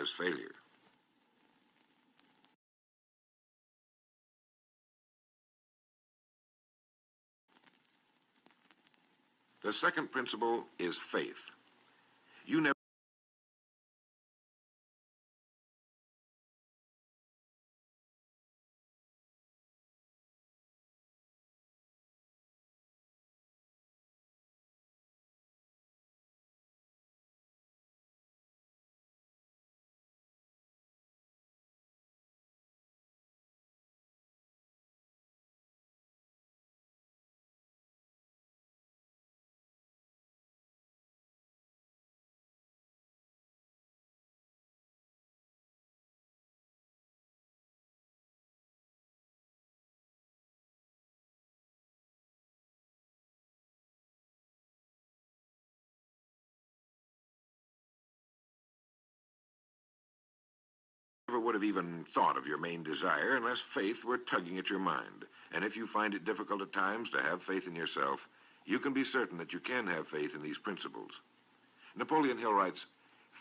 as failure. The second principle is faith. You never would have even thought of your main desire unless faith were tugging at your mind. And if you find it difficult at times to have faith in yourself, you can be certain that you can have faith in these principles. Napoleon Hill writes,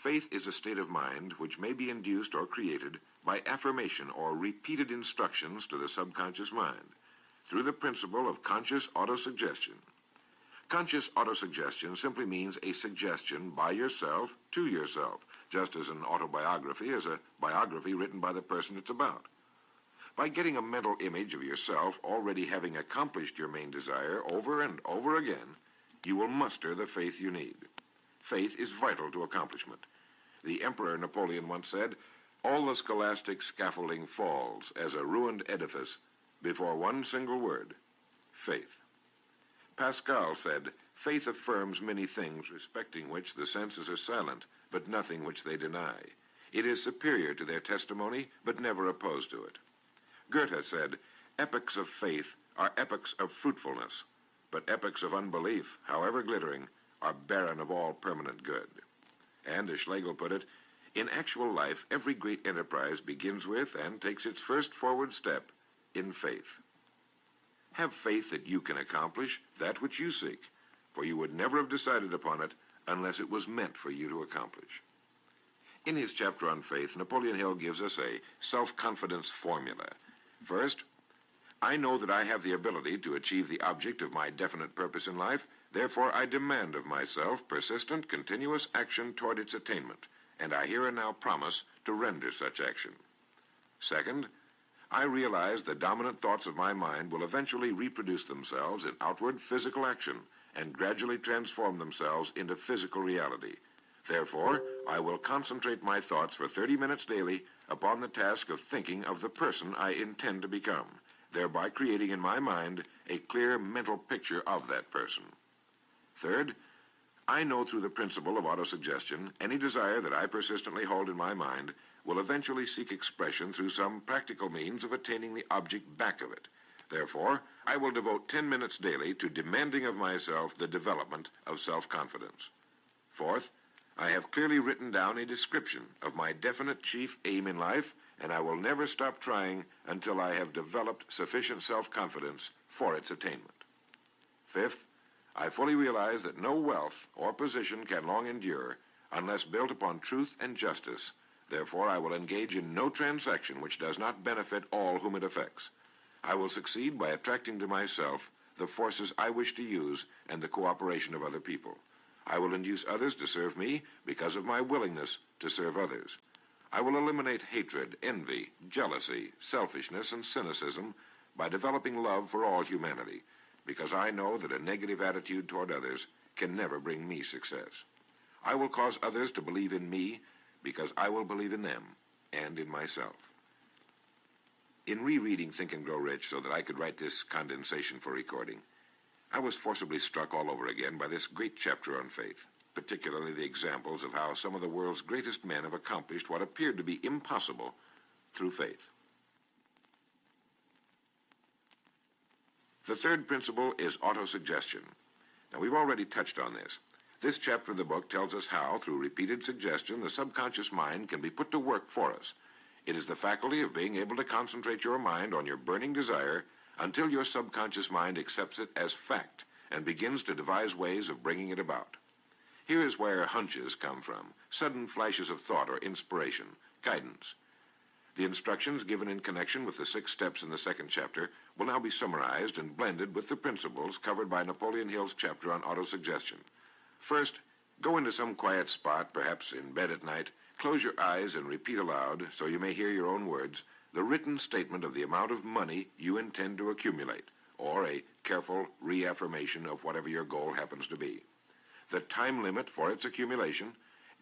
"Faith is a state of mind which may be induced or created by affirmation or repeated instructions to the subconscious mind through the principle of conscious autosuggestion." Conscious autosuggestion simply means a suggestion by yourself to yourself, just as an autobiography is a biography written by the person it's about. By getting a mental image of yourself already having accomplished your main desire over and over again, you will muster the faith you need. Faith is vital to accomplishment. The Emperor Napoleon once said, "All the scholastic scaffolding falls as a ruined edifice before one single word, faith." Pascal said, "Faith affirms many things respecting which the senses are silent, but nothing which they deny. It is superior to their testimony, but never opposed to it." Goethe said, "Epochs of faith are epochs of fruitfulness, but epochs of unbelief, however glittering, are barren of all permanent good." And, as Schlegel put it, "In actual life, every great enterprise begins with and takes its first forward step in faith." Have faith that you can accomplish that which you seek, for you would never have decided upon it unless it was meant for you to accomplish. In his chapter on faith, Napoleon Hill gives us a self-confidence formula. First, I know that I have the ability to achieve the object of my definite purpose in life, therefore I demand of myself persistent, continuous action toward its attainment, and I here and now promise to render such action. Second, I realize the dominant thoughts of my mind will eventually reproduce themselves in outward physical action and gradually transform themselves into physical reality. Therefore, I will concentrate my thoughts for 30 minutes daily upon the task of thinking of the person I intend to become, thereby creating in my mind a clear mental picture of that person. Third, I know through the principle of autosuggestion any desire that I persistently hold in my mind will eventually seek expression through some practical means of attaining the object back of it. Therefore, I will devote 10 minutes daily to demanding of myself the development of self-confidence. Fourth, I have clearly written down a description of my definite chief aim in life, and I will never stop trying until I have developed sufficient self-confidence for its attainment. Fifth, I fully realize that no wealth or position can long endure unless built upon truth and justice. Therefore, I will engage in no transaction which does not benefit all whom it affects. I will succeed by attracting to myself the forces I wish to use and the cooperation of other people. I will induce others to serve me because of my willingness to serve others. I will eliminate hatred, envy, jealousy, selfishness, and cynicism by developing love for all humanity, because I know that a negative attitude toward others can never bring me success. I will cause others to believe in me because I will believe in them and in myself. In rereading Think and Grow Rich so that I could write this condensation for recording, I was forcibly struck all over again by this great chapter on faith, particularly the examples of how some of the world's greatest men have accomplished what appeared to be impossible through faith. The third principle is autosuggestion. Now, we've already touched on this. This chapter of the book tells us how, through repeated suggestion, the subconscious mind can be put to work for us. It is the faculty of being able to concentrate your mind on your burning desire until your subconscious mind accepts it as fact and begins to devise ways of bringing it about. Here is where hunches come from, sudden flashes of thought or inspiration, guidance. The instructions given in connection with the 6 steps in the 2nd chapter will now be summarized and blended with the principles covered by Napoleon Hill's chapter on autosuggestion. First, go into some quiet spot, perhaps in bed at night, close your eyes and repeat aloud, so you may hear your own words, the written statement of the amount of money you intend to accumulate, or a careful reaffirmation of whatever your goal happens to be, the time limit for its accumulation,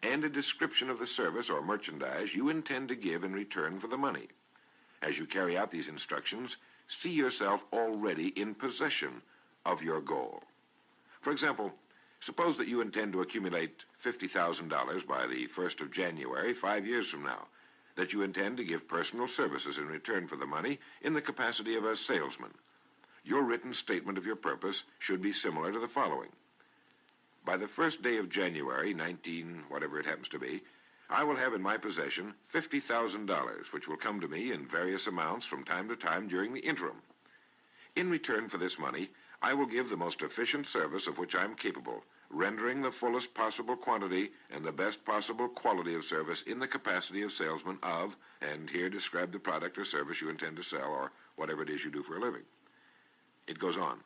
and a description of the service or merchandise you intend to give in return for the money. As you carry out these instructions, see yourself already in possession of your goal. For example, suppose that you intend to accumulate $50,000 by the 1st of January, 5 years from now, that you intend to give personal services in return for the money in the capacity of a salesman. Your written statement of your purpose should be similar to the following. By the 1st day of January, 19, whatever it happens to be, I will have in my possession $50,000, which will come to me in various amounts from time to time during the interim. In return for this money, I will give the most efficient service of which I am capable, rendering the fullest possible quantity and the best possible quality of service in the capacity of salesman of, and here describe the product or service you intend to sell or whatever it is you do for a living. It goes on.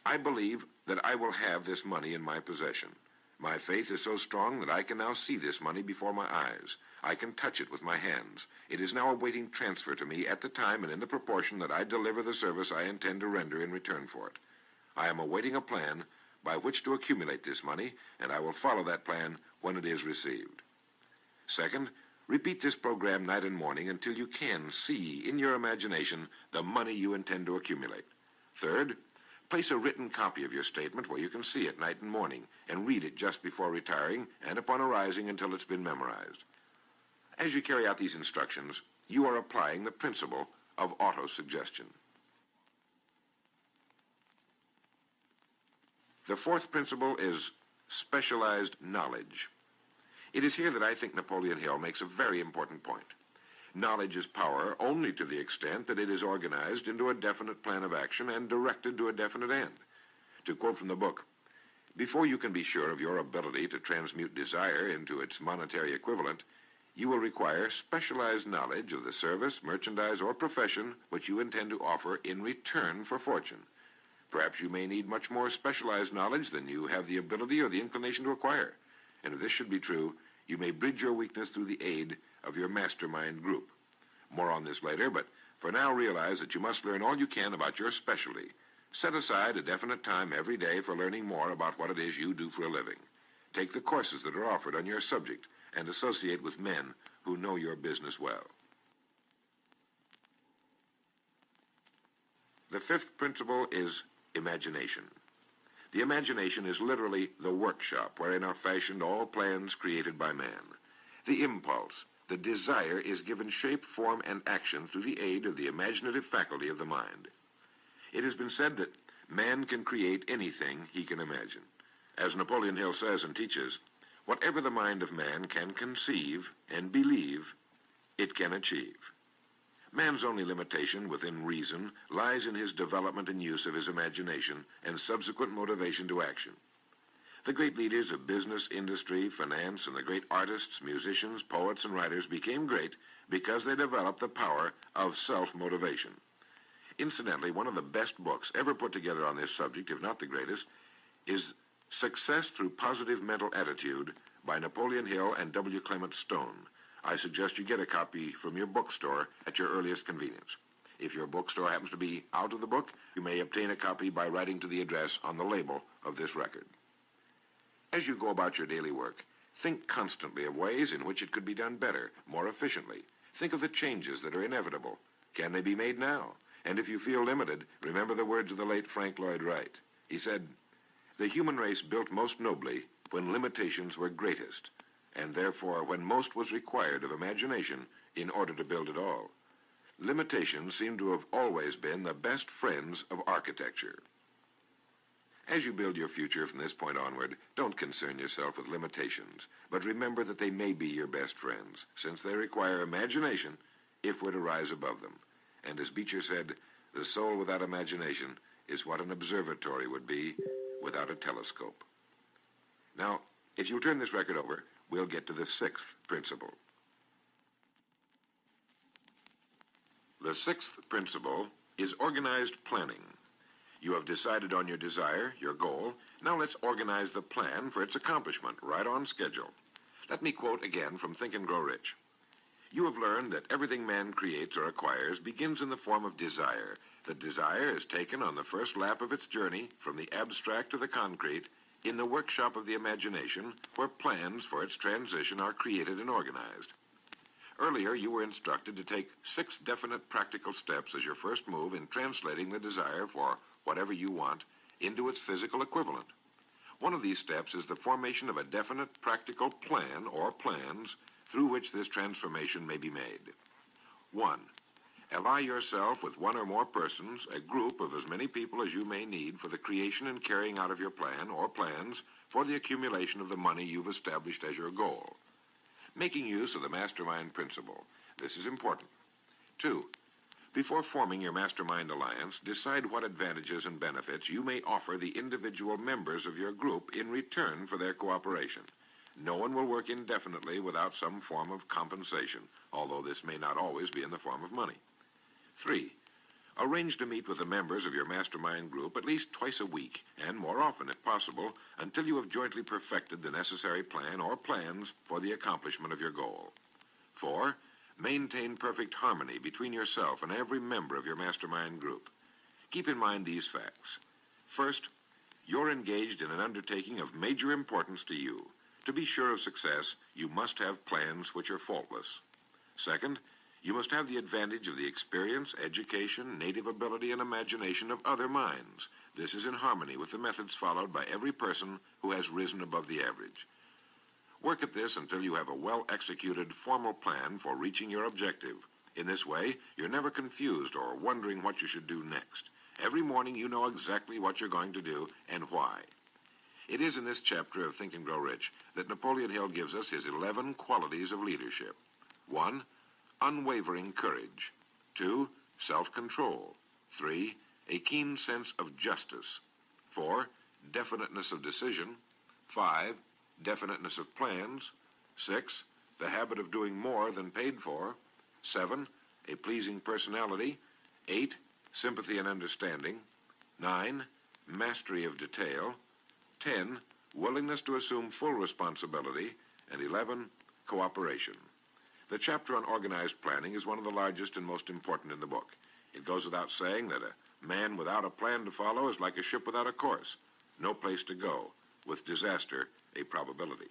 I believe that I will have this money in my possession. My faith is so strong that I can now see this money before my eyes. I can touch it with my hands. It is now awaiting transfer to me at the time and in the proportion that I deliver the service I intend to render in return for it. I am awaiting a plan by which to accumulate this money, and I will follow that plan when it is received. Second, repeat this program night and morning until you can see in your imagination the money you intend to accumulate. Third, place a written copy of your statement where you can see it night and morning and read it just before retiring and upon arising until it's been memorized. As you carry out these instructions, you are applying the principle of autosuggestion. The 4th principle is specialized knowledge. It is here that I think Napoleon Hill makes a very important point. Knowledge is power only to the extent that it is organized into a definite plan of action and directed to a definite end. To quote from the book, before you can be sure of your ability to transmute desire into its monetary equivalent, you will require specialized knowledge of the service, merchandise, or profession which you intend to offer in return for fortune. Perhaps you may need much more specialized knowledge than you have the ability or the inclination to acquire. And if this should be true, you may bridge your weakness through the aid of your mastermind group. More on this later, but for now realize that you must learn all you can about your specialty. Set aside a definite time every day for learning more about what it is you do for a living. Take the courses that are offered on your subject and associate with men who know your business well. The 5th principle is imagination. The imagination is literally the workshop wherein are fashioned all plans created by man. The impulse, the desire, is given shape, form, and action through the aid of the imaginative faculty of the mind. It has been said that man can create anything he can imagine. As Napoleon Hill says and teaches, whatever the mind of man can conceive and believe, it can achieve. Man's only limitation within reason lies in his development and use of his imagination and subsequent motivation to action. The great leaders of business, industry, finance, and the great artists, musicians, poets, and writers became great because they developed the power of self-motivation. Incidentally, one of the best books ever put together on this subject, if not the greatest, is Success Through Positive Mental Attitude by Napoleon Hill and W. Clement Stone. I suggest you get a copy from your bookstore at your earliest convenience. If your bookstore happens to be out of the book, you may obtain a copy by writing to the address on the label of this record. As you go about your daily work, think constantly of ways in which it could be done better, more efficiently. Think of the changes that are inevitable. Can they be made now? And if you feel limited, remember the words of the late Frank Lloyd Wright. He said, "The human race built most nobly when limitations were greatest, and therefore when most was required of imagination in order to build it all. Limitations seem to have always been the best friends of architecture." As you build your future from this point onward, don't concern yourself with limitations, but remember that they may be your best friends, since they require imagination if we're to rise above them. And as Beecher said, the soul without imagination is what an observatory would be without a telescope. Now, If you'll turn this record over, we'll get to the sixth principle. The sixth principle is organized planning. You have decided on your desire, your goal. Now let's organize the plan for its accomplishment, right on schedule. Let me quote again from Think and Grow Rich. You have learned that everything man creates or acquires begins in the form of desire. The desire is taken on the first lap of its journey from the abstract to the concrete in the workshop of the imagination, where plans for its transition are created and organized. Earlier, you were instructed to take 6 definite practical steps as your first move in translating the desire for whatever you want into its physical equivalent. One of these steps is the formation of a definite practical plan or plans through which this transformation may be made. 1. Ally yourself with one or more persons, a group of as many people as you may need for the creation and carrying out of your plan or plans for the accumulation of the money you've established as your goal. Making use of the mastermind principle. This is important. 2. Before forming your mastermind alliance, decide what advantages and benefits you may offer the individual members of your group in return for their cooperation. No one will work indefinitely without some form of compensation, although this may not always be in the form of money. 3. Arrange to meet with the members of your mastermind group at least twice a week, and more often if possible, until you have jointly perfected the necessary plan or plans for the accomplishment of your goal. 4. Maintain perfect harmony between yourself and every member of your mastermind group. Keep in mind these facts. First, you're engaged in an undertaking of major importance to you. To be sure of success, you must have plans which are faultless. Second, you must have the advantage of the experience, education, native ability, and imagination of other minds. This is in harmony with the methods followed by every person who has risen above the average. Work at this until you have a well-executed, formal plan for reaching your objective. In this way, you're never confused or wondering what you should do next. Every morning you know exactly what you're going to do and why. It is in this chapter of Think and Grow Rich that Napoleon Hill gives us his 11 qualities of leadership. 1. Unwavering courage. 2. Self-control. 3. A keen sense of justice. 4. Definiteness of decision. 5. Definiteness of plans. 6. The habit of doing more than paid for. 7. A pleasing personality. 8. Sympathy and understanding. 9. Mastery of detail. 10. Willingness to assume full responsibility. And 11. Cooperation. The chapter on organized planning is one of the largest and most important in the book. It goes without saying that a man without a plan to follow is like a ship without a course. No place to go, with disaster a probability.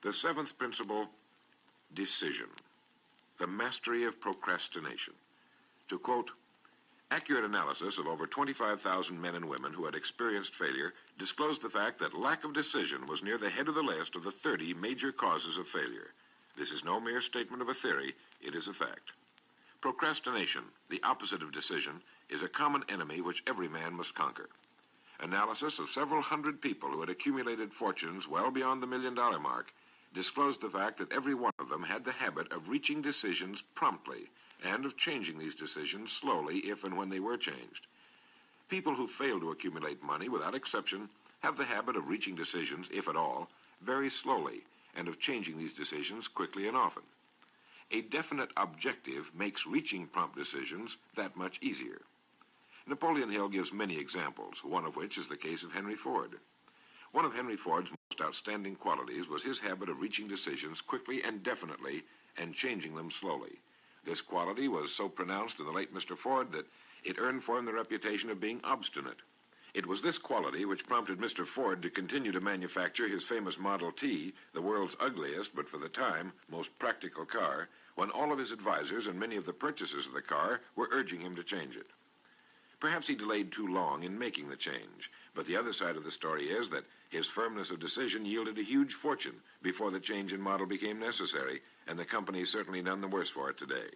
The 7th principle, decision. The mastery of procrastination. To quote, accurate analysis of over 25,000 men and women who had experienced failure disclosed the fact that lack of decision was near the head of the list of the 30 major causes of failure. This is no mere statement of a theory, it is a fact. Procrastination, the opposite of decision, is a common enemy which every man must conquer. Analysis of several hundred people who had accumulated fortunes well beyond the $1 million mark disclosed the fact that every one of them had the habit of reaching decisions promptly and of changing these decisions slowly if and when they were changed. People who fail to accumulate money, without exception, have the habit of reaching decisions, if at all, very slowly, and of changing these decisions quickly and often. A definite objective makes reaching prompt decisions that much easier. Napoleon Hill gives many examples, one of which is the case of Henry Ford. One of Henry Ford's most outstanding qualities was his habit of reaching decisions quickly and definitely and changing them slowly. This quality was so pronounced in the late Mr. Ford that it earned for him the reputation of being obstinate. It was this quality which prompted Mr. Ford to continue to manufacture his famous Model T, the world's ugliest, but for the time, most practical car, when all of his advisors and many of the purchasers of the car were urging him to change it. Perhaps he delayed too long in making the change, but the other side of the story is that his firmness of decision yielded a huge fortune before the change in model became necessary, and the company is certainly none the worse for it today.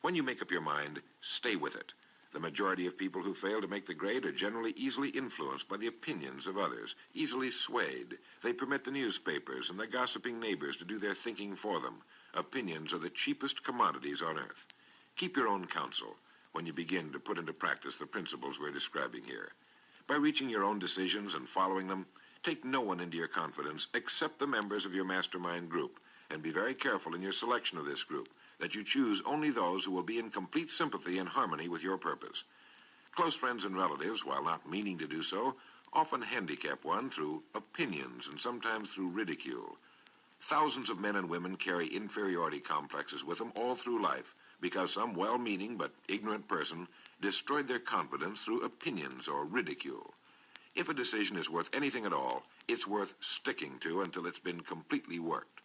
When you make up your mind, stay with it. The majority of people who fail to make the grade are generally easily influenced by the opinions of others, easily swayed. They permit the newspapers and the gossiping neighbors to do their thinking for them. Opinions are the cheapest commodities on earth. Keep your own counsel when you begin to put into practice the principles we're describing here. By reaching your own decisions and following them, take no one into your confidence except the members of your mastermind group, and be very careful in your selection of this group, that you choose only those who will be in complete sympathy and harmony with your purpose. Close friends and relatives, while not meaning to do so, often handicap one through opinions and sometimes through ridicule. Thousands of men and women carry inferiority complexes with them all through life because some well-meaning but ignorant person destroyed their confidence through opinions or ridicule. If a decision is worth anything at all, it's worth sticking to until it's been completely worked.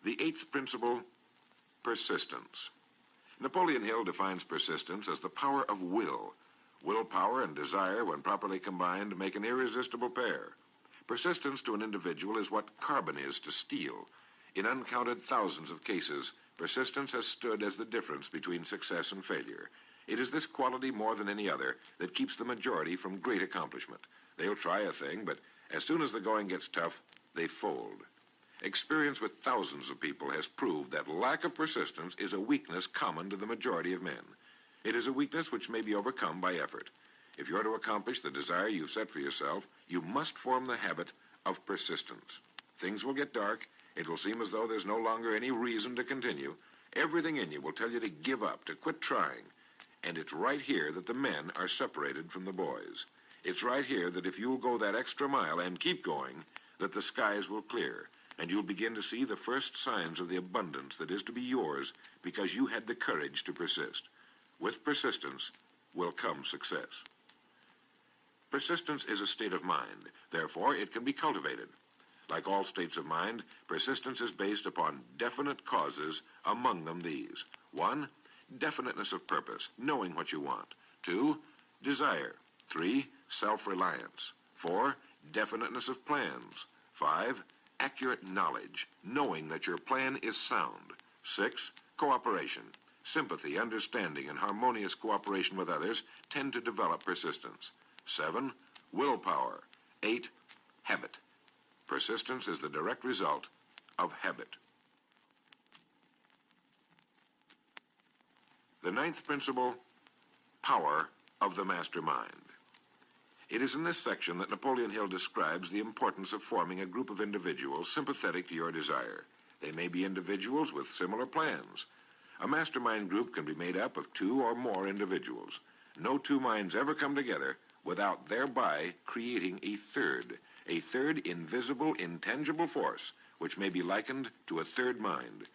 The eighth principle, persistence. Napoleon Hill defines persistence as the power of will. Willpower and desire, when properly combined, make an irresistible pair. Persistence to an individual is what carbon is to steel. In uncounted thousands of cases, persistence has stood as the difference between success and failure. It is this quality more than any other that keeps the majority from great accomplishment. They'll try a thing, but as soon as the going gets tough, they fold. Experience with thousands of people has proved that lack of persistence is a weakness common to the majority of men. It is a weakness which may be overcome by effort. If you're to accomplish the desire you've set for yourself, you must form the habit of persistence. Things will get dark. It will seem as though there's no longer any reason to continue. Everything in you will tell you to give up, to quit trying. And it's right here that the men are separated from the boys. It's right here that if you'll go that extra mile and keep going, that the skies will clear, and you'll begin to see the first signs of the abundance that is to be yours because you had the courage to persist. With persistence will come success. Persistence is a state of mind. Therefore, it can be cultivated. Like all states of mind, persistence is based upon definite causes, among them these. 1, definiteness of purpose, knowing what you want. 2, desire. 3, self-reliance. 4, definiteness of plans. 5, accurate knowledge, knowing that your plan is sound. 6, cooperation. Sympathy, understanding, and harmonious cooperation with others tend to develop persistence. 7, willpower. 8, habit. Persistence is the direct result of habit. The ninth principle, power of the mastermind. It is in this section that Napoleon Hill describes the importance of forming a group of individuals sympathetic to your desire. They may be individuals with similar plans. A mastermind group can be made up of 2 or more individuals. No 2 minds ever come together without thereby creating a third invisible, intangible force, which may be likened to a third mind.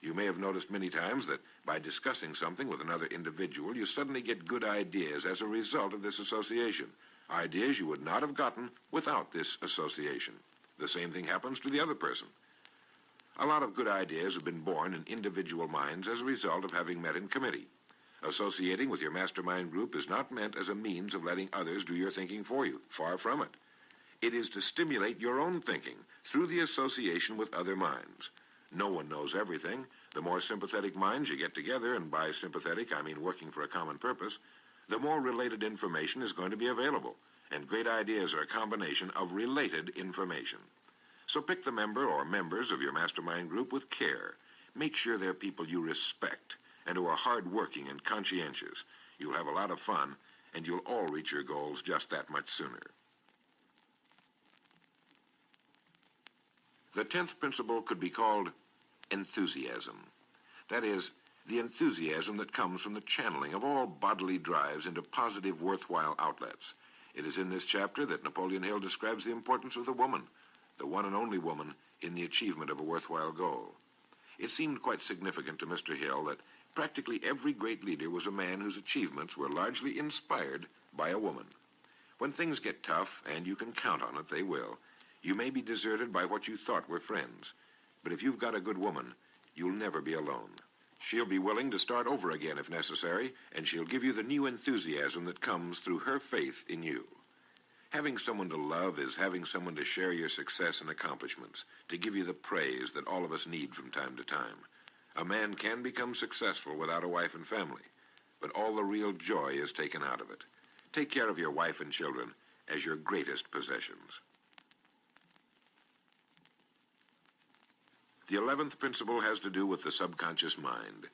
You may have noticed many times that by discussing something with another individual, you suddenly get good ideas as a result of this association. Ideas you would not have gotten without this association. The same thing happens to the other person. A lot of good ideas have been born in individual minds as a result of having met in committee. Associating with your mastermind group is not meant as a means of letting others do your thinking for you. Far from it. It is to stimulate your own thinking through the association with other minds. No one knows everything. The more sympathetic minds you get together, and by sympathetic I mean working for a common purpose, the more related information is going to be available, and great ideas are a combination of related information. So pick the member or members of your mastermind group with care. Make sure they're people you respect and who are hard-working and conscientious. You'll have a lot of fun, and you'll all reach your goals just that much sooner. The 10th principle could be called enthusiasm. That is, the enthusiasm that comes from the channeling of all bodily drives into positive, worthwhile outlets. It is in this chapter that Napoleon Hill describes the importance of the woman, the one and only woman, in the achievement of a worthwhile goal. It seemed quite significant to Mr. Hill that practically every great leader was a man whose achievements were largely inspired by a woman. When things get tough, and you can count on it, they will, you may be deserted by what you thought were friends. But if you've got a good woman, you'll never be alone. She'll be willing to start over again if necessary, and she'll give you the new enthusiasm that comes through her faith in you. Having someone to love is having someone to share your success and accomplishments, to give you the praise that all of us need from time to time. A man can become successful without a wife and family, but all the real joy is taken out of it. Take care of your wife and children as your greatest possessions. The 11th principle has to do with the subconscious mind.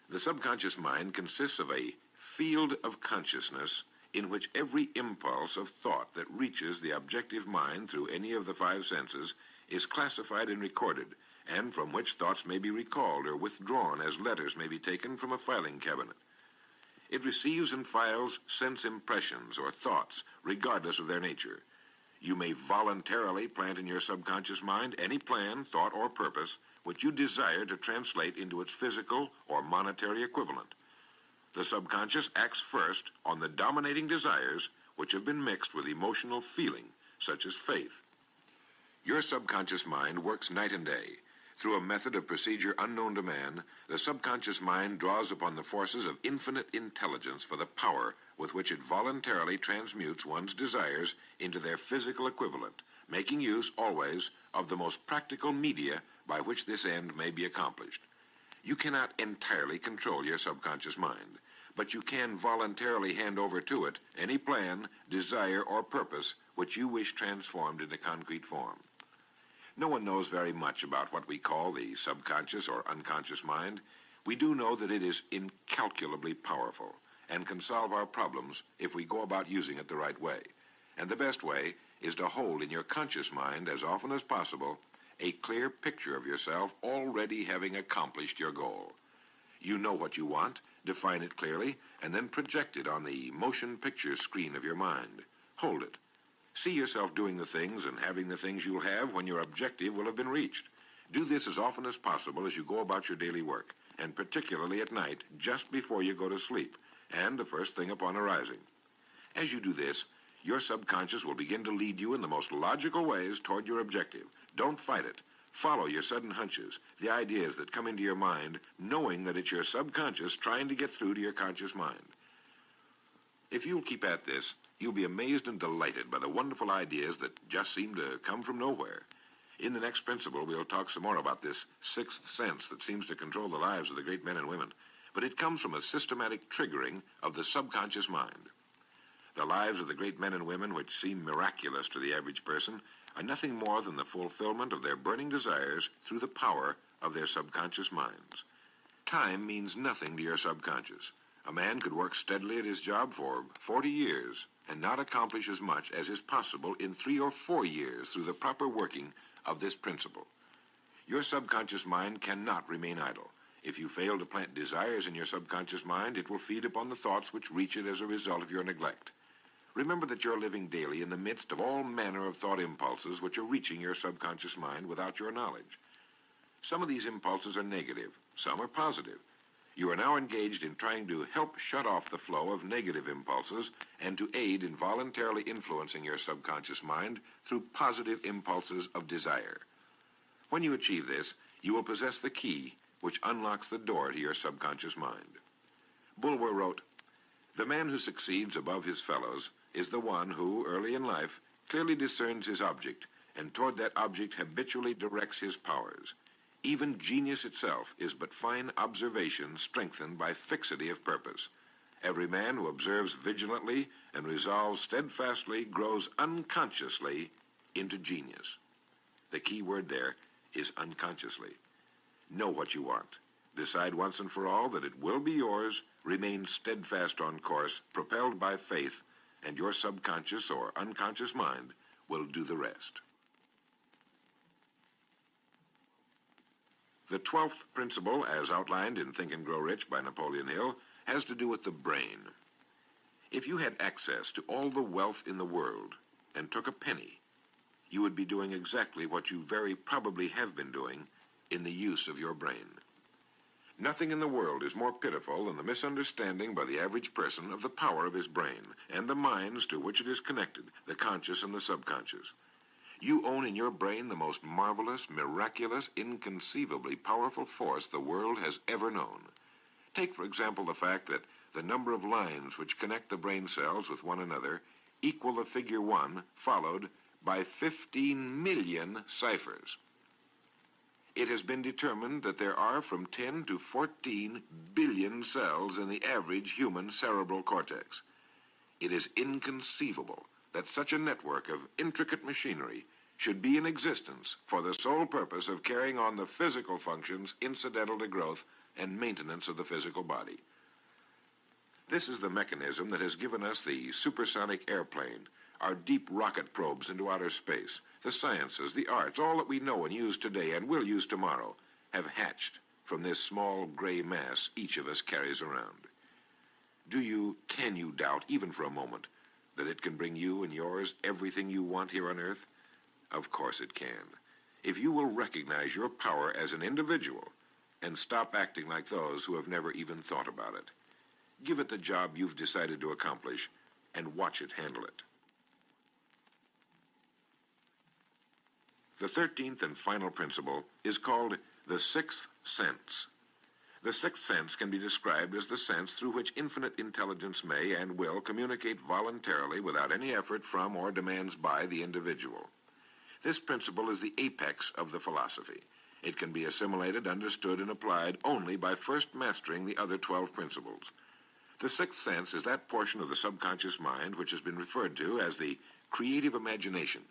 The subconscious mind consists of a field of consciousness in which every impulse of thought that reaches the objective mind through any of the five senses is classified and recorded, and from which thoughts may be recalled or withdrawn as letters may be taken from a filing cabinet. It receives and files sense impressions or thoughts, regardless of their nature. You may voluntarily plant in your subconscious mind any plan, thought, or purpose which you desire to translate into its physical or monetary equivalent. The subconscious acts first on the dominating desires which have been mixed with emotional feeling, such as faith. Your subconscious mind works night and day. Through a method of procedure unknown to man, the subconscious mind draws upon the forces of infinite intelligence for the power with which it voluntarily transmutes one's desires into their physical equivalent, making use always of the most practical media by which this end may be accomplished. You cannot entirely control your subconscious mind, but you can voluntarily hand over to it any plan, desire, or purpose which you wish transformed into concrete form. No one knows very much about what we call the subconscious or unconscious mind. We do know that it is incalculably powerful and can solve our problems if we go about using it the right way. And the best way is to hold in your conscious mind as often as possible a clear picture of yourself already having accomplished your goal. You know what you want, define it clearly, and then project it on the motion picture screen of your mind. Hold it. See yourself doing the things and having the things you'll have when your objective will have been reached. Do this as often as possible as you go about your daily work, and particularly at night, just before you go to sleep, and the first thing upon arising. As you do this, your subconscious will begin to lead you in the most logical ways toward your objective. Don't fight it. Follow your sudden hunches, the ideas that come into your mind, knowing that it's your subconscious trying to get through to your conscious mind. If you'll keep at this, you'll be amazed and delighted by the wonderful ideas that just seem to come from nowhere. In the next principle, we'll talk some more about this sixth sense that seems to control the lives of the great men and women, but it comes from a systematic triggering of the subconscious mind. The lives of the great men and women, which seem miraculous to the average person, are nothing more than the fulfillment of their burning desires through the power of their subconscious minds. Time means nothing to your subconscious. A man could work steadily at his job for 40 years and not accomplish as much as is possible in 3 or 4 years through the proper working of this principle. Your subconscious mind cannot remain idle. If you fail to plant desires in your subconscious mind, it will feed upon the thoughts which reach it as a result of your neglect. Remember that you're living daily in the midst of all manner of thought impulses which are reaching your subconscious mind without your knowledge. Some of these impulses are negative, some are positive. You are now engaged in trying to help shut off the flow of negative impulses and to aid in voluntarily influencing your subconscious mind through positive impulses of desire. When you achieve this, you will possess the key which unlocks the door to your subconscious mind. Bulwer wrote, "The man who succeeds above his fellows is the one who, early in life, clearly discerns his object and toward that object habitually directs his powers. Even genius itself is but fine observation strengthened by fixity of purpose. Every man who observes vigilantly and resolves steadfastly grows unconsciously into genius." The key word there is unconsciously. Know what you want. Decide once and for all that it will be yours. Remain steadfast on course, propelled by faith, and your subconscious or unconscious mind will do the rest. The 12th principle, as outlined in Think and Grow Rich by Napoleon Hill, has to do with the brain. If you had access to all the wealth in the world and took a penny, you would be doing exactly what you very probably have been doing in the use of your brain. Nothing in the world is more pitiful than the misunderstanding by the average person of the power of his brain and the minds to which it is connected, the conscious and the subconscious. You own in your brain the most marvelous, miraculous, inconceivably powerful force the world has ever known. Take, for example, the fact that the number of lines which connect the brain cells with one another equal the figure 1 followed by 15 million ciphers. It has been determined that there are from 10 to 14 billion cells in the average human cerebral cortex. It is inconceivable that such a network of intricate machinery should be in existence for the sole purpose of carrying on the physical functions incidental to growth and maintenance of the physical body. This is the mechanism that has given us the supersonic airplane, our deep rocket probes into outer space, the sciences, the arts, all that we know and use today and will use tomorrow, have hatched from this small gray mass each of us carries around. Can you doubt, even for a moment, that it can bring you and yours everything you want here on Earth? Of course it can. If you will recognize your power as an individual and stop acting like those who have never even thought about it. Give it the job you've decided to accomplish and watch it handle it. The 13th and final principle is called the sixth sense. The sixth sense can be described as the sense through which infinite intelligence may and will communicate voluntarily without any effort from or demands by the individual. This principle is the apex of the philosophy. It can be assimilated, understood, and applied only by first mastering the other 12 principles. The sixth sense is that portion of the subconscious mind which has been referred to as the creative imagination.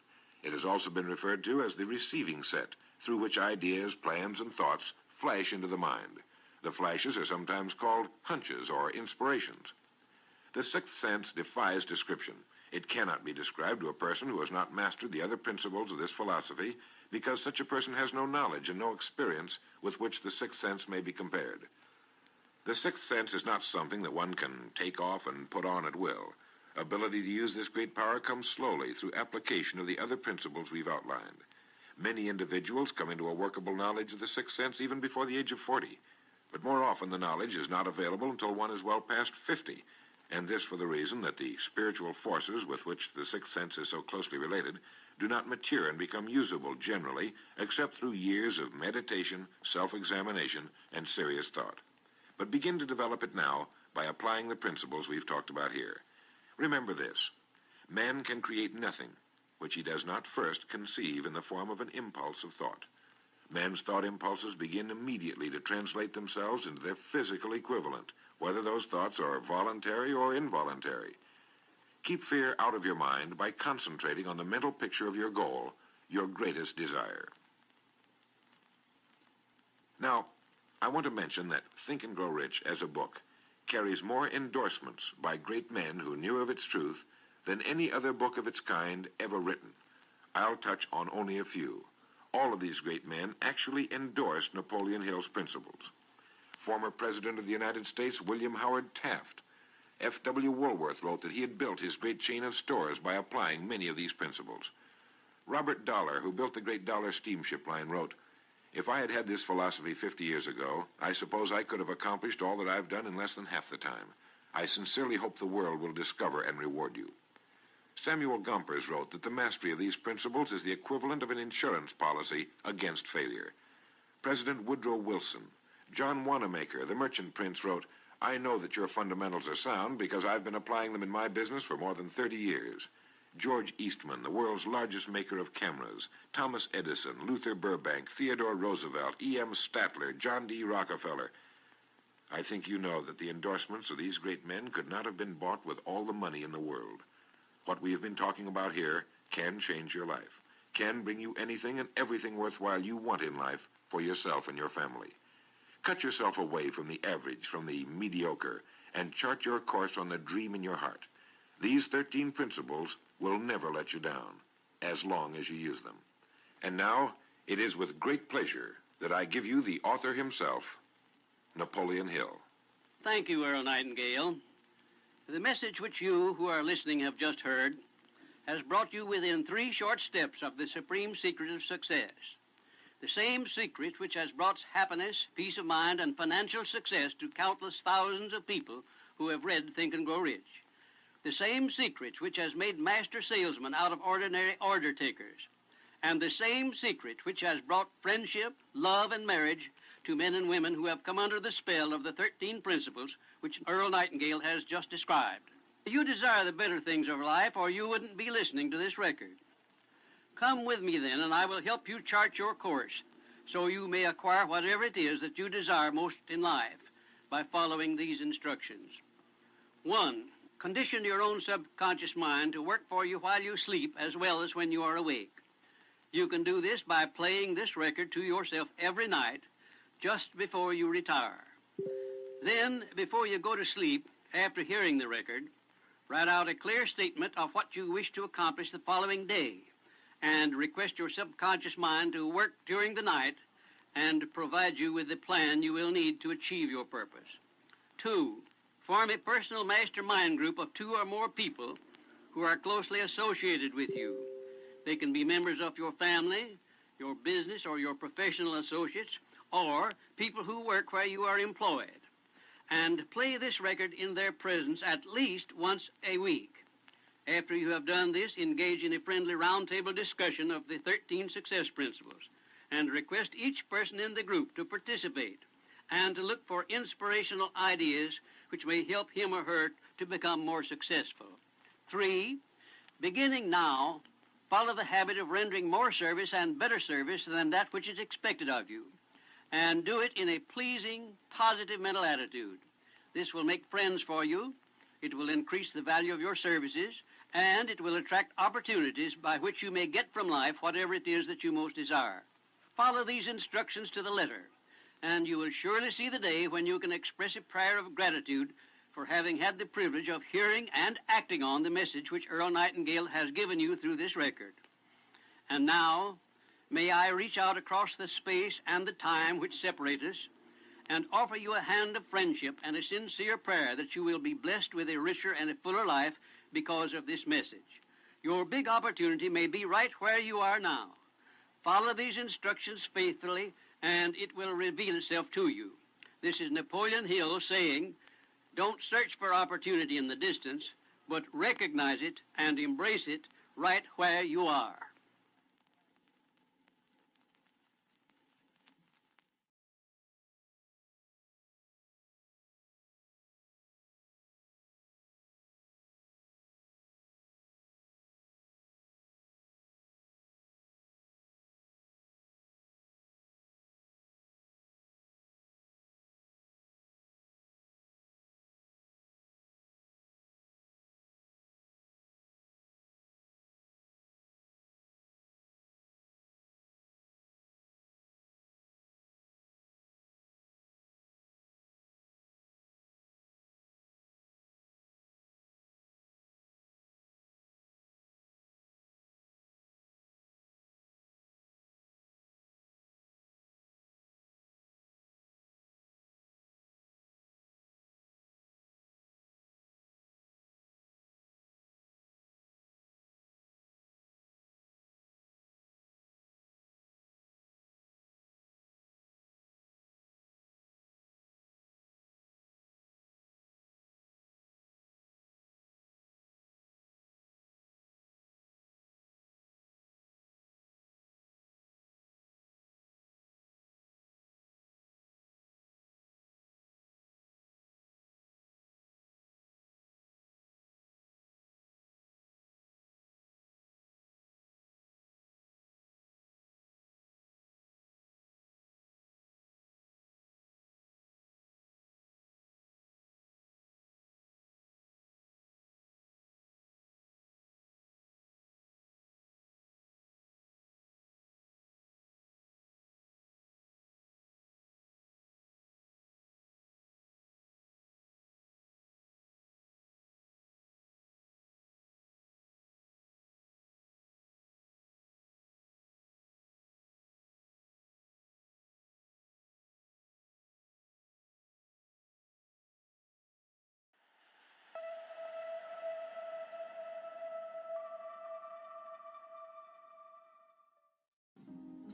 It has also been referred to as the receiving set, through which ideas, plans, and thoughts flash into the mind. The flashes are sometimes called hunches or inspirations. The sixth sense defies description. It cannot be described to a person who has not mastered the other principles of this philosophy, because such a person has no knowledge and no experience with which the sixth sense may be compared. The sixth sense is not something that one can take off and put on at will. Ability to use this great power comes slowly through application of the other principles we've outlined. Many individuals come into a workable knowledge of the sixth sense even before the age of 40, but more often the knowledge is not available until one is well past 50, and this for the reason that the spiritual forces with which the sixth sense is so closely related do not mature and become usable generally except through years of meditation, self-examination, and serious thought. But begin to develop it now by applying the principles we've talked about here. Remember this: man can create nothing which he does not first conceive in the form of an impulse of thought. Man's thought impulses begin immediately to translate themselves into their physical equivalent, whether those thoughts are voluntary or involuntary. Keep fear out of your mind by concentrating on the mental picture of your goal, your greatest desire. Now, I want to mention that Think and Grow Rich as a book carries more endorsements by great men who knew of its truth than any other book of its kind ever written. I'll touch on only a few. All of these great men actually endorsed Napoleon Hill's principles. Former President of the United States William Howard Taft, F.W. Woolworth, wrote that he had built his great chain of stores by applying many of these principles. Robert Dollar, who built the great Dollar steamship line, wrote, "If I had had this philosophy 50 years ago, I suppose I could have accomplished all that I've done in less than half the time. I sincerely hope the world will discover and reward you." Samuel Gompers wrote that the mastery of these principles is the equivalent of an insurance policy against failure. President Woodrow Wilson, John Wanamaker, the merchant prince, wrote, "I know that your fundamentals are sound because I've been applying them in my business for more than 30 years. George Eastman, the world's largest maker of cameras, Thomas Edison, Luther Burbank, Theodore Roosevelt, E.M. Statler, John D. Rockefeller. I think you know that the endorsements of these great men could not have been bought with all the money in the world. What we have been talking about here can change your life, can bring you anything and everything worthwhile you want in life for yourself and your family. Cut yourself away from the average, from the mediocre, and chart your course on the dream in your heart. These 13 principles will never let you down, as long as you use them. And now, it is with great pleasure that I give you the author himself, Napoleon Hill. Thank you, Earl Nightingale. The message which you who are listening have just heard has brought you within 3 short steps of the supreme secret of success. The same secret which has brought happiness, peace of mind, and financial success to countless thousands of people who have read Think and Grow Rich. The same secret which has made master salesmen out of ordinary order takers. And the same secret which has brought friendship, love, and marriage to men and women who have come under the spell of the 13 principles which Earl Nightingale has just described. You desire the better things of life, or you wouldn't be listening to this record. Come with me then, and I will help you chart your course so you may acquire whatever it is that you desire most in life by following these instructions. 1. Condition your own subconscious mind to work for you while you sleep as well as when you are awake. You can do this by playing this record to yourself every night just before you retire. Then, before you go to sleep, after hearing the record, write out a clear statement of what you wish to accomplish the following day, and request your subconscious mind to work during the night and provide you with the plan you will need to achieve your purpose. 2, form a personal mastermind group of 2 or more people who are closely associated with you. They can be members of your family, your business, or your professional associates, or people who work where you are employed. And play this record in their presence at least once a week. After you have done this, engage in a friendly roundtable discussion of the 13 success principles and request each person in the group to participate and to look for inspirational ideas which may help him or her to become more successful. 3, beginning now, follow the habit of rendering more service and better service than that which is expected of you, and do it in a pleasing, positive mental attitude. This will make friends for you, it will increase the value of your services, and it will attract opportunities by which you may get from life whatever it is that you most desire. Follow these instructions to the letter, and you will surely see the day when you can express a prayer of gratitude for having had the privilege of hearing and acting on the message which Earl Nightingale has given you through this record. And now, may I reach out across the space and the time which separate us and offer you a hand of friendship and a sincere prayer that you will be blessed with a richer and a fuller life because of this message. Your big opportunity may be right where you are now. Follow these instructions faithfully, and it will reveal itself to you. This is Napoleon Hill saying, don't search for opportunity in the distance, but recognize it and embrace it right where you are.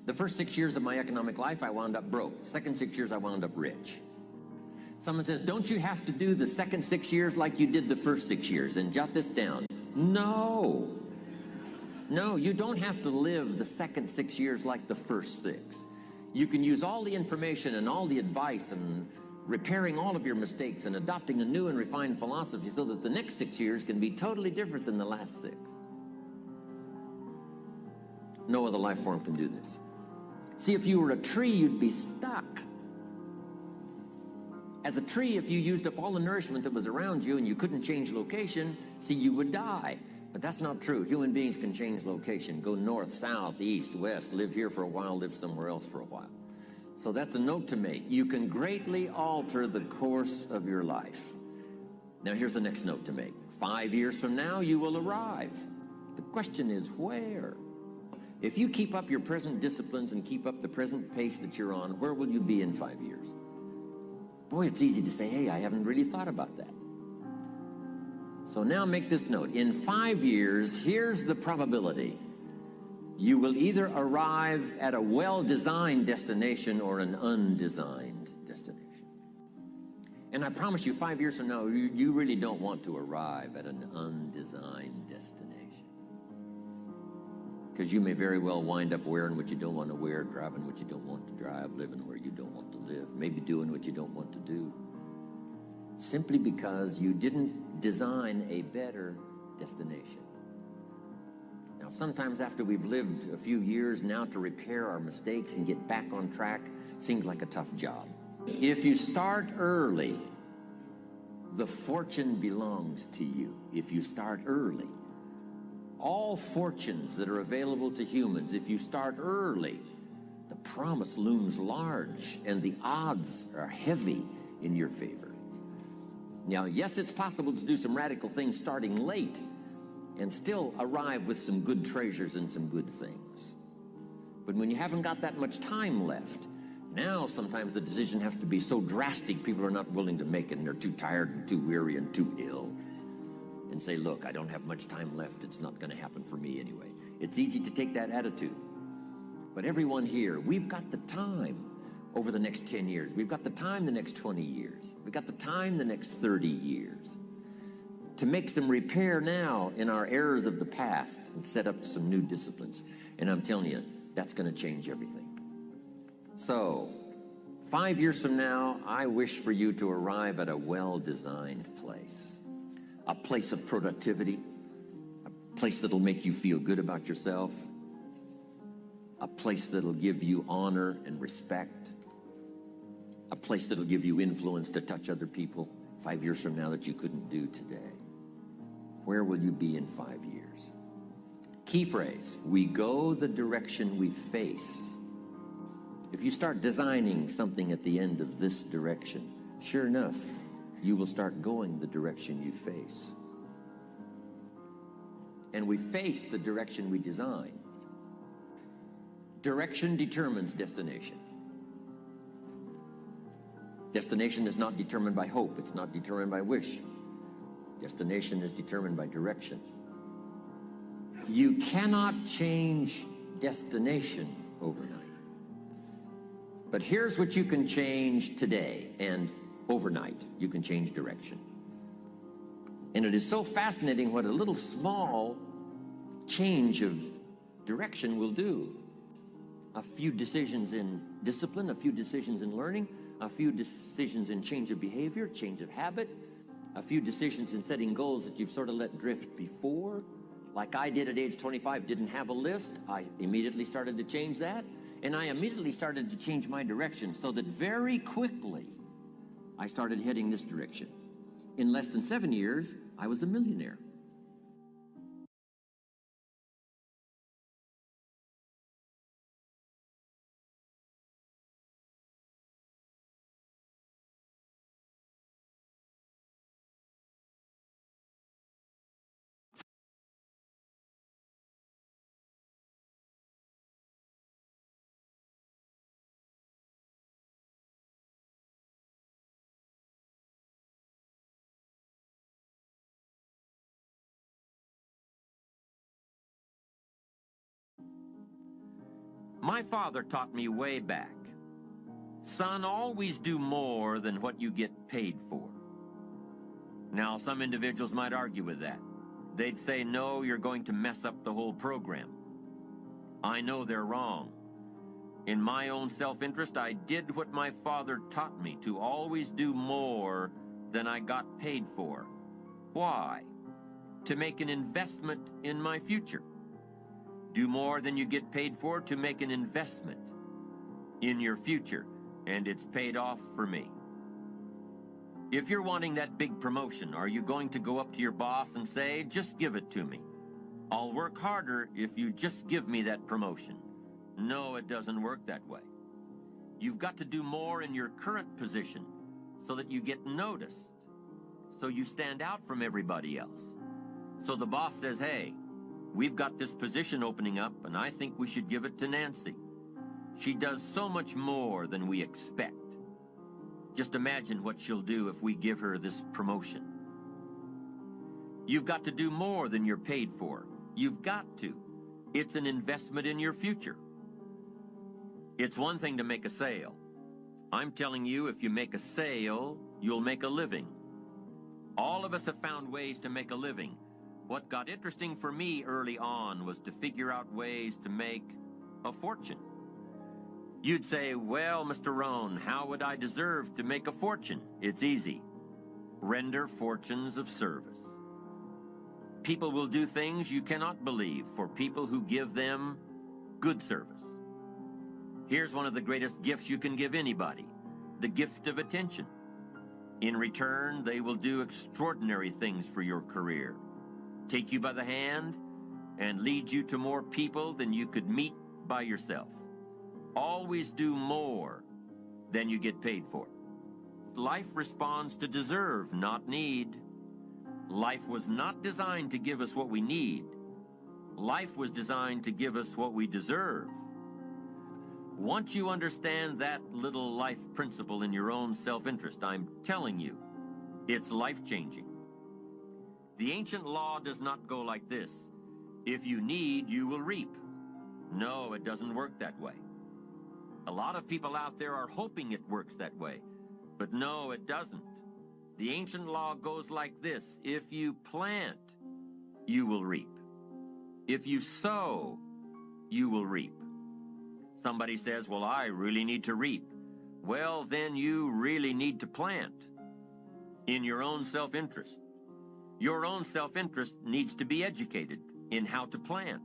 The first 6 years of my economic life, I wound up broke. Second 6 years, I wound up rich. Someone says, don't you have to do the second 6 years like you did the first 6 years? And jot this down. No. No, you don't have to live the second 6 years like the first 6. You can use all the information and all the advice and repairing all of your mistakes and adopting a new and refined philosophy so that the next 6 years can be totally different than the last 6. No other life form can do this. See, if you were a tree, you'd be stuck. As a tree, if you used up all the nourishment that was around you and you couldn't change location, see, you would die. But that's not true. Human beings can change location, go north, south, east, west, live here for a while, live somewhere else for a while. So that's a note to make. You can greatly alter the course of your life. Now here's the next note to make. 5 years from now, you will arrive. The question is where? If you keep up your present disciplines and keep up the present pace that you're on, where will you be in 5 years? Boy, it's easy to say, hey, I haven't really thought about that. So now make this note. In 5 years, here's the probability. You will either arrive at a well-designed destination or an undesigned destination. And I promise you, 5 years from now, you really don't want to arrive at an undesigned destination. Because you may very well wind up wearing what you don't want to wear, driving what you don't want to drive, living where you don't want to live, maybe doing what you don't want to do. Simply because you didn't design a better destination. Now, sometimes after we've lived a few years now to repair our mistakes and get back on track seems like a tough job. If you start early, the fortune belongs to you. If you start early, all fortunes that are available to humans, if you start early, the promise looms large and the odds are heavy in your favor. Now, yes, it's possible to do some radical things starting late and still arrive with some good treasures and some good things. But when you haven't got that much time left, now sometimes the decision has to be so drastic people are not willing to make it and they're too tired and too weary and too ill. And say, look, I don't have much time left. It's not going to happen for me anyway. It's easy to take that attitude. But everyone here, we've got the time over the next 10 years. We've got the time the next 20 years. We've got the time the next 30 years to make some repair now in our errors of the past and set up some new disciplines. And I'm telling you, that's going to change everything. So, 5 years from now, I wish for you to arrive at a well-designed place. A place of productivity, a place that'll make you feel good about yourself, a place that'll give you honor and respect, a place that'll give you influence to touch other people 5 years from now that you couldn't do today. Where will you be in 5 years? Key phrase, we go the direction we face. If you start designing something at the end of this direction, sure enough, you will start going the direction you face. And we face the direction we design. Direction determines destination. Destination is not determined by hope. It's not determined by wish. Destination is determined by direction. You cannot change destination overnight. But here's what you can change today, and overnight, you can change direction. And it is so fascinating what a little small change of direction will do. A few decisions in discipline, a few decisions in learning, a few decisions in change of behavior, change of habit, a few decisions in setting goals that you've sort of let drift before. Like I did at age 25, didn't have a list. I immediately started to change that. And I immediately started to change my direction so that very quickly, I started heading this direction. In less than 7 years, I was a millionaire. My father taught me way back, son, always do more than what you get paid for. Now, some individuals might argue with that. They'd say, no, you're going to mess up the whole program. I know they're wrong. In my own self-interest, I did what my father taught me, to always do more than I got paid for. Why? To make an investment in my future. Do more than you get paid for to make an investment in your future, and it's paid off for me. If you're wanting that big promotion, are you going to go up to your boss and say, just give it to me? I'll work harder if you just give me that promotion. No, it doesn't work that way. You've got to do more in your current position so that you get noticed, so you stand out from everybody else. So the boss says, hey, we've got this position opening up, and I think we should give it to Nancy. She does so much more than we expect. Just imagine what she'll do if we give her this promotion. You've got to do more than you're paid for. You've got to. It's an investment in your future. It's one thing to make a sale. I'm telling you, if you make a sale, you'll make a living. All of us have found ways to make a living. What got interesting for me early on was to figure out ways to make a fortune. You'd say, well, Mr. Rohn, how would I deserve to make a fortune? It's easy. Render fortunes of service. People will do things you cannot believe for people who give them good service. Here's one of the greatest gifts you can give anybody, the gift of attention. In return, they will do extraordinary things for your career, take you by the hand, and lead you to more people than you could meet by yourself. Always do more than you get paid for. Life responds to deserve, not need. Life was not designed to give us what we need. Life was designed to give us what we deserve. Once you understand that little life principle in your own self-interest, I'm telling you, it's life-changing. The ancient law does not go like this. If you need, you will reap. No, it doesn't work that way. A lot of people out there are hoping it works that way, but no, it doesn't. The ancient law goes like this. If you plant, you will reap. If you sow, you will reap. Somebody says, well, I really need to reap. Well, then you really need to plant in your own self-interest. Your own self-interest needs to be educated in how to plant,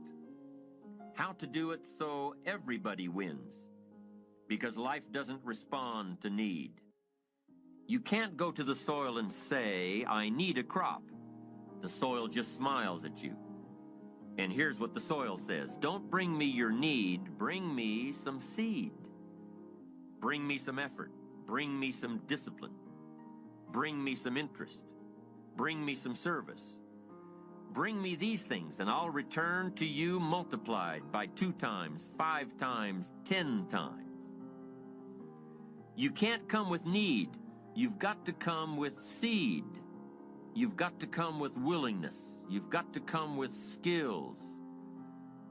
how to do it so everybody wins, because life doesn't respond to need. You can't go to the soil and say, I need a crop. The soil just smiles at you. And here's what the soil says. Don't bring me your need, bring me some seed. Bring me some effort. Bring me some discipline. Bring me some interest. Bring me some service. Bring me these things, and I'll return to you multiplied by 2 times, 5 times, 10 times. You can't come with need. You've got to come with seed. You've got to come with willingness. You've got to come with skills.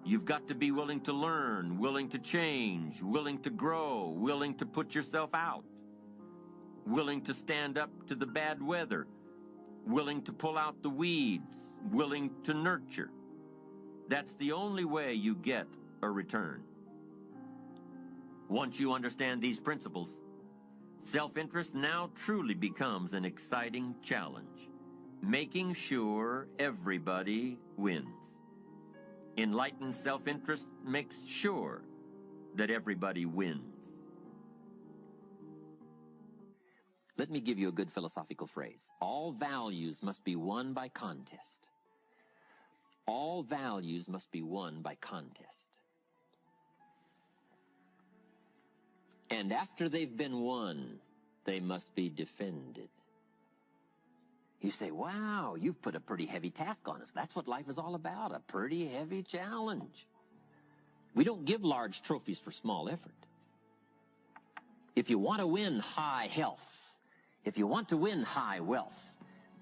You've got to be willing to learn, willing to change, willing to grow, willing to put yourself out, willing to stand up to the bad weather, willing to pull out the weeds, willing to nurture. That's the only way you get a return. Once you understand these principles, self-interest now truly becomes an exciting challenge, making sure everybody wins. Enlightened self-interest makes sure that everybody wins. Let me give you a good philosophical phrase. All values must be won by contest. All values must be won by contest. And after they've been won, they must be defended. You say, wow, you've put a pretty heavy task on us. That's what life is all about, a pretty heavy challenge. We don't give large trophies for small effort. If you want to win high health, if you want to win high wealth,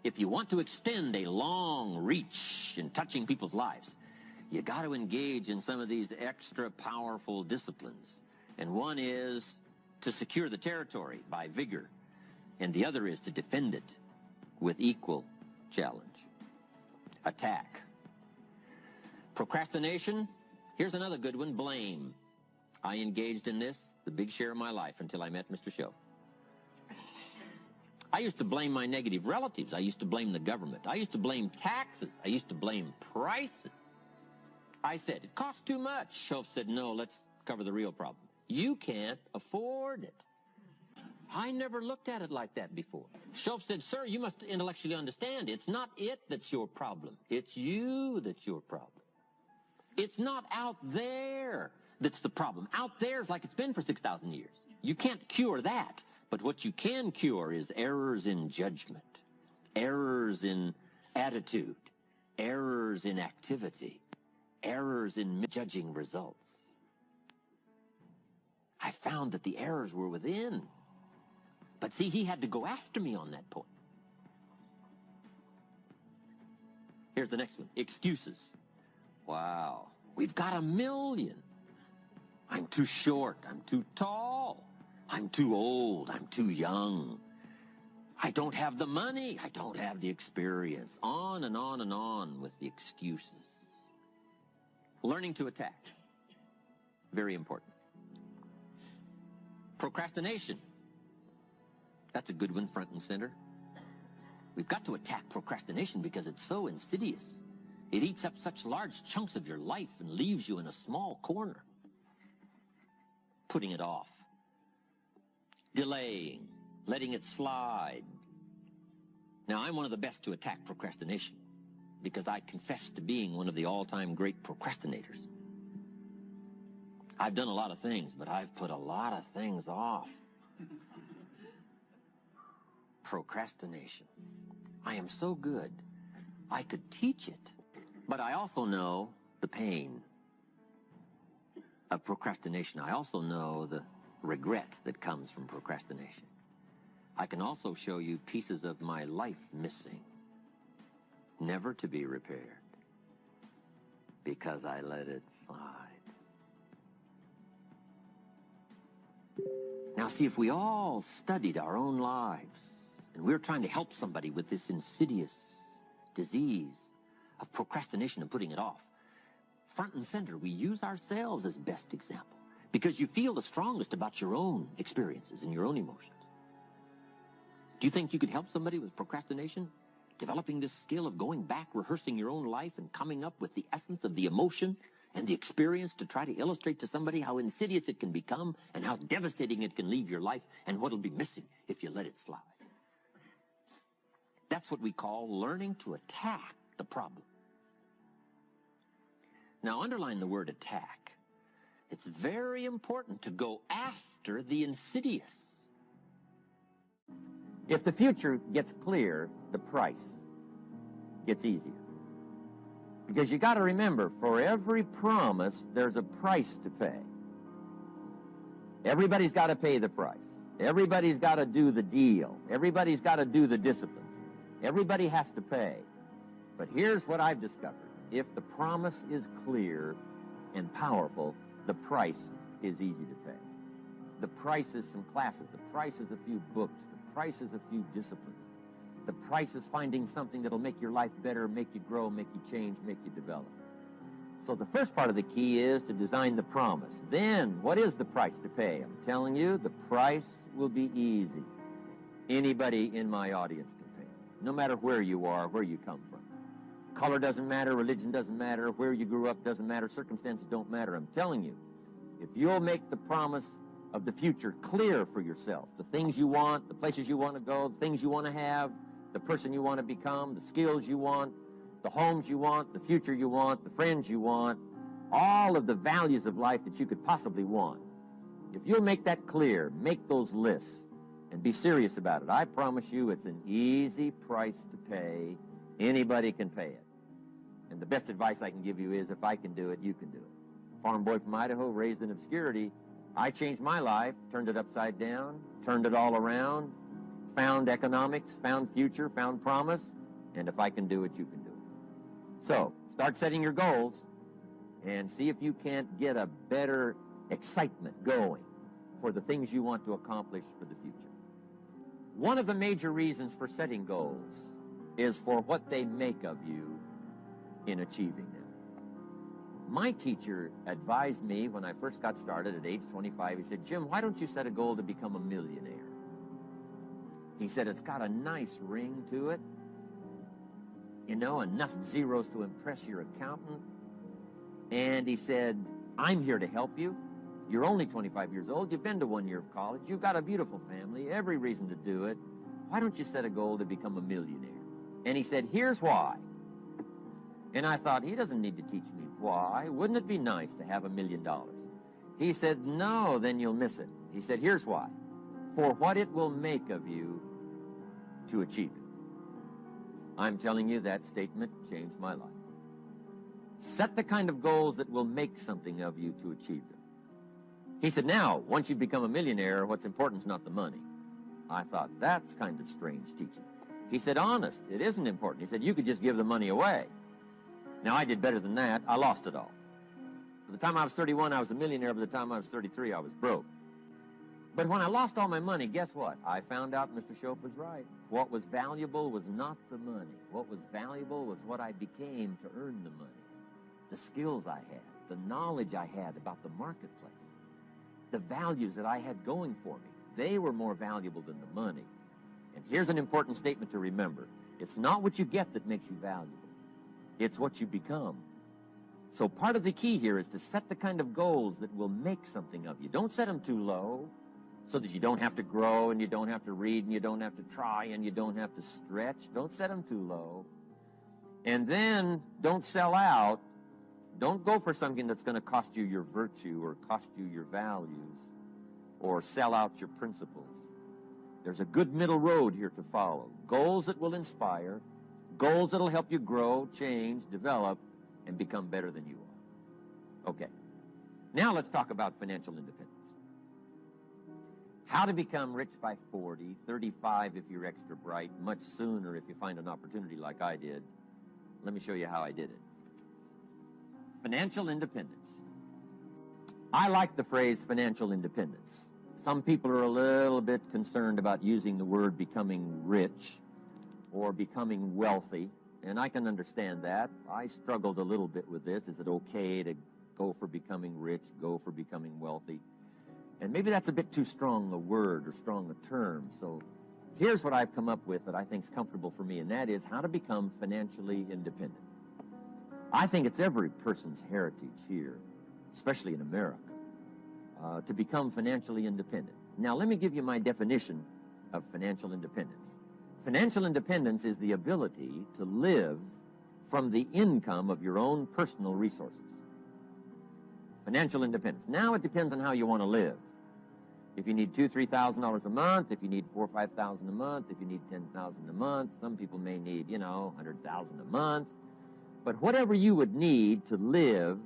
if you want to extend a long reach in touching people's lives, you got to engage in some of these extra powerful disciplines. And one is to secure the territory by vigor, and the other is to defend it with equal challenge. Attack. Procrastination. Here's another good one, blame. I engaged in this the big share of my life until I met Mr. Show. I used to blame my negative relatives. I used to blame the government. I used to blame taxes. I used to blame prices. I said, it costs too much. Shoaff said, no, let's cover the real problem. You can't afford it. I never looked at it like that before. Shoaff said, sir, you must intellectually understand. It's not it that's your problem. It's you that's your problem. It's not out there that's the problem. Out there is like it's been for 6,000 years. You can't cure that. But what you can cure is errors in judgment, errors in attitude, errors in activity, errors in judging results. I found that the errors were within. But see, he had to go after me on that point. Here's the next one. Excuses. Wow. We've got 1,000,000. I'm too short. I'm too tall. I'm too old. I'm too young. I don't have the money. I don't have the experience. On and on and on with the excuses. Learning to attack. Very important. Procrastination. That's a good one, front and center. We've got to attack procrastination because it's so insidious. It eats up such large chunks of your life and leaves you in a small corner. Putting it off. Delaying. Letting it slide. Now, I'm one of the best to attack procrastination because I confess to being one of the all-time great procrastinators. I've done a lot of things, but I've put a lot of things off. Procrastination. I am so good, I could teach it. But I also know the pain of procrastination. I also know the regret that comes from procrastination. I can also show you pieces of my life missing, never to be repaired, because I let it slide. Now see, if we all studied our own lives, and we're trying to help somebody with this insidious disease of procrastination and putting it off, front and center, we use ourselves as best example because you feel the strongest about your own experiences and your own emotions. Do you think you could help somebody with procrastination? Developing this skill of going back, rehearsing your own life and coming up with the essence of the emotion and the experience to try to illustrate to somebody how insidious it can become and how devastating it can leave your life and what'll be missing if you let it slide. That's what we call learning to attack the problem. Now, underline the word attack. It's very important to go after the insidious. If the future gets clear, the price gets easier. Because you got to remember, for every promise, there's a price to pay. Everybody's got to pay the price. Everybody's got to do the deal. Everybody's got to do the disciplines. Everybody has to pay. But here's what I've discovered. If the promise is clear and powerful, the price is easy to pay. The price is some classes. The price is a few books. The price is a few disciplines. The price is finding something that'll make your life better, make you grow, make you change, make you develop. So the first part of the key is to design the promise. Then, what is the price to pay? I'm telling you, the price will be easy. Anybody in my audience can pay, no matter where you are, where you come from. Color doesn't matter, religion doesn't matter, where you grew up doesn't matter, circumstances don't matter. I'm telling you, if you'll make the promise of the future clear for yourself, the things you want, the places you want to go, the things you want to have, the person you want to become, the skills you want, the homes you want, the future you want, the friends you want, all of the values of life that you could possibly want. If you'll make that clear, make those lists, and be serious about it, I promise you it's an easy price to pay. Anybody can pay it. And the best advice I can give you is, if I can do it, you can do it. Farm boy from Idaho, raised in obscurity, I changed my life, turned it upside down, turned it all around, found economics, found future, found promise, and if I can do it, you can do it. So, start setting your goals and see if you can't get a better excitement going for the things you want to accomplish for the future. One of the major reasons for setting goals is for what they make of you in achieving them. My teacher advised me when I first got started at age 25, he said, "Jim, why don't you set a goal to become a millionaire?" He said, "It's got a nice ring to it. You know, enough zeros to impress your accountant." And he said, "I'm here to help you. You're only 25 years old. You've been to 1 year of college. You've got a beautiful family, every reason to do it. Why don't you set a goal to become a millionaire?" And he said, "Here's why." And I thought, he doesn't need to teach me why. Wouldn't it be nice to have $1 million? He said, "No, then you'll miss it." He said, "Here's why. For what it will make of you to achieve it." I'm telling you, that statement changed my life. Set the kind of goals that will make something of you to achieve them. He said, now, once you become a millionaire, what's important is not the money. I thought, that's kind of strange teaching. He said, honest, it isn't important. He said, you could just give the money away. Now, I did better than that. I lost it all. By the time I was 31, I was a millionaire. By the time I was 33, I was broke. But when I lost all my money, guess what? I found out Mr. Schoaf was right. What was valuable was not the money. What was valuable was what I became to earn the money. The skills I had, the knowledge I had about the marketplace, the values that I had going for me. They were more valuable than the money. And here's an important statement to remember. It's not what you get that makes you valuable. It's what you become. So part of the key here is to set the kind of goals that will make something of you. Don't set them too low so that you don't have to grow and you don't have to read and you don't have to try and you don't have to stretch. Don't set them too low. And then don't sell out. Don't go for something that's going to cost you your virtue or cost you your values or sell out your principles. There's a good middle road here to follow. Goals that will inspire, goals that will help you grow, change, develop, and become better than you are. Okay. Now let's talk about financial independence. How to become rich by 40, 35 if you're extra bright, much sooner if you find an opportunity like I did. Let me show you how I did it. Financial independence. I like the phrase financial independence. Some people are a little bit concerned about using the word becoming rich or becoming wealthy, and I can understand that. I struggled a little bit with this. Is it okay to go for becoming rich, go for becoming wealthy? And maybe that's a bit too strong a word or strong a term. So here's what I've come up with that I think is comfortable for me, and that is how to become financially independent. I think it's every person's heritage here, especially in America, to become financially independent. Now, let me give you my definition of financial independence. Financial independence is the ability to live from the income of your own personal resources. Financial independence. Now it depends on how you want to live. If you need $2,000, $3,000 a month, if you need $4,000 or $5,000 a month, if you need $10,000 a month, some people may need, $100,000 a month. But whatever you would need to live,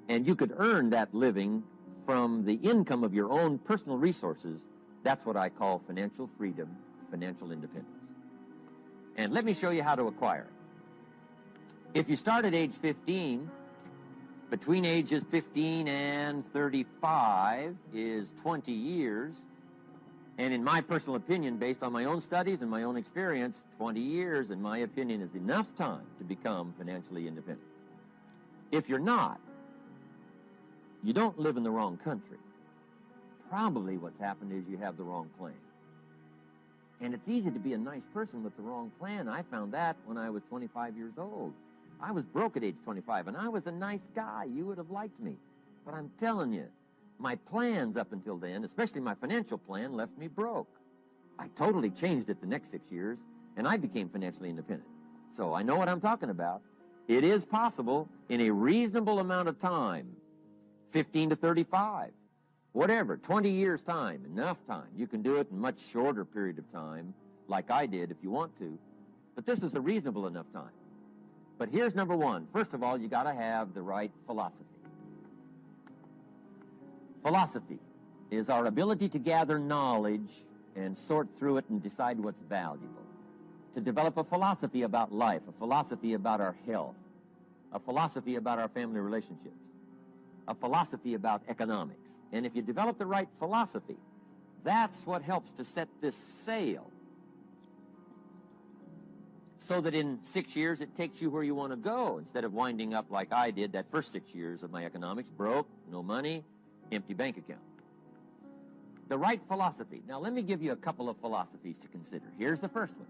and you could earn that living from the income of your own personal resources, that's what I call financial freedom, financial independence. And let me show you how to acquire it. If you start at age 15, between ages 15 and 35 is 20 years. And in my personal opinion, based on my own studies and my own experience, 20 years, in my opinion, is enough time to become financially independent. If you're not, you don't live in the wrong country. Probably what's happened is you have the wrong plan. And it's easy to be a nice person with the wrong plan. I found that when I was 25 years old. I was broke at age 25, and I was a nice guy. You would have liked me. But I'm telling you, my plans up until then, especially my financial plan, left me broke. I totally changed it the next 6 years, and I became financially independent. So I know what I'm talking about. It is possible in a reasonable amount of time, 15 to 35, whatever, 20 years time, enough time. You can do it in a much shorter period of time, like I did if you want to. But this is a reasonable enough time. But here's number one. First of all, you got to have the right philosophy. Philosophy is our ability to gather knowledge and sort through it and decide what's valuable. To develop a philosophy about life, a philosophy about our health, a philosophy about our family relationships, a philosophy about economics. And if you develop the right philosophy, that's what helps to set this sail so that in 6 years it takes you where you want to go instead of winding up like I did that first 6 years of my economics, broke, no money, empty bank account. The right philosophy. Now let me give you a couple of philosophies to consider. Here's the first one.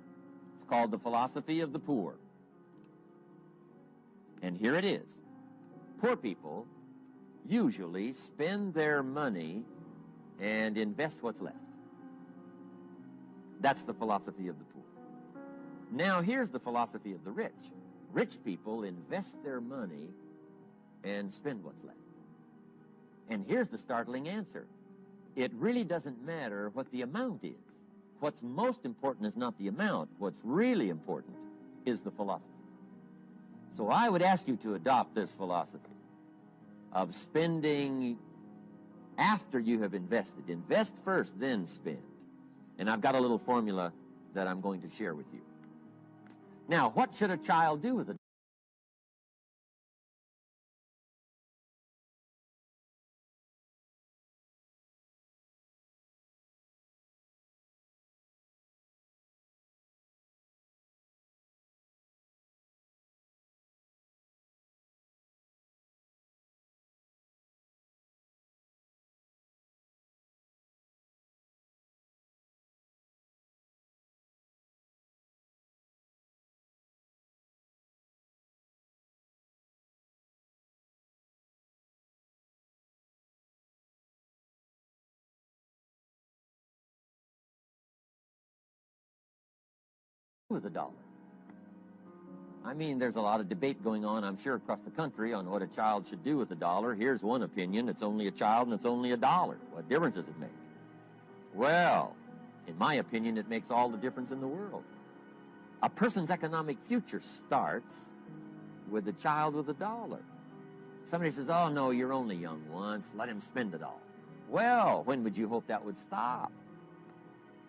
It's called the philosophy of the poor. And here it is. Poor people usually spend their money and invest what's left. That's the philosophy of the poor. Now here's the philosophy of the rich. Rich people invest their money and spend what's left. And here's the startling answer. It really doesn't matter what the amount is. What's most important is not the amount. What's really important is the philosophy. So I would ask you to adopt this philosophy of spending after you have invested. Invest first, then spend. And I've got a little formula that I'm going to share with you. Now, what should a child do with it? With a dollar. I mean, there's a lot of debate going on, I'm sure, across the country on what a child should do with a dollar. Here's one opinion: it's only a child and it's only a dollar. What difference does it make? Well, in my opinion, it makes all the difference in the world. A person's economic future starts with a child with a dollar. Somebody says, oh, no, you're only young once. Let him spend it all. Well, when would you hope that would stop?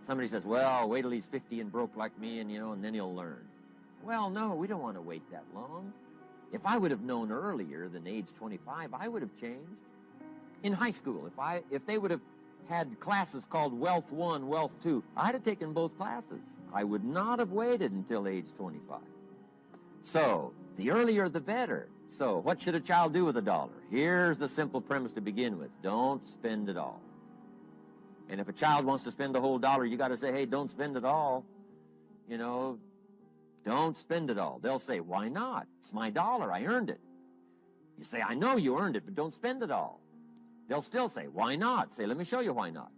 Somebody says, well, wait till he's 50 and broke like me, and, and then he'll learn. Well, no, we don't want to wait that long. If I would have known earlier than age 25, I would have changed. In high school, if they would have had classes called Wealth 1, Wealth 2, I'd have taken both classes. I would not have waited until age 25. So, the earlier the better. So, what should a child do with a dollar? Here's the simple premise to begin with. Don't spend it all. And if a child wants to spend the whole dollar, you got to say, hey, don't spend it all. Don't spend it all. They'll say, why not? It's my dollar. I earned it. You say, I know you earned it, but don't spend it all. They'll still say, why not? Say, let me show you why not.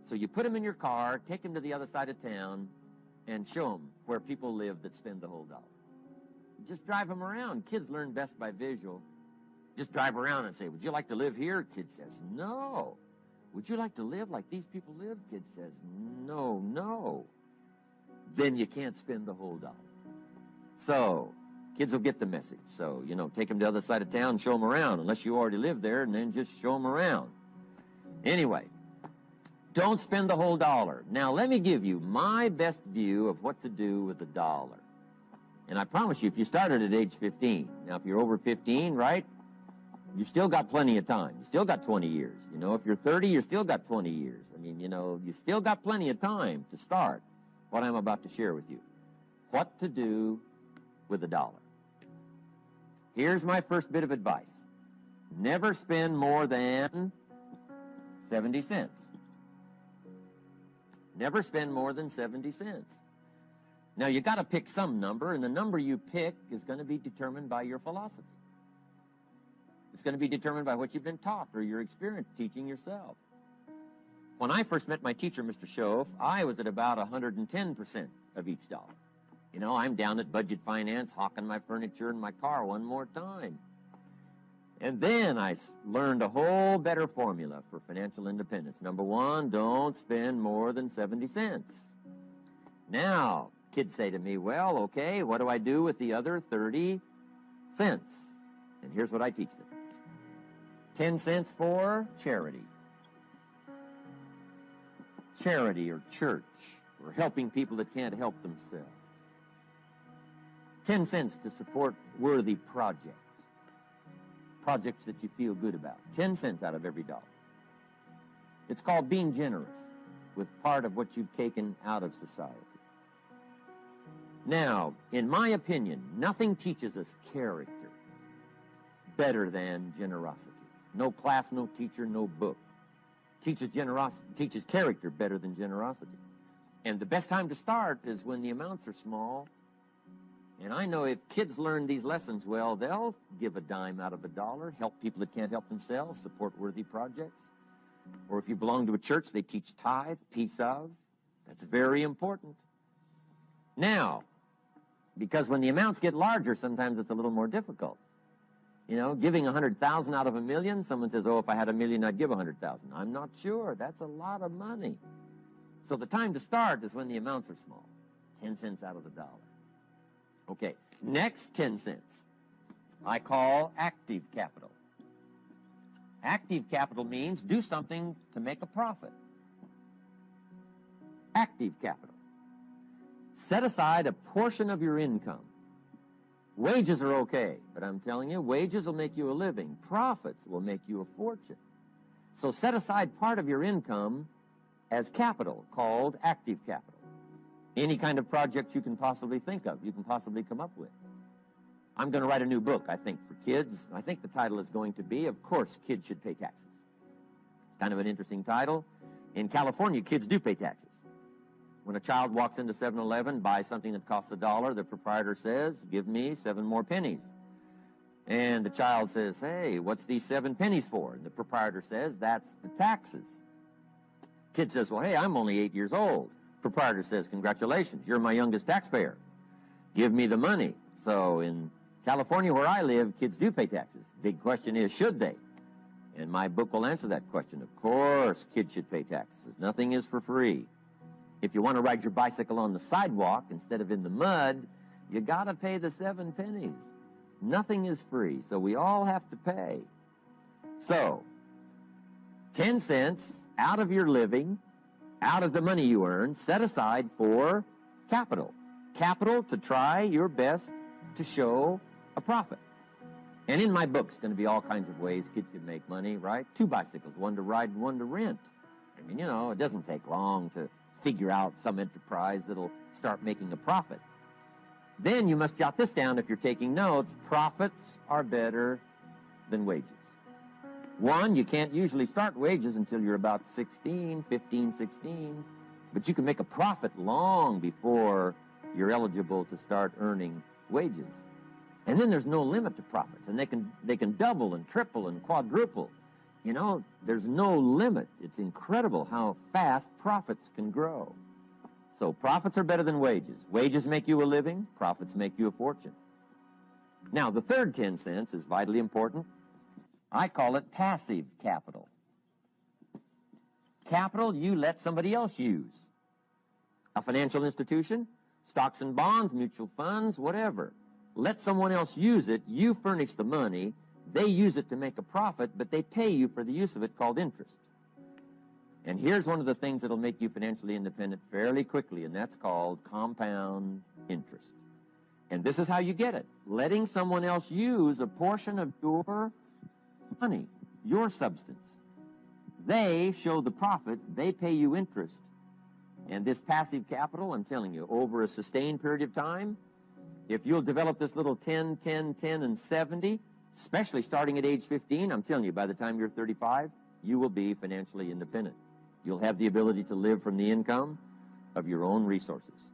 So you put them in your car, take them to the other side of town, and show them where people live that spend the whole dollar. Just drive them around. Kids learn best by visual. Just drive around and say, would you like to live here? Kid says, no. Would you like to live like these people live? Kid says, no. Then you can't spend the whole dollar. So, kids will get the message. So, take them to the other side of town, show them around, unless you already live there, and then just show them around. Anyway, don't spend the whole dollar. Now, let me give you my best view of what to do with the dollar. And I promise you, if you started at age 15, now if you're over 15, right, you've still got plenty of time. You still got 20 years. If you're 30, you still got 20 years. I mean, you still got plenty of time to start what I'm about to share with you. What to do with a dollar. Here's my first bit of advice. Never spend more than 70 cents. Never spend more than 70 cents. Now, you got to pick some number, and the number you pick is going to be determined by your philosophy. It's going to be determined by what you've been taught or your experience teaching yourself. When I first met my teacher, Mr. Schoaf, I was at about 110% of each dollar. I'm down at budget finance, hawking my furniture and my car one more time. And then I learned a whole better formula for financial independence. Number one, don't spend more than 70 cents. Now, kids say to me, well, okay, what do I do with the other 30 cents? And here's what I teach them. 10 cents for charity. Charity or church, or helping people that can't help themselves. 10 cents to support worthy projects. Projects that you feel good about. 10 cents out of every dollar. It's called being generous with part of what you've taken out of society. Now, in my opinion, nothing teaches us character better than generosity. No class, no teacher, no book teaches character better than generosity. And the best time to start is when the amounts are small. And I know if kids learn these lessons well, they'll give a dime out of a dollar, help people that can't help themselves, support worthy projects. Or if you belong to a church, they teach tithe, piece of. That's very important. Now, because when the amounts get larger, sometimes it's a little more difficult. Giving 100,000 out of $1 million, someone says, oh, if I had $1 million, I'd give 100,000. I'm not sure. That's a lot of money. So the time to start is when the amounts are small, 10 cents out of the dollar. Okay, next 10 cents I call active capital. Active capital means do something to make a profit. Active capital. Set aside a portion of your income. Wages are okay, but I'm telling you, wages will make you a living. Profits will make you a fortune. So set aside part of your income as capital, called active capital. Any kind of project you can possibly think of, you can possibly come up with. I'm going to write a new book, I think, for kids. I think the title is going to be, Of Course, Kids Should Pay Taxes. It's kind of an interesting title. In California, kids do pay taxes. When a child walks into 7-Eleven, buys something that costs $1, the proprietor says, give me 7 more pennies. And the child says, hey, what's these 7 pennies for? And the proprietor says, that's the taxes. Kid says, well, hey, I'm only 8 years old. Proprietor says, congratulations, you're my youngest taxpayer. Give me the money. So in California, where I live, kids do pay taxes. Big question is, should they? And my book will answer that question. Of course, kids should pay taxes. Nothing is for free. If you want to ride your bicycle on the sidewalk instead of in the mud, you got to pay the 7 pennies. Nothing is free, so we all have to pay. So, 10 cents out of your living, out of the money you earn, set aside for capital. Capital to try your best to show a profit. And in my book, it's going to be all kinds of ways kids can make money, right? 2 bicycles, one to ride and one to rent. I mean, you know, it doesn't take long to figure out some enterprise that'll start making a profit. Then you must jot this down if you're taking notes. Profits are better than wages. 1, you can't usually start wages until you're about 16, 15, 16, but you can make a profit long before you're eligible to start earning wages. And then there's no limit to profits, and they can double and triple and quadruple. You know, there's no limit. It's incredible how fast profits can grow. So profits are better than wages. Wages make you a living, profits make you a fortune. Now, the third 10 cents is vitally important. I call it passive capital. Capital you let somebody else use. A financial institution, stocks and bonds, mutual funds, whatever. Let someone else use it. You furnish the money. They use it to make a profit, but they pay you for the use of it, called interest. And here's one of the things that'll make you financially independent fairly quickly, and that's called compound interest. And this is how you get it. Letting someone else use a portion of your money, your substance. They show the profit, they pay you interest. And this passive capital, I'm telling you, over a sustained period of time, if you'll develop this little 10, 10, 10, and 70, especially starting at age 15, I'm telling you, by the time you're 35, you will be financially independent. You'll have the ability to live from the income of your own resources.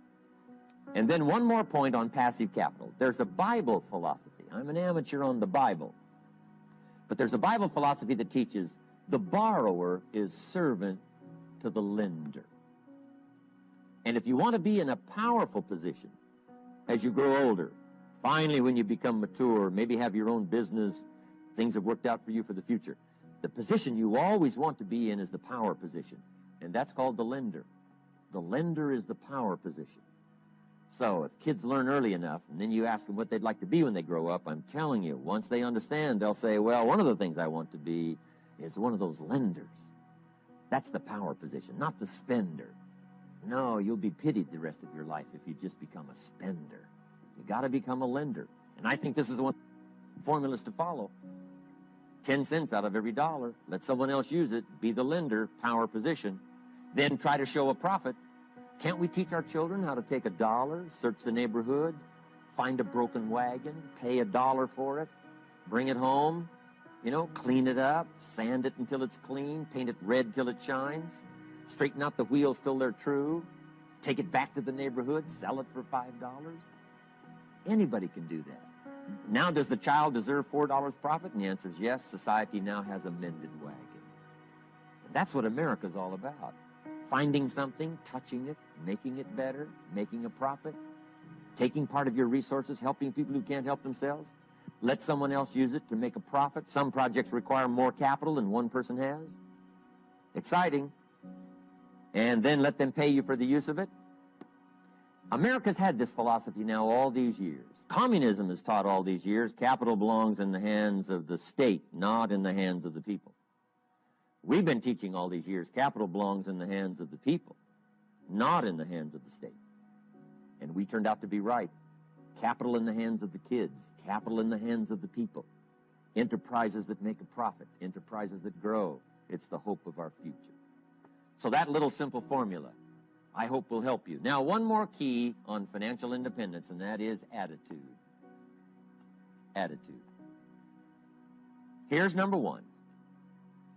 And then one more point on passive capital. There's a Bible philosophy. I'm an amateur on the Bible. But there's a Bible philosophy that teaches the borrower is servant to the lender. And if you want to be in a powerful position as you grow older, finally when you become mature, maybe have your own business, things have worked out for you for the future, the position you always want to be in is the power position, and that's called the lender. The lender is the power position. So if kids learn early enough, and then you ask them what they'd like to be when they grow up, I'm telling you, once they understand, they'll say, well, one of the things I want to be is one of those lenders. That's the power position, not the spender. No, you'll be pitied the rest of your life if you just become a spender. You got to become a lender. And I think this is the one formulas to follow. 10 cents out of every dollar. Let someone else use it. Be the lender, power position. Then try to show a profit. Can't we teach our children how to take $1, search the neighborhood, find a broken wagon, pay $1 for it, bring it home, you know, clean it up, sand it until it's clean, paint it red till it shines, straighten out the wheels till they're true, take it back to the neighborhood, sell it for $5? Anybody can do that. Now, does the child deserve $4 profit? And the answer is yes. Society now has a mended wagon. And that's what America's all about. Finding something, touching it, making it better, making a profit, taking part of your resources, helping people who can't help themselves. Let someone else use it to make a profit. Some projects require more capital than one person has. Exciting. And then let them pay you for the use of it. America's had this philosophy now all these years. Communism has taught all these years capital belongs in the hands of the state, not in the hands of the people. We've been teaching all these years capital belongs in the hands of the people, not in the hands of the state. And we turned out to be right. Capital in the hands of the kids, capital in the hands of the people. Enterprises that make a profit, enterprises that grow. It's the hope of our future. So that little simple formula, I hope, will help you. Now, one more key on financial independence, and that is attitude. Attitude. Here's number one.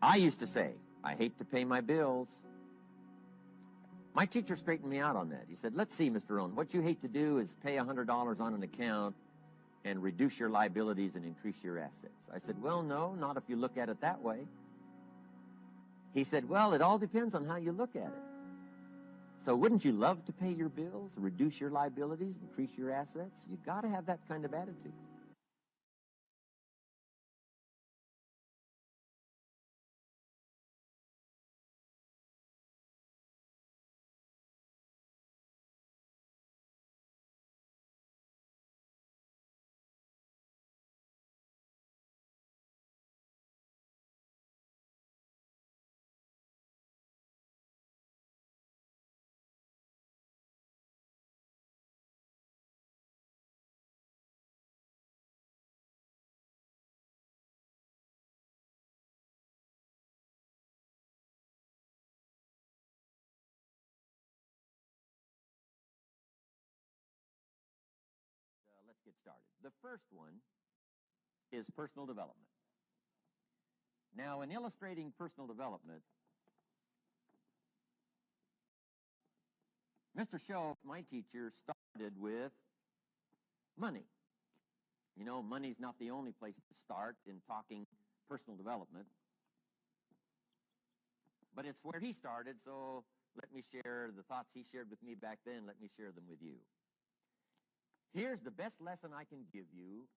I used to say, I hate to pay my bills. My teacher straightened me out on that. He said, let's see, Mr. Rohn, what you hate to do is pay $100 on an account and reduce your liabilities and increase your assets. I said, well, no, not if you look at it that way. He said, well, it all depends on how you look at it. So wouldn't you love to pay your bills, reduce your liabilities, increase your assets? You got to have that kind of attitude. Let's get started. The first one is personal development. Now, in illustrating personal development, Mr. Shoaff, my teacher, started with money. You know, money's not the only place to start in talking personal development, but it's where he started, so let me share the thoughts he shared with me back then. Let me share them with you. Here's the best lesson I can give you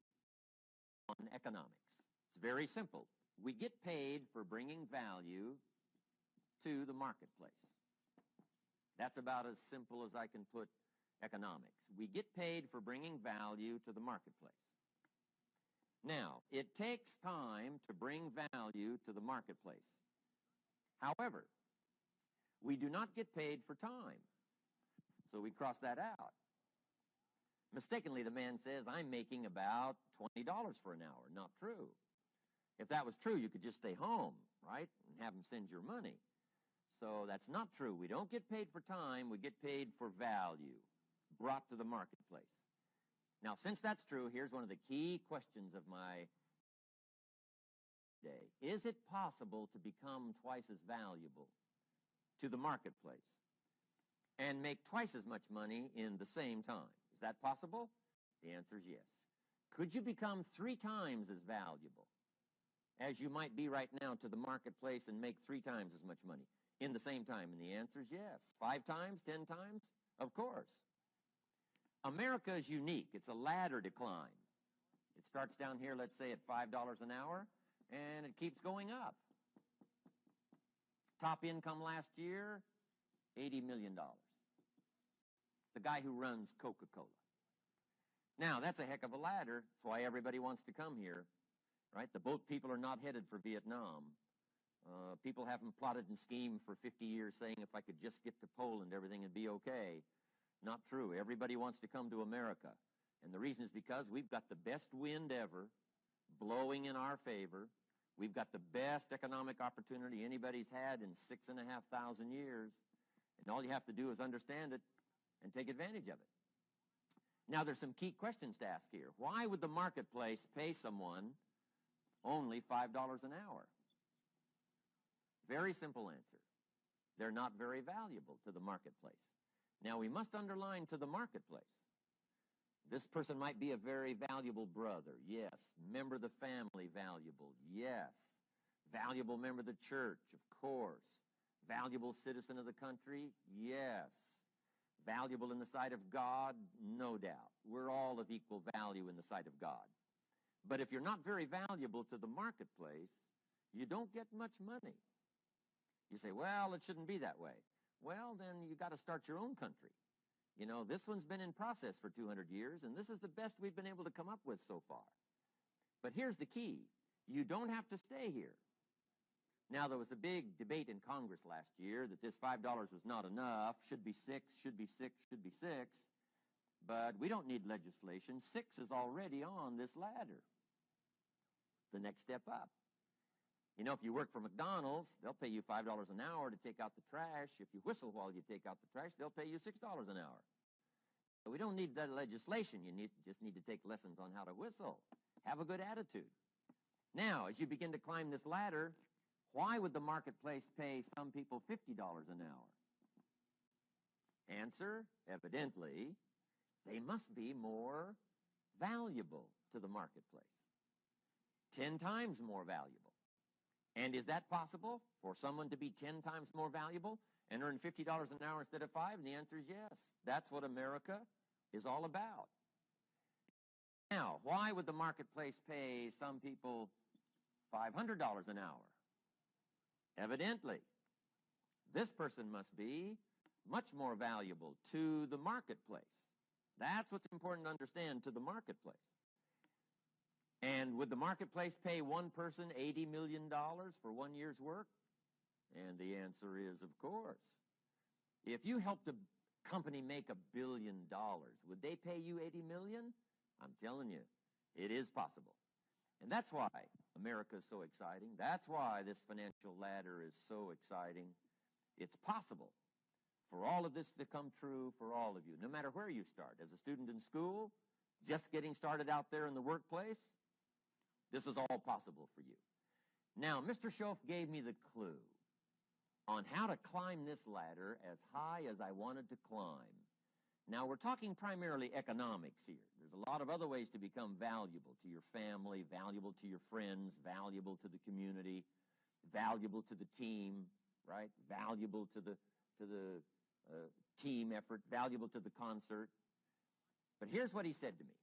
on economics. It's very simple. We get paid for bringing value to the marketplace. That's about as simple as I can put economics. We get paid for bringing value to the marketplace. Now, it takes time to bring value to the marketplace. However, we do not get paid for time, so we cross that out. Mistakenly, the man says, I'm making about $20 for an hour. Not true. If that was true, you could just stay home, right, and have them send your money. So that's not true. We don't get paid for time. We get paid for value brought to the marketplace. Now, since that's true, here's one of the key questions of my day. Is it possible to become twice as valuable to the marketplace and make twice as much money in the same time? Is that possible? The answer is yes. Could you become 3 times as valuable as you might be right now to the marketplace and make 3 times as much money in the same time? And the answer is yes. 5 times, 10 times? Of course. America is unique. It's a ladder to climb. It starts down here, let's say, at $5 an hour, and it keeps going up. Top income last year, $80 million. The guy who runs Coca-Cola. Now, that's a heck of a ladder. That's why everybody wants to come here, right? The boat people are not headed for Vietnam. People haven't plotted and schemed for 50 years saying if I could just get to Poland, everything would be okay. Not true. Everybody wants to come to America. And the reason is because we've got the best wind ever blowing in our favor. We've got the best economic opportunity anybody's had in 6,500 years. And all you have to do is understand it and take advantage of it. Now, there's some key questions to ask here. Why would the marketplace pay someone only $5 an hour? Very simple answer. They're not very valuable to the marketplace. Now, we must underline to the marketplace. This person might be a very valuable brother. Yes. Member of the family, valuable. Yes. Valuable member of the church, of course. Valuable citizen of the country? Yes. Valuable in the sight of God? No doubt. We're all of equal value in the sight of God. But if you're not very valuable to the marketplace, you don't get much money. You say, well, it shouldn't be that way. Well, then you got to start your own country. You know, this one's been in process for 200 years, and this is the best we've been able to come up with so far. But here's the key. You don't have to stay here. Now, there was a big debate in Congress last year that this $5 was not enough, should be 6, should be 6, should be 6. But we don't need legislation. 6 is already on this ladder. The next step up. You know, if you work for McDonald's, they'll pay you $5 an hour to take out the trash. If you whistle while you take out the trash, they'll pay you $6 an hour. But we don't need that legislation. You just need to take lessons on how to whistle. Have a good attitude. Now, as you begin to climb this ladder, why would the marketplace pay some people $50 an hour? Answer, evidently, they must be more valuable to the marketplace. 10 times more valuable. And is that possible for someone to be 10 times more valuable and earn $50 an hour instead of 5? And the answer is yes. That's what America is all about. Now, why would the marketplace pay some people $500 an hour? Evidently, this person must be much more valuable to the marketplace. That's what's important to understand, to the marketplace. And would the marketplace pay one person $80 million for 1 year's work? And the answer is, of course. If you helped a company make $1 billion, would they pay you $80 million? I'm telling you, it is possible. And that's why America is so exciting. That's why this financial ladder is so exciting. It's possible for all of this to come true for all of you, no matter where you start. As a student in school, just getting started out there in the workplace, this is all possible for you. Now, Mr. Schoaf gave me the clue on how to climb this ladder as high as I wanted to climb. Now, we're talking primarily economics here. There's a lot of other ways to become valuable to your family, valuable to your friends, valuable to the community, valuable to the team, right? Valuable to the team effort, valuable to the concert. But here's what he said to me.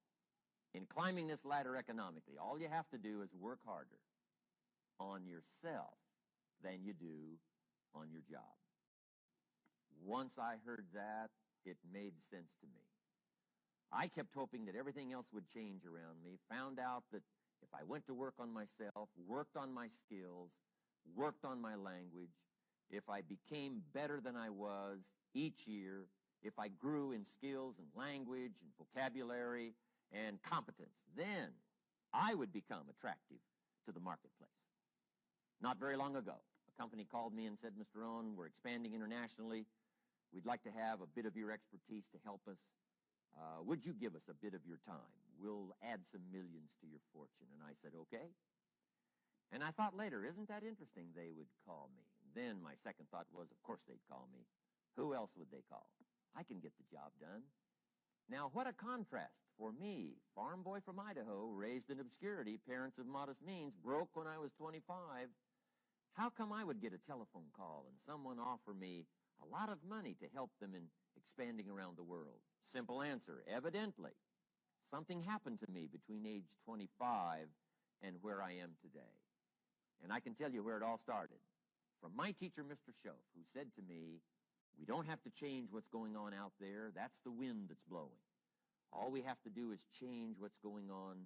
In climbing this ladder economically, all you have to do is work harder on yourself than you do on your job. Once I heard that, it made sense to me. I kept hoping that everything else would change around me, found out that if I went to work on myself, worked on my skills, worked on my language, if I became better than I was each year, if I grew in skills and language and vocabulary and competence, then I would become attractive to the marketplace. Not very long ago, a company called me and said, Mr. Owen, we're expanding internationally. We'd like to have a bit of your expertise to help us. Would you give us a bit of your time? We'll add some millions to your fortune. And I said, okay. And I thought later, isn't that interesting? They would call me. Then my second thought was, of course they'd call me. Who else would they call? I can get the job done. Now, what a contrast for me, farm boy from Idaho, raised in obscurity, parents of modest means, broke when I was 25. How come I would get a telephone call and someone offer me a lot of money to help them in expanding around the world? Simple answer, evidently. Something happened to me between age 25 and where I am today. And I can tell you where it all started. From my teacher, Mr. Schoaf, who said to me, we don't have to change what's going on out there. That's the wind that's blowing. All we have to do is change what's going on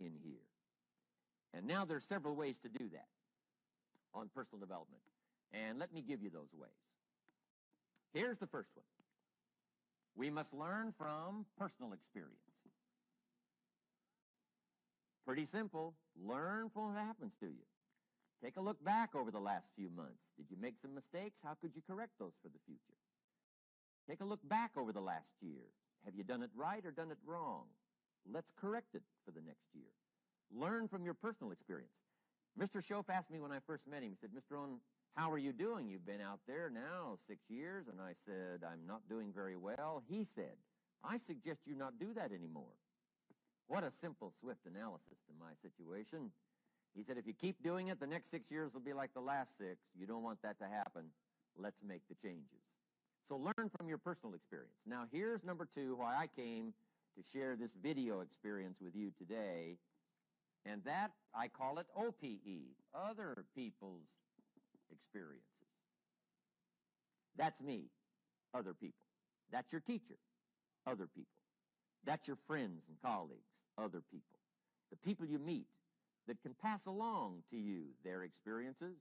in here. And now there's several ways to do that on personal development. And let me give you those ways. Here's the first one. We must learn from personal experience. Pretty simple. Learn from what happens to you. Take a look back over the last few months. Did you make some mistakes? How could you correct those for the future? Take a look back over the last year. Have you done it right or done it wrong? Let's correct it for the next year. Learn from your personal experience. Mr. Schoaf asked me when I first met him, he said, Mr. Owen, how are you doing? You've been out there now 6 years. And I said, I'm not doing very well. He said, I suggest you not do that anymore. What a simple, swift analysis to my situation. He said, if you keep doing it, the next 6 years will be like the last 6. You don't want that to happen. Let's make the changes. So learn from your personal experience. Now, here's number 2, why I came to share this video experience with you today. And that, I call it OPE, other people's experiences. That's me, other people. That's your teacher, other people. That's your friends and colleagues, other people. The people you meet that can pass along to you their experiences,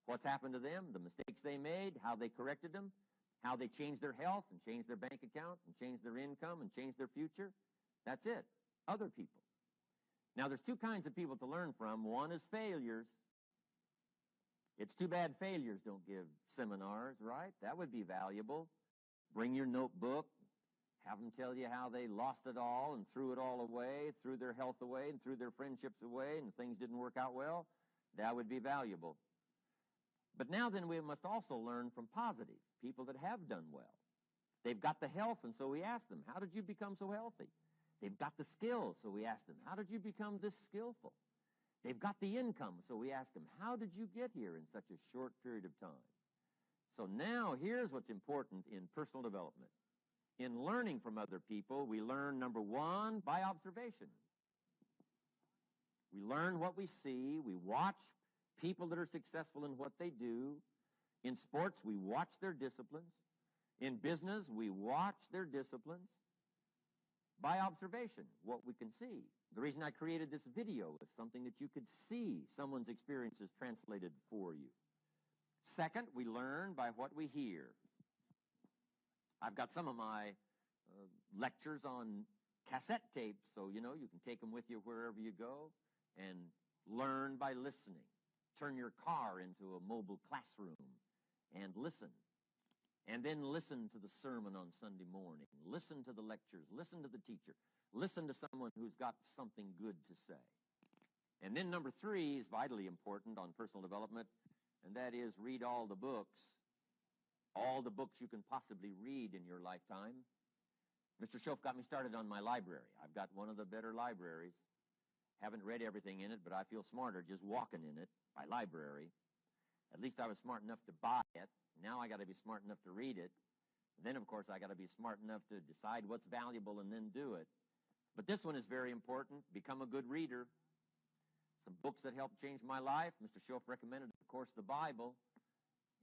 what's happened to them, the mistakes they made, how they corrected them, how they changed their health and changed their bank account and changed their income and changed their future. That's it, other people. Now, there's two kinds of people to learn from. One is failures. It's too bad failures don't give seminars, right? That would be valuable. Bring your notebook, have them tell you how they lost it all and threw it all away, threw their health away and threw their friendships away and things didn't work out well. That would be valuable. But now then we must also learn from positive, people that have done well. They've got the health, and so we ask them, how did you become so healthy? They've got the skills, so we ask them, how did you become this skillful? They've got the income, so we ask them, how did you get here in such a short period of time? So now here's what's important in personal development. In learning from other people, we learn, number one, by observation. We learn what we see. We watch people that are successful in what they do. In sports, we watch their disciplines. In business, we watch their disciplines. By observation, what we can see. The reason I created this video is something that you could see someone's experiences translated for you. Second, we learn by what we hear. I've got some of my lectures on cassette tapes, so, you know, you can take them with you wherever you go and learn by listening. Turn your car into a mobile classroom and listen. And then listen to the sermon on Sunday morning. Listen to the lectures. Listen to the teacher. Listen to someone who's got something good to say. And then number three is vitally important on personal development, and that is read all the books you can possibly read in your lifetime. Mr. Schoaf got me started on my library. I've got one of the better libraries. Haven't read everything in it, but I feel smarter just walking in it, my library. At least I was smart enough to buy it. Now I got to be smart enough to read it. Then, of course, I got to be smart enough to decide what's valuable and then do it. But this one is very important. Become a good reader. Some books that helped change my life. Mr. Schoaf recommended, of course, the Bible.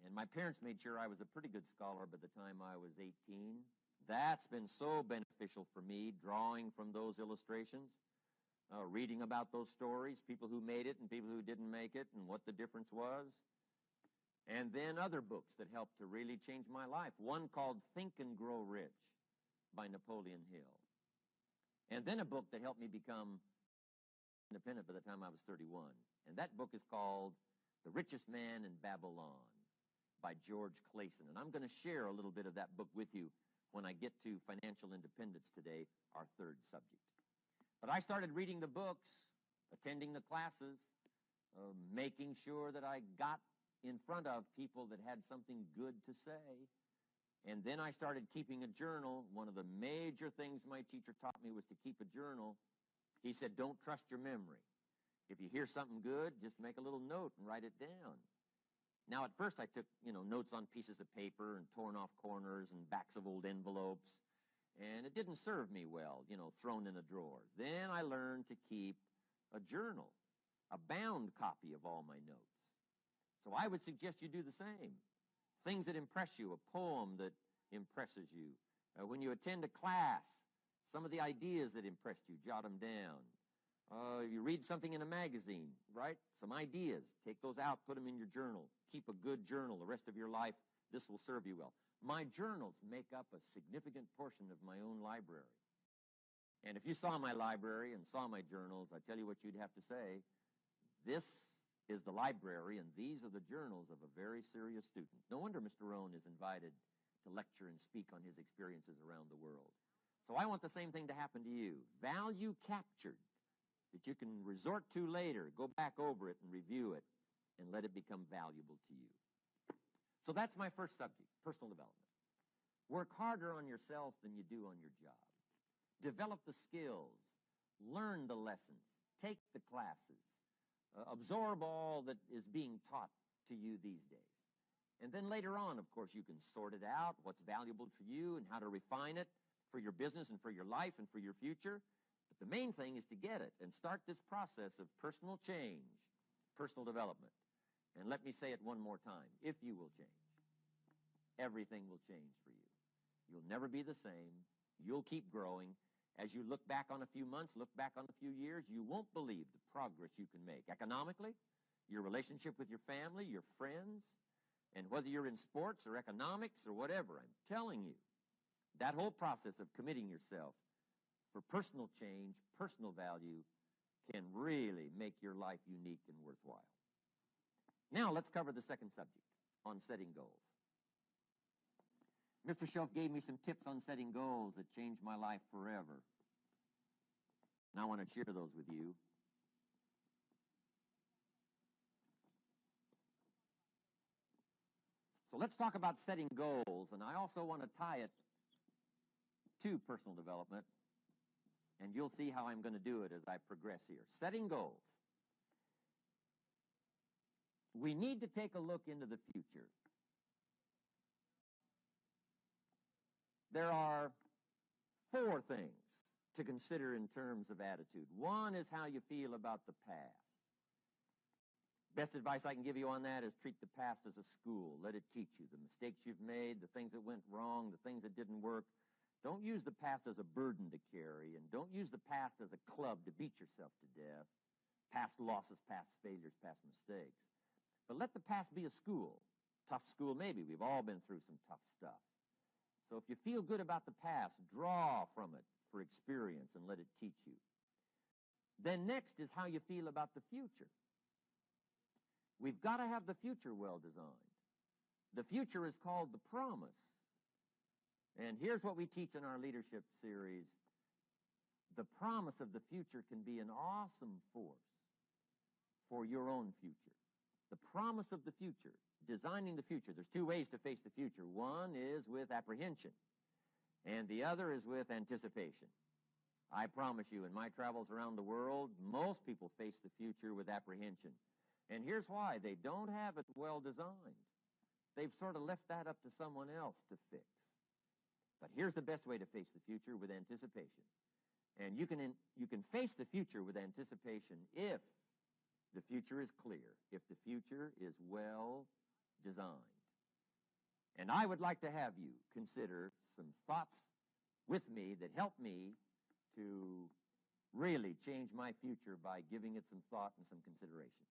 And my parents made sure I was a pretty good scholar by the time I was 18. That's been so beneficial for me, drawing from those illustrations, reading about those stories, people who made it and people who didn't make it, and what the difference was. And then other books that helped to really change my life. One called Think and Grow Rich by Napoleon Hill. And then a book that helped me become independent by the time I was 31. And that book is called The Richest Man in Babylon by George Clason. And I'm going to share a little bit of that book with you when I get to financial independence today, our third subject. But I started reading the books, attending the classes, making sure that I got in front of people that had something good to say. And then I started keeping a journal. One of the major things my teacher taught me was to keep a journal. He said, don't trust your memory. If you hear something good, just make a little note and write it down. Now, at first I took, notes on pieces of paper and torn off corners and backs of old envelopes. And it didn't serve me well, thrown in a drawer. Then I learned to keep a journal, a bound copy of all my notes. So I would suggest you do the same. Things that impress you, a poem that impresses you. When you attend a class, some of the ideas that impressed you, jot them down. You read something in a magazine, right? Some ideas. Take those out, put them in your journal. Keep a good journal the rest of your life. This will serve you well. My journals make up a significant portion of my own library. And if you saw my library and saw my journals, I tell you what you'd have to say. This is the library, and these are the journals of a very serious student. No wonder Mr. Rohn is invited to lecture and speak on his experiences around the world. So I want the same thing to happen to you. Value captured that you can resort to later, go back over it and review it, and let it become valuable to you. So that's my first subject, personal development. Work harder on yourself than you do on your job. Develop the skills. Learn the lessons. Take the classes. Absorb all that is being taught to you these days. And then later on, of course, you can sort it out, what's valuable to you and how to refine it for your business and for your life and for your future. But the main thing is to get it and start this process of personal change, personal development. And let me say it one more time. If you will change, everything will change for you. You'll never be the same. You'll keep growing. As you look back on a few months, look back on a few years, you won't believe the progress you can make economically, your relationship with your family, your friends, and whether you're in sports or economics or whatever. I'm telling you, that whole process of committing yourself for personal change, personal value, can really make your life unique and worthwhile. Now let's cover the second subject on setting goals. Mr. Shelf gave me some tips on setting goals that changed my life forever. And I want to share those with you. So let's talk about setting goals, and I also want to tie it to personal development, and you'll see how I'm going to do it as I progress here. Setting goals. We need to take a look into the future. There are 4 things to consider in terms of attitude. One is how you feel about the past. Best advice I can give you on that is treat the past as a school. Let it teach you the mistakes you've made, the things that went wrong, the things that didn't work. Don't use the past as a burden to carry, and don't use the past as a club to beat yourself to death. Past losses, past failures, past mistakes. But let the past be a school. Tough school maybe. We've all been through some tough stuff. So if you feel good about the past, draw from it for experience and let it teach you. Then next is how you feel about the future. We've got to have the future well designed. The future is called the promise. And here's what we teach in our leadership series. The promise of the future can be an awesome force for your own future. The promise of the future, designing the future. There's 2 ways to face the future. One is with apprehension, and the other is with anticipation. I promise you, in my travels around the world, most people face the future with apprehension. And here's why. They don't have it well designed. They've sort of left that up to someone else to fix. But here's the best way to face the future, with anticipation. And you can face the future with anticipation if the future is clear, if the future is well designed. And I would like to have you consider some thoughts with me that help me to really change my future by giving it some thought and some consideration.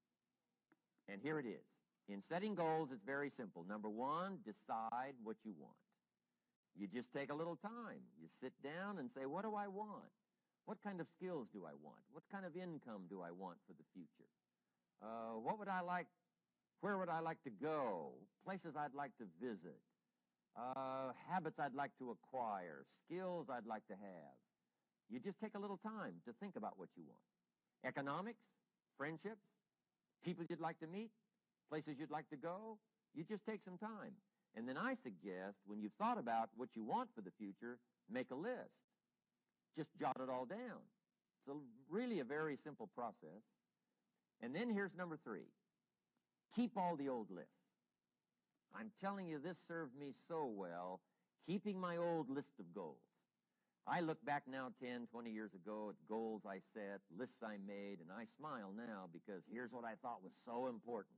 And here it is. In setting goals, it's very simple. Number 1, decide what you want. You just take a little time. You sit down and say, what do I want? What kind of skills do I want? What kind of income do I want for the future? What would I like? Where would I like to go? Places I'd like to visit. Habits I'd like to acquire. Skills I'd like to have. You just take a little time to think about what you want. Economics, friendships, people you'd like to meet, places you'd like to go. You just take some time. And then I suggest, when you've thought about what you want for the future, make a list. Just jot it all down. It's really a very simple process. And then here's number 3. Keep all the old lists. I'm telling you, this served me so well, keeping my old list of goals. I look back now 10, 20 years ago at goals I set, lists I made, and I smile now because here's what I thought was so important,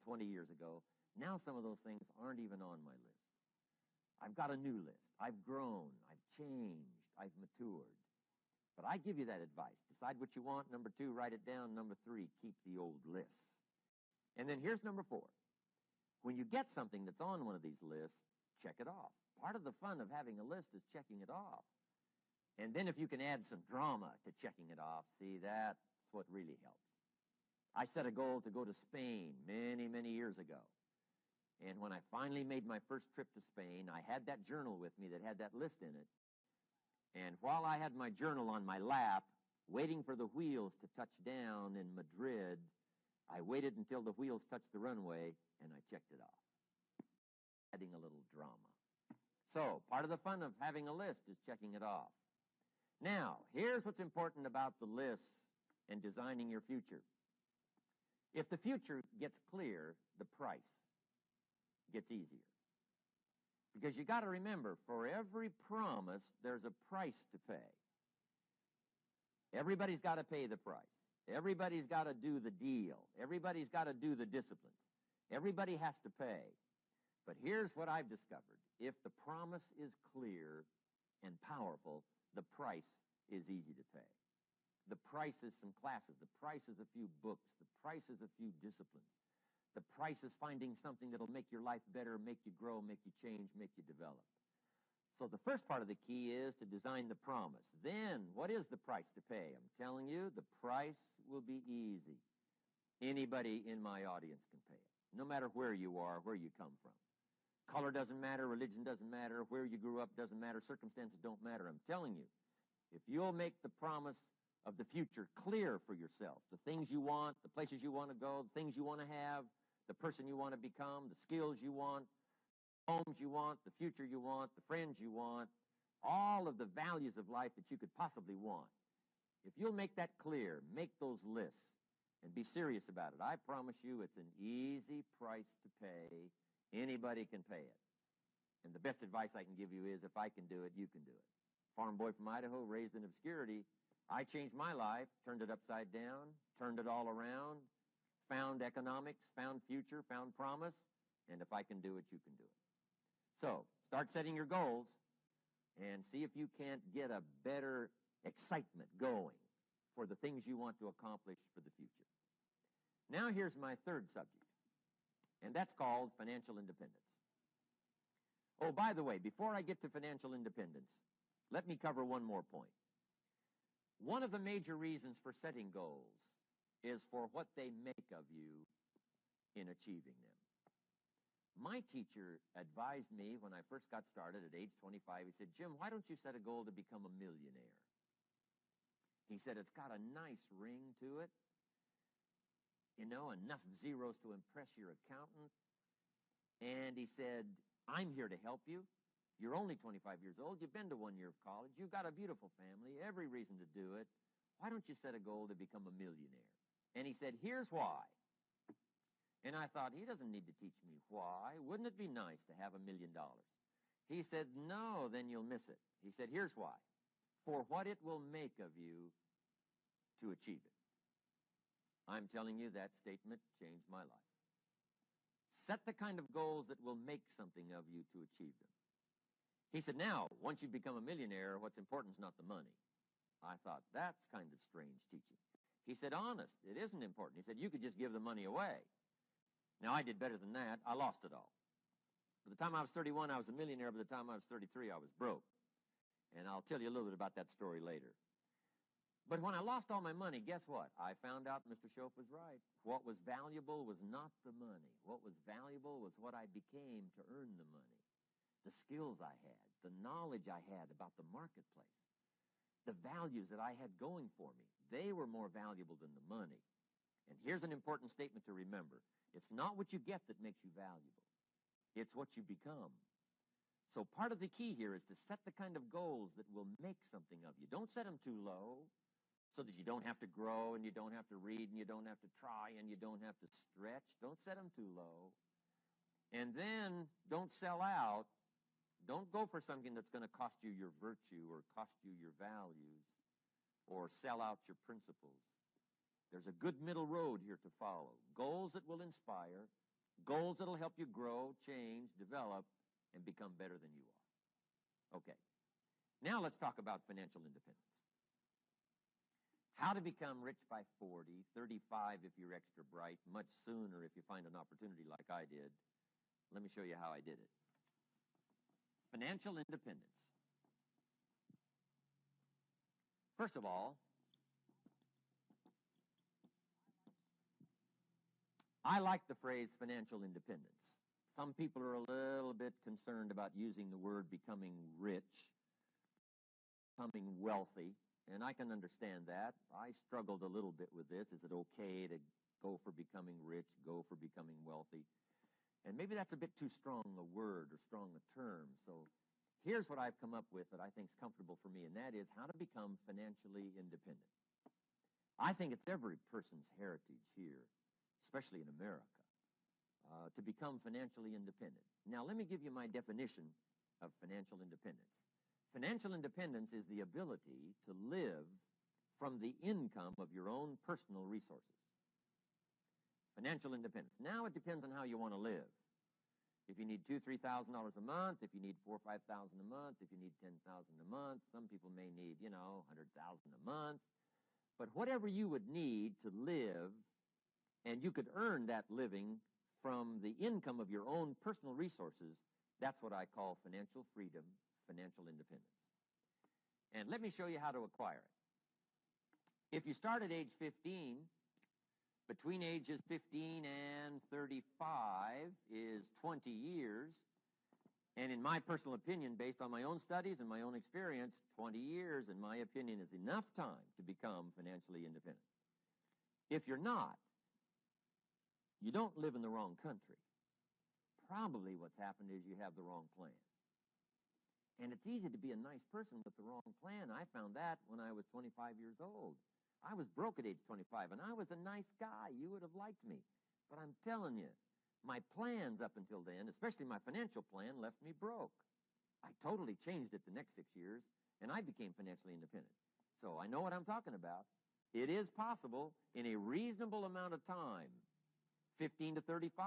20 years ago. Now some of those things aren't even on my list. I've got a new list. I've grown. I've changed. I've matured. But I give you that advice. Decide what you want. Number 2, write it down. Number 3, keep the old lists. And then here's number 4. When you get something that's on one of these lists, check it off. Part of the fun of having a list is checking it off. And then if you can add some drama to checking it off, see, that's what really helps. I set a goal to go to Spain many, many years ago. And when I finally made my first trip to Spain, I had that journal with me that had that list in it. And while I had my journal on my lap, waiting for the wheels to touch down in Madrid, I waited until the wheels touched the runway, and I checked it off, adding a little drama. So part of the fun of having a list is checking it off. Now, here's what's important about the lists and designing your future. If the future gets clear, the price gets easier. Because you got to remember, for every promise, there's a price to pay. Everybody's got to pay the price. Everybody's got to do the deal. Everybody's got to do the disciplines. Everybody has to pay. But here's what I've discovered. If the promise is clear, and powerful, the price is easy to pay. The price is some classes. The price is a few books. The price is a few disciplines. The price is finding something that'll make your life better, make you grow, make you change, make you develop. So the first part of the key is to design the promise. Then, what is the price to pay? I'm telling you, the price will be easy. Anybody in my audience can pay it, no matter where you are, where you come from. Color doesn't matter, religion doesn't matter, where you grew up doesn't matter, circumstances don't matter. I'm telling you, if you'll make the promise of the future clear for yourself, the things you want, the places you want to go, the things you want to have, the person you want to become, the skills you want, homes you want, the future you want, the friends you want, all of the values of life that you could possibly want. If you'll make that clear, make those lists, and be serious about it, I promise you it's an easy price to pay. Anybody can pay it. And the best advice I can give you is, if I can do it, you can do it. Farm boy from Idaho, raised in obscurity, I changed my life, turned it upside down, turned it all around, found economics, found future, found promise, and if I can do it, you can do it. So, start setting your goals and see if you can't get a better excitement going for the things you want to accomplish for the future. Now here's my third subject, and that's called financial independence. Oh, by the way, before I get to financial independence, let me cover one more point. One of the major reasons for setting goals is for what they make of you in achieving them. My teacher advised me when I first got started at age 25, he said, Jim, why don't you set a goal to become a millionaire? He said, it's got a nice ring to it, you know, enough zeros to impress your accountant. And he said, I'm here to help you. You're only 25 years old. You've been to 1 year of college. You've got a beautiful family, every reason to do it. Why don't you set a goal to become a millionaire? And he said, here's why. And I thought, he doesn't need to teach me why. Wouldn't it be nice to have $1 million? He said, no, then you'll miss it. He said, here's why. For what it will make of you to achieve it. I'm telling you, that statement changed my life. Set the kind of goals that will make something of you to achieve them. He said, now, once you become a millionaire, what's important is not the money. I thought, that's kind of strange teaching. He said, honest, it isn't important. He said, you could just give the money away. Now, I did better than that. I lost it all. By the time I was 31, I was a millionaire. By the time I was 33, I was broke. And I'll tell you a little bit about that story later. But when I lost all my money, guess what? I found out Mr. Schoaf was right. What was valuable was not the money. What was valuable was what I became to earn the money. The skills I had, the knowledge I had about the marketplace, the values that I had going for me. They were more valuable than the money. And here's an important statement to remember. It's not what you get that makes you valuable. It's what you become. So part of the key here is to set the kind of goals that will make something of you. Don't set them too low so that you don't have to grow and you don't have to read and you don't have to try and you don't have to stretch. Don't set them too low. And then don't sell out. Don't go for something that's going to cost you your virtue or cost you your values or sell out your principles. There's a good middle road here to follow. Goals that will inspire, goals that will help you grow, change, develop, and become better than you are. Okay. Now let's talk about financial independence. How to become rich by 40, 35 if you're extra bright, much sooner if you find an opportunity like I did. Let me show you how I did it. Financial independence. First of all, I like the phrase financial independence. Some people are a little bit concerned about using the word becoming rich, becoming wealthy, and I can understand that. I struggled a little bit with this. Is it okay to go for becoming rich, go for becoming wealthy? And maybe that's a bit too strong a word or strong a term. So here's what I've come up with that I think is comfortable for me, and that is how to become financially independent. I think it's every person's heritage here, especially in America, to become financially independent. Now, let me give you my definition of financial independence. Financial independence is the ability to live from the income of your own personal resources. Financial independence. Now it depends on how you want to live. If you need $2,000, $3,000 a month, if you need $4,000 or $5,000 a month, if you need $10,000 a month. Some people may need, $100,000 a month. But whatever you would need to live, and you could earn that living from the income of your own personal resources, that's what I call financial freedom, financial independence. And let me show you how to acquire it. If you start at age 15, between ages 15 and 35 is 20 years. And in my personal opinion, based on my own studies and my own experience, 20 years, in my opinion, is enough time to become financially independent. If you're not, you don't live in the wrong country. Probably what's happened is you have the wrong plan. And it's easy to be a nice person with the wrong plan. I found that when I was 25 years old. I was broke at age 25, and I was a nice guy. You would have liked me. But I'm telling you, my plans up until then, especially my financial plan, left me broke. I totally changed it the next 6 years, and I became financially independent. So I know what I'm talking about. It is possible in a reasonable amount of time, 15 to 35,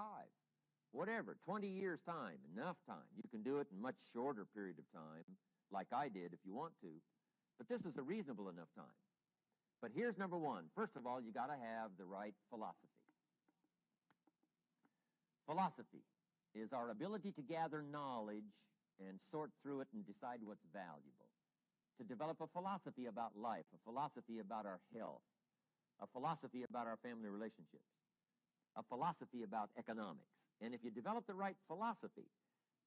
whatever, 20 years time, enough time. You can do it in a much shorter period of time, like I did if you want to. But this is a reasonable enough time. But here's number one. First of all, you got to have the right philosophy. Philosophy is our ability to gather knowledge and sort through it and decide what's valuable. To develop a philosophy about life, a philosophy about our health, a philosophy about our family relationships, a philosophy about economics. And if you develop the right philosophy,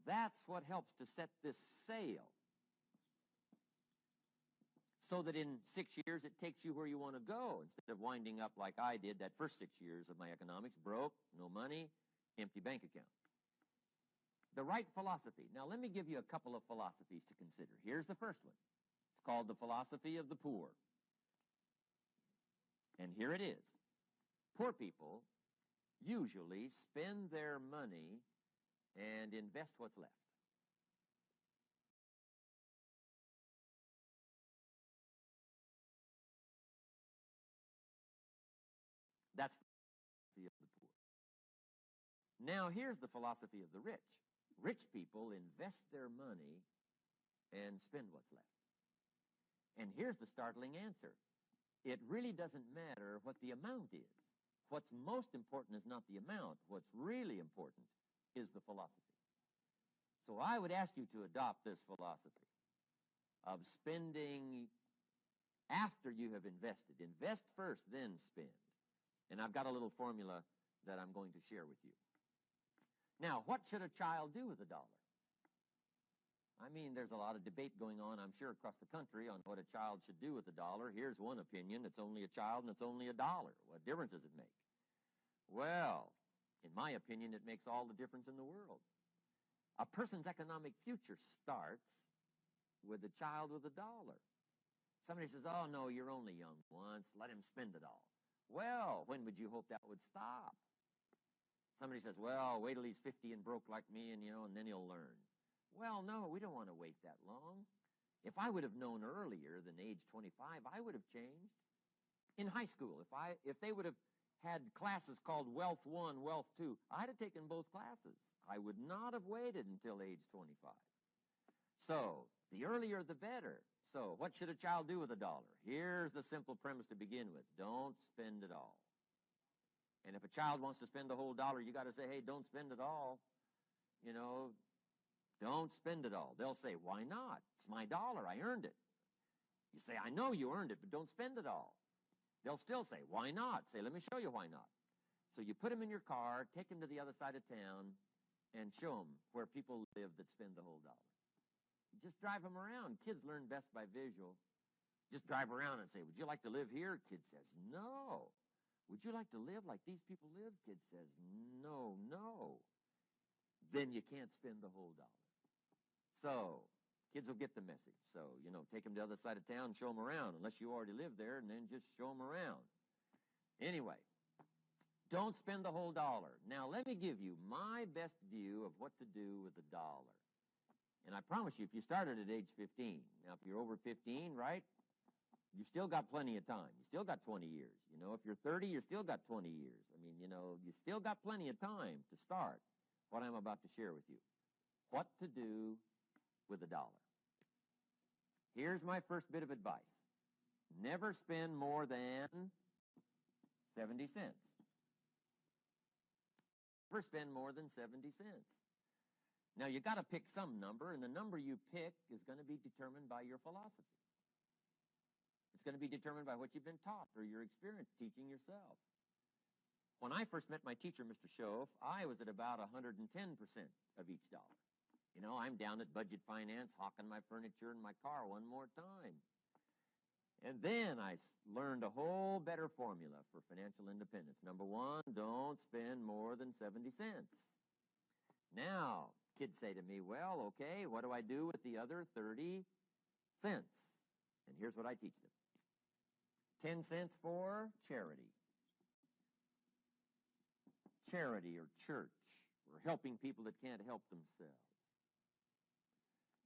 that's what helps to set this sail, so that in 6 years it takes you where you want to go, instead of winding up like I did that first 6 years of my economics, broke, no money, empty bank account. The right philosophy. Now let me give you a couple of philosophies to consider. Here's the first one. It's called the philosophy of the poor. And here it is. Poor people usually spend their money and invest what's left. That's the philosophy of the poor. Now, here's the philosophy of the rich. Rich people invest their money and spend what's left. And here's the startling answer. It really doesn't matter what the amount is. What's most important is not the amount. What's really important is the philosophy. So I would ask you to adopt this philosophy of spending after you have invested. Invest first, then spend. And I've got a little formula that I'm going to share with you. Now, what should a child do with a dollar? I mean, there's a lot of debate going on, I'm sure, across the country on what a child should do with a dollar. Here's one opinion. It's only a child and it's only a dollar. What difference does it make? Well, in my opinion, it makes all the difference in the world. A person's economic future starts with a child with a dollar. Somebody says, oh, no, you're only young once. Let him spend it all. Well, when would you hope that would stop? Somebody says, well, wait till he's 50 and broke like me, and then he'll learn. Well, no, we don't want to wait that long. If I would have known earlier than age 25, I would have changed. In high school, if they would have had classes called Wealth 1, Wealth 2, I'd have taken both classes. I would not have waited until age 25. So, the earlier the better. So, what should a child do with a dollar? Here's the simple premise to begin with. Don't spend it all. And if a child wants to spend the whole dollar, you got to say, hey, don't spend it all. Don't spend it all. They'll say, why not? It's my dollar. I earned it. You say, I know you earned it, but don't spend it all. They'll still say, why not? Say, let me show you why not. So you put them in your car, take them to the other side of town, and show them where people live that spend the whole dollar. You just drive them around. Kids learn best by visual. Just drive around and say, would you like to live here? Kid says, no. Would you like to live like these people live? Kid says, no. Then you can't spend the whole dollar. So, kids will get the message. So, take them to the other side of town, show them around, unless you already live there, and then just show them around. Anyway, don't spend the whole dollar. Now, let me give you my best view of what to do with the dollar. And I promise you, if you started at age 15, now if you're over 15, right, you've still got plenty of time. You still got 20 years. If you're 30, you still got 20 years. I mean, you still got plenty of time to start. what I'm about to share with you. What to do with a dollar. Here's my first bit of advice. Never spend more than 70 cents. Never spend more than 70 cents. Now, you got to pick some number, and the number you pick is going to be determined by your philosophy. It's going to be determined by what you've been taught or your experience teaching yourself. When I first met my teacher, Mr. Schoaf, I was at about 110% of each dollar. You know, I'm down at Budget Finance, hawking my furniture and my car one more time. And then I learned a whole better formula for financial independence. Number one, don't spend more than 70 cents. Now, kids say to me, well, okay, what do I do with the other 30 cents? And here's what I teach them. 10 cents for charity. Charity or church, or helping people that can't help themselves.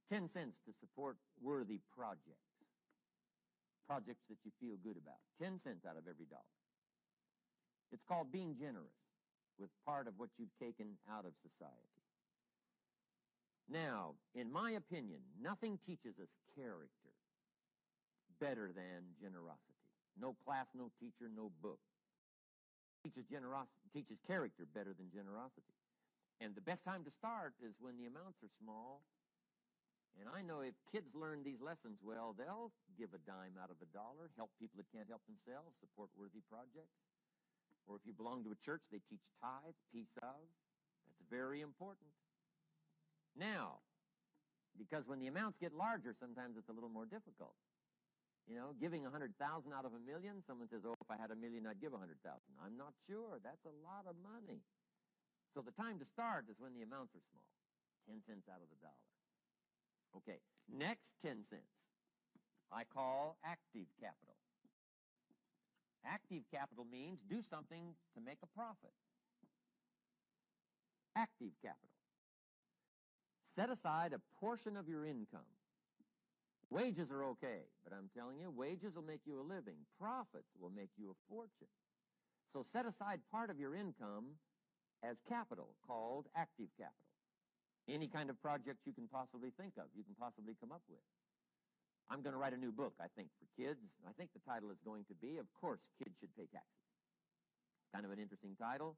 10 cents to support worthy projects. Projects that you feel good about. 10 cents out of every dollar. It's called being generous with part of what you've taken out of society. Now, in my opinion, nothing teaches us character better than generosity. No class, no teacher, no book teaches character better than generosity. And the best time to start is when the amounts are small. And I know if kids learn these lessons well, they'll give a dime out of a dollar, help people that can't help themselves, support worthy projects. Or if you belong to a church, they teach tithe, piece of. That's very important. Now, because when the amounts get larger, sometimes it's a little more difficult. You know, giving 100,000 out of a million, someone says, oh, if I had a million, I'd give 100,000. I'm not sure. That's a lot of money. So the time to start is when the amounts are small. 10 cents out of the dollar. Okay, next 10 cents I call active capital. Active capital means do something to make a profit. Active capital. Set aside a portion of your income. Wages are okay, but I'm telling you, wages will make you a living. Profits will make you a fortune. So set aside part of your income as capital, called active capital. Any kind of project you can possibly think of, you can possibly come up with. I'm going to write a new book, I think, for kids. I think the title is going to be, Of Course, Kids Should Pay Taxes. It's kind of an interesting title.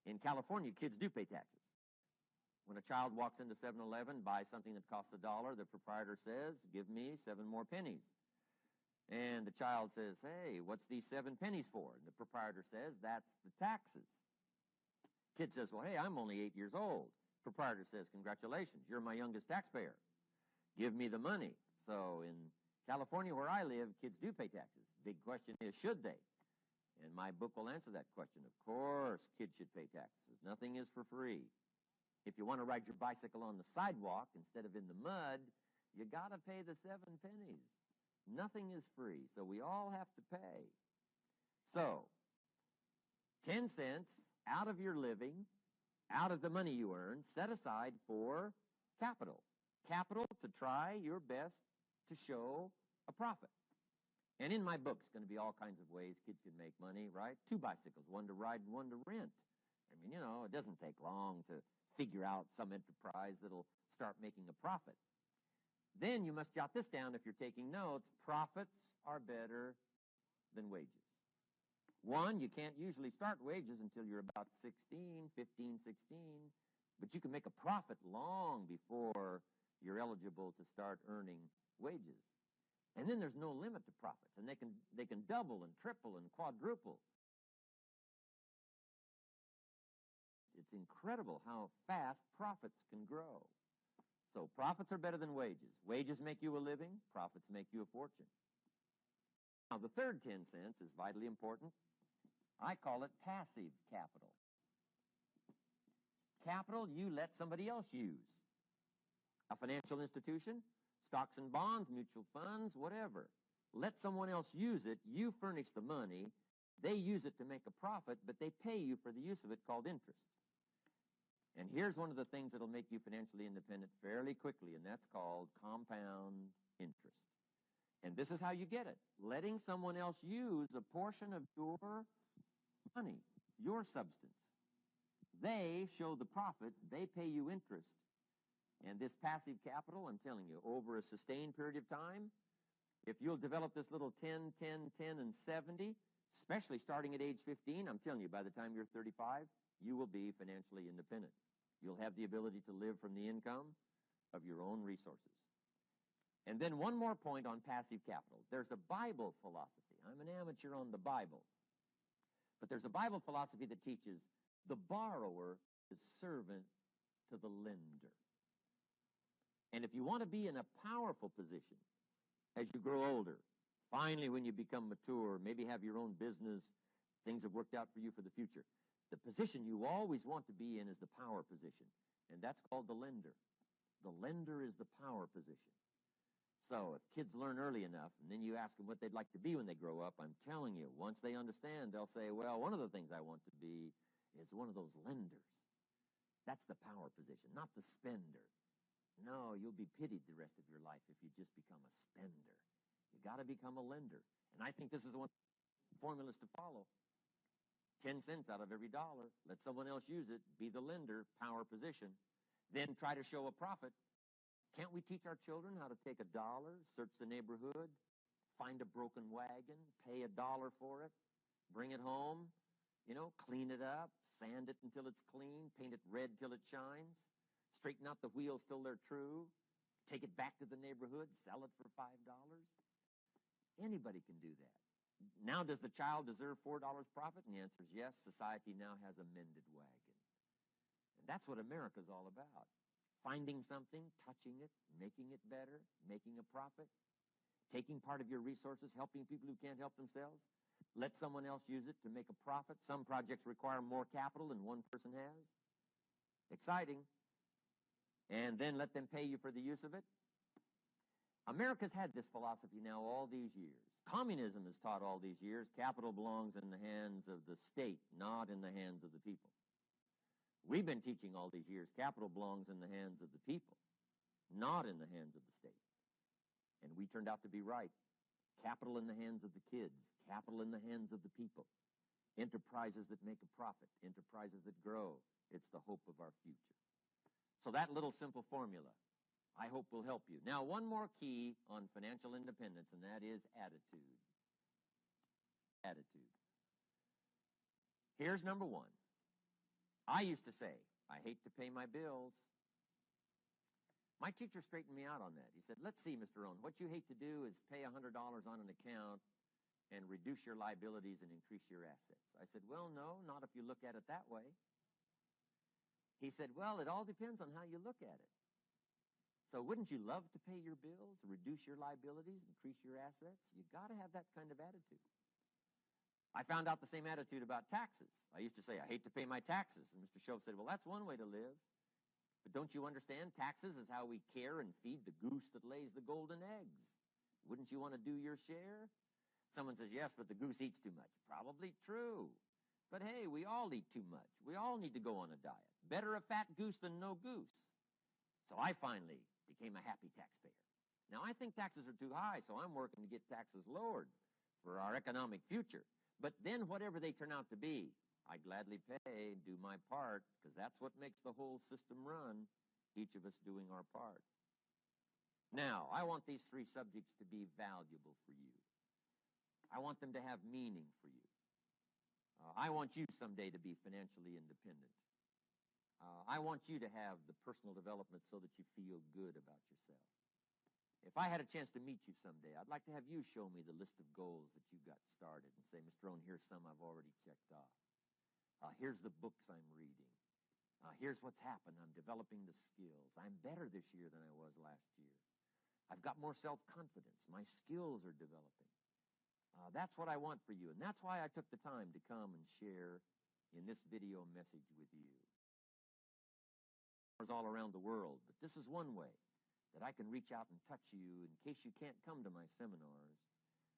In California, kids do pay taxes. When a child walks into 7-Eleven, buys something that costs $1, the proprietor says, give me 7 more pennies. And the child says, hey, what's these 7 pennies for? And the proprietor says, that's the taxes. Kid says, well, hey, I'm only 8 years old. Proprietor says, congratulations, you're my youngest taxpayer. Give me the money. So in California, where I live, kids do pay taxes. Big question is, should they? And my book will answer that question. Of course, kids should pay taxes. Nothing is for free. If you want to ride your bicycle on the sidewalk instead of in the mud, you got to pay the 7 pennies. Nothing is free, so we all have to pay. So, 10 cents out of your living, out of the money you earn, set aside for capital. Capital to try your best to show a profit. And in my book, it's going to be all kinds of ways kids can make money, right? 2 bicycles, one to ride and one to rent. I mean, you know, it doesn't take long to figure out some enterprise that'll start making a profit. Then you must jot this down if you're taking notes. Profits are better than wages. 1, you can't usually start wages until you're about 16, 15, 16, but you can make a profit long before you're eligible to start earning wages. And then there's no limit to profits, and they can double and triple and quadruple. It's incredible how fast profits can grow. So profits are better than wages. Wages make you a living. Profits make you a fortune. Now, the third 10 cents is vitally important. I call it passive capital. Capital you let somebody else use. A financial institution, stocks and bonds, mutual funds, whatever. Let someone else use it. You furnish the money. They use it to make a profit, but they pay you for the use of it, called interest. And here's one of the things that'll make you financially independent fairly quickly, and that's called compound interest. And this is how you get it. Letting someone else use a portion of your money, your substance. They show the profit, they pay you interest. And this passive capital, I'm telling you, over a sustained period of time, if you'll develop this little 10, 10, 10, and 70, especially starting at age 15, I'm telling you, by the time you're 35, you will be financially independent. You'll have the ability to live from the income of your own resources. And then one more point on passive capital. There's a Bible philosophy. I'm an amateur on the Bible. But there's a Bible philosophy that teaches the borrower is servant to the lender. And if you want to be in a powerful position as you grow older, finally when you become mature, maybe have your own business, things have worked out for you for the future, the position you always want to be in is the power position, and that's called the lender. The lender is the power position. So if kids learn early enough, and then you ask them what they'd like to be when they grow up, I'm telling you, once they understand, they'll say, well, one of the things I want to be is one of those lenders. That's the power position, not the spender. No, you'll be pitied the rest of your life if you just become a spender. You got to become a lender. And I think this is the one formulas to follow. 10 cents out of every dollar. Let someone else use it. Be the lender, power position. Then try to show a profit. Can't we teach our children how to take $1, search the neighborhood, find a broken wagon, pay $1 for it, bring it home, clean it up, sand it until it's clean, paint it red till it shines, straighten out the wheels till they're true, take it back to the neighborhood, sell it for $5? Anybody can do that. Now, does the child deserve $4 profit? And the answer is yes. Society now has a mended wagon. And that's what America's all about. Finding something, touching it, making it better, making a profit, taking part of your resources, helping people who can't help themselves. Let someone else use it to make a profit. Some projects require more capital than one person has. Exciting. And then let them pay you for the use of it. America's had this philosophy now all these years. Communism has taught all these years capital belongs in the hands of the state, not in the hands of the people. We've been teaching all these years capital belongs in the hands of the people, not in the hands of the state. And we turned out to be right. Capital in the hands of the kids, capital in the hands of the people. Enterprises that make a profit, enterprises that grow. It's the hope of our future. So that little simple formula, I hope, will help you. Now, one more key on financial independence, and that is attitude. Attitude. Here's number one. I used to say, I hate to pay my bills. My teacher straightened me out on that. He said, let's see, Mr. Owen, what you hate to do is pay $100 on an account and reduce your liabilities and increase your assets. I said, well, no, not if you look at it that way. He said, well, it all depends on how you look at it. So wouldn't you love to pay your bills, reduce your liabilities, increase your assets? You got to have that kind of attitude. I found out the same attitude about taxes. I used to say, I hate to pay my taxes. And Mr. Shove said, well, that's one way to live. But don't you understand? Taxes is how we care and feed the goose that lays the golden eggs. Wouldn't you want to do your share? Someone says, yes, but the goose eats too much. Probably true. But hey, we all eat too much. We all need to go on a diet. Better a fat goose than no goose. So I finally became a happy taxpayer. Now, I think taxes are too high, so I'm working to get taxes lowered for our economic future. But then whatever they turn out to be, I gladly pay and do my part, because that's what makes the whole system run, each of us doing our part. Now, I want these three subjects to be valuable for you. I want them to have meaning for you. I want you someday to be financially independent. I want you to have the personal development so that you feel good about yourself. If I had a chance to meet you someday, I'd like to have you show me the list of goals that you got started and say, Mr. Owen, here's some I've already checked off. Here's the books I'm reading. Here's what's happened. I'm developing the skills. I'm better this year than I was last year. I've got more self-confidence. My skills are developing. That's what I want for you, and that's why I took the time to come and share in this video message with you. All around the world, but this is one way that I can reach out and touch you in case you can't come to my seminars,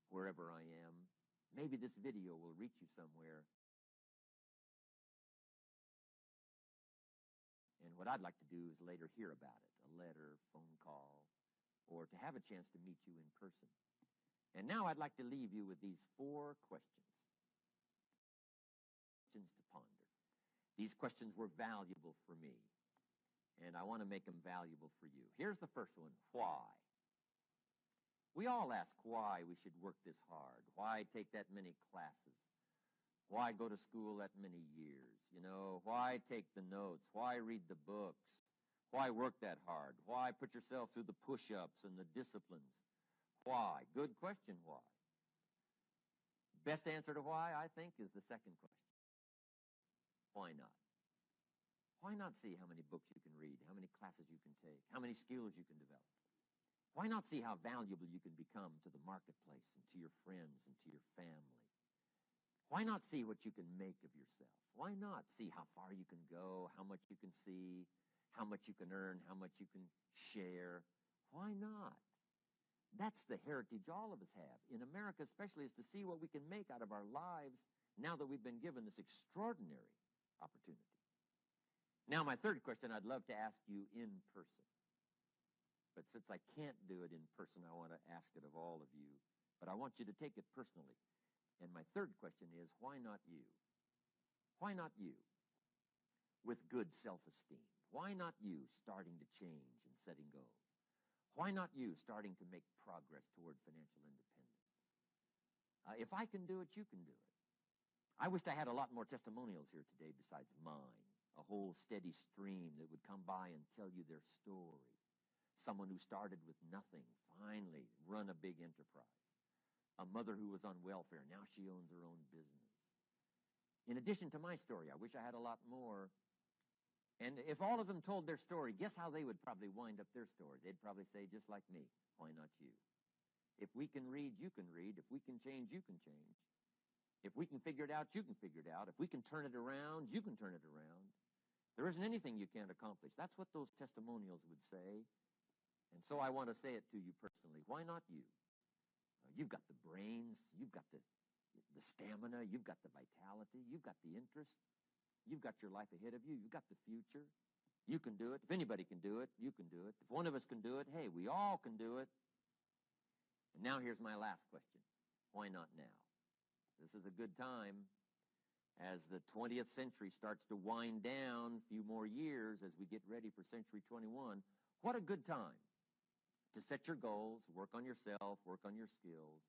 wherever I am. Maybe this video will reach you somewhere. And what I'd like to do is later hear about it, a letter, phone call, or to have a chance to meet you in person. And now I'd like to leave you with these 4 questions. Questions to ponder. These questions were valuable for me, and I want to make them valuable for you. Here's the first one, why? We all ask why we should work this hard. Why take that many classes? Why go to school that many years? You know, why take the notes? Why read the books? Why work that hard? Why put yourself through the push-ups and the disciplines? Why? Good question, why? Best answer to why, I think, is the second question. Why not? Why not see how many books you can read, how many classes you can take, how many skills you can develop? Why not see how valuable you can become to the marketplace and to your friends and to your family? Why not see what you can make of yourself? Why not see how far you can go, how much you can see, how much you can earn, how much you can share? Why not? That's the heritage all of us have, in America especially, is to see what we can make out of our lives now that we've been given this extraordinary opportunity. Now, my third question I'd love to ask you in person. But since I can't do it in person, I want to ask it of all of you. But I want you to take it personally. And my third question is, why not you? Why not you with good self-esteem? Why not you starting to change and setting goals? Why not you starting to make progress toward financial independence? If I can do it, you can do it. I wished I had a lot more testimonials here today besides mine, a whole steady stream that would come by and tell you their story. Someone who started with nothing, finally run a big enterprise. A mother who was on welfare, now she owns her own business. In addition to my story, I wish I had a lot more. And if all of them told their story, guess how they would probably wind up their story? They'd probably say, just like me, why not you? If we can read, you can read. If we can change, you can change. If we can figure it out, you can figure it out. If we can turn it around, you can turn it around. There isn't anything you can't accomplish. That's what those testimonials would say. And so I want to say it to you personally. Why not you? You've got the brains. You've got the stamina. You've got the vitality. You've got the interest. You've got your life ahead of you. You've got the future. You can do it. If anybody can do it, you can do it. If one of us can do it, hey, we all can do it. And now here's my last question. Why not now? This is a good time as the 20th century starts to wind down, a few more years as we get ready for century 21. What a good time to set your goals, work on yourself, work on your skills.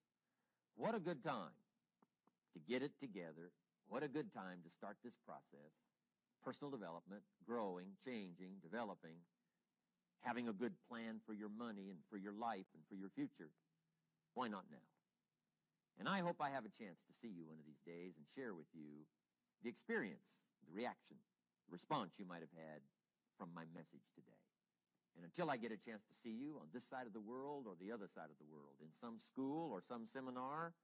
What a good time to get it together. What a good time to start this process. Personal development, growing, changing, developing, having a good plan for your money and for your life and for your future. Why not now? And I hope I have a chance to see you one of these days and share with you the experience, the reaction, the response you might have had from my message today. And until I get a chance to see you on this side of the world or the other side of the world, in some school or some seminar,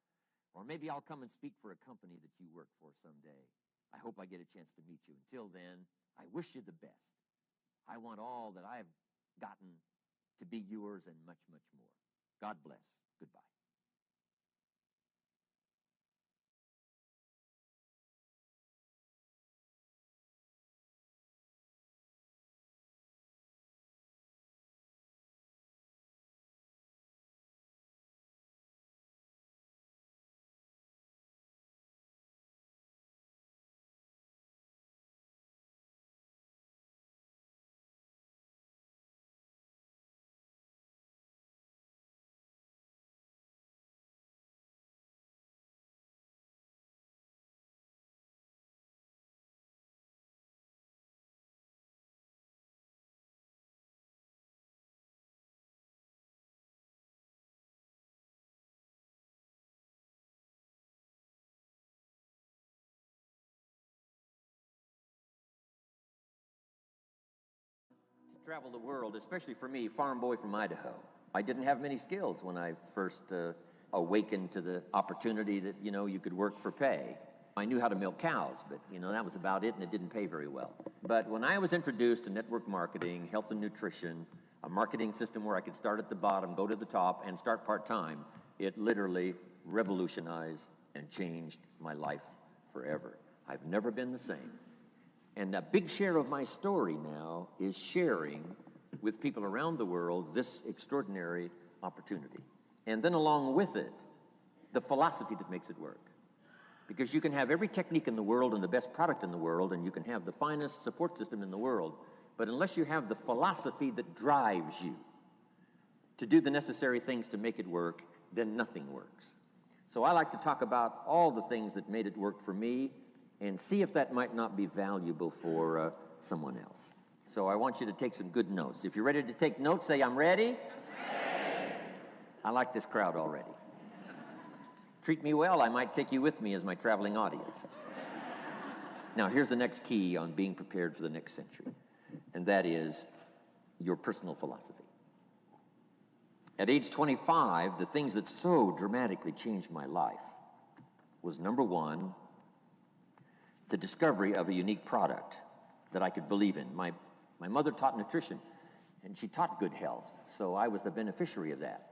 or maybe I'll come and speak for a company that you work for someday. I hope I get a chance to meet you. Until then, I wish you the best. I want all that I've gotten to be yours and much, much more. God bless. Goodbye. To travel the world, especially for me, farm boy from Idaho. I didn't have many skills when I first awakened to the opportunity that, you could work for pay. I knew how to milk cows, but, that was about it, and it didn't pay very well. But when I was introduced to network marketing, health and nutrition, a marketing system where I could start at the bottom, go to the top, and start part-time, it literally revolutionized and changed my life forever. I've never been the same. And a big share of my story now is sharing with people around the world this extraordinary opportunity. And then along with it, the philosophy that makes it work. Because you can have every technique in the world and the best product in the world, and you can have the finest support system in the world, but unless you have the philosophy that drives you to do the necessary things to make it work, then nothing works. So I like to talk about all the things that made it work for me and see if that might not be valuable for someone else. So I want you to take some good notes. If you're ready to take notes, say, I'm ready. I like this crowd already. Treat me well, I might take you with me as my traveling audience. Now, here's the next key on being prepared for the next century, and that is your personal philosophy. At age 25, the things that so dramatically changed my life was, number one, the discovery of a unique product that I could believe in. My mother taught nutrition, and she taught good health, so I was the beneficiary of that.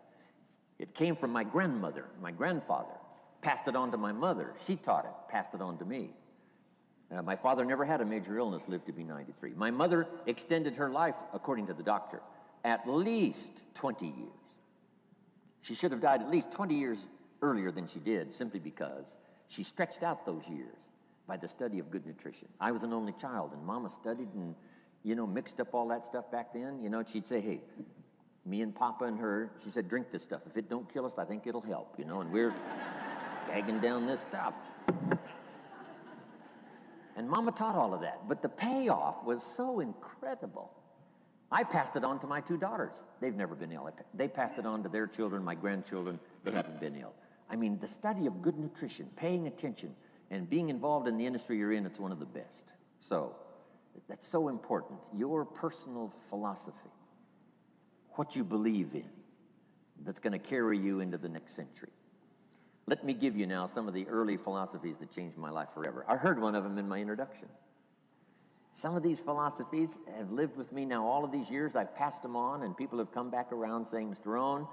It came from my grandmother, my grandfather, passed it on to my mother. She taught it, passed it on to me. My father never had a major illness, lived to be 93. My mother extended her life, according to the doctor, at least 20 years. She should have died at least 20 years earlier than she did, simply because she stretched out those years by the study of good nutrition. I was an only child, and Mama studied and, mixed up all that stuff back then. She'd say, hey, me and Papa and her, she said, drink this stuff. If it don't kill us, I think it'll help, and we're gagging down this stuff. And Mama taught all of that, but the payoff was so incredible. I passed it on to my two daughters. They've never been ill. They passed it on to their children, my grandchildren. They haven't been ill. I mean, the study of good nutrition, paying attention, and being involved in the industry you're in, it's one of the best. So, that's so important. Your personal philosophy, what you believe in, that's going to carry you into the next century. Let me give you now some of the early philosophies that changed my life forever. I heard one of them in my introduction. Some of these philosophies have lived with me now all of these years. I've passed them on, and people have come back around saying, Mr. Rohn,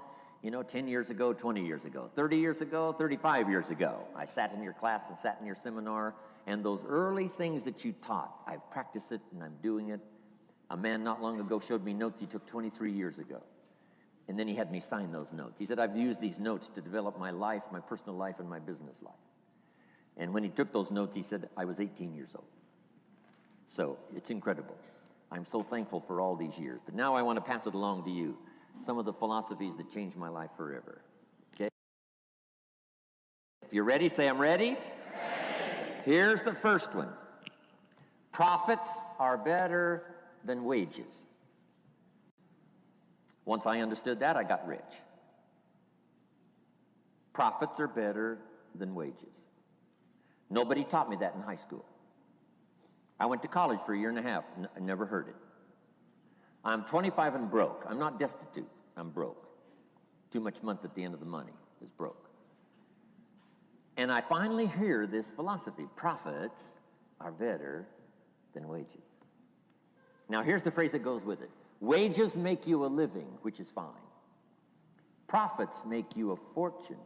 10 years ago, 20 years ago, 30 years ago, 35 years ago, I sat in your class and sat in your seminar, and those early things that you taught, I've practiced it and I'm doing it. A man not long ago showed me notes he took 23 years ago. And then he had me sign those notes. He said, I've used these notes to develop my life, my personal life, and my business life. And when he took those notes, he said, I was 18 years old. So it's incredible. I'm so thankful for all these years. But now I want to pass it along to you. Some of the philosophies that changed my life forever. Okay? If you're ready, say I'm ready. Ready. Here's the first one. Profits are better than wages. Once I understood that, I got rich. Profits are better than wages. Nobody taught me that in high school. I went to college for a year and a half. I never heard it. I'm 25 and broke. I'm not destitute. I'm broke. Too much month at the end of the money is broke. And I finally hear this philosophy. Profits are better than wages. Now, here's the phrase that goes with it. Wages make you a living, which is fine. Profits make you a fortune,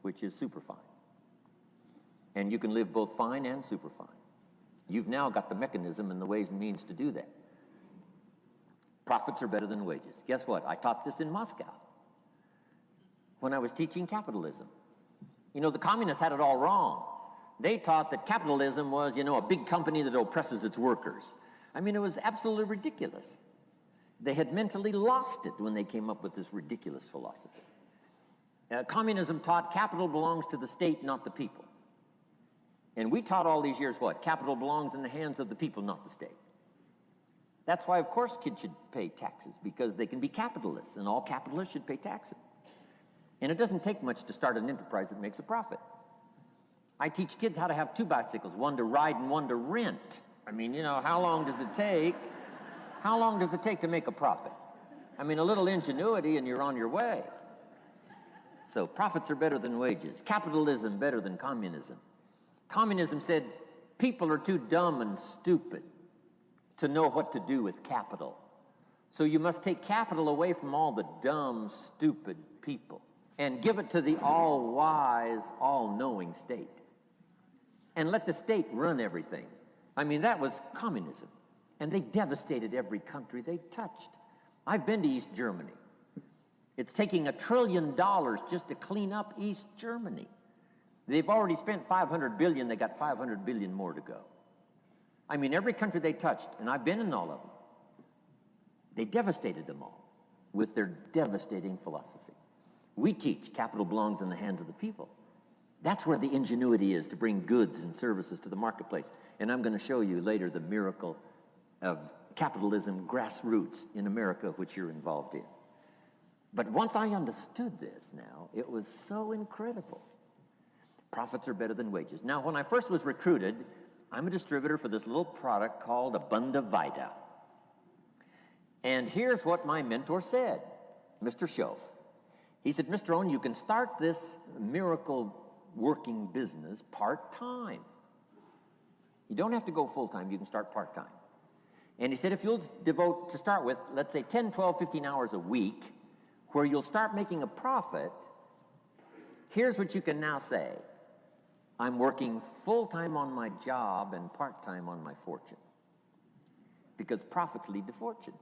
which is super fine. And you can live both fine and super fine. You've now got the mechanism and the ways and means to do that. Profits are better than wages. Guess what? I taught this in Moscow when I was teaching capitalism. The communists had it all wrong. They taught that capitalism was, a big company that oppresses its workers. I mean, it was absolutely ridiculous. They had mentally lost it when they came up with this ridiculous philosophy. Communism taught capital belongs to the state, not the people. And we taught all these years what? Capital belongs in the hands of the people, not the state. That's why, of course, kids should pay taxes, because they can be capitalists, and all capitalists should pay taxes. And it doesn't take much to start an enterprise that makes a profit. I teach kids how to have two bicycles, one to ride and one to rent. I mean, how long does it take? How long does it take to make a profit? I mean, a little ingenuity and you're on your way. So profits are better than wages. Capitalism better than communism. Communism said people are too dumb and stupid to know what to do with capital. So you must take capital away from all the dumb, stupid people and give it to the all-wise, all-knowing state. And let the state run everything. I mean, that was communism. And they devastated every country they touched. I've been to East Germany. It's taking $1 trillion just to clean up East Germany. They've already spent $500 billion. They got $500 billion more to go. I mean, every country they touched, and I've been in all of them, they devastated them all with their devastating philosophy. We teach capital belongs in the hands of the people. That's where the ingenuity is to bring goods and services to the marketplace. And I'm going to show you later the miracle of capitalism grassroots in America, which you're involved in. But once I understood this now, it was so incredible. Profits are better than wages. Now, when I first was recruited, I'm a distributor for this little product called Abunda Vita. And here's what my mentor said, Mr. Schoaf. He said, Mr. Owen, you can start this miracle working business part-time. You don't have to go full-time. You can start part-time. And he said, if you'll devote, to start with, let's say 10, 12, 15 hours a week, where you'll start making a profit, here's what you can now say. I'm working full-time on my job and part-time on my fortune. Because profits lead to fortune.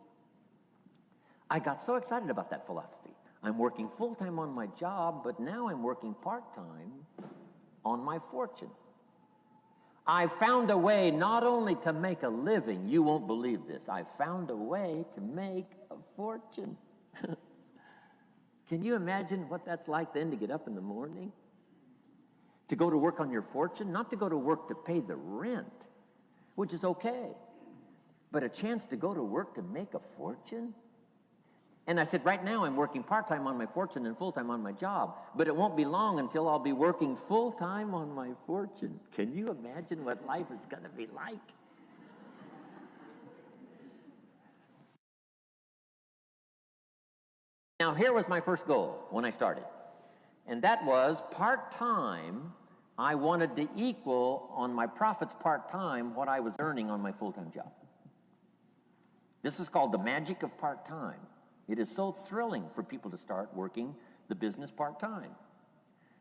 I got so excited about that philosophy. I'm working full-time on my job, but now I'm working part-time on my fortune. I found a way not only to make a living, you won't believe this, I found a way to make a fortune. Can you imagine what that's like then to get up in the morning? To go to work on your fortune? Not to go to work to pay the rent, which is okay, but a chance to go to work to make a fortune? And I said, right now I'm working part-time on my fortune and full-time on my job, but it won't be long until I'll be working full-time on my fortune. Can you imagine what life is going to be like? Now, here was my first goal when I started, and that was part-time. I wanted to equal on my profits part-time what I was earning on my full-time job. This is called the magic of part-time. It is so thrilling for people to start working the business part-time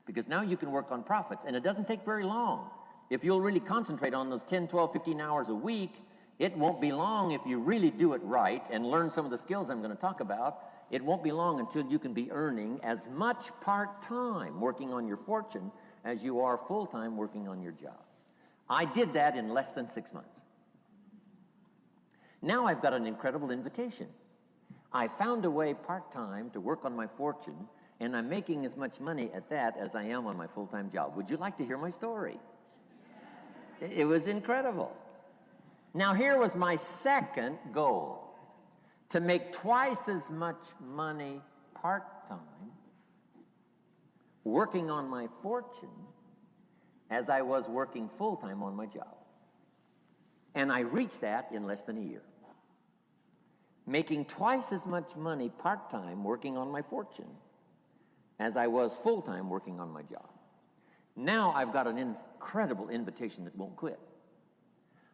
because now you can work on profits, and it doesn't take very long. If you'll really concentrate on those 10, 12, 15 hours a week, it won't be long if you really do it right and learn some of the skills I'm going to talk about. It won't be long until you can be earning as much part-time working on your fortune as you are full-time working on your job. I did that in less than 6 months. Now I've got an incredible invitation. I found a way part-time to work on my fortune, and I'm making as much money at that as I am on my full-time job. Would you like to hear my story? It was incredible. Now here was my second goal, to make twice as much money part-time working on my fortune as I was working full-time on my job. And I reached that in less than a year. Making twice as much money part-time working on my fortune as I was full-time working on my job. Now I've got an incredible invitation that won't quit.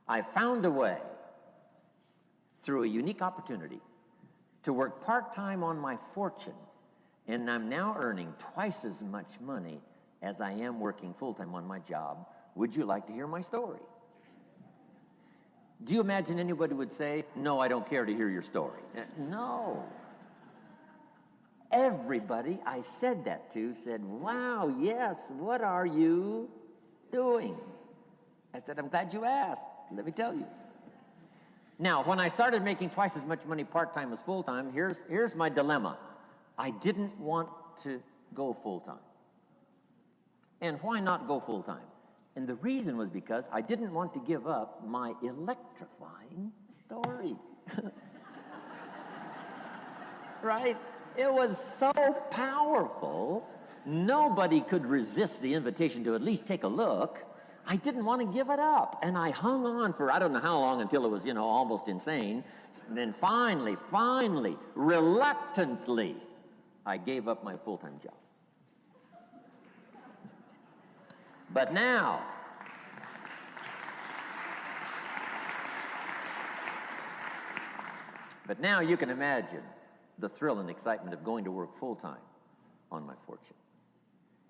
I found a way, through a unique opportunity, to work part-time on my fortune, and I'm now earning twice as much money as I am working full-time on my job. Would you like to hear my story? Do you imagine anybody would say, no, I don't care to hear your story? No. Everybody I said that to said, wow, yes, what are you doing? I said, I'm glad you asked. Let me tell you. Now, when I started making twice as much money part-time as full-time, here's my dilemma. I didn't want to go full-time. And why not go full-time? And the reason was because I didn't want to give up my electrifying story. Right? It was so powerful, nobody could resist the invitation to at least take a look. I didn't want to give it up. And I hung on for I don't know how long until it was, almost insane. And then finally, reluctantly, I gave up my full-time job. But now, you can imagine the thrill and excitement of going to work full-time on my fortune.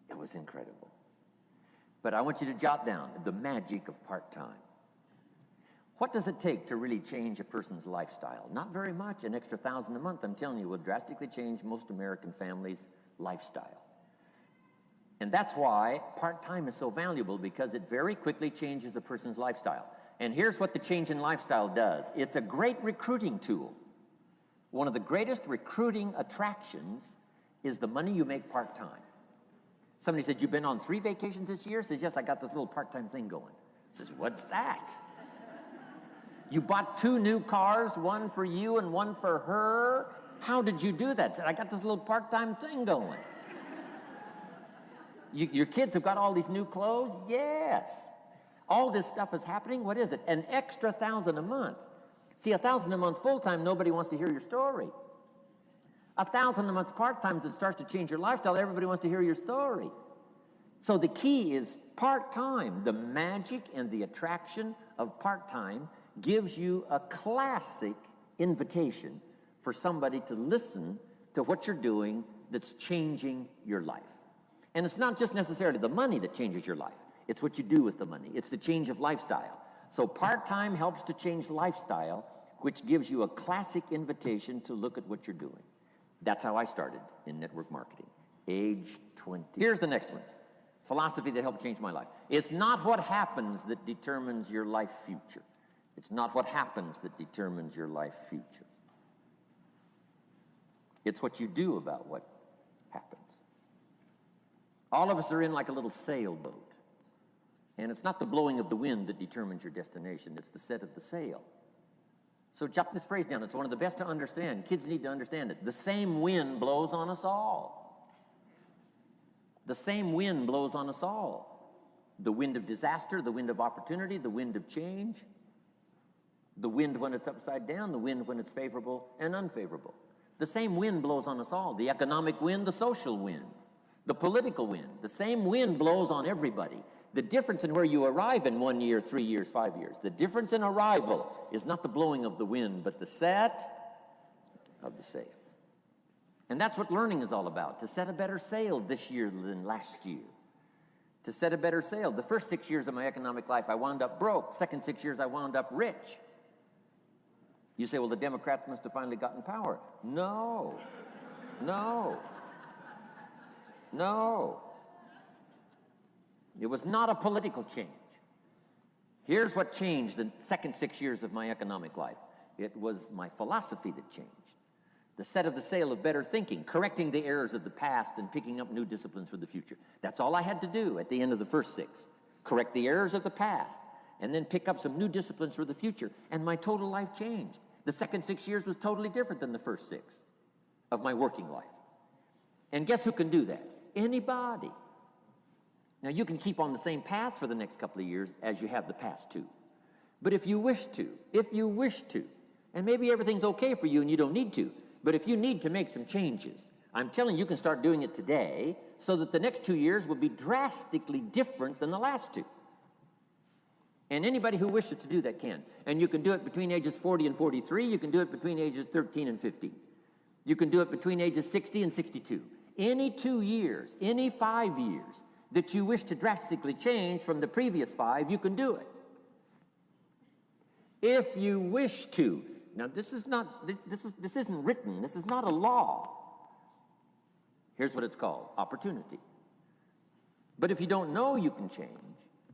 It was incredible. But I want you to jot down the magic of part-time. What does it take to really change a person's lifestyle? Not very much. An extra $1,000 a month, I'm telling you, will drastically change most American families' lifestyle. And that's why part-time is so valuable, because it very quickly changes a person's lifestyle. And here's what the change in lifestyle does. It's a great recruiting tool. One of the greatest recruiting attractions is the money you make part-time. Somebody said, "You've been on 3 vacations this year?" Says, "Yes, I got this little part-time thing going." Says, "What's that?" "You bought 2 new cars, one for you and one for her. How did you do that?" Said, "I got this little part-time thing going." Your kids have got all these new clothes? Yes. All this stuff is happening. What is it? An extra $1,000 a month. See, $1,000 a month full-time, nobody wants to hear your story. $1,000 a month part-time that starts to change your lifestyle, everybody wants to hear your story. So the key is part-time. The magic and the attraction of part-time gives you a classic invitation for somebody to listen to what you're doing that's changing your life. And it's not just necessarily the money that changes your life. It's what you do with the money. It's the change of lifestyle. So part-time helps to change lifestyle, which gives you a classic invitation to look at what you're doing. That's how I started in network marketing, age 20. Here's the next one. Philosophy that helped change my life. It's not what happens that determines your life future. It's not what happens that determines your life future. It's what you do about what happens. All of us are in like a little sailboat. And it's not the blowing of the wind that determines your destination. It's the set of the sail. So jot this phrase down. It's one of the best to understand. Kids need to understand it. The same wind blows on us all. The same wind blows on us all. The wind of disaster, the wind of opportunity, the wind of change, the wind when it's upside down, the wind when it's favorable and unfavorable. The same wind blows on us all. The economic wind, the social wind, the political wind. The same wind blows on everybody. The difference in where you arrive in 1 year, 3 years, 5 years, the difference in arrival is not the blowing of the wind, but the set of the sail. And that's what learning is all about, to set a better sail this year than last year. To set a better sail. The first 6 years of my economic life, I wound up broke. Second 6 years, I wound up rich. You say, well, the Democrats must have finally gotten power. No. No. No. It was not a political change. Here's what changed the second 6 years of my economic life. It was my philosophy that changed. The set of the sail of better thinking, correcting the errors of the past and picking up new disciplines for the future. That's all I had to do at the end of the first 6. Correct the errors of the past and then pick up some new disciplines for the future. And my total life changed. The second 6 years was totally different than the first 6 of my working life. And guess who can do that? Anybody. Now, you can keep on the same path for the next couple of years as you have the past 2. But if you wish to, and maybe everything's okay for you and you don't need to, but if you need to make some changes, I'm telling you, you can start doing it today so that the next 2 years will be drastically different than the last 2. And anybody who wishes to do that can. And you can do it between ages 40 and 43. You can do it between ages 13 and 15. You can do it between ages 60 and 62. Any 2 years, any 5 years, that you wish to drastically change from the previous 5, you can do it. If you wish to. Now, this isn't written. This is not a law. Here's what it's called, opportunity. But if you don't know you can change,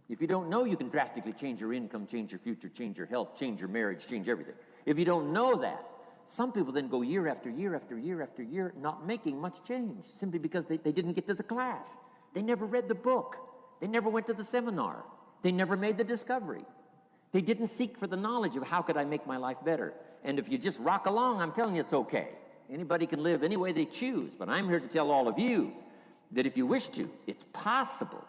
if you don't know you can drastically change your income, change your future, change your health, change your marriage, change everything. If you don't know that, some people then go year after year after year after year not making much change simply because they didn't get to the class. They never read the book. They never went to the seminar. They never made the discovery. They didn't seek for the knowledge of how could I make my life better. And if you just rock along, I'm telling you it's okay. Anybody can live any way they choose. But I'm here to tell all of you that if you wish to, it's possible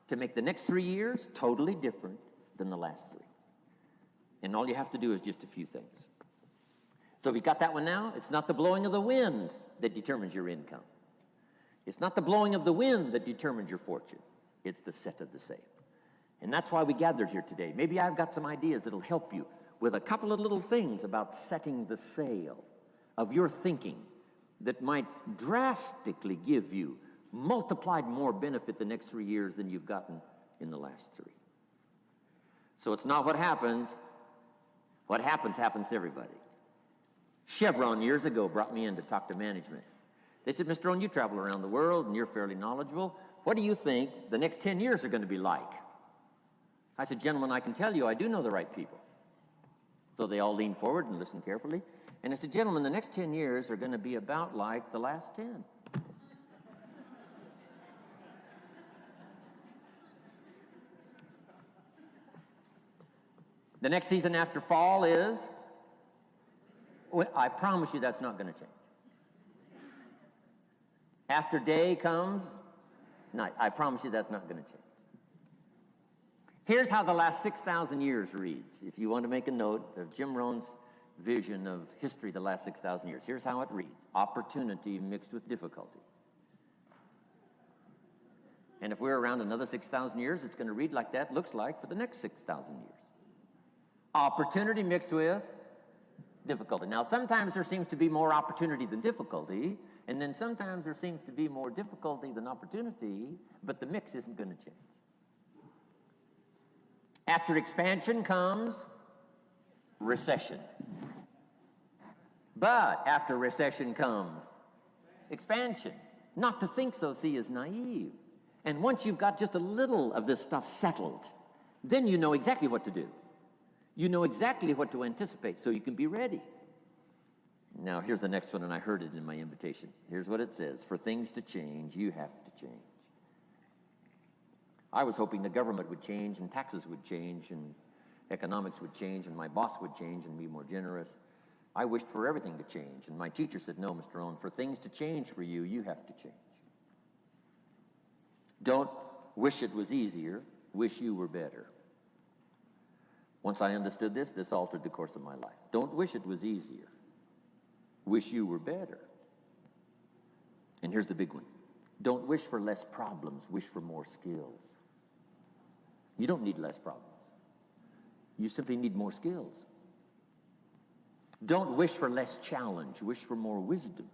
to make the next 3 years totally different than the last 3. And all you have to do is just a few things. So if you got that one now, it's not the blowing of the wind that determines your income. It's not the blowing of the wind that determines your fortune. It's the set of the sail. And that's why we gathered here today. Maybe I've got some ideas that'll help you with a couple of little things about setting the sail of your thinking that might drastically give you multiplied more benefit the next 3 years than you've gotten in the last 3. So it's not what happens. What happens to everybody. Chevron years ago brought me in to talk to management. They said, Mr. Owen, you travel around the world and you're fairly knowledgeable. what do you think the next 10 years are going to be like? I said, gentlemen, I can tell you I do know the right people. So they all leaned forward and listened carefully. And I said, gentlemen, the next 10 years are going to be about like the last 10. The next season after fall is, well, I promise you that's not going to change. After day comes night. I promise you that's not going to change. Here's how the last 6,000 years reads. If you want to make a note of Jim Rohn's vision of history the last 6,000 years, here's how it reads. Opportunity mixed with difficulty. And if we're around another 6,000 years, it's going to read like that looks like for the next 6,000 years. Opportunity mixed with difficulty. Now, sometimes there seems to be more opportunity than difficulty, and then sometimes there seems to be more difficulty than opportunity, but the mix isn't going to change. After expansion comes recession. But after recession comes expansion. Not to think so, see, is naive. And once you've got just a little of this stuff settled, then you know exactly what to do. You know exactly what to anticipate, so you can be ready. Now, here's the next one, and I heard it in my invitation. Here's what it says. For things to change, you have to change. I was hoping the government would change, and taxes would change, and economics would change, and my boss would change and be more generous. I wished for everything to change, and my teacher said, no, Mr. Rohn, for things to change for you, you have to change. Don't wish it was easier, wish you were better. Once I understood this, this altered the course of my life. Don't wish it was easier. Wish you were better. And here's the big one. Don't wish for less problems, wish for more skills. You don't need less problems. You simply need more skills. Don't wish for less challenge, wish for more wisdom.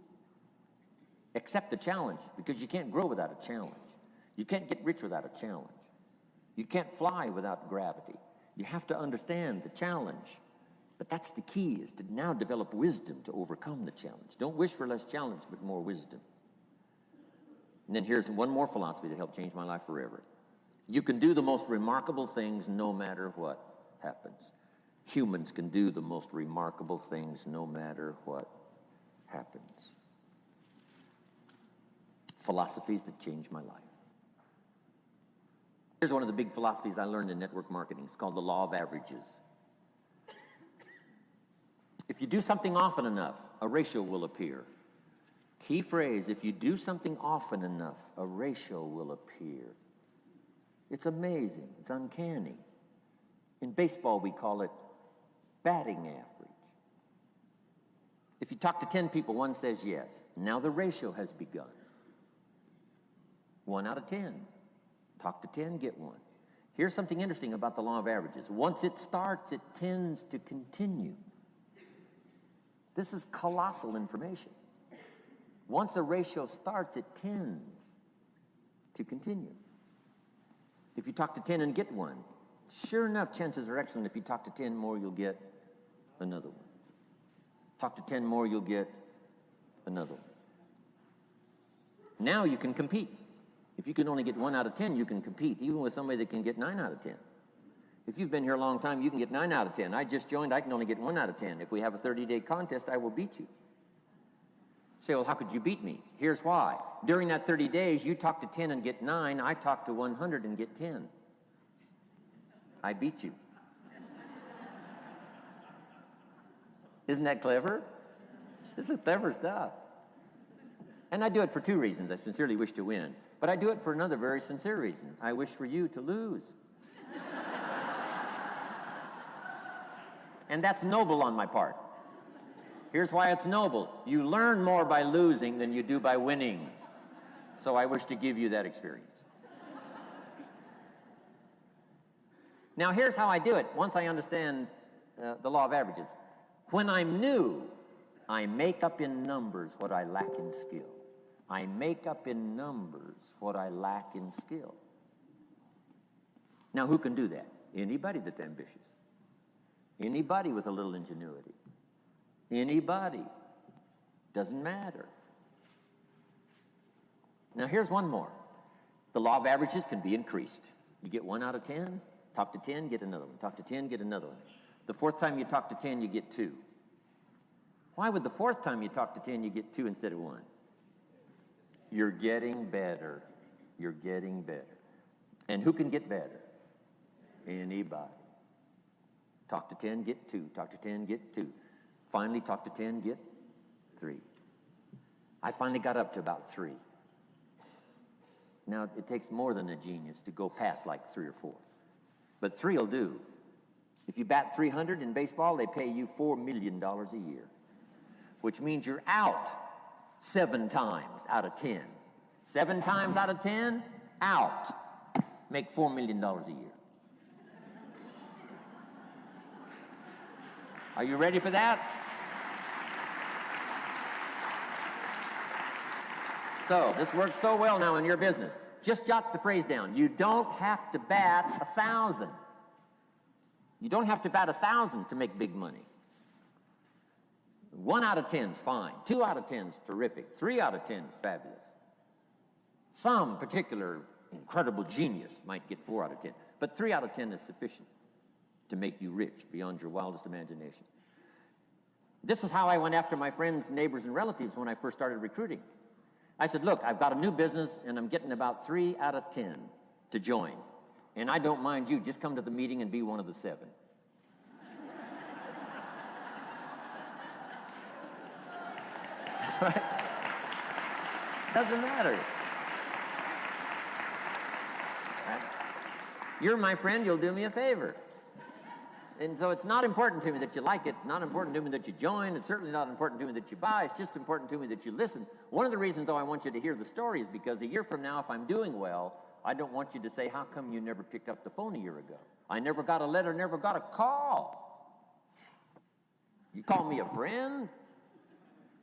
Accept the challenge, because you can't grow without a challenge. You can't get rich without a challenge. You can't fly without gravity. You have to understand the challenge. But that's the key, is to now develop wisdom to overcome the challenge. Don't wish for less challenge, but more wisdom. And then here's one more philosophy that helped change my life forever. You can do the most remarkable things no matter what happens. Humans can do the most remarkable things no matter what happens. Philosophies that changed my life. Here's one of the big philosophies I learned in network marketing. It's called the law of averages. If you do something often enough, a ratio will appear. Key phrase, if you do something often enough, a ratio will appear. It's amazing. It's uncanny. In baseball, we call it batting average. If you talk to 10 people, one says yes. Now the ratio has begun. 1 out of 10. Talk to 10, get 1. Here's something interesting about the law of averages. Once it starts, it tends to continue. This is colossal information. Once a ratio starts, it tends to continue. If you talk to 10 and get 1, sure enough, chances are excellent if you talk to 10 more, you'll get another one. Talk to 10 more, you'll get another one. Now you can compete. If you can only get 1 out of 10, you can compete, even with somebody that can get 9 out of 10. If you've been here a long time, you can get 9 out of 10. I just joined, I can only get 1 out of 10. If we have a 30-day contest, I will beat you. Say, well, how could you beat me? Here's why. During that 30 days, you talk to 10 and get 9. I talk to 100 and get 10. I beat you. Isn't that clever? This is clever stuff. And I do it for 2 reasons. I sincerely wish to win. But I do it for another very sincere reason. I wish for you to lose. And that's noble on my part. Here's why it's noble. You learn more by losing than you do by winning. So I wish to give you that experience. Now here's how I do it once I understand the law of averages. When I'm new, I make up in numbers what I lack in skill. I make up in numbers what I lack in skill. Now who can do that? Anybody that's ambitious. Anybody with a little ingenuity. Anybody. Doesn't matter. Now here's one more. The law of averages can be increased. You get 1 out of 10, talk to 10, get another one. Talk to 10, get another one. The fourth time you talk to 10, you get 2. Why would the fourth time you talk to 10, you get 2 instead of 1? You're getting better. You're getting better. And who can get better? Anybody. Talk to 10, get 2. Talk to 10, get 2. Finally, talk to 10, get 3. I finally got up to about 3. Now, it takes more than a genius to go past like 3 or 4. But 3 will do. If you bat 300 in baseball, they pay you $4 million a year, which means you're out 7 times out of 10. 7 times out of 10, out. Make $4 million a year. Are you ready for that? So, this works so well now in your business. Just jot the phrase down. You don't have to bat 1,000. You don't have to bat 1,000 to make big money. 1 out of 10 is fine. 2 out of 10 is terrific. 3 out of 10 is fabulous. Some particular incredible genius might get 4 out of 10. But 3 out of 10 is sufficient to make you rich beyond your wildest imagination. This is how I went after my friends, neighbors, and relatives when I first started recruiting. I said, look, I've got a new business, and I'm getting about 3 out of 10 to join. And I don't mind you. Just come to the meeting and be one of the 7. Right? Doesn't matter. Right? You're my friend. You'll do me a favor. And so it's not important to me that you like it. It's not important to me that you join. It's certainly not important to me that you buy. It's just important to me that you listen. One of the reasons, though, I want you to hear the story is because a year from now, if I'm doing well, I don't want you to say, how come you never picked up the phone a year ago? I never got a letter, never got a call. You call me a friend?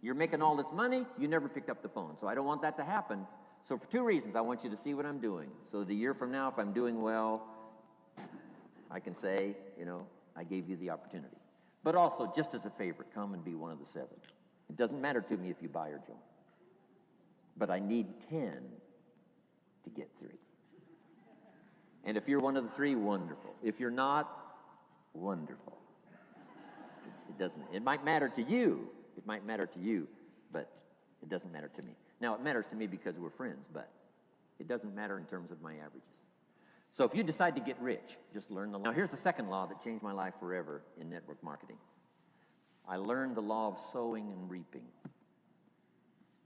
You're making all this money, you never picked up the phone. So I don't want that to happen. So for 2 reasons, I want you to see what I'm doing. So the year from now, if I'm doing well, I can say, you know, I gave you the opportunity. But also, just as a favor, come and be one of the 7. It doesn't matter to me if you buy or join. But I need 10 to get 3. And if you're one of the 3, wonderful. If you're not, wonderful. It doesn't. It might matter to you. It might matter to you, but it doesn't matter to me. Now, it matters to me because we're friends, but it doesn't matter in terms of my averages. So if you decide to get rich, just learn the law. Now, here's the second law that changed my life forever in network marketing. I learned the law of sowing and reaping.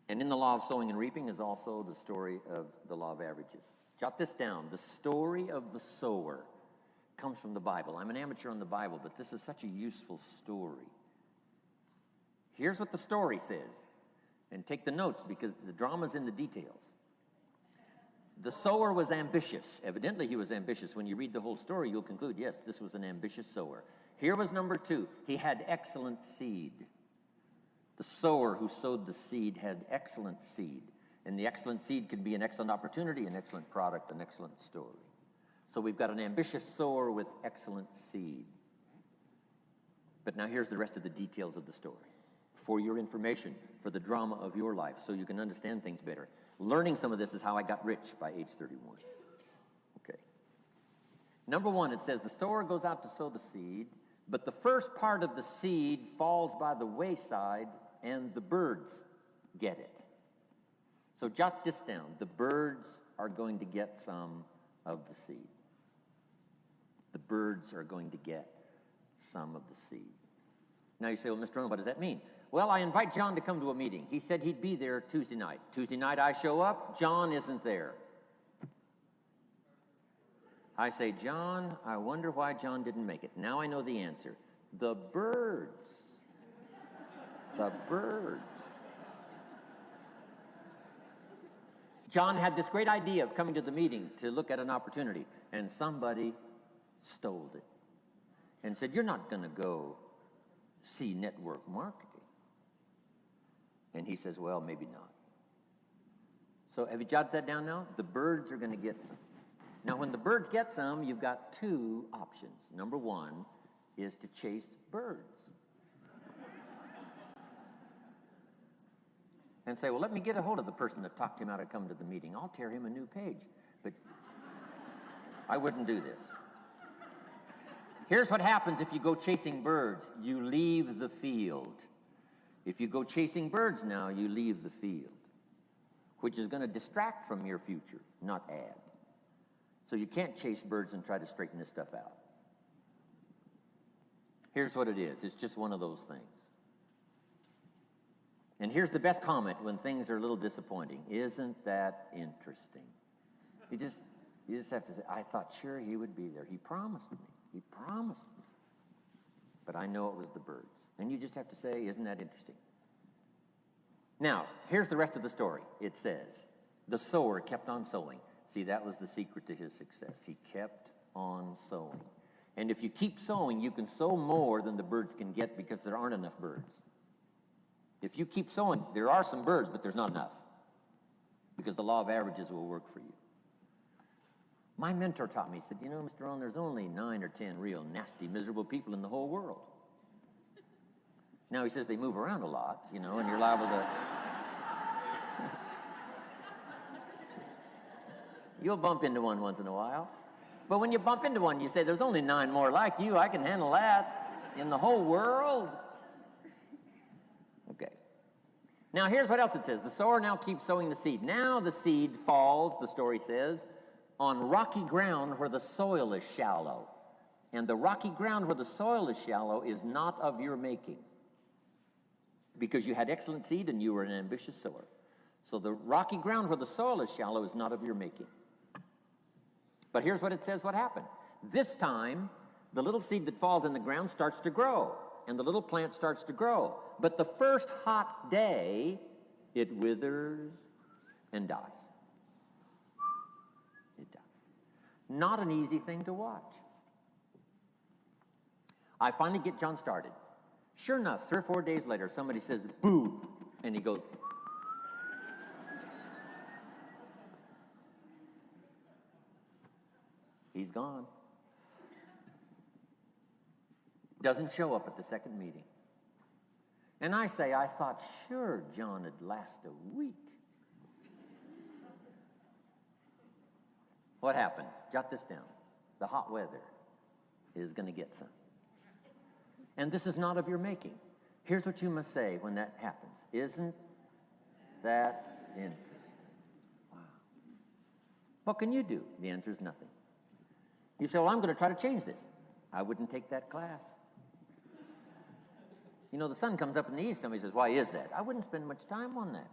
And in the law of sowing and reaping is also the story of the law of averages. Jot this down. The story of the sower comes from the Bible. I'm an amateur on the Bible, but this is such a useful story. Here's what the story says. And take the notes because the drama's in the details. The sower was ambitious. Evidently, he was ambitious. When you read the whole story, you'll conclude, yes, this was an ambitious sower. Here was number 2. He had excellent seed. The sower who sowed the seed had excellent seed. And the excellent seed can be an excellent opportunity, an excellent product, an excellent story. So we've got an ambitious sower with excellent seed. But now here's the rest of the details of the story. For your information, for the drama of your life, so you can understand things better. Learning some of this is how I got rich by age 31. Okay. Number 1, it says the sower goes out to sow the seed, but the first part of the seed falls by the wayside and the birds get it. So jot this down. The birds are going to get some of the seed. The birds are going to get some of the seed. Now you say, well, Mr. Arnold, what does that mean? Well, I invite John to come to a meeting. He said he'd be there Tuesday night. Tuesday night I show up, John isn't there. I say, John, I wonder why John didn't make it. Now I know the answer. The birds. The birds. John had this great idea of coming to the meeting to look at an opportunity, and somebody stole it and said, you're not going to go see network marketing. And he says, well, maybe not. So have you jotted that down now? The birds are going to get some. Now, when the birds get some, you've got 2 options. Number 1 is to chase birds. And say, well, let me get a hold of the person that talked him out of coming to the meeting. I'll tear him a new page. but I wouldn't do this. Here's what happens if you go chasing birds. You leave the field. If you go chasing birds now, you leave the field, which is going to distract from your future, not add. So you can't chase birds and try to straighten this stuff out. Here's what it is. It's just one of those things. And here's the best comment when things are a little disappointing. Isn't that interesting? You just have to say, I thought sure he would be there. He promised me. He promised me. But I know it was the birds. And you just have to say, isn't that interesting? Now, here's the rest of the story. It says, the sower kept on sowing. See, that was the secret to his success. He kept on sowing. And if you keep sowing, you can sow more than the birds can get because there aren't enough birds. If you keep sowing, there are some birds, but there's not enough because the law of averages will work for you. My mentor taught me, he said, you know, Mr. Rohn, there's only 9 or 10 real nasty, miserable people in the whole world. Now, he says they move around a lot, you know, and you're liable to... You'll bump into one once in a while. But when you bump into one, you say, there's only 9 more like you. I can handle that in the whole world. Okay. Now, here's what else it says. The sower now keeps sowing the seed. Now the seed falls, the story says, on rocky ground where the soil is shallow. And the rocky ground where the soil is shallow is not of your making, because you had excellent seed and you were an ambitious sower. So the rocky ground where the soil is shallow is not of your making. But here's what it says what happened. This time, the little seed that falls in the ground starts to grow, and the little plant starts to grow. But the first hot day, it withers and dies. It dies. Not an easy thing to watch. I finally get John started. Sure enough, 3 or 4 days later, somebody says, boo, and he goes, he's gone. Doesn't show up at the second meeting. And I say, I thought sure John would last a week. What happened? Jot this down. The hot weather is going to get some. And this is not of your making. Here's what you must say when that happens. Isn't that interesting? Wow. What can you do? The answer is nothing. You say, well, I'm going to try to change this. I wouldn't take that class. You know, the sun comes up in the east. Somebody says, why is that? I wouldn't spend much time on that.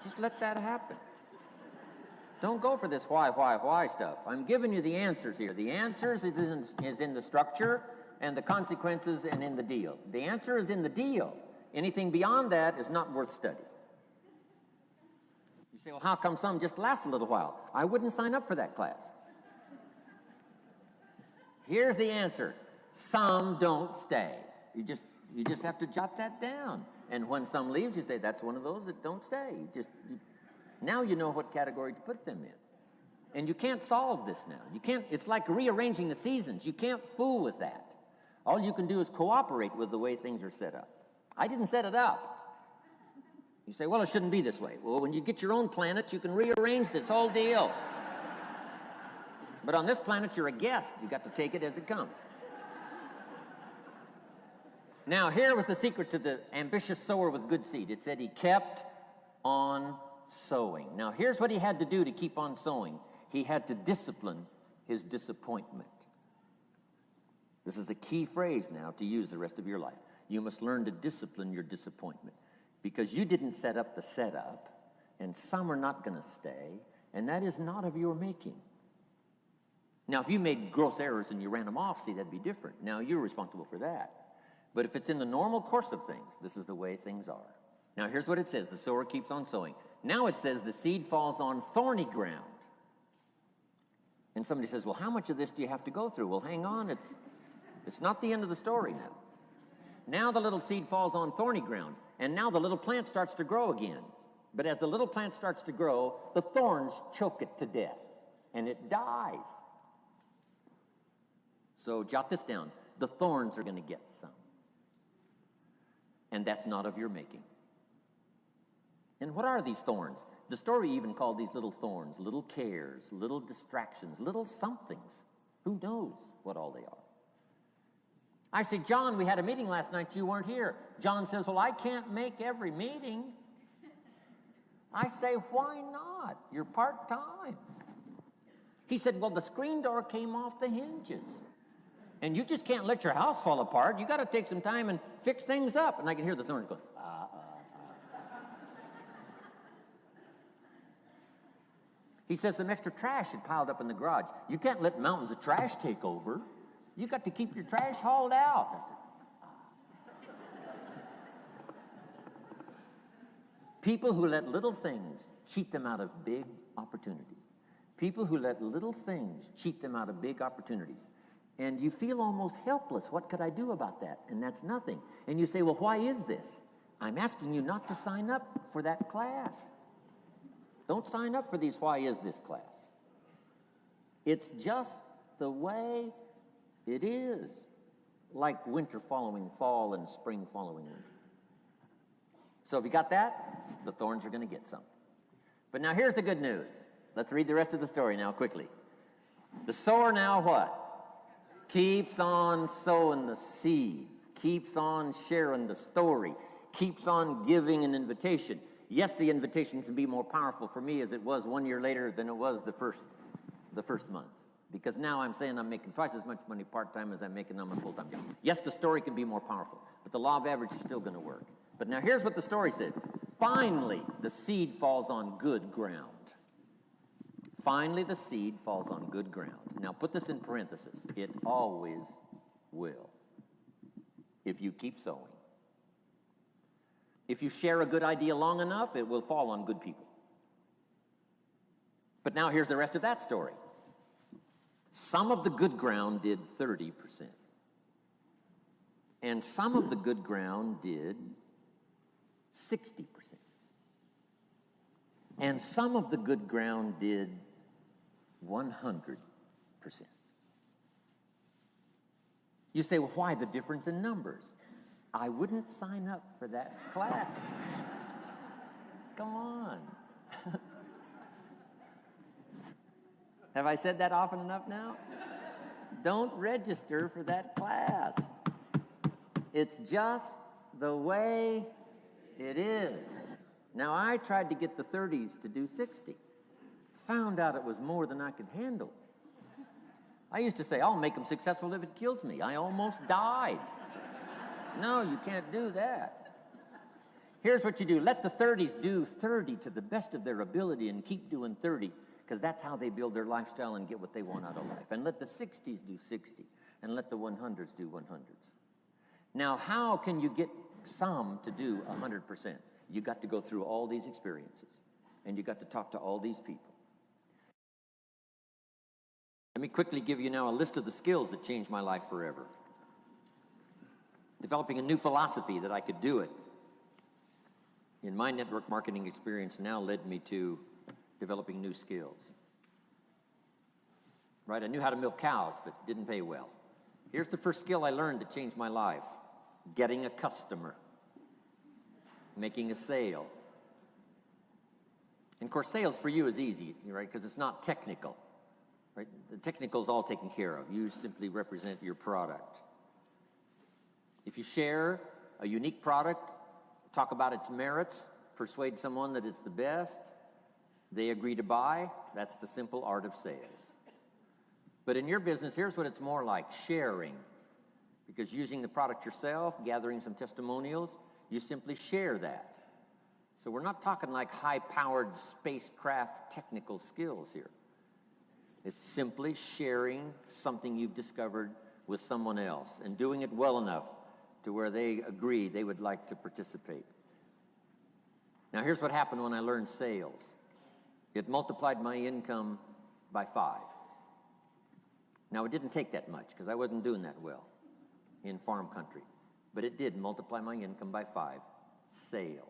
Just let that happen. Don't go for this why stuff. I'm giving you the answers here. The answers is in the structure and the consequences and in the deal. The answer is in the deal. Anything beyond that is not worth study. You say, well, how come some just last a little while? I wouldn't sign up for that class. Here's the answer. Some don't stay. You just have to jot that down. And when some leaves, you say, that's one of those that don't stay. Now you know what category to put them in. And you can't solve this now. You can't, it's like rearranging the seasons. You can't fool with that. All you can do is cooperate with the way things are set up. I didn't set it up. You say, well, it shouldn't be this way. Well, when you get your own planet, you can rearrange this whole deal. But on this planet, you're a guest. You got to take it as it comes. Now, here was the secret to the ambitious sower with good seed. It said he kept on sowing. Now, here's what he had to do to keep on sowing. He had to discipline his disappointment. This is a key phrase now to use the rest of your life. You must learn to discipline your disappointment, because you didn't set up the setup, and some are not going to stay, and that is not of your making. Now, if you made gross errors and you ran them off, see, that'd be different. Now, you're responsible for that. But if it's in the normal course of things, this is the way things are. Now, here's what it says. The sower keeps on sowing. Now it says the seed falls on thorny ground. And somebody says, well, how much of this do you have to go through? Well, hang on. It's not the end of the story now. Now the little seed falls on thorny ground. And now the little plant starts to grow again. But as the little plant starts to grow, the thorns choke it to death. And it dies. So jot this down. The thorns are going to get some. And that's not of your making. And what are these thorns? The story even called these little thorns, little cares, little distractions, little somethings. Who knows what all they are? I say, John, we had a meeting last night. You weren't here. John says, well, I can't make every meeting. I say, why not? You're part-time. He said, well, the screen door came off the hinges. And you just can't let your house fall apart. You got to take some time and fix things up. And I can hear the thorns going, He says some extra trash had piled up in the garage. You can't let mountains of trash take over. You got to keep your trash hauled out. People who let little things cheat them out of big opportunities. People who let little things cheat them out of big opportunities. And you feel almost helpless. What could I do about that? And that's nothing. And you say, well, why is this? I'm asking you not to sign up for that class. Don't sign up for these why is this class. It's just the way it is. Like winter following fall and spring following winter. So if you got that, the thorns are going to get some. But now here's the good news. Let's read the rest of the story now quickly. The sower now what? Keeps on sowing the seed. Keeps on sharing the story. Keeps on giving an invitation. Yes, the invitation can be more powerful for me as it was 1 year later than it was the first month. Because now I'm saying I'm making twice as much money part-time as I'm making on my full-time job. Yes, the story can be more powerful, but the law of average is still going to work. But now here's what the story said. Finally, the seed falls on good ground. Finally, the seed falls on good ground. Now put this in parentheses. It always will, if you keep sowing. If you share a good idea long enough, it will fall on good people. But now here's the rest of that story. Some of the good ground did 30%. And some of the good ground did 60%. And some of the good ground did 100%. You say, well, why the difference in numbers? I wouldn't sign up for that class. Go on. Have I said that often enough now? Don't register for that class. It's just the way it is. Now, I tried to get the 30s to do 60. Found out it was more than I could handle. I used to say, I'll make them successful if it kills me. I almost died. No, you can't do that. Here's what you do. Let the 30s do 30 to the best of their ability and keep doing 30, because that's how they build their lifestyle and get what they want out of life. And let the 60s do 60, and let the 100s do 100s. Now, how can you get some to do 100%? You got to go through all these experiences, and you got to talk to all these people. Let me quickly give you now a list of the skills that changed my life forever. Developing a new philosophy that I could do it in my network marketing experience now led me to developing new skills. Right? I knew how to milk cows, but didn't pay well. Here's the first skill I learned that changed my life. Getting a customer. Making a sale. And of course, sales for you is easy, right? Because it's not technical. Right? The technical is all taken care of. You simply represent your product. If you share a unique product, talk about its merits, persuade someone that it's the best, they agree to buy, that's the simple art of sales. But in your business, here's what it's more like, sharing. Because using the product yourself, gathering some testimonials, you simply share that. So we're not talking like high-powered spacecraft technical skills here. It's simply sharing something you've discovered with someone else and doing it well enough to where they agree they would like to participate. Now, here's what happened when I learned sales. It multiplied my income by 5. Now, it didn't take that much because I wasn't doing that well in farm country. But it did multiply my income by 5. Sales.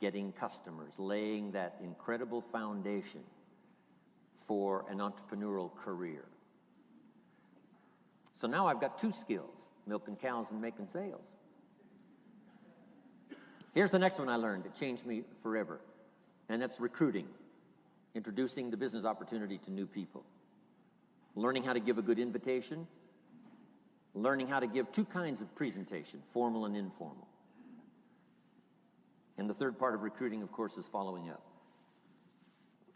Getting customers. Laying that incredible foundation for an entrepreneurial career. So now I've got 2 skills. Milking cows and making sales. Here's the next one I learned. It changed me forever. and that's recruiting, introducing the business opportunity to new people, learning how to give a good invitation, learning how to give two kinds of presentation, formal and informal. And the third part of recruiting, of course, is following up.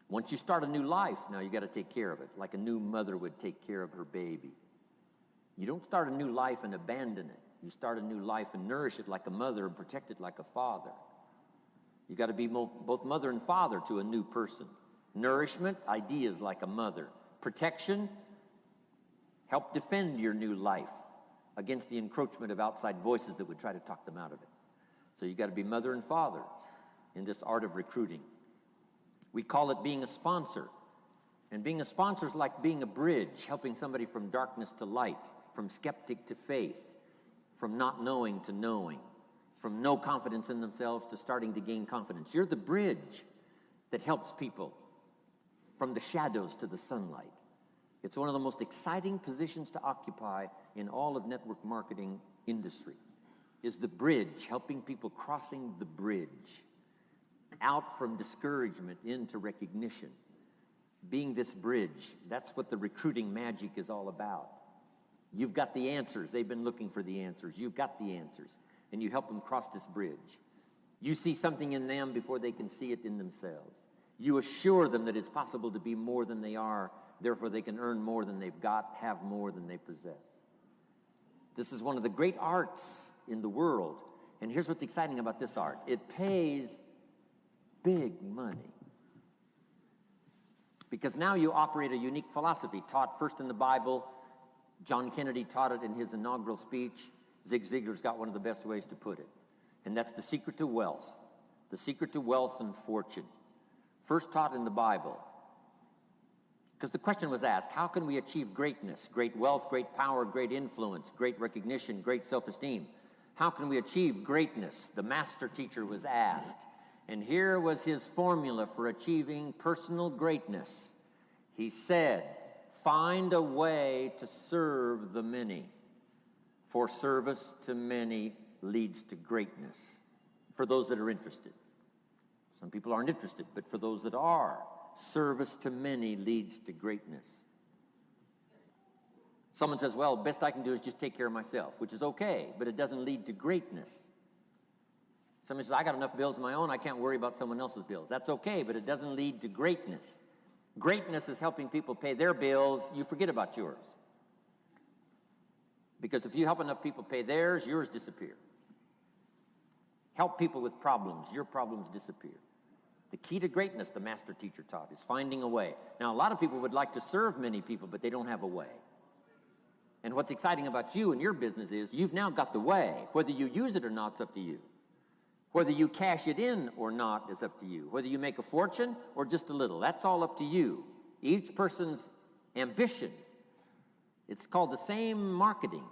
Once you start a new life, now you got to take care of it, like a new mother would take care of her baby. You don't start a new life and abandon it. You start a new life and nourish it like a mother and protect it like a father. You got to be both mother and father to a new person. Nourishment, ideas like a mother. Protection, help defend your new life against the encroachment of outside voices that would try to talk them out of it. So you got to be mother and father in this art of recruiting. We call it being a sponsor. And being a sponsor is like being a bridge, helping somebody from darkness to light, from skeptic to faith, from not knowing to knowing, from no confidence in themselves to starting to gain confidence. You're the bridge that helps people from the shadows to the sunlight. It's one of the most exciting positions to occupy in all of network marketing industry, is the bridge, helping people crossing the bridge out from discouragement into recognition. Being this bridge, that's what the recruiting magic is all about. You've got the answers. They've been looking for the answers. You've got the answers, and you help them cross this bridge. You see something in them before they can see it in themselves. You assure them that it's possible to be more than they are, therefore they can earn more than they've got, have more than they possess. This is one of the great arts in the world, and here's what's exciting about this art. It pays big money. Because now you operate a unique philosophy taught first in the Bible. John Kennedy taught it in his inaugural speech. Zig Ziglar's got one of the best ways to put it. And that's the secret to wealth. The secret to wealth and fortune. First taught in the Bible. Because the question was asked, how can we achieve greatness, great wealth, great power, great influence, great recognition, great self-esteem? How can we achieve greatness? The master teacher was asked. And here was his formula for achieving personal greatness. He said, find a way to serve the many, for service to many leads to greatness. For those that are interested. Some people aren't interested, but for those that are, service to many leads to greatness. Someone says, well, best I can do is just take care of myself, which is okay, but it doesn't lead to greatness. Someone says, I got enough bills of my own, I can't worry about someone else's bills. That's okay, but it doesn't lead to greatness. Greatness is helping people pay their bills. You forget about yours. Because if you help enough people pay theirs, yours disappear. Help people with problems, your problems disappear. The key to greatness, the master teacher taught, is finding a way. Now, a lot of people would like to serve many people, but they don't have a way. And what's exciting about you and your business is you've now got the way. Whether you use it or not, it's up to you. Whether you cash it in or not is up to you. Whether you make a fortune or just a little, that's all up to you. Each person's ambition. It's called the same marketing,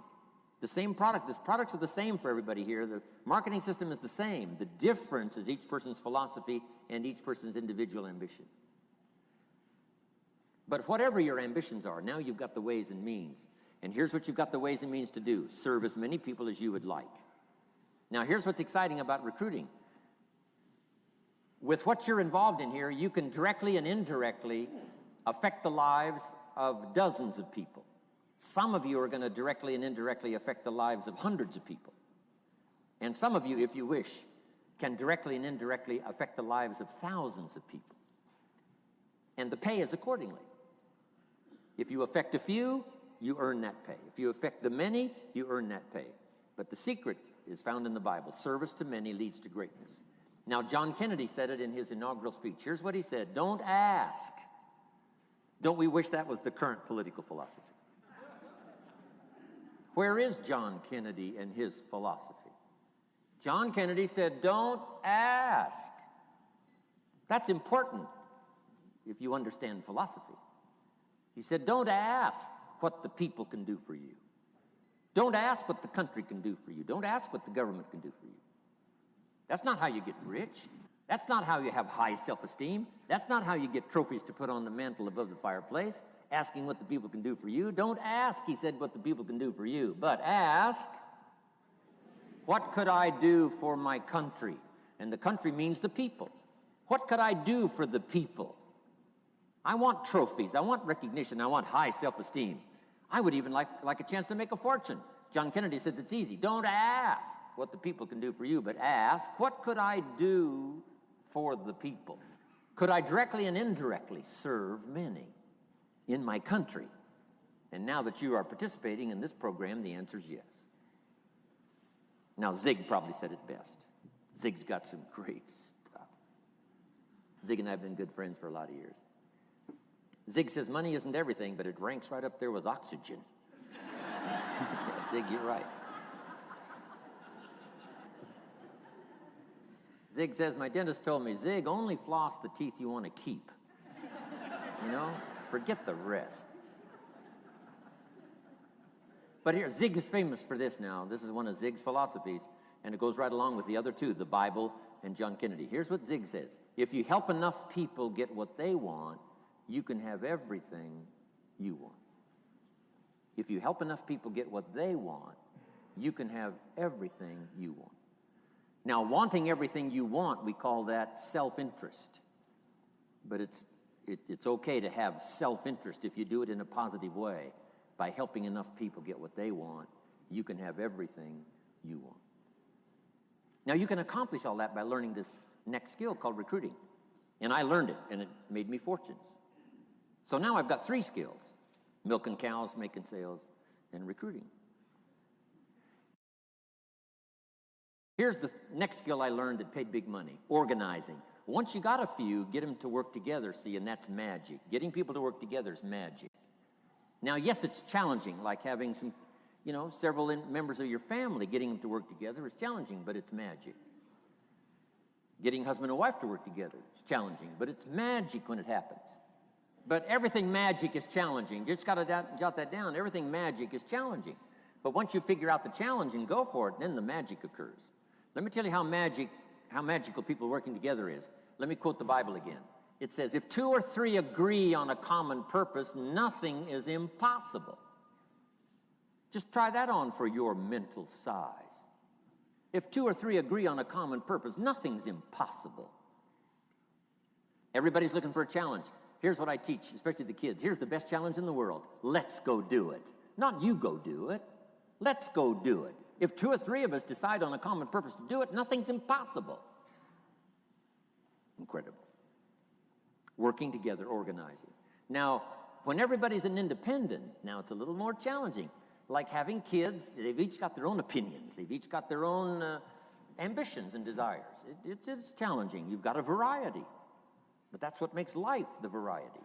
the same product. The products are the same for everybody here. The marketing system is the same. The difference is each person's philosophy and each person's individual ambition. But whatever your ambitions are, now you've got the ways and means. And here's what you've got the ways and means to do. Serve as many people as you would like. Now, here's what's exciting about recruiting. With what you're involved in here, you can directly and indirectly affect the lives of dozens of people. Some of you are going to directly and indirectly affect the lives of hundreds of people. And some of you, if you wish, can directly and indirectly affect the lives of thousands of people. And the pay is accordingly. If you affect a few, you earn that pay. If you affect the many, you earn that pay. But the secret is found in the Bible. Service to many leads to greatness. Now, John Kennedy said it in his inaugural speech. Here's what he said. Don't ask. Don't we wish that was the current political philosophy? Where is John Kennedy and his philosophy? John Kennedy said, don't ask. That's important if you understand philosophy. He said, don't ask what the people can do for you. Don't ask what the country can do for you. Don't ask what the government can do for you. That's not how you get rich. That's not how you have high self-esteem. That's not how you get trophies to put on the mantle above the fireplace, asking what the people can do for you. Don't ask, he said, what the people can do for you, but ask, what could I do for my country? And the country means the people. What could I do for the people? I want trophies. I want recognition. I want high self-esteem. I would even like a chance to make a fortune. John Kennedy says it's easy. Don't ask what the people can do for you, but ask, what could I do for the people? Could I directly and indirectly serve many in my country? And now that you are participating in this program, the answer is yes. Now, Zig probably said it best. Zig's got some great stuff. Zig and I have been good friends for a lot of years. Zig says money isn't everything, but it ranks right up there with oxygen. Zig, you're right. Zig says, my dentist told me, Zig, only floss the teeth you want to keep. You know, forget the rest. But here, Zig is famous for this now. This is one of Zig's philosophies, and it goes right along with the other two, the Bible and John Kennedy. Here's what Zig says. If you help enough people get what they want, you can have everything you want. If you help enough people get what they want, you can have everything you want. Now, wanting everything you want, we call that self-interest. But it's okay to have self-interest if you do it in a positive way. By helping enough people get what they want, you can have everything you want. Now, you can accomplish all that by learning this next skill called recruiting. And I learned it, and it made me fortunes. So now I've got 3 skills: milking cows, making sales, and recruiting. Here's the next skill I learned that paid big money: organizing. Once you got a few, get them to work together, see, and that's magic. Getting people to work together is magic. Now, yes, it's challenging, like having some, several members of your family, getting them to work together is challenging, but it's magic. Getting husband and wife to work together is challenging, but it's magic when it happens. But everything magic is challenging. Just got to jot that down. Everything magic is challenging. But once you figure out the challenge and go for it, then the magic occurs. Let me tell you how magical people working together is. Let me quote the Bible again. It says, if 2 or 3 agree on a common purpose, nothing is impossible. Just try that on for your mental size. If 2 or 3 agree on a common purpose, nothing's impossible. Everybody's looking for a challenge. Here's what I teach, especially the kids. Here's the best challenge in the world. Let's go do it. Not you go do it. Let's go do it. If 2 or 3 of us decide on a common purpose to do it, nothing's impossible. Incredible. Working together, organizing. Now, when everybody's an independent, now it's a little more challenging. Like having kids, they've each got their own opinions. They've each got their own ambitions and desires. It's challenging. You've got a variety. But that's what makes life, the variety.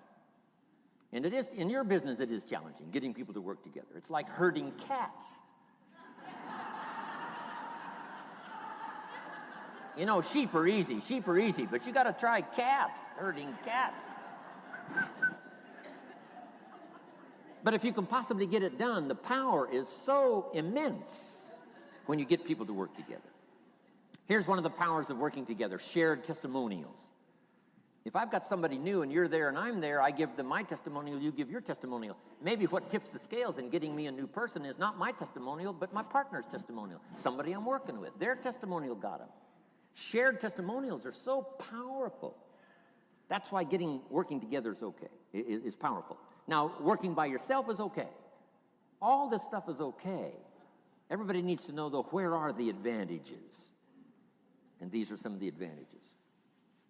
And it is, in your business, it is challenging, getting people to work together. It's like herding cats. Sheep are easy, but you got to try cats, herding cats. But if you can possibly get it done, the power is so immense when you get people to work together. Here's one of the powers of working together: shared testimonials. If I've got somebody new and you're there and I'm there, I give them my testimonial, you give your testimonial. Maybe what tips the scales in getting me a new person is not my testimonial, but my partner's testimonial. Somebody I'm working with, their testimonial got them. Shared testimonials are so powerful. That's why working together is okay, is powerful. Now, working by yourself is okay. All this stuff is okay. Everybody needs to know, though, where are the advantages? And these are some of the advantages.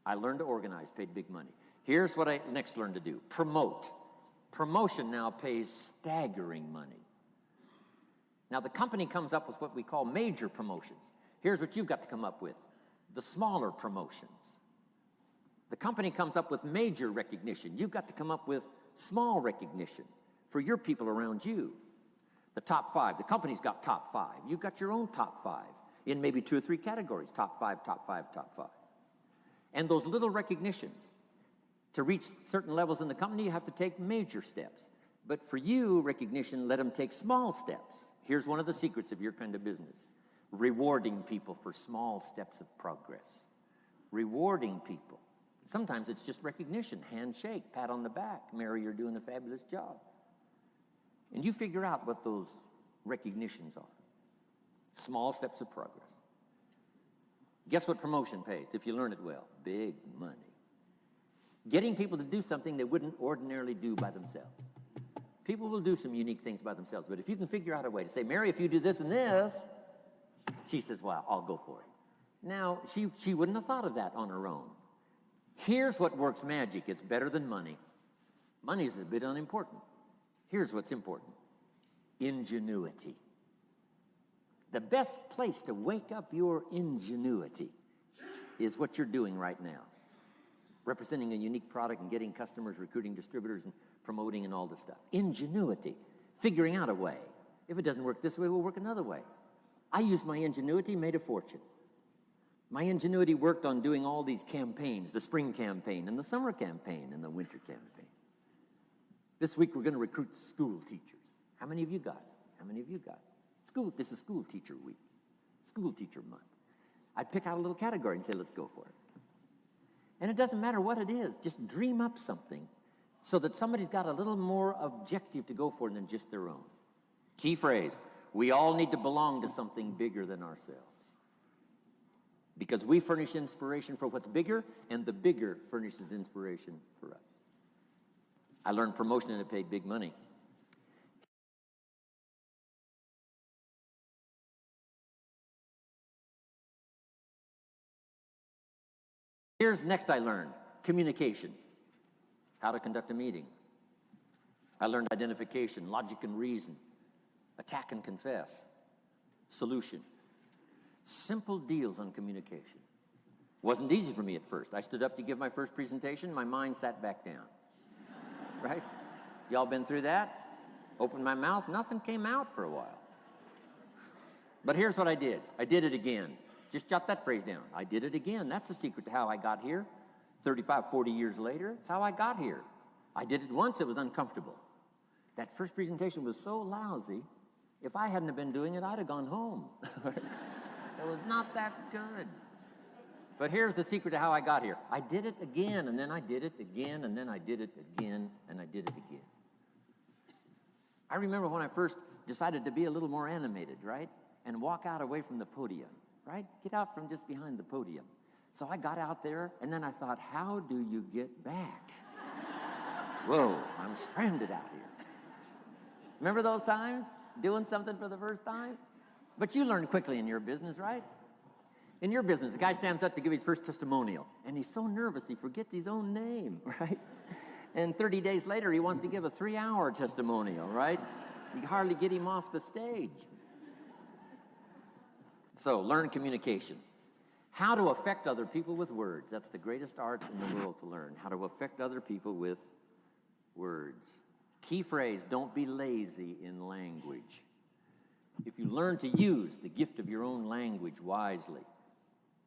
I learned to organize, paid big money. Here's what I next learned to do: promote. Promotion now pays staggering money. Now, the company comes up with what we call major promotions. Here's what you've got to come up with: the smaller promotions. The company comes up with major recognition. You've got to come up with small recognition for your people around you. The top 5. The company's got top 5. You've got your own top 5 in maybe 2 or 3 categories: top 5, top 5, top 5. And those little recognitions, to reach certain levels in the company, you have to take major steps. But for you, recognition, let them take small steps. Here's one of the secrets of your kind of business: rewarding people for small steps of progress. Rewarding people. Sometimes it's just recognition, handshake, pat on the back, Mary, you're doing a fabulous job. And you figure out what those recognitions are. Small steps of progress. Guess what promotion pays if you learn it well? Big money. Getting people to do something they wouldn't ordinarily do by themselves. People will do some unique things by themselves, but if you can figure out a way to say, Mary, if you do this and this, she says, well, I'll go for it. Now, she wouldn't have thought of that on her own. Here's what works magic. It's better than money. Money's a bit unimportant. Here's what's important. Ingenuity. The best place to wake up your ingenuity is what you're doing right now. Representing a unique product and getting customers, recruiting distributors, and promoting and all this stuff. Ingenuity. Figuring out a way. If it doesn't work this way, we'll work another way. I used my ingenuity, made a fortune. My ingenuity worked on doing all these campaigns, the spring campaign and the summer campaign and the winter campaign. This week we're going to recruit school teachers. How many of you got it? How many of you got it? This is school teacher week, school teacher month. I'd pick out a little category and say, let's go for it. And it doesn't matter what it is, just dream up something so that somebody's got a little more objective to go for than just their own. Key phrase, we all need to belong to something bigger than ourselves. Because we furnish inspiration for what's bigger, and the bigger furnishes inspiration for us. I learned promotion and it paid big money. Here's next I learned, communication, how to conduct a meeting. I learned identification, logic and reason, attack and confess, solution. Simple deals on communication. Wasn't easy for me at first. I stood up to give my first presentation, my mind sat back down. Right? Y'all been through that? Opened my mouth, nothing came out for a while. But here's what I did. I did it again. Just jot that phrase down. I did it again. That's the secret to how I got here. 35, 40 years later, it's how I got here. I did it once, it was uncomfortable. That first presentation was so lousy, if I hadn't have been doing it, I'd have gone home. It was not that good. But here's the secret to how I got here. I did it again, and then I did it again, and then I did it again, and I did it again. I remember when I first decided to be a little more animated, right? And walk out away from the podium, right? Get out from just behind the podium. So I got out there, and then I thought, how do you get back? Whoa, I'm stranded out here. Remember those times? Doing something for the first time? But you learn quickly in your business, right? In your business, a guy stands up to give his first testimonial, and he's so nervous he forgets his own name, right? And 30 days later, he wants to give a 3-hour testimonial, right? You hardly get him off the stage. So, learn communication. How to affect other people with words. That's the greatest art in the world to learn. How to affect other people with words. Key phrase, don't be lazy in language. If you learn to use the gift of your own language wisely,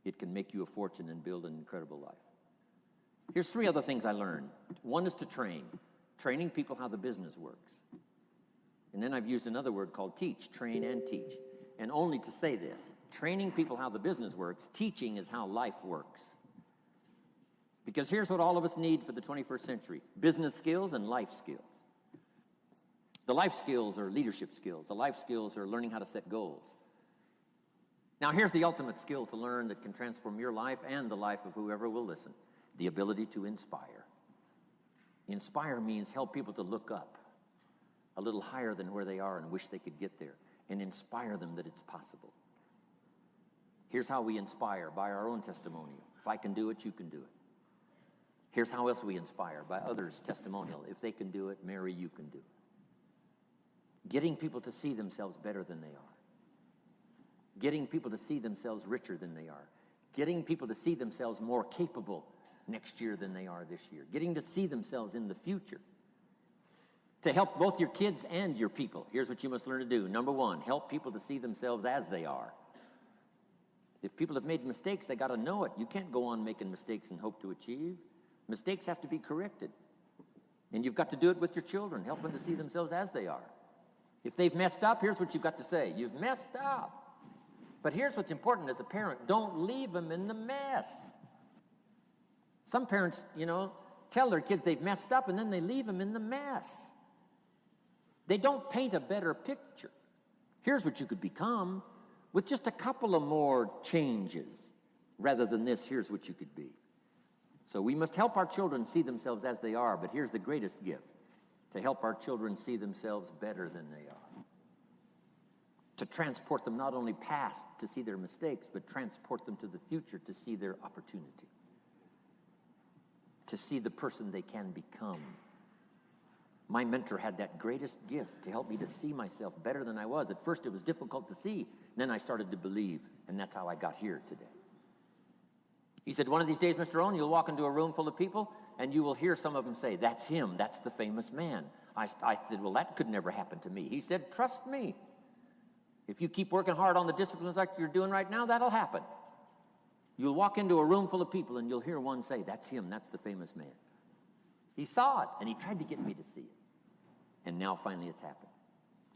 it can make you a fortune and build an incredible life. Here's 3 other things I learned. One is to train. Training people how the business works. And then I've used another word called teach, train and teach. And only to say this, training people how the business works, teaching is how life works. Because here's what all of us need for the 21st century, business skills and life skills. The life skills are leadership skills. The life skills are learning how to set goals. Now here's the ultimate skill to learn that can transform your life and the life of whoever will listen, the ability to inspire. Inspire means help people to look up a little higher than where they are and wish they could get there, and inspire them that it's possible. Here's how we inspire, by our own testimonial. If I can do it, you can do it. Here's how else we inspire, by others' testimonial. If they can do it, Mary, you can do it. Getting people to see themselves better than they are. Getting people to see themselves richer than they are. Getting people to see themselves more capable next year than they are this year. Getting to see themselves in the future. To help both your kids and your people, here's what you must learn to do. Number 1, help people to see themselves as they are. If people have made mistakes, they got to know it. You can't go on making mistakes and hope to achieve. Mistakes have to be corrected. And you've got to do it with your children. Help them to see themselves as they are. If they've messed up, here's what you've got to say. You've messed up. But here's what's important as a parent. Don't leave them in the mess. Some parents, tell their kids they've messed up and then they leave them in the mess. They don't paint a better picture. Here's what you could become with just a couple of more changes. Rather than this, here's what you could be. So we must help our children see themselves as they are, but here's the greatest gift, to help our children see themselves better than they are. To transport them not only past to see their mistakes, but transport them to the future to see their opportunity. To see the person they can become. My mentor had that greatest gift to help me to see myself better than I was. At first it was difficult to see, then I started to believe, and that's how I got here today. He said, one of these days, Mr. Owen, you'll walk into a room full of people, and you will hear some of them say, that's him, that's the famous man. I said, well, that could never happen to me. He said, trust me. If you keep working hard on the disciplines like you're doing right now, that'll happen. You'll walk into a room full of people, and you'll hear one say, that's him, that's the famous man. He saw it, and he tried to get me to see it. And now, finally, it's happened.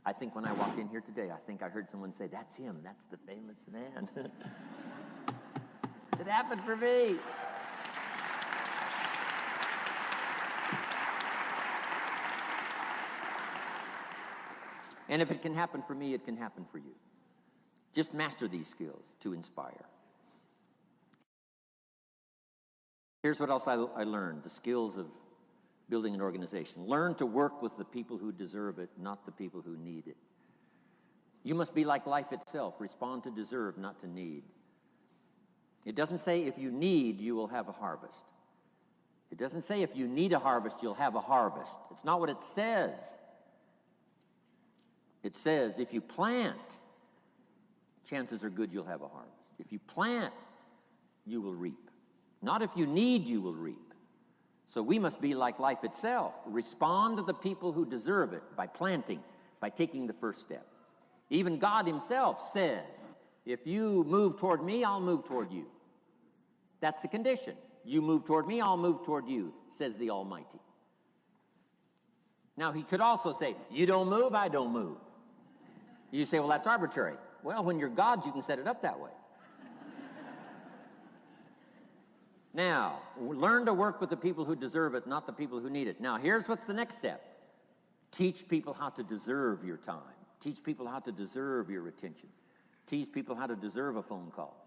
I think when I walked in here today, I think I heard someone say, that's him, that's the famous man. It happened for me. And if it can happen for me, it can happen for you. Just master these skills to inspire. Here's what else I learned, the skills of building an organization. Learn to work with the people who deserve it, not the people who need it. You must be like life itself. Respond to deserve, not to need. It doesn't say if you need, you will have a harvest. It doesn't say if you need a harvest, you'll have a harvest. It's not what it says. It says if you plant, chances are good you'll have a harvest. If you plant, you will reap. Not if you need, you will reap. So we must be like life itself. Respond to the people who deserve it by planting, by taking the first step. Even God himself says, if you move toward me, I'll move toward you. That's the condition. You move toward me, I'll move toward you, says the Almighty. Now, he could also say, you don't move, I don't move. You say, well, that's arbitrary. Well, when you're God, you can set it up that way. Now, learn to work with the people who deserve it, not the people who need it. Now, here's what's the next step. Teach people how to deserve your time. Teach people how to deserve your attention. Teach people how to deserve a phone call.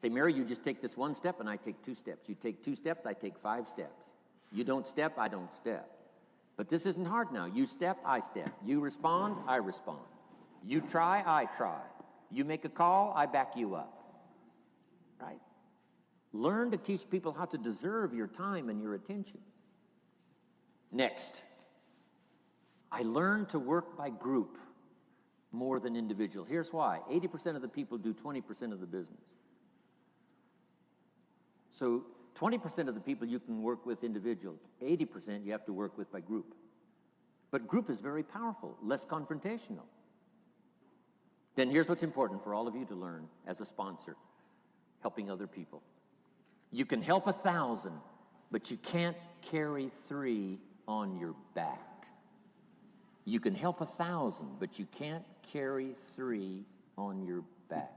Say, Mary, you just take this one step and I take 2 steps. You take 2 steps, I take 5 steps. You don't step, I don't step. But this isn't hard now. You step, I step. You respond, I respond. You try, I try. You make a call, I back you up. Right? Learn to teach people how to deserve your time and your attention. Next, I learned to work by group more than individual. Here's why. 80% of the people do 20% of the business. So 20% of the people you can work with individual. 80% you have to work with by group. But group is very powerful, less confrontational. Then here's what's important for all of you to learn as a sponsor, helping other people. You can help 1,000, but you can't carry 3 on your back. You can help 1,000, but you can't carry 3 on your back.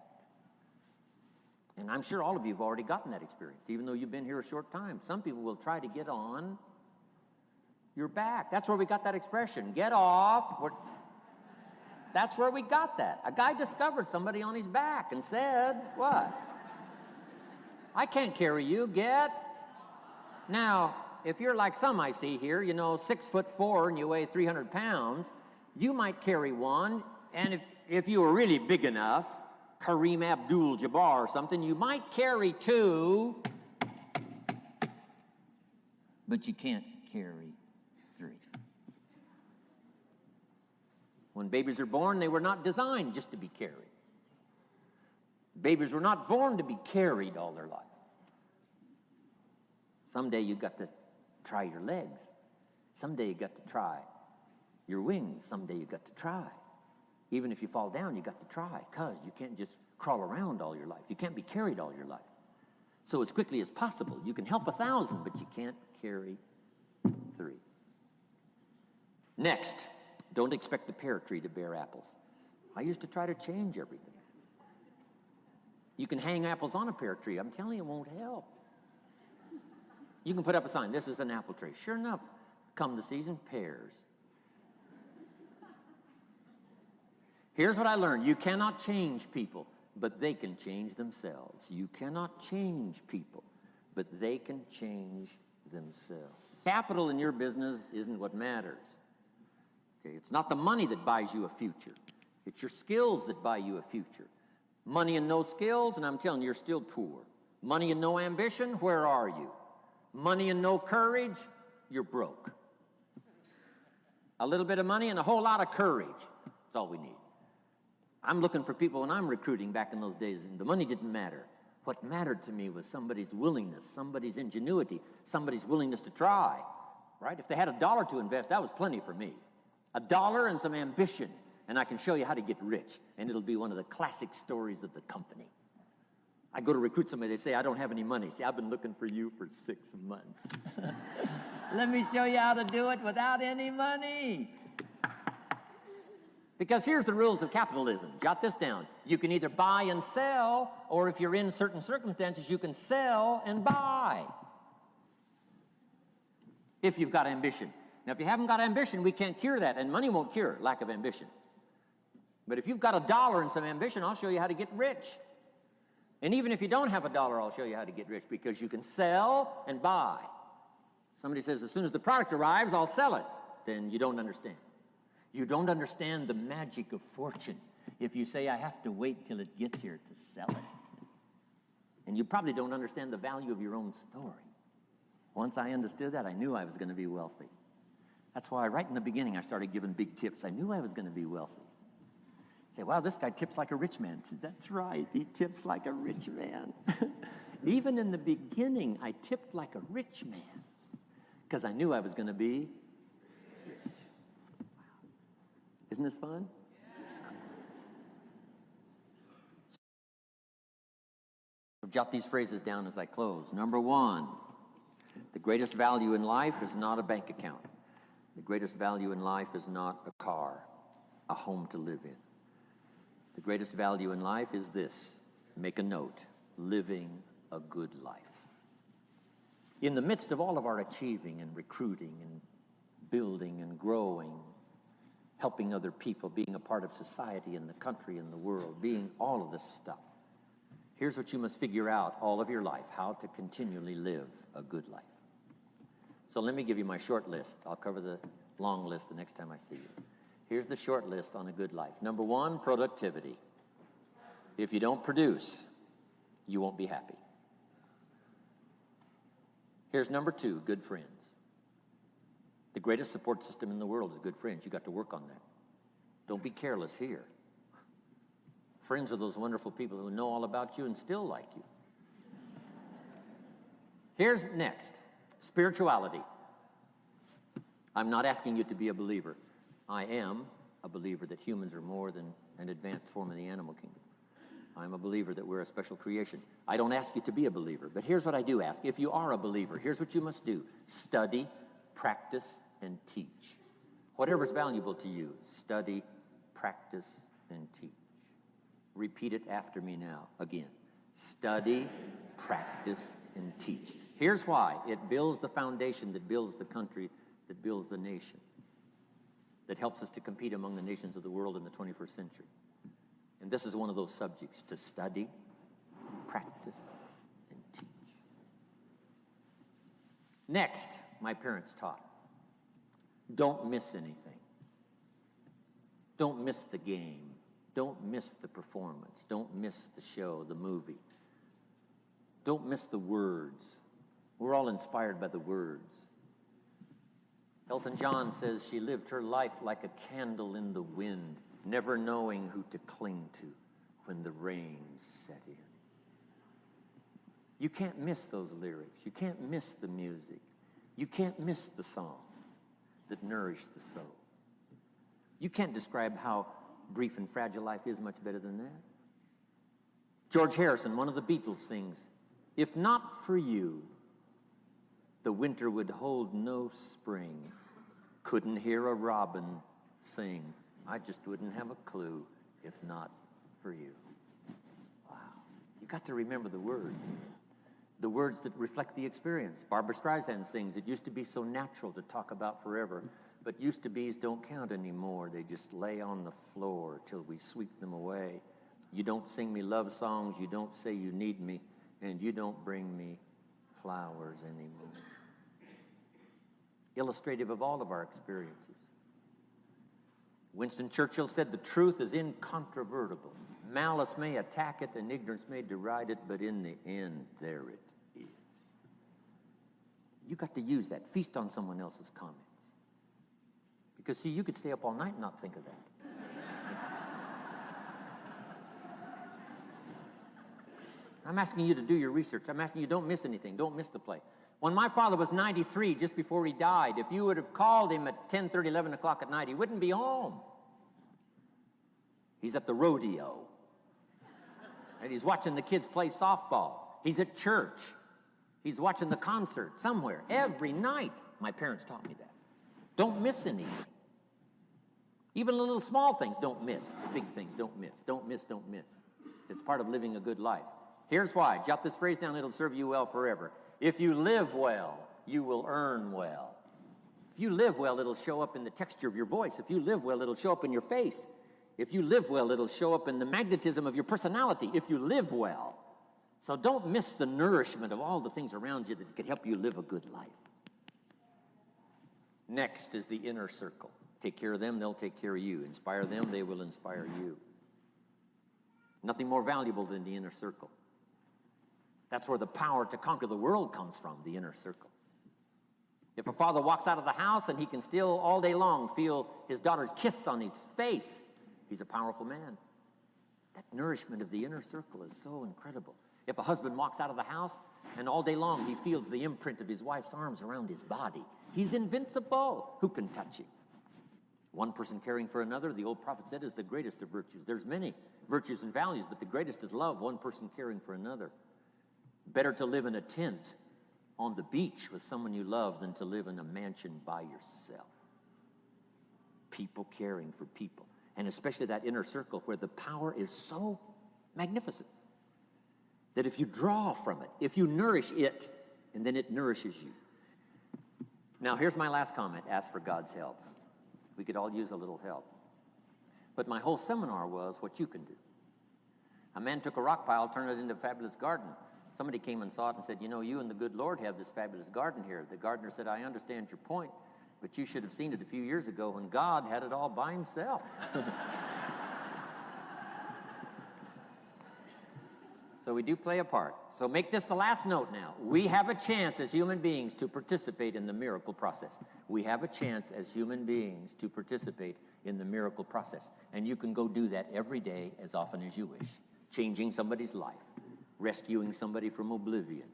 And I'm sure all of you have already gotten that experience, even though you've been here a short time. Some people will try to get on your back. That's where we got that expression, get off. That's where we got that. A guy discovered somebody on his back and said, what? I can't carry you, get. Now, if you're like some I see here, 6'4" and you weigh 300 pounds, you might carry one, and if you were really big enough, Kareem Abdul-Jabbar or something, you might carry 2, but you can't carry 3. When babies are born, they were not designed just to be carried. Babies were not born to be carried all their life. Someday you got to try your legs. Someday you got to try your wings. Someday you got to try. Even if you fall down, you got to try, because you can't just crawl around all your life. You can't be carried all your life. So as quickly as possible, you can help 1,000, but you can't carry 3. Next, don't expect the pear tree to bear apples. I used to try to change everything. You can hang apples on a pear tree. I'm telling you, it won't help. You can put up a sign, this is an apple tree. Sure enough, come the season, pears. Here's what I learned. You cannot change people. but they can change themselves. You cannot change people, but they can change themselves. Capital in your business isn't what matters. Okay, it's not the money that buys you a future. It's your skills that buy you a future. Money and no skills, and I'm telling you, you're still poor. Money and no ambition, where are you? Money and no courage, you're broke. A little bit of money and a whole lot of courage. That's all we need. I'm looking for people when I'm recruiting back in those days, and the money didn't matter. What mattered to me was somebody's willingness, somebody's ingenuity, somebody's willingness to try, right? If they had $1 to invest, that was plenty for me. $1 and some ambition, and I can show you how to get rich, and it'll be one of the classic stories of the company. I go to recruit somebody, they say, I don't have any money. See, I've been looking for you for 6 months. Let me show you how to do it without any money. Because here's the rules of capitalism. Jot this down. You can either buy and sell, or if you're in certain circumstances, you can sell and buy. If you've got ambition. Now, if you haven't got ambition, we can't cure that, and money won't cure lack of ambition. But if you've got $1 and some ambition, I'll show you how to get rich. And even if you don't have $1, I'll show you how to get rich, because you can sell and buy. Somebody says, as soon as the product arrives, I'll sell it. Then you don't understand. You don't understand the magic of fortune if you say, I have to wait till it gets here to sell it. And you probably don't understand the value of your own story. Once I understood that, I knew I was going to be wealthy. That's why right in the beginning I started giving big tips. I knew I was going to be wealthy. Say, wow, this guy tips like a rich man. I said, that's right, he tips like a rich man. Even in the beginning, I tipped like a rich man because I knew I was going to be rich. Wow. Isn't this fun? So jot these phrases down as I close. Number 1, the greatest value in life is not a bank account. The greatest value in life is not a car, a home to live in. The greatest value in life is this. Make a note. Living a good life. In the midst of all of our achieving and recruiting and building and growing, helping other people, being a part of society and the country and the world, being all of this stuff, here's what you must figure out all of your life, how to continually live a good life. So let me give you my short list. I'll cover the long list the next time I see you. Here's the short list on a good life. Number 1, productivity. If you don't produce, you won't be happy. Here's number 2, good friends. The greatest support system in the world is good friends. You got to work on that. Don't be careless here. Friends are those wonderful people who know all about you and still like you. Here's next, spirituality. I'm not asking you to be a believer. I am a believer that humans are more than an advanced form of the animal kingdom. I'm a believer that we're a special creation. I don't ask you to be a believer, but here's what I do ask. If you are a believer, here's what you must do. Study, practice, and teach. Whatever's valuable to you, study, practice, and teach. Repeat it after me now. Again, study, practice, and teach. Here's why. It builds the foundation that builds the country, that builds the nation, that helps us to compete among the nations of the world in the 21st century. And this is one of those subjects, to study, practice, and teach. Next, my parents taught, don't miss anything. Don't miss the game. Don't miss the performance. Don't miss the show, the movie. Don't miss the words. We're all inspired by the words. Elton John says she lived her life like a candle in the wind, never knowing who to cling to when the rain set in. You can't miss those lyrics. You can't miss the music. You can't miss the songs that nourish the soul. You can't describe how brief and fragile life is much better than that. George Harrison, one of the Beatles, sings, if not for you, the winter would hold no spring. Couldn't hear a robin sing. I just wouldn't have a clue if not for you. Wow. You got to remember the words that reflect the experience. Barbra Streisand sings, it used to be so natural to talk about forever, but used to be's don't count anymore. They just lay on the floor till we sweep them away. You don't sing me love songs, you don't say you need me, and you don't bring me flowers anymore. Illustrative of all of our experiences. Winston Churchill said, the truth is incontrovertible. Malice may attack it and ignorance may deride it, but in the end, there it is. You got to use that. Feast on someone else's comments. Because, see, you could stay up all night and not think of that. I'm asking you to do your research. I'm asking you, don't miss anything. Don't miss the play. When my father was 93, just before he died, if you would have called him at 10:30, 11 o'clock at night, he wouldn't be home. He's at the rodeo. And he's watching the kids play softball. He's at church. He's watching the concert somewhere. Every night, my parents taught me that. Don't miss anything. Even the little small things, don't miss. The big things, don't miss. Don't miss, don't miss. It's part of living a good life. Here's why. Jot this phrase down. It'll serve you well forever. If you live well, you will earn well. If you live well, it'll show up in the texture of your voice. If you live well, it'll show up in your face. If you live well, it'll show up in the magnetism of your personality. If you live well. So don't miss the nourishment of all the things around you that could help you live a good life. Next is the inner circle. Take care of them, they'll take care of you. Inspire them, they will inspire you. Nothing more valuable than the inner circle. That's where the power to conquer the world comes from, the inner circle. If a father walks out of the house and he can still all day long feel his daughter's kiss on his face, he's a powerful man. That nourishment of the inner circle is so incredible. If a husband walks out of the house and all day long he feels the imprint of his wife's arms around his body, he's invincible. Who can touch him? One person caring for another, the old prophet said, is the greatest of virtues. There's many virtues and values, but the greatest is love, one person caring for another. Better to live in a tent on the beach with someone you love than to live in a mansion by yourself. People caring for people. And especially that inner circle where the power is so magnificent that if you draw from it, if you nourish it, and then it nourishes you. Now, here's my last comment. Ask for God's help. We could all use a little help. But my whole seminar was what you can do. A man took a rock pile, turned it into a fabulous garden. Somebody came and saw it and said, you know, you and the good Lord have this fabulous garden here. The gardener said, I understand your point, but you should have seen it a few years ago when God had it all by himself. So we do play a part. So make this the last note now. We have a chance as human beings to participate in the miracle process. We have a chance as human beings to participate in the miracle process. And you can go do that every day as often as you wish. Changing somebody's life. Rescuing somebody from oblivion,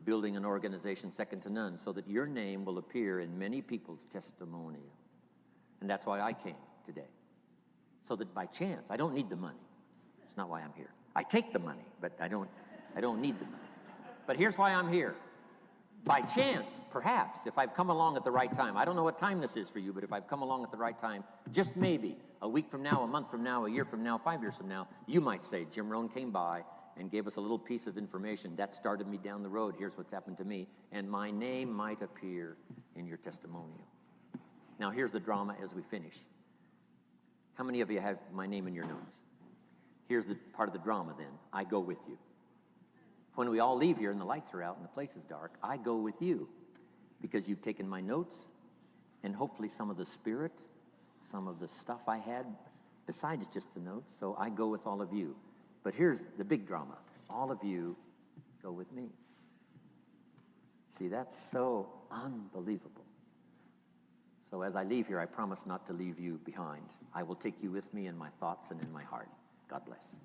building an organization second to none so that your name will appear in many people's testimonial. And that's why I came today. So that by chance, I don't need the money. It's not why I'm here. I take the money, but I don't need the money. But here's why I'm here. By chance, perhaps, if I've come along at the right time, I don't know what time this is for you, but if I've come along at the right time, just maybe, a week from now, a month from now, a year from now, 5 years from now, you might say, Jim Rohn came by and gave us a little piece of information. That started me down the road. Here's what's happened to me. And my name might appear in your testimonial. Now, here's the drama as we finish. How many of you have my name in your notes? Here's the part of the drama then. I go with you. When we all leave here and the lights are out and the place is dark, I go with you because you've taken my notes and hopefully some of the spirit, some of the stuff I had besides just the notes. So I go with all of you. But here's the big drama. All of you go with me. See, that's so unbelievable. So as I leave here, I promise not to leave you behind. I will take you with me in my thoughts and in my heart. God bless.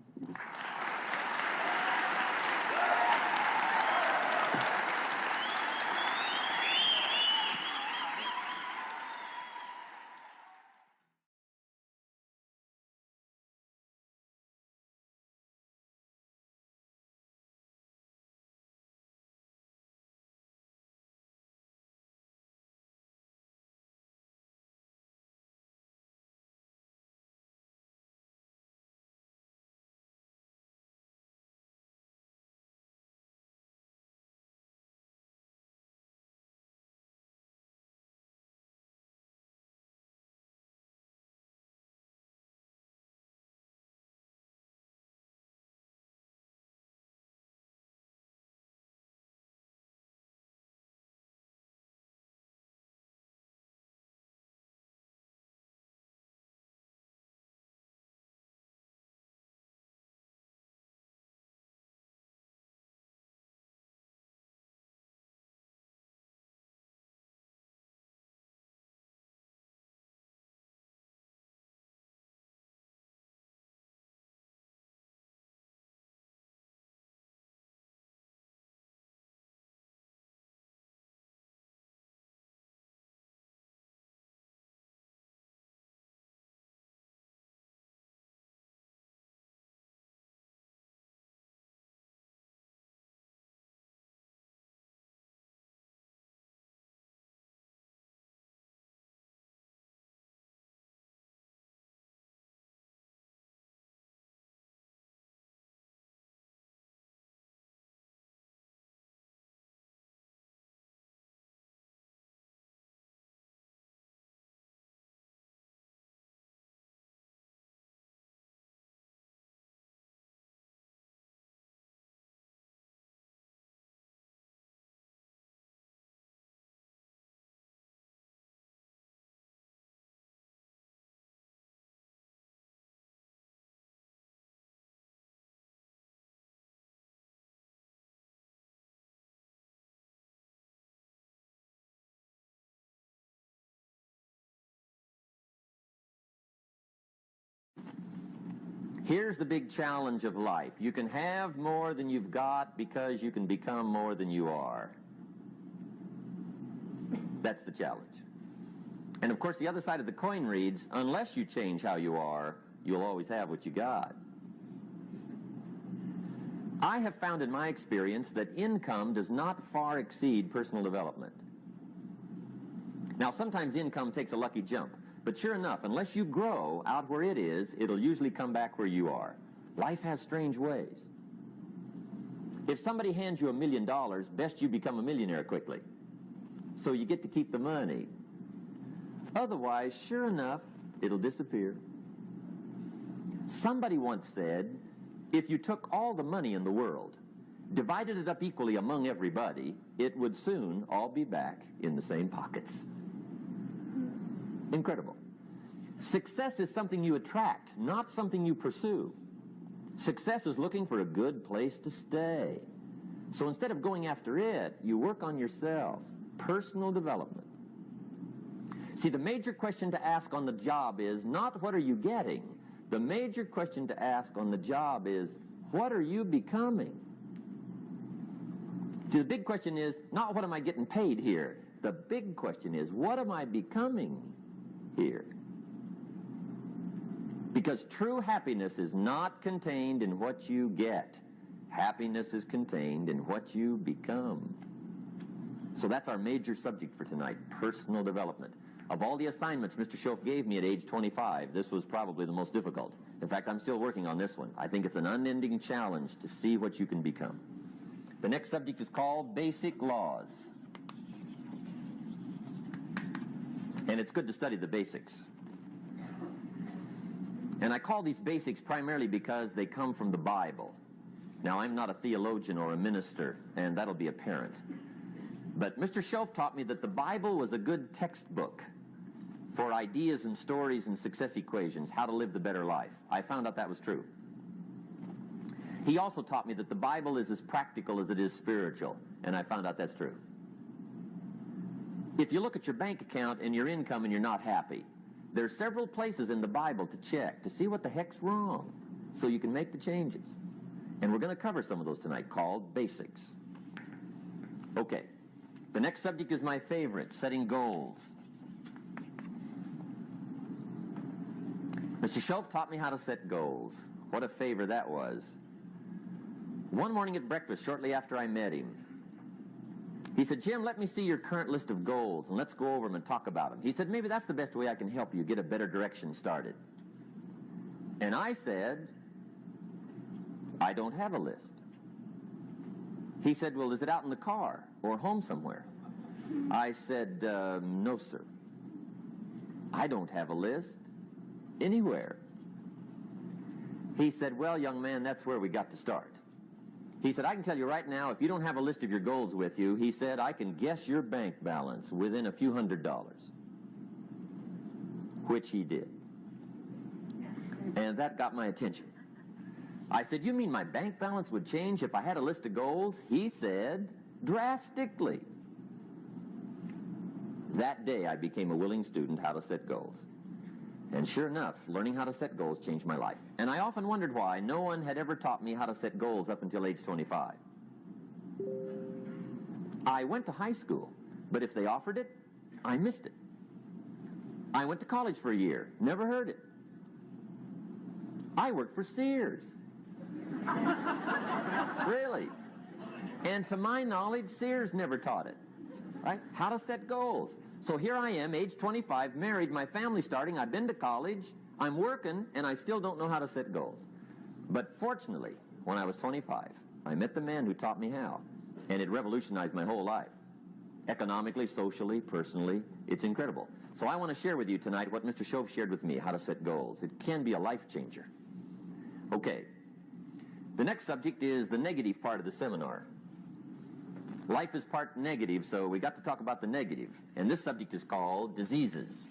Here's the big challenge of life. You can have more than you've got because you can become more than you are. That's the challenge. And of course, the other side of the coin reads, unless you change how you are, you'll always have what you got. I have found in my experience that income does not far exceed personal development. Now, sometimes income takes a lucky jump, but sure enough, unless you grow out where it is, it'll usually come back where you are. Life has strange ways. If somebody hands you $1 million, best you become a millionaire quickly, so you get to keep the money. Otherwise, sure enough, it'll disappear. Somebody once said, if you took all the money in the world, divided it up equally among everybody, it would soon all be back in the same pockets. Incredible. Success is something you attract, not something you pursue. Success is looking for a good place to stay. So instead of going after it, you work on yourself. Personal development. See, the major question to ask on the job is not what are you getting. The major question to ask on the job is what are you becoming? See, the big question is not what am I getting paid here. The big question is what am I becoming here? Because true happiness is not contained in what you get. Happiness is contained in what you become. So that's our major subject for tonight, personal development. Of all the assignments Mr. Schoaf gave me at age 25, this was probably the most difficult. In fact, I'm still working on this one. I think it's an unending challenge to see what you can become. The next subject is called Basic Laws. And it's good to study the basics. And I call these basics primarily because they come from the Bible. Now, I'm not a theologian or a minister, and that'll be apparent. But Mr. Schoaf taught me that the Bible was a good textbook for ideas and stories and success equations, how to live the better life. I found out that was true. He also taught me that the Bible is as practical as it is spiritual, and I found out that's true. If you look at your bank account and your income and you're not happy, there are several places in the Bible to check to see what the heck's wrong so you can make the changes. And we're going to cover some of those tonight, called basics. Okay. The next subject is my favorite, setting goals. Mr. Schoaf taught me how to set goals. What a favor that was. One morning at breakfast, shortly after I met him, he said, Jim, let me see your current list of goals, and let's go over them and talk about them. He said, maybe that's the best way I can help you get a better direction started. And I said, I don't have a list. He said, well, is it out in the car or home somewhere? I said, no, sir. I don't have a list anywhere. He said, well, young man, that's where we got to start. He said, I can tell you right now, if you don't have a list of your goals with you, he said, I can guess your bank balance within a few $100s, which he did. And that got my attention. I said, you mean my bank balance would change if I had a list of goals? He said, drastically. That day, I became a willing student how to set goals. And sure enough, learning how to set goals changed my life. And I often wondered why no one had ever taught me how to set goals up until age 25. I went to high school, but if they offered it, I missed it. I went to college for a year, never heard it. I worked for Sears. Really. And to my knowledge, Sears never taught it. Right? How to set goals. So here I am, age 25, married, my family's starting, I've been to college, I'm working, and I still don't know how to set goals. But fortunately, when I was 25, I met the man who taught me how, and it revolutionized my whole life. Economically, socially, personally, it's incredible. So I want to share with you tonight what Mr. Schoaf shared with me, how to set goals. It can be a life changer. Okay. The next subject is the negative part of the seminar. Life is part negative, so we got to talk about the negative. And this subject is called diseases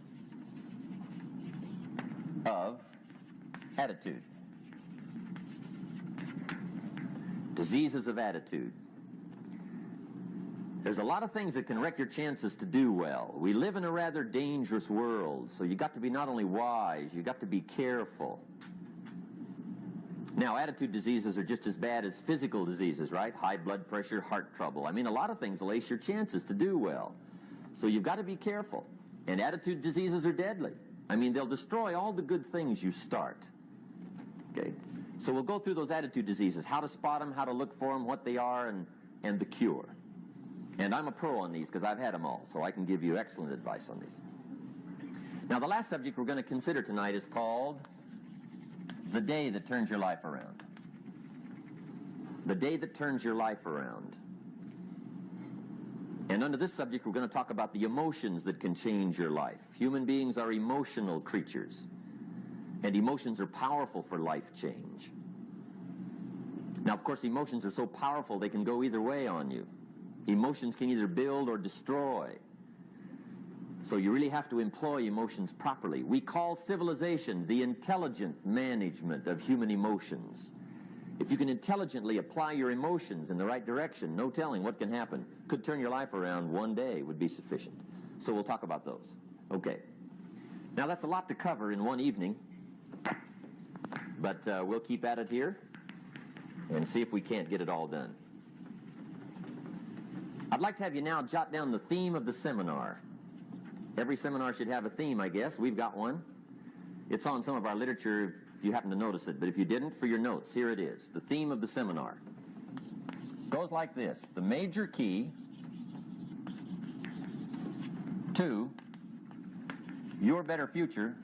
of attitude. Diseases of attitude. There's a lot of things that can wreck your chances to do well. We live in a rather dangerous world, so you got to be not only wise, you got to be careful. Now, attitude diseases are just as bad as physical diseases, right? High blood pressure, heart trouble. I mean, a lot of things lace your chances to do well. So you've got to be careful. And attitude diseases are deadly. I mean, they'll destroy all the good things you start. Okay? So we'll go through those attitude diseases, how to spot them, how to look for them, what they are, and the cure. And I'm a pro on these because I've had them all, so I can give you excellent advice on these. Now, the last subject we're going to consider tonight is called the day that turns your life around. The day that turns your life around. And under this subject, we're going to talk about the emotions that can change your life. Human beings are emotional creatures, and emotions are powerful for life change. Now, of course, emotions are so powerful they can go either way on you. Emotions can either build or destroy. So you really have to employ emotions properly. We call civilization the intelligent management of human emotions. If you can intelligently apply your emotions in the right direction, no telling what can happen. Could turn your life around one day would be sufficient. So we'll talk about those. Okay. Now that's a lot to cover in one evening, but we'll keep at it here and see if we can't get it all done. I'd like to have you now jot down the theme of the seminar. Every seminar should have a theme, I guess. We've got one. It's on some of our literature if you happen to notice it, but if you didn't, for your notes, here it is. The theme of the seminar goes like this: the major key to your better future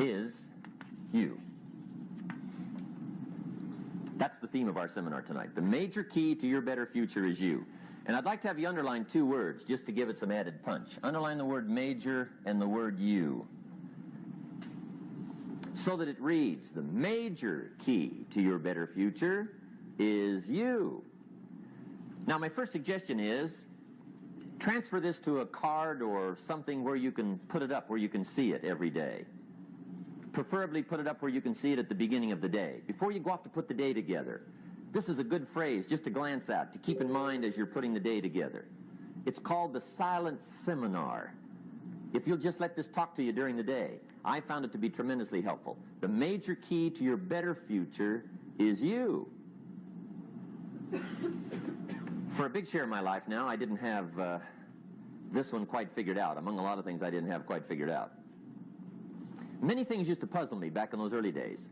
is you. That's the theme of our seminar tonight. The major key to your better future is you. And I'd like to have you underline two words just to give it some added punch. Underline the word major and the word you, so that it reads, the major key to your better future is you. Now, my first suggestion is transfer this to a card or something where you can put it up, where you can see it every day. Preferably put it up where you can see it at the beginning of the day, before you go off to put the day together. This is a good phrase just to glance at, to keep in mind as you're putting the day together. It's called the silent seminar. If you'll just let this talk to you during the day, I found it to be tremendously helpful. The major key to your better future is you. For a big share of my life now, I didn't have this one quite figured out. Among a lot of things I didn't have quite figured out. Many things used to puzzle me back in those early days.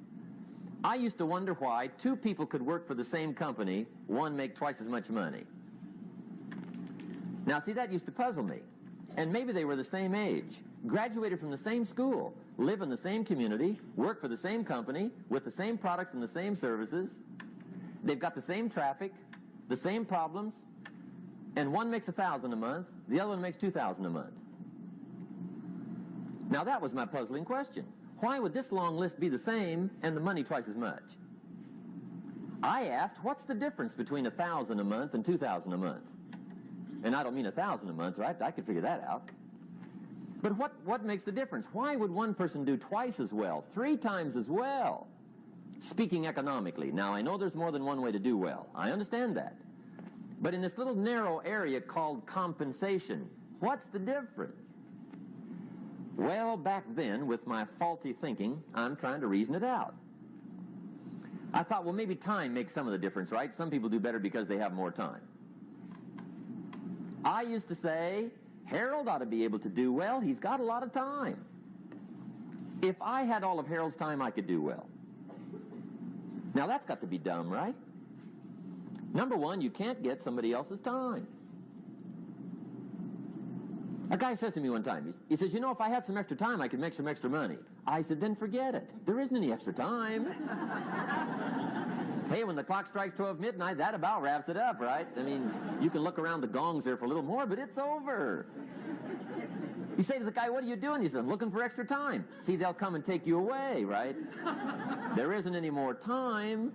I used to wonder why two people could work for the same company, one make twice as much money. Now, see, that used to puzzle me. And maybe they were the same age, graduated from the same school, live in the same community, work for the same company, with the same products and the same services. They've got the same traffic, the same problems, and one makes $1,000 a month, the other one makes $2,000 a month. Now, that was my puzzling question. Why would this long list be the same and the money twice as much? I asked, what's the difference between $1,000 a month and $2,000 a month? And I don't mean $1,000 a month, right? I could figure that out. But what makes the difference? Why would one person do twice as well, 3 times as well? Speaking economically. Now, I know there's more than one way to do well. I understand that. But in this little narrow area called compensation, what's the difference? Well, back then, with my faulty thinking, I'm trying to reason it out. I thought, well, maybe time makes some of the difference, right? Some people do better because they have more time. I used to say, Harold ought to be able to do well. He's got a lot of time. If I had all of Harold's time, I could do well. Now, that's got to be dumb, right? Number one, you can't get somebody else's time. A guy says to me one time, he says, you know, if I had some extra time, I could make some extra money. I said, then forget it. There isn't any extra time. Hey, when the clock strikes 12 midnight, that about wraps it up, right? I mean, you can look around the gongs there for a little more, but it's over. You say to the guy, what are you doing? He says, I'm looking for extra time. See, they'll come and take you away, right? There isn't any more time.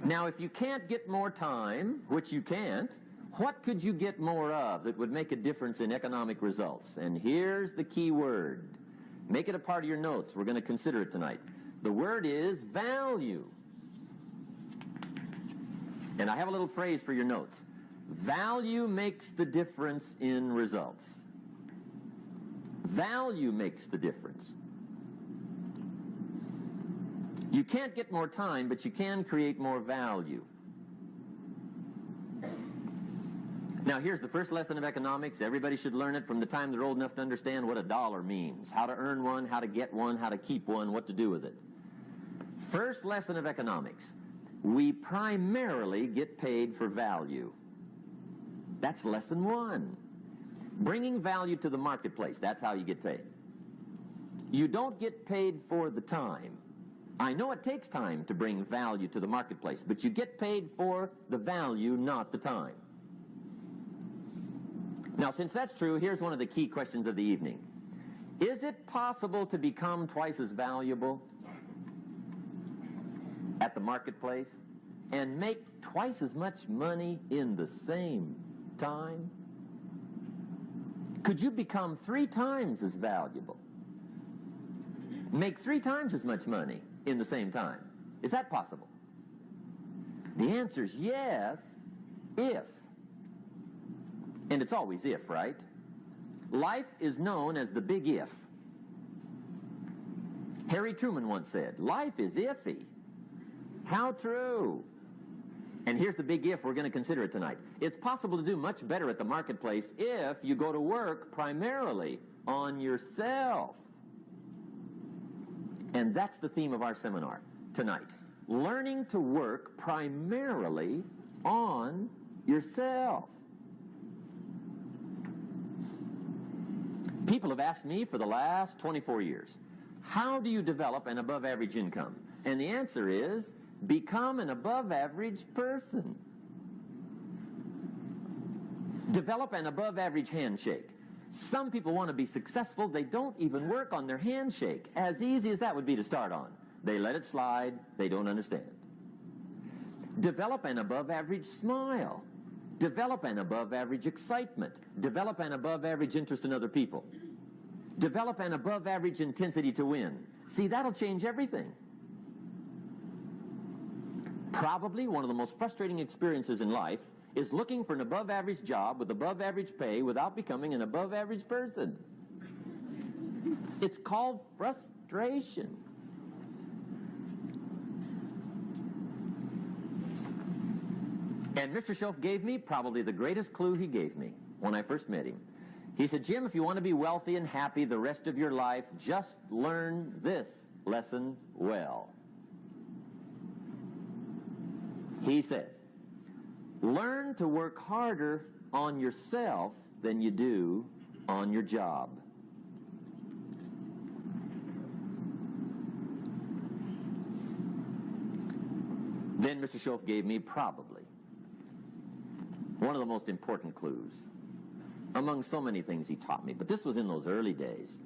Now, if you can't get more time, which you can't, what could you get more of that would make a difference in economic results? And here's the key word. Make it a part of your notes. We're going to consider it tonight. The word is value. And I have a little phrase for your notes. Value makes the difference in results. Value makes the difference. You can't get more time, but you can create more value. Now, here's the first lesson of economics. Everybody should learn it from the time they're old enough to understand what a dollar means, how to earn one, how to get one, how to keep one, what to do with it. First lesson of economics. We primarily get paid for value. That's lesson one. Bringing value to the marketplace, that's how you get paid. You don't get paid for the time. I know it takes time to bring value to the marketplace, but you get paid for the value, not the time. Now, since that's true, here's one of the key questions of the evening. Is it possible to become twice as valuable at the marketplace and make twice as much money in the same time? Could you become 3 times as valuable? Make 3 times as much money in the same time? Is that possible? The answer is yes, if. And it's always if, right? Life is known as the big if. Harry Truman once said, life is iffy. How true. And here's the big if we're going to consider it tonight. It's possible to do much better at the marketplace if you go to work primarily on yourself. And that's the theme of our seminar tonight. Learning to work primarily on yourself. People have asked me for the last 24 years, how do you develop an above-average income? And the answer is, become an above-average person. Develop an above-average handshake. Some people want to be successful. They don't even work on their handshake. As easy as that would be to start on. They let it slide. They don't understand. Develop an above-average smile. Develop an above-average excitement. Develop an above-average interest in other people. Develop an above-average intensity to win. See, that'll change everything. Probably one of the most frustrating experiences in life is looking for an above-average job with above-average pay without becoming an above-average person. It's called frustration. And Mr. Schoaf gave me probably the greatest clue he gave me when I first met him. He said, Jim, if you want to be wealthy and happy the rest of your life, just learn this lesson well. He said, learn to work harder on yourself than you do on your job. Then Mr. Schoaf gave me probably one of the most important clues among so many things he taught me, but this was in those early days.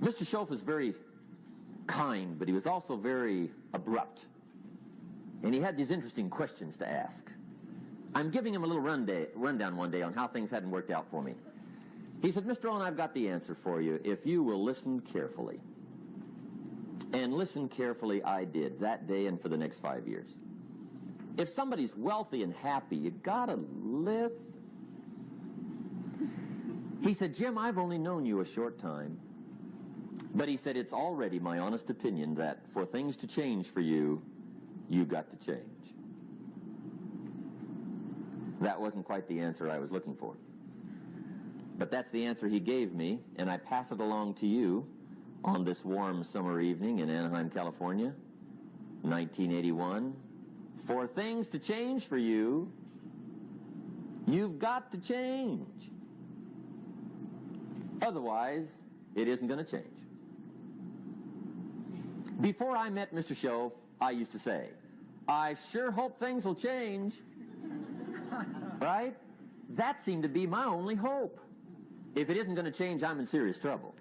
Mr. Schoaf was very kind, but he was also very abrupt. And he had these interesting questions to ask. I'm giving him a little rundown one day on how things hadn't worked out for me. He said, Mr. Owen, I've got the answer for you if you will listen carefully. And listen carefully I did that day and for the next 5 years. If somebody's wealthy and happy, you gotta listen. He said, Jim, I've only known you a short time. But he said, it's already my honest opinion that for things to change for you, you got to change. That wasn't quite the answer I was looking for. But that's the answer he gave me, and I pass it along to you on this warm summer evening in Anaheim, California, 1981. For things to change for you, you've got to change. Otherwise, it isn't going to change. Before I met Mr. Schoaf, I used to say, I sure hope things will change. Right? That seemed to be my only hope. If it isn't going to change, I'm in serious trouble.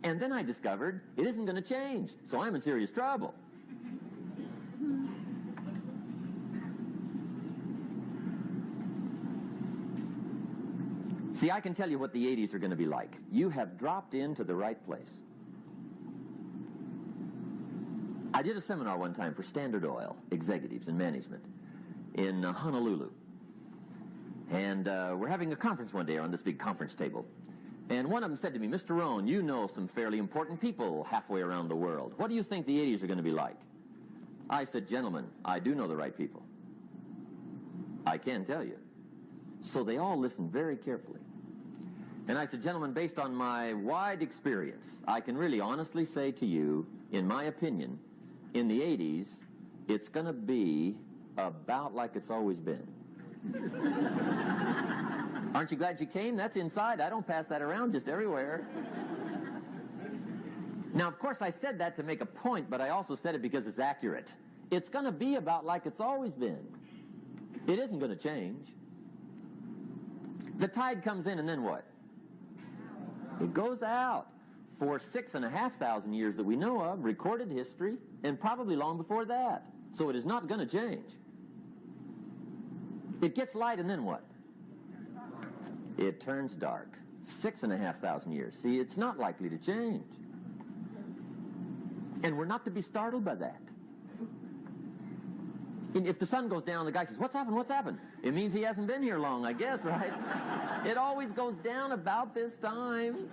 And then I discovered it isn't going to change, so I'm in serious trouble. See, I can tell you what the 80s are going to be like. You have dropped into the right place. I did a seminar one time for Standard Oil executives and management in Honolulu. And we're having a conference one day on this big conference table. And one of them said to me, Mr. Rohn, you know some fairly important people halfway around the world. What do you think the 80s are going to be like? I said, gentlemen, I do know the right people. I can tell you. So they all listened very carefully. And I said, gentlemen, based on my wide experience, I can really honestly say to you, in my opinion, in the 80s, it's going to be about like it's always been. Aren't you glad you came? That's inside. I don't pass that around just everywhere. Now, of course, I said that to make a point, but I also said it because it's accurate. It's going to be about like it's always been. It isn't going to change. The tide comes in, and then what? It goes out. For 6,500 years that we know of, recorded history, and probably long before that. So it is not going to change. It gets light, and then what? It turns dark. 6,500 years. See, it's not likely to change. And we're not to be startled by that. And if the sun goes down, the guy says, what's happened, what's happened? It means he hasn't been here long, I guess, right? It always goes down about this time.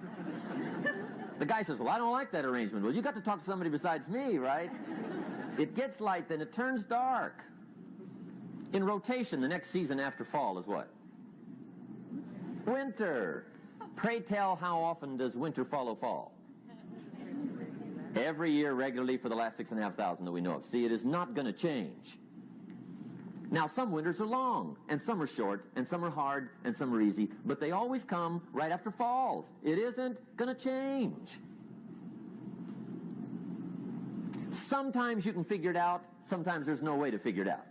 The guy says, well, I don't like that arrangement. Well, you got to talk to somebody besides me, right? It gets light, then it turns dark. In rotation, the next season after fall is what? Winter. Pray tell, how often does winter follow fall? Every year regularly for the last 6,500 that we know of. See, it is not going to change. Now, some winters are long, and some are short, and some are hard, and some are easy, but they always come right after falls. It isn't going to change. Sometimes you can figure it out, sometimes there's no way to figure it out.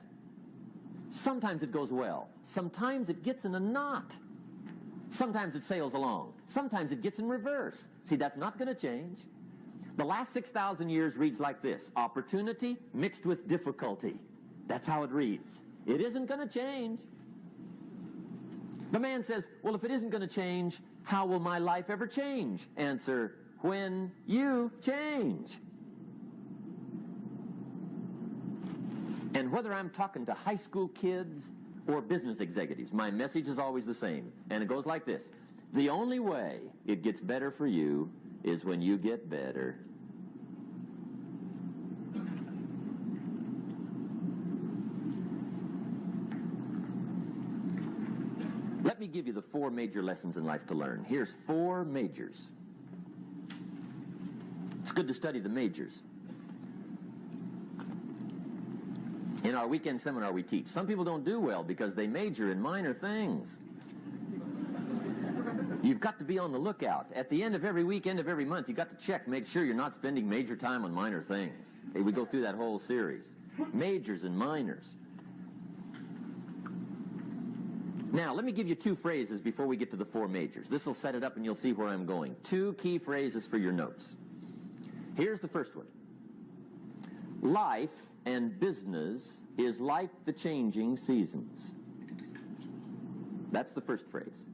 Sometimes it goes well, sometimes it gets in a knot. Sometimes it sails along, sometimes it gets in reverse. See, that's not going to change. The last 6,000 years reads like this: opportunity mixed with difficulty. That's how it reads. It isn't going to change. The man says, well, if it isn't going to change, how will my life ever change? Answer, when you change. And whether I'm talking to high school kids or business executives, my message is always the same. And it goes like this: the only way it gets better for you is when you get better. Let me give you the 4 major lessons in life to learn. Here's 4 majors. It's good to study the majors. In our weekend seminar we teach, some people don't do well because they major in minor things. You've got to be on the lookout. At the end of every week, end of every month, you've got to check, make sure you're not spending major time on minor things. We go through that whole series. Majors and minors. Now, let me give you 2 phrases before we get to the 4 majors. This will set it up and you'll see where I'm going. 2 key phrases for your notes. Here's the first one. Life and business is like the changing seasons. That's the first phrase.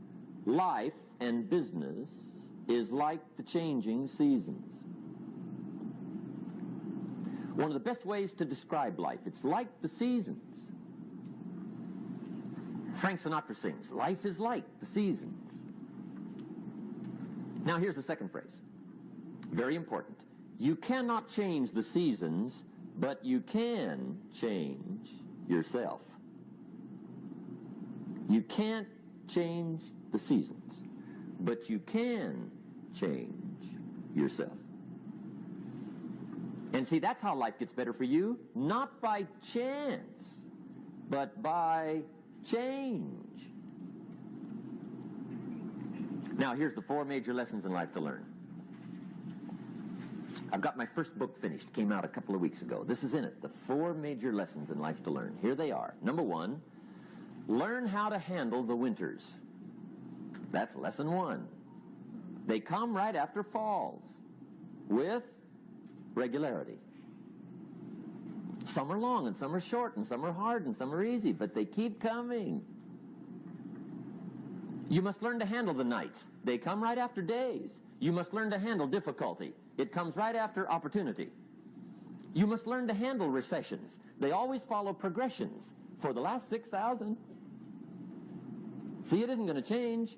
Life and business is like the changing seasons. One of the best ways to describe life, it's like the seasons. Frank Sinatra sings, life is like the seasons. Now here's the second phrase. Very important. You cannot change the seasons, but you can change yourself. You can't change the seasons, but you can change yourself. And see, that's how life gets better for you, not by chance, but by change. Now, here's the 4 major lessons in life to learn. I've got my first book finished. Came out a couple of weeks ago. This is in it. The 4 major lessons in life to learn. Here they are. Number 1, learn how to handle the winters. That's lesson 1. They come right after falls with regularity. Some are long and some are short and some are hard and some are easy, but they keep coming. You must learn to handle the nights. They come right after days. You must learn to handle difficulty. It comes right after opportunity. You must learn to handle recessions. They always follow progressions for the last 6,000. See, it isn't going to change.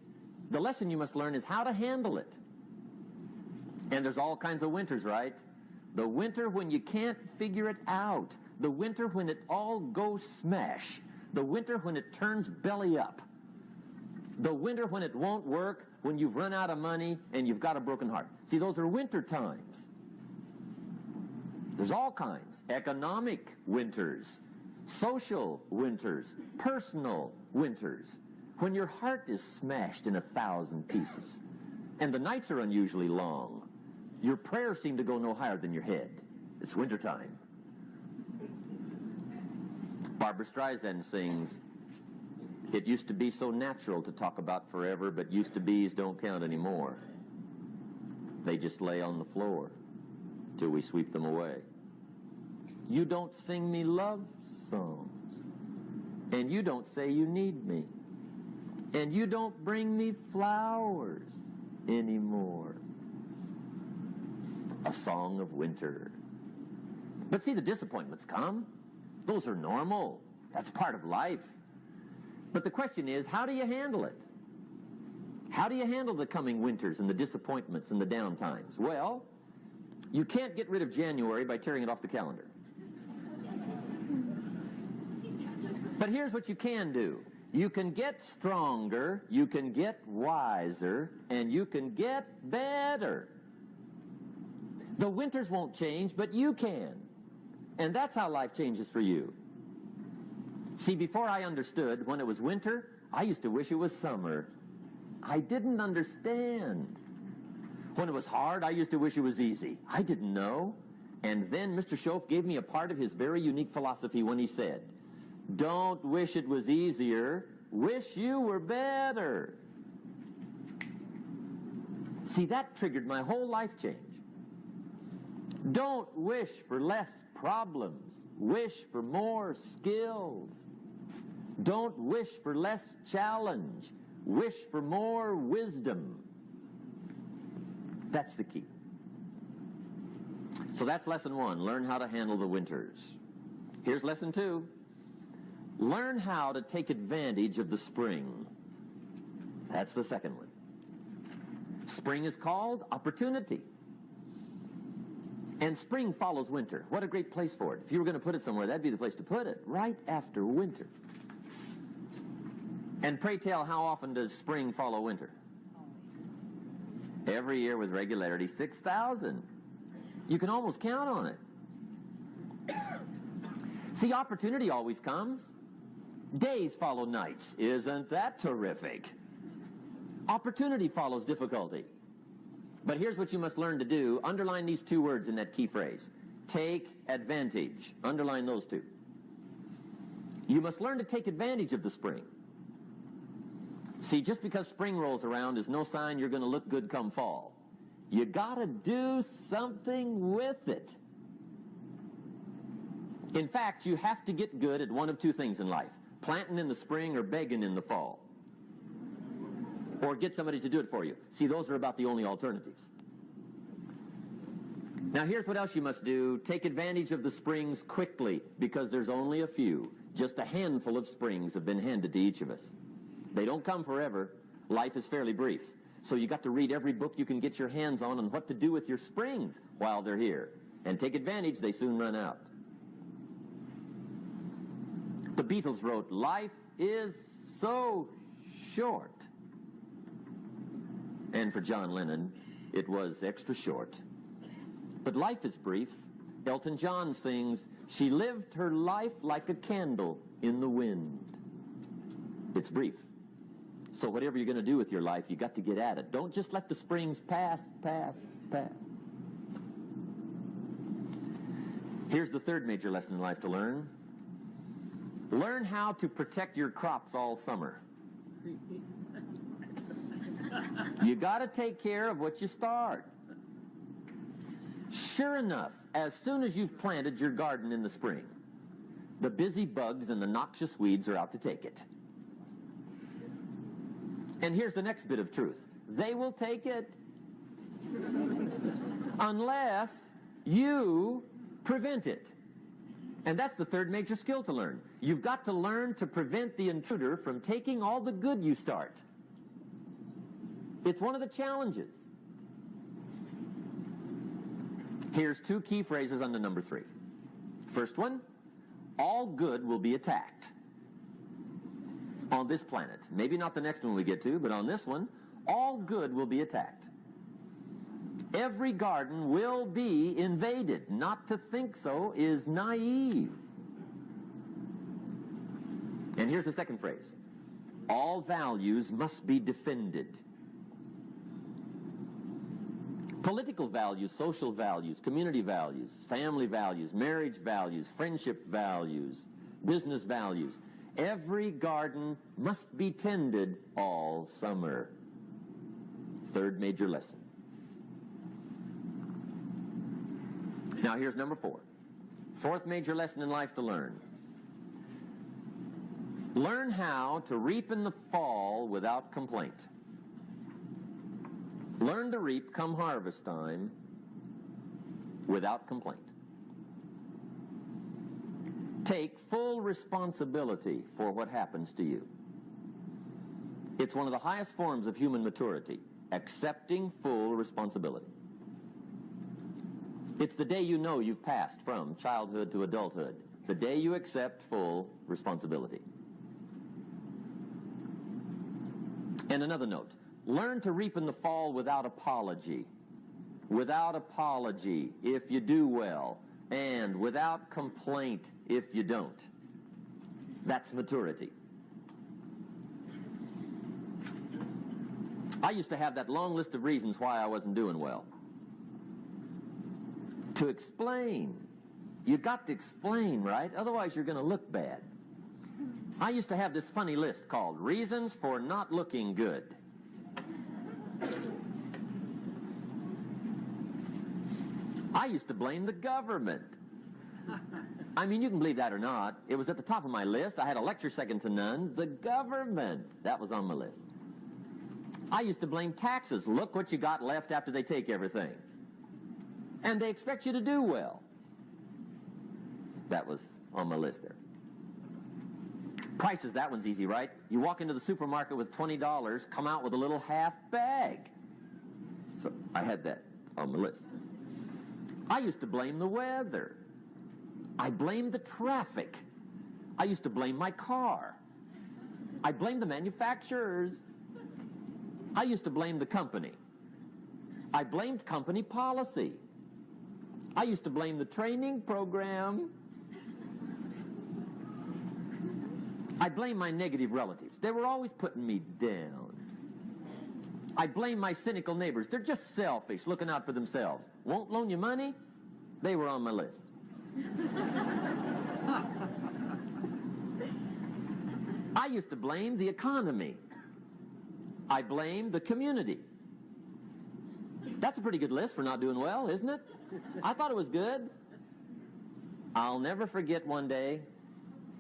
The lesson you must learn is how to handle it. And there's all kinds of winters, right? The winter when you can't figure it out. The winter when it all goes smash. The winter when it turns belly up. The winter when it won't work, when you've run out of money and you've got a broken heart. See, those are winter times. There's all kinds. Economic winters, social winters, personal winters. When your heart is smashed in 1,000 pieces and the nights are unusually long, your prayers seem to go no higher than your head. It's wintertime. Barbra Streisand sings, "It used to be so natural to talk about forever, but used to be's don't count anymore. They just lay on the floor till we sweep them away. You don't sing me love songs, and you don't say you need me, and you don't bring me flowers anymore." A song of winter. But see, the disappointments come. Those are normal. That's part of life. But the question is, how do you handle it? How do you handle the coming winters and the disappointments and the downtimes? Well, you can't get rid of January by tearing it off the calendar. But here's what you can do. You can get stronger, you can get wiser, and you can get better. The winters won't change, but you can. And that's how life changes for you. See, before I understood, when it was winter, I used to wish it was summer. I didn't understand. When it was hard, I used to wish it was easy. I didn't know. And then Mr. Schoaf gave me a part of his very unique philosophy when he said, "Don't wish it was easier, wish you were better." See, that triggered my whole life change. Don't wish for less problems. Wish for more skills. Don't wish for less challenge. Wish for more wisdom. That's the key. So that's lesson 1. Learn how to handle the winters. Here's lesson 2. Learn how to take advantage of the spring. That's the second one. Spring is called opportunity. And spring follows winter. What a great place for it. If you were going to put it somewhere, that'd be the place to put it, right after winter. And pray tell, how often does spring follow winter? Every year with regularity, 6,000. You can almost count on it. See, opportunity always comes. Days follow nights. Isn't that terrific? Opportunity follows difficulty. But here's what you must learn to do. Underline these 2 words in that key phrase. Take advantage. Underline those 2. You must learn to take advantage of the spring. See, just because spring rolls around is no sign you're going to look good come fall. You got to do something with it. In fact, you have to get good at one of 2 things in life. Planting in the spring or begging in the fall. Or get somebody to do it for you. See, those are about the only alternatives. Now, here's what else you must do. Take advantage of the springs quickly, because there's only a few. Just a handful of springs have been handed to each of us. They don't come forever. Life is fairly brief. So you got to read every book you can get your hands on what to do with your springs while they're here. And take advantage, they soon run out. The Beatles wrote, "Life is so short." And for John Lennon, it was extra short. But life is brief. Elton John sings, "She lived her life like a candle in the wind." It's brief. So whatever you're going to do with your life, you got to get at it. Don't just let the springs pass. Here's the 3rd major lesson in life to learn. Learn how to protect your crops all summer. You got to take care of what you start. Sure enough, as soon as you've planted your garden in the spring, the busy bugs and the noxious weeds are out to take it. And here's the next bit of truth. They will take it unless you prevent it. And that's the 3rd major skill to learn. You've got to learn to prevent the intruder from taking all the good you start. It's one of the challenges. Here's two key phrases under number 3. First one, all good will be attacked on this planet. Maybe not the next one we get to, but on this one, all good will be attacked. Every garden will be invaded. Not to think so is naive. And here's the second phrase. All values must be defended. Political values, social values, community values, family values, marriage values, friendship values, business values. Every garden must be tended all summer. Third major lesson. Now here's number 4. Fourth major lesson in life to learn. Learn how to reap in the fall without complaint. Learn to reap come harvest time without complaint. Take full responsibility for what happens to you. It's one of the highest forms of human maturity, accepting full responsibility. It's the day you know you've passed from childhood to adulthood, the day you accept full responsibility. And another note, learn to reap in the fall without apology. Without apology if you do well, and without complaint if you don't. That's maturity. I used to have that long list of reasons why I wasn't doing well. To explain. You got to explain, right? Otherwise you're going to look bad. I used to have this funny list called Reasons for Not Looking Good. I used to blame the government. I mean, you can believe that or not. It was at the top of my list. I had a lecture second to none. The government. That was on my list. I used to blame taxes. Look what you got left after they take everything. And they expect you to do well. That was on my list there. Prices, that one's easy, right? You walk into the supermarket with $20, come out with a little half bag. So I had that on my list. I used to blame the weather. I blamed the traffic. I used to blame my car. I blamed the manufacturers. I used to blame the company. I blamed company policy. I used to blame the training program. I blame my negative relatives. They were always putting me down. I blame my cynical neighbors. They're just selfish, looking out for themselves. Won't loan you money? They were on my list. I used to blame the economy. I blamed the community. That's a pretty good list for not doing well, isn't it? I thought it was good. I'll never forget one day,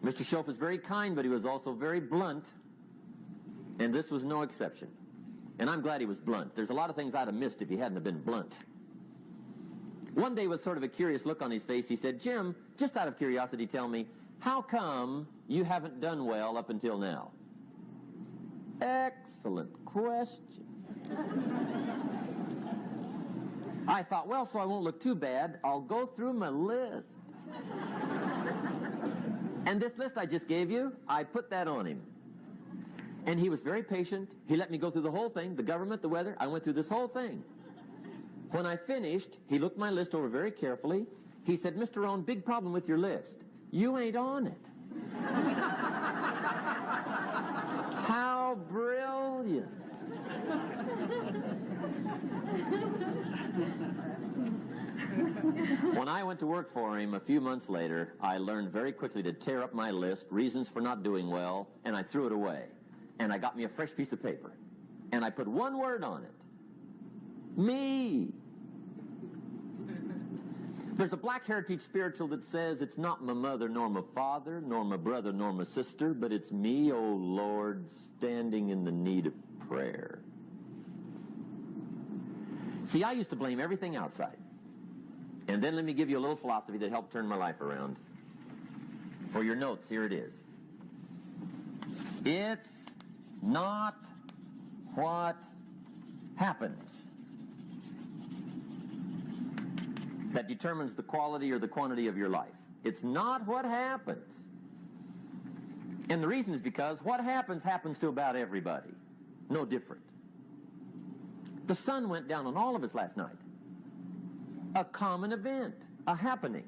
Mr. Schoaf was very kind, but he was also very blunt, and this was no exception. And I'm glad he was blunt. There's a lot of things I'd have missed if he hadn't have been blunt. One day, with sort of a curious look on his face, he said, Jim, just out of curiosity, tell me, how come you haven't done well up until now? Excellent question. I thought, well, so I won't look too bad, I'll go through my list. And this list I just gave you, I put that on him. And he was very patient. He let me go through the whole thing, the government, the weather. I went through this whole thing. When I finished, he looked my list over very carefully. He said, Mr. Rohn, big problem with your list. You ain't on it. How brilliant. When I went to work for him a few months later, I learned very quickly to tear up my list, reasons for not doing well, and I threw it away. And I got me a fresh piece of paper. And I put one word on it. Me. There's a Black Heritage spiritual that says, it's not my mother nor my father, nor my brother nor my sister, but it's me, oh Lord, standing in the need of prayer. See, I used to blame everything outside. And then let me give you a little philosophy that helped turn my life around. For your notes, here it is. It's not what happens that determines the quality or the quantity of your life. It's not what happens. And the reason is because what happens to about everybody. No different. The sun went down on all of us last night. A common event, a happening.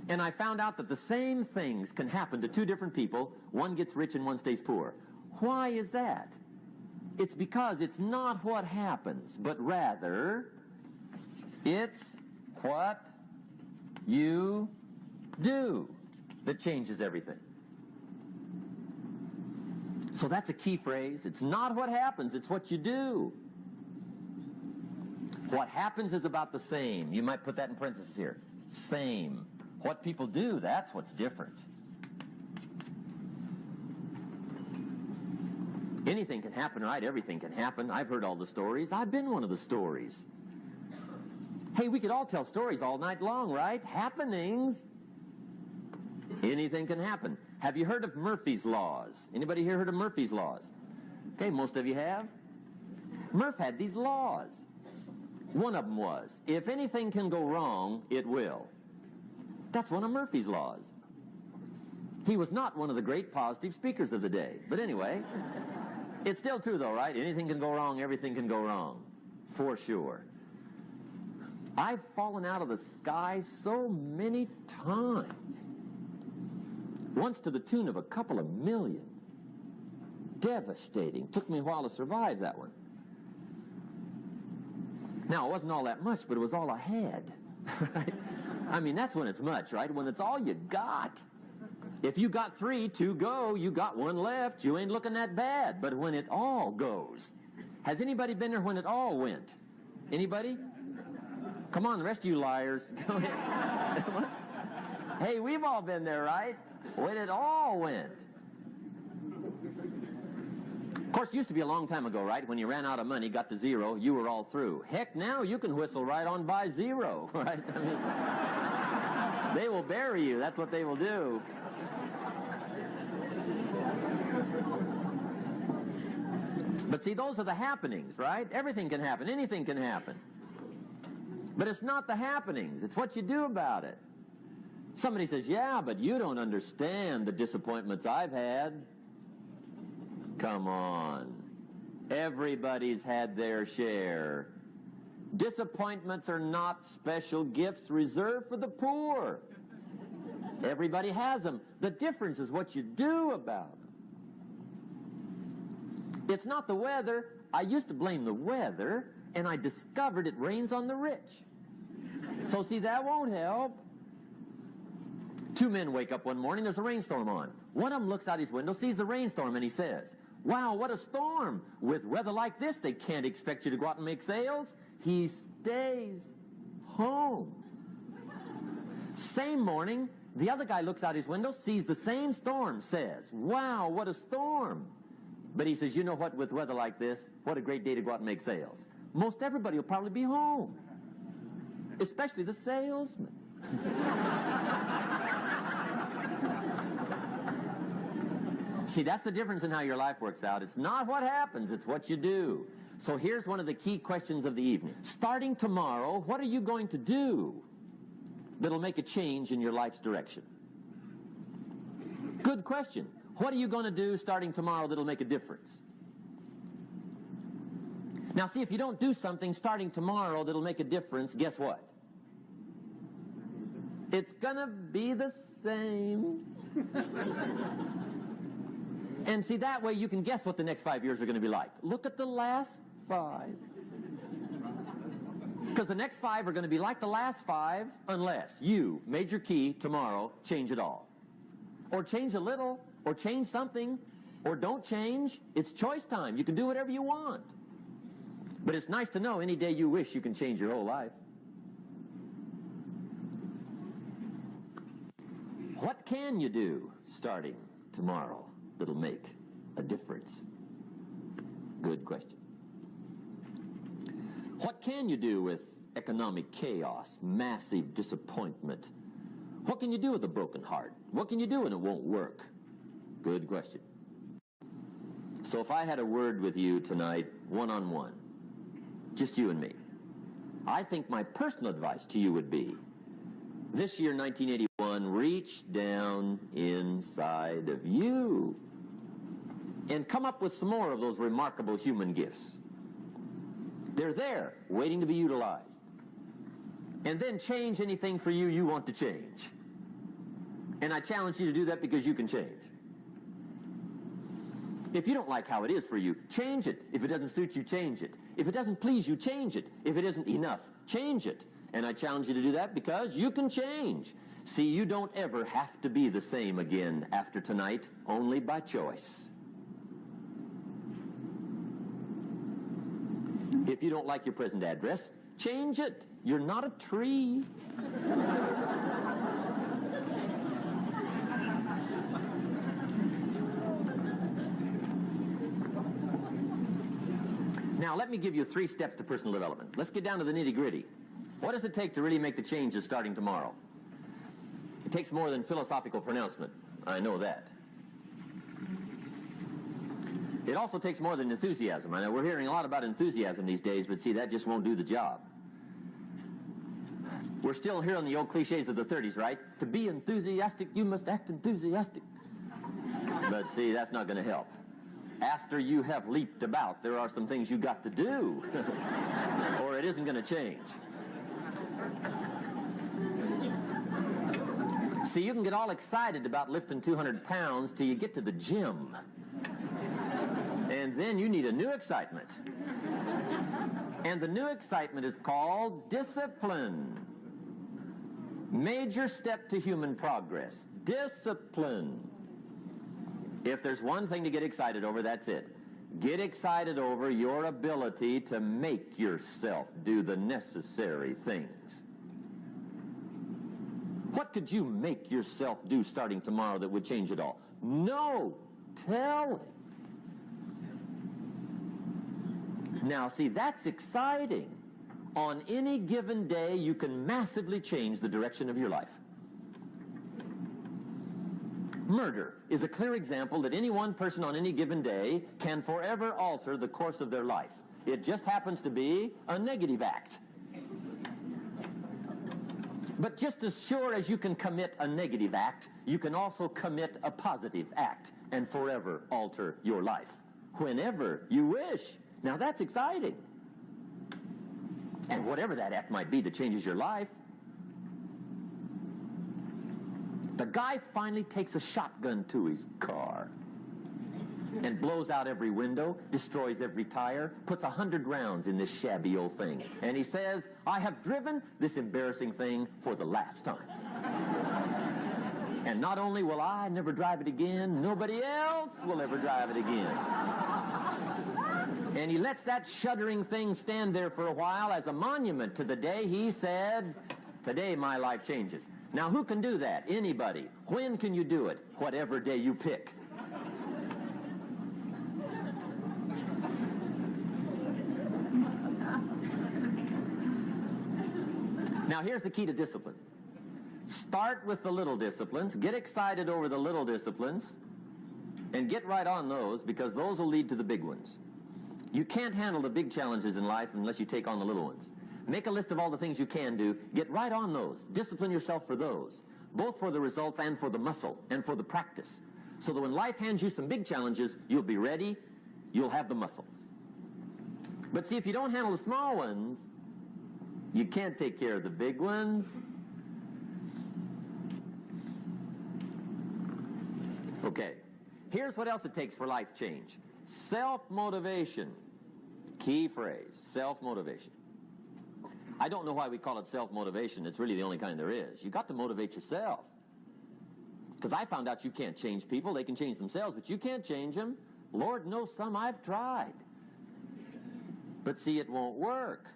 And I found out that the same things can happen to two different people. One gets rich and one stays poor. Why is that? It's because it's not what happens, but rather it's what you do that changes everything. So that's a key phrase. It's not what happens, it's what you do. What happens is about the same. You might put that in parentheses here. Same. What people do, that's what's different. Anything can happen, right? Everything can happen. I've heard all the stories. I've been one of the stories. Hey, we could all tell stories all night long, right? Happenings. Anything can happen. Have you heard of Murphy's Laws? Anybody here heard of Murphy's Laws? Okay, most of you have. Murph had these laws. One of them was, if anything can go wrong, it will. That's one of Murphy's Laws. He was not one of the great positive speakers of the day. But anyway, it's still true though, right? Anything can go wrong, everything can go wrong. For sure. I've fallen out of the sky so many times. Once to the tune of a couple of million. Devastating. Took me a while to survive that one. Now, it wasn't all that much, but it was all I had. Right? I mean, that's when it's much, right? When it's all you got. If you got 3, 2 go, you got 1 left, you ain't looking that bad. But when it all goes. Has anybody been there when it all went? Anybody? Come on, the rest of you liars. Go ahead. Hey, we've all been there, right? When it all went. Of course, it used to be a long time ago, right? When you ran out of money, got to 0, you were all through. Heck, now you can whistle right on by 0, right? I mean, they will bury you. That's what they will do. But see, those are the happenings, right? Everything can happen. Anything can happen. But it's not the happenings. It's what you do about it. Somebody says, yeah, but you don't understand the disappointments I've had. Come on. Everybody's had their share. Disappointments are not special gifts reserved for the poor. Everybody has them. The difference is what you do about them. It's not the weather. I used to blame the weather, and I discovered it rains on the rich. So see, that won't help. 2 men wake up one morning, there's a rainstorm on. One of them looks out his window, sees the rainstorm, and he says, wow, what a storm. With weather like this, they can't expect you to go out and make sales. He stays home. Same morning, the other guy looks out his window, sees the same storm, says, wow, what a storm. But he says, you know what, with weather like this, what a great day to go out and make sales. Most everybody will probably be home, especially the salesman. See, that's the difference in how your life works out. It's not what happens, it's what you do. So here's one of the key questions of the evening. Starting tomorrow, what are you going to do that'll make a change in your life's direction? Good question. What are you going to do starting tomorrow that'll make a difference? Now, see, if you don't do something starting tomorrow that'll make a difference, guess what? It's going to be the same. And see, that way you can guess what the next 5 years are going to be like. Look at the last 5. Because the next 5 are going to be like the last 5 unless you, major key, tomorrow, change it all. Or change a little, or change something, or don't change. It's choice time. You can do whatever you want. But it's nice to know any day you wish you can change your whole life. What can you do starting tomorrow that'll make a difference? Good question. What can you do with economic chaos, massive disappointment? What can you do with a broken heart? What can you do when it won't work? Good question. So if I had a word with you tonight, one-on-one, just you and me. I think my personal advice to you would be, this year, 1981, reach down inside of you and come up with some more of those remarkable human gifts. They're there, waiting to be utilized. And then change anything for you you want to change. And I challenge you to do that because you can change. If you don't like how it is for you, change it. If it doesn't suit you, change it. If it doesn't please you, change it. If it isn't enough, change it. And I challenge you to do that because you can change. See, you don't ever have to be the same again after tonight, only by choice. If you don't like your present address, change it. You're not a tree. Now, let me give you 3 steps to personal development. Let's get down to the nitty-gritty. What does it take to really make the changes starting tomorrow? It takes more than philosophical pronouncement. I know that. It also takes more than enthusiasm. I know we're hearing a lot about enthusiasm these days, but see, that just won't do the job. We're still hearing the old cliches of the 30s, right? To be enthusiastic, you must act enthusiastic. But see, that's not going to help. After you have leaped about, there are some things you got to do, or it isn't going to change. See, you can get all excited about lifting 200 pounds till you get to the gym. And then you need a new excitement. And the new excitement is called discipline. Major step to human progress. Discipline. If there's one thing to get excited over, that's it. Get excited over your ability to make yourself do the necessary things. What could you make yourself do starting tomorrow that would change it all? No, tell it. Now, see, that's exciting. On any given day, you can massively change the direction of your life. Murder is a clear example that any one person on any given day can forever alter the course of their life. It just happens to be a negative act. But just as sure as you can commit a negative act, you can also commit a positive act and forever alter your life whenever you wish. Now that's exciting. And whatever that act might be that changes your life. The guy finally takes a shotgun to his car and blows out every window, destroys every tire, puts 100 rounds in this shabby old thing. And he says, I have driven this embarrassing thing for the last time. And not only will I never drive it again, nobody else will ever drive it again. And he lets that shuddering thing stand there for a while as a monument to the day he said, today my life changes. Now who can do that? Anybody. When can you do it? Whatever day you pick. Now here's the key to discipline. Start with the little disciplines, get excited over the little disciplines, and get right on those because those will lead to the big ones. You can't handle the big challenges in life unless you take on the little ones. Make a list of all the things you can do. Get right on those. Discipline yourself for those, both for the results and for the muscle and for the practice, so that when life hands you some big challenges, you'll be ready, you'll have the muscle. But see, if you don't handle the small ones, you can't take care of the big ones. Okay, here's what else it takes for life change. Self-motivation. Key phrase, self-motivation. I don't know why we call it self-motivation. It's really the only kind there is. You got to motivate yourself. Because I found out you can't change people. They can change themselves, but you can't change them. Lord knows some I've tried. But see, it won't work.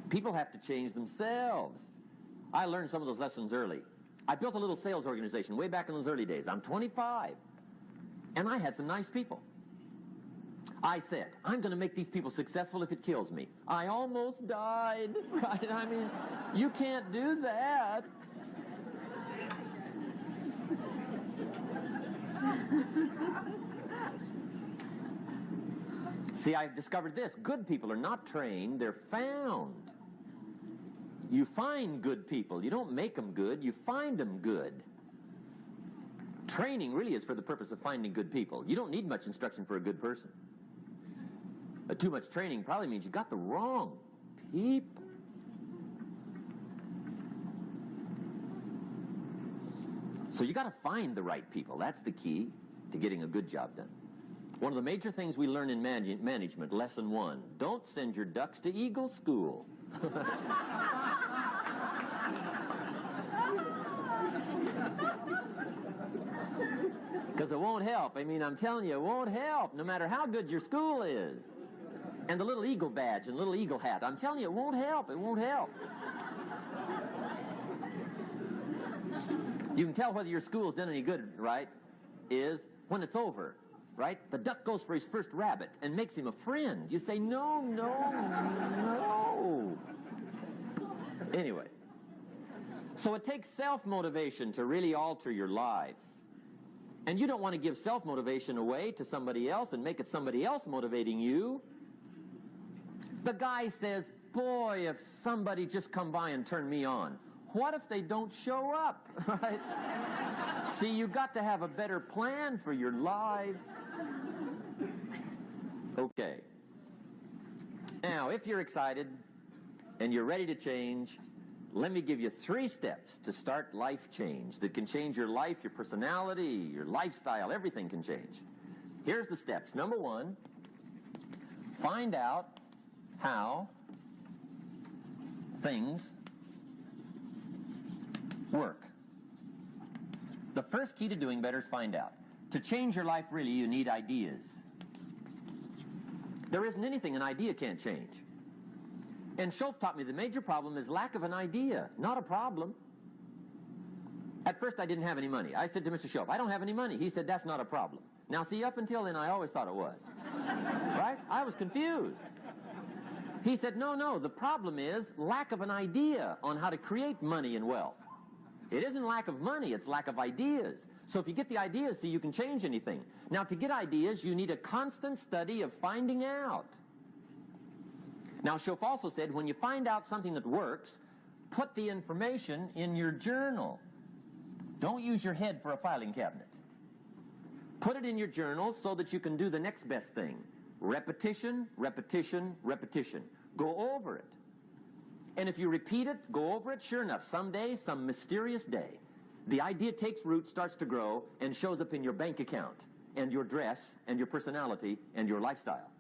People have to change themselves. I learned some of those lessons early. I built a little sales organization way back in those early days. I'm 25. And I had some nice people. I said, I'm going to make these people successful if it kills me. I almost died, right? I mean, you can't do that. See, I've discovered this. Good people are not trained, they're found. You find good people. You don't make them good, you find them good. Training really is for the purpose of finding good people. You don't need much instruction for a good person. But too much training probably means you got the wrong people. So you got to find the right people. That's the key to getting a good job done. One of the major things we learn in management, lesson 1, don't send your ducks to Eagle School. Because it won't help. I mean, I'm telling you, it won't help, no matter how good your school is. And the little eagle badge and little eagle hat, I'm telling you, it won't help. It won't help. You can tell whether your school's done any good, right, is when it's over, right? The duck goes for his first rabbit and makes him a friend. You say, no, no, no. Anyway, so it takes self-motivation to really alter your life. And you don't want to give self-motivation away to somebody else and make it somebody else motivating you. The guy says, boy, if somebody just come by and turn me on. What if they don't show up, right? See, you got to have a better plan for your life. Okay. Now, if you're excited and you're ready to change, let me give you 3 steps to start life change that can change your life, your personality, your lifestyle, everything can change. Here's the steps. Number 1, find out how things work. The first key to doing better is find out. To change your life, really, you need ideas. There isn't anything an idea can't change. And Schoaf taught me the major problem is lack of an idea, not a problem. At first, I didn't have any money. I said to Mr. Schoaf, I don't have any money. He said, that's not a problem. Now, see, up until then, I always thought it was. Right? I was confused. He said, no, the problem is lack of an idea on how to create money and wealth. It isn't lack of money, it's lack of ideas. So if you get the ideas, see, you can change anything. Now, to get ideas, you need a constant study of finding out. Now, Schoaf also said, when you find out something that works, put the information in your journal. Don't use your head for a filing cabinet. Put it in your journal so that you can do the next best thing. Repetition, repetition, repetition. Go over it. And if you repeat it, go over it, sure enough, someday, some mysterious day, the idea takes root, starts to grow, and shows up in your bank account, and your dress, and your personality, and your lifestyle.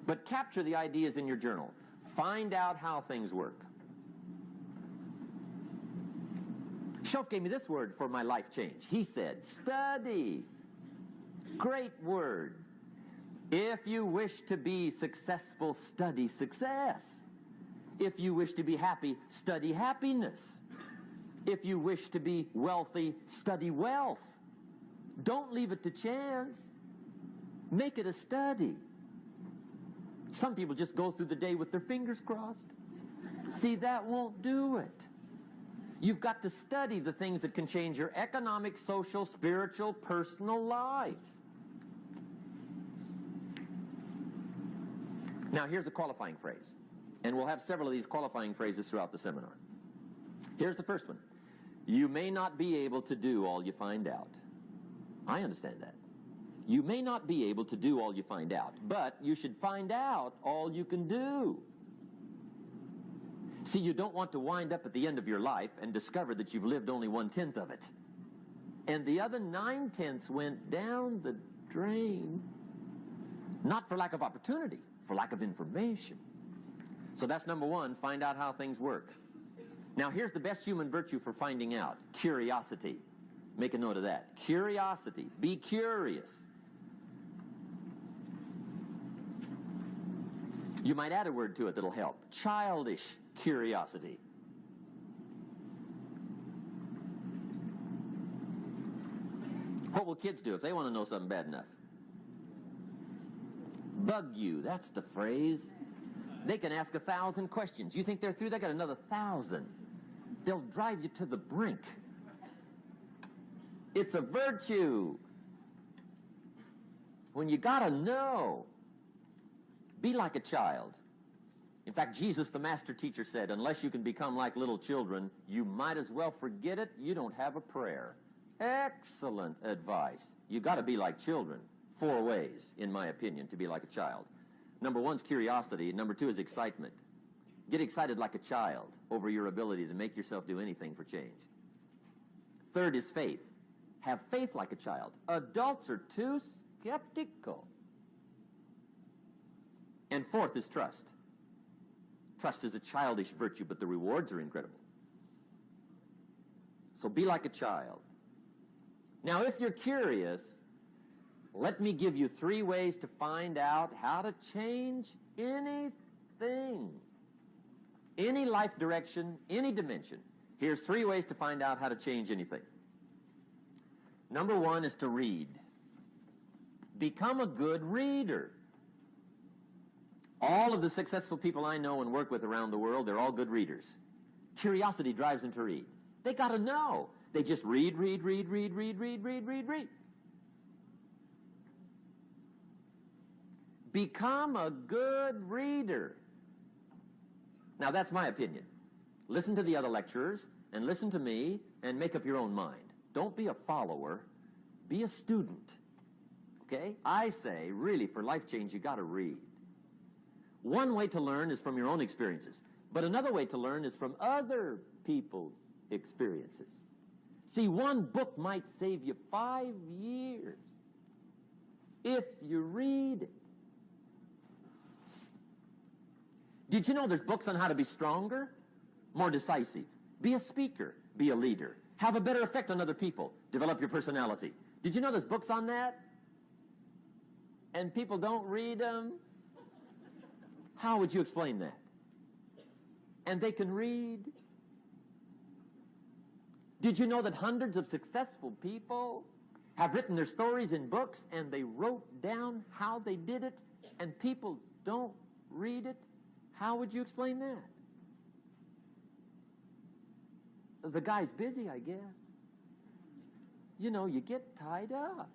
But capture the ideas in your journal. Find out how things work. Schoaf gave me this word for my life change. He said, study. Great word. If you wish to be successful, study success. If you wish to be happy, study happiness. If you wish to be wealthy, study wealth. Don't leave it to chance. Make it a study. Some people just go through the day with their fingers crossed. See, that won't do it. You've got to study the things that can change your economic, social, spiritual, personal life. Now, here's a qualifying phrase. And we'll have several of these qualifying phrases throughout the seminar. Here's the first one. You may not be able to do all you find out. I understand that. You may not be able to do all you find out, but you should find out all you can do. See, you don't want to wind up at the end of your life and discover that you've lived only 1/10 of it. And the other 9/10 went down the drain. Not for lack of opportunity, for lack of information. So that's number 1, find out how things work. Now here's the best human virtue for finding out, curiosity. Make a note of that. Curiosity. Be curious. You might add a word to it that'll help. Childish curiosity. What will kids do if they want to know something bad enough? Bug you, that's the phrase. They can ask 1,000 questions. You think they're through? They got another 1,000. They'll drive you to the brink. It's a virtue. when you got to know. Be like a child. In fact, Jesus, the master teacher, said, unless you can become like little children, you might as well forget it. You don't have a prayer. Excellent advice. You got to be like children. 4 ways, in my opinion, to be like a child. Number 1 is curiosity. Number 2 is excitement. Get excited like a child over your ability to make yourself do anything for change. 3rd is faith. Have faith like a child. Adults are too skeptical. And 4th is trust. Trust is a childish virtue, but the rewards are incredible. So be like a child. Now, if you're curious, let me give you 3 ways to find out how to change anything. Any life direction, any dimension. Here's 3 ways to find out how to change anything. Number 1 is to read. Become a good reader. All of the successful people I know and work with around the world, they're all good readers. Curiosity drives them to read. They got to know. They just read. Become a good reader. Now, that's my opinion. Listen to the other lecturers and listen to me and make up your own mind. Don't be a follower. Be a student. Okay? I say, really, for life change, you got to read. One way to learn is from your own experiences, but another way to learn is from other people's experiences. See, one book might save you 5 years if you read it. Did you know there's books on how to be stronger, more decisive, be a speaker, be a leader, have a better effect on other people, develop your personality? Did you know there's books on that? And people don't read them? How would you explain that? And they can read. Did you know that hundreds of successful people have written their stories in books and they wrote down how they did it and people don't read it? How would you explain that? The guy's busy, I guess. You know, you get tied up.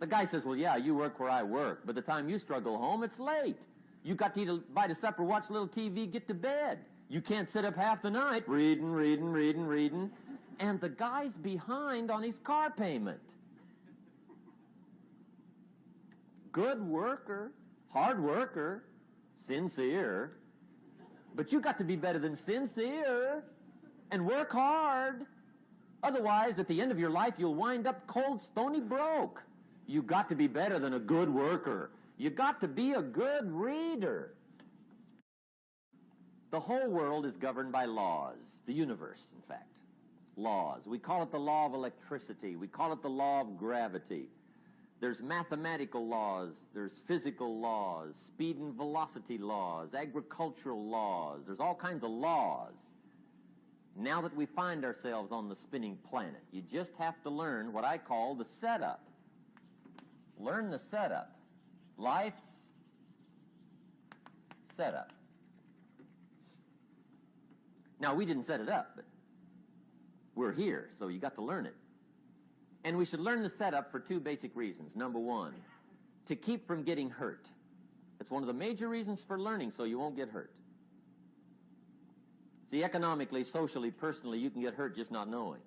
The guy says, well, yeah, you work where I work. By the time you struggle home, it's late. You got to eat a bite of supper, watch a little TV, get to bed. You can't sit up half the night reading. And the guy's behind on his car payment. Good worker, hard worker, sincere. But you got to be better than sincere and work hard. Otherwise, at the end of your life, you'll wind up cold, stony broke. You got to be better than a good worker. You got to be a good reader. The whole world is governed by laws. The universe, in fact. Laws. We call it the law of electricity. We call it the law of gravity. There's mathematical laws. There's physical laws. Speed and velocity laws. Agricultural laws. There's all kinds of laws. Now that we find ourselves on the spinning planet, you just have to learn what I call the setup. Learn the setup. Life's setup. Now, we didn't set it up, but we're here, so you got to learn it. And we should learn the setup for 2 basic reasons. Number 1, to keep from getting hurt. It's one of the major reasons for learning, so you won't get hurt. See, economically, socially, personally, you can get hurt just not knowing.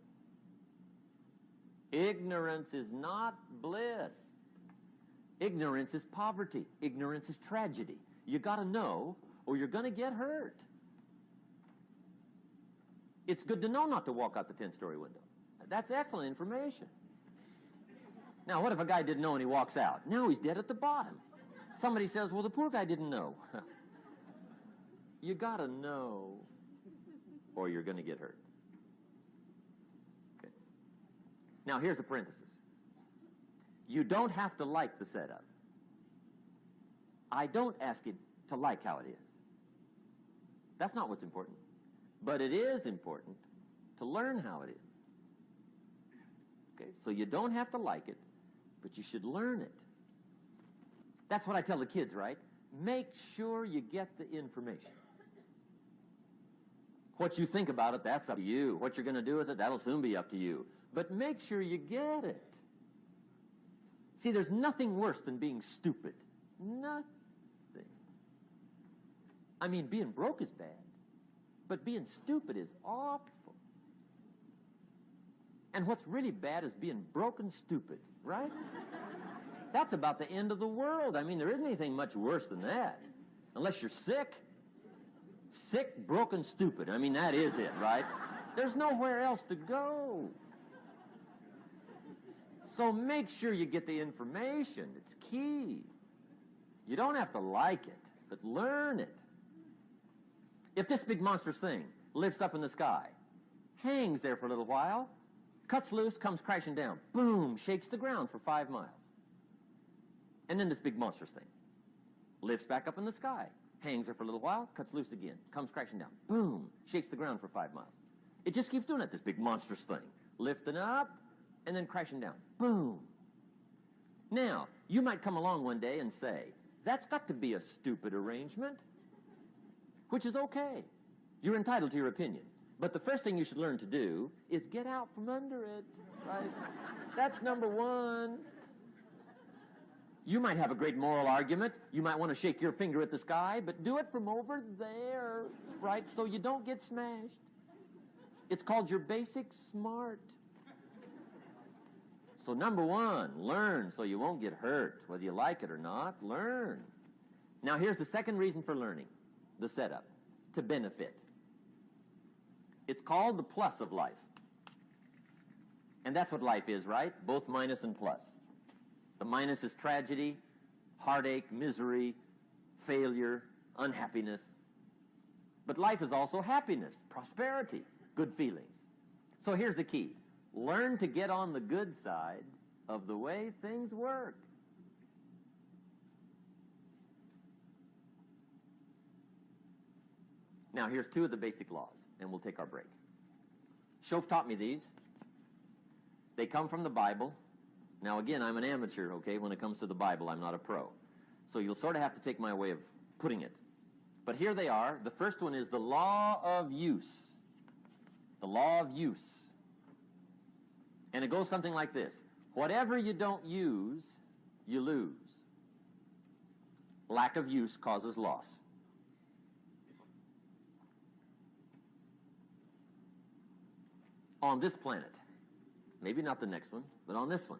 Ignorance is not bliss. Ignorance is poverty. Ignorance is tragedy. You got to know, or you're going to get hurt. It's good to know not to walk out the 10-story window. That's excellent information. Now, what if a guy didn't know and he walks out? Now he's dead at the bottom. Somebody says, well, the poor guy didn't know. You got to know, or you're going to get hurt. Okay. Now, here's a parenthesis. You don't have to like the setup. I don't ask you to like how it is. That's not what's important. But it is important to learn how it is. Okay, so you don't have to like it, but you should learn it. That's what I tell the kids, right? Make sure you get the information. What you think about it, that's up to you. What you're going to do with it, that'll soon be up to you. But make sure you get it. See, there's nothing worse than being stupid. Nothing. I mean, being broke is bad, but being stupid is awful. And what's really bad is being broke and stupid, right? That's about the end of the world. I mean, there isn't anything much worse than that. Unless you're sick. Sick, broken, stupid. I mean, that is it, right? There's nowhere else to go. So make sure you get the information. It's key. You don't have to like it, but learn it. If this big monstrous thing lifts up in the sky, hangs there for a little while, cuts loose, comes crashing down, boom, shakes the ground for 5 miles. And then this big monstrous thing lifts back up in the sky, hangs there for a little while, cuts loose again, comes crashing down, boom, shakes the ground for 5 miles. It just keeps doing it, this big monstrous thing, lifting up and then crashing down, boom. Now, you might come along one day and say, that's got to be a stupid arrangement, which is okay. You're entitled to your opinion. But the first thing you should learn to do is get out from under it, right? That's number one. You might have a great moral argument. You might want to shake your finger at the sky, but do it from over there, right, so you don't get smashed. It's called your basic smart. So number one, learn so you won't get hurt. Whether you like it or not, learn. Now here's the second reason for learning, the setup, to benefit. It's called the plus of life. And that's what life is, right? Both minus and plus. The minus is tragedy, heartache, misery, failure, unhappiness. But life is also happiness, prosperity, good feelings. So here's the key. Learn to get on the good side of the way things work. Now, here's 2 of the basic laws, and we'll take our break. Shof taught me these. They come from the Bible. Now, again, I'm an amateur, okay? When it comes to the Bible, I'm not a pro. So you'll sort of have to take my way of putting it. But here they are. The first one is the law of use. The law of use. And it goes something like this. Whatever you don't use, you lose. Lack of use causes loss. On this planet, maybe not the next one, but on this one,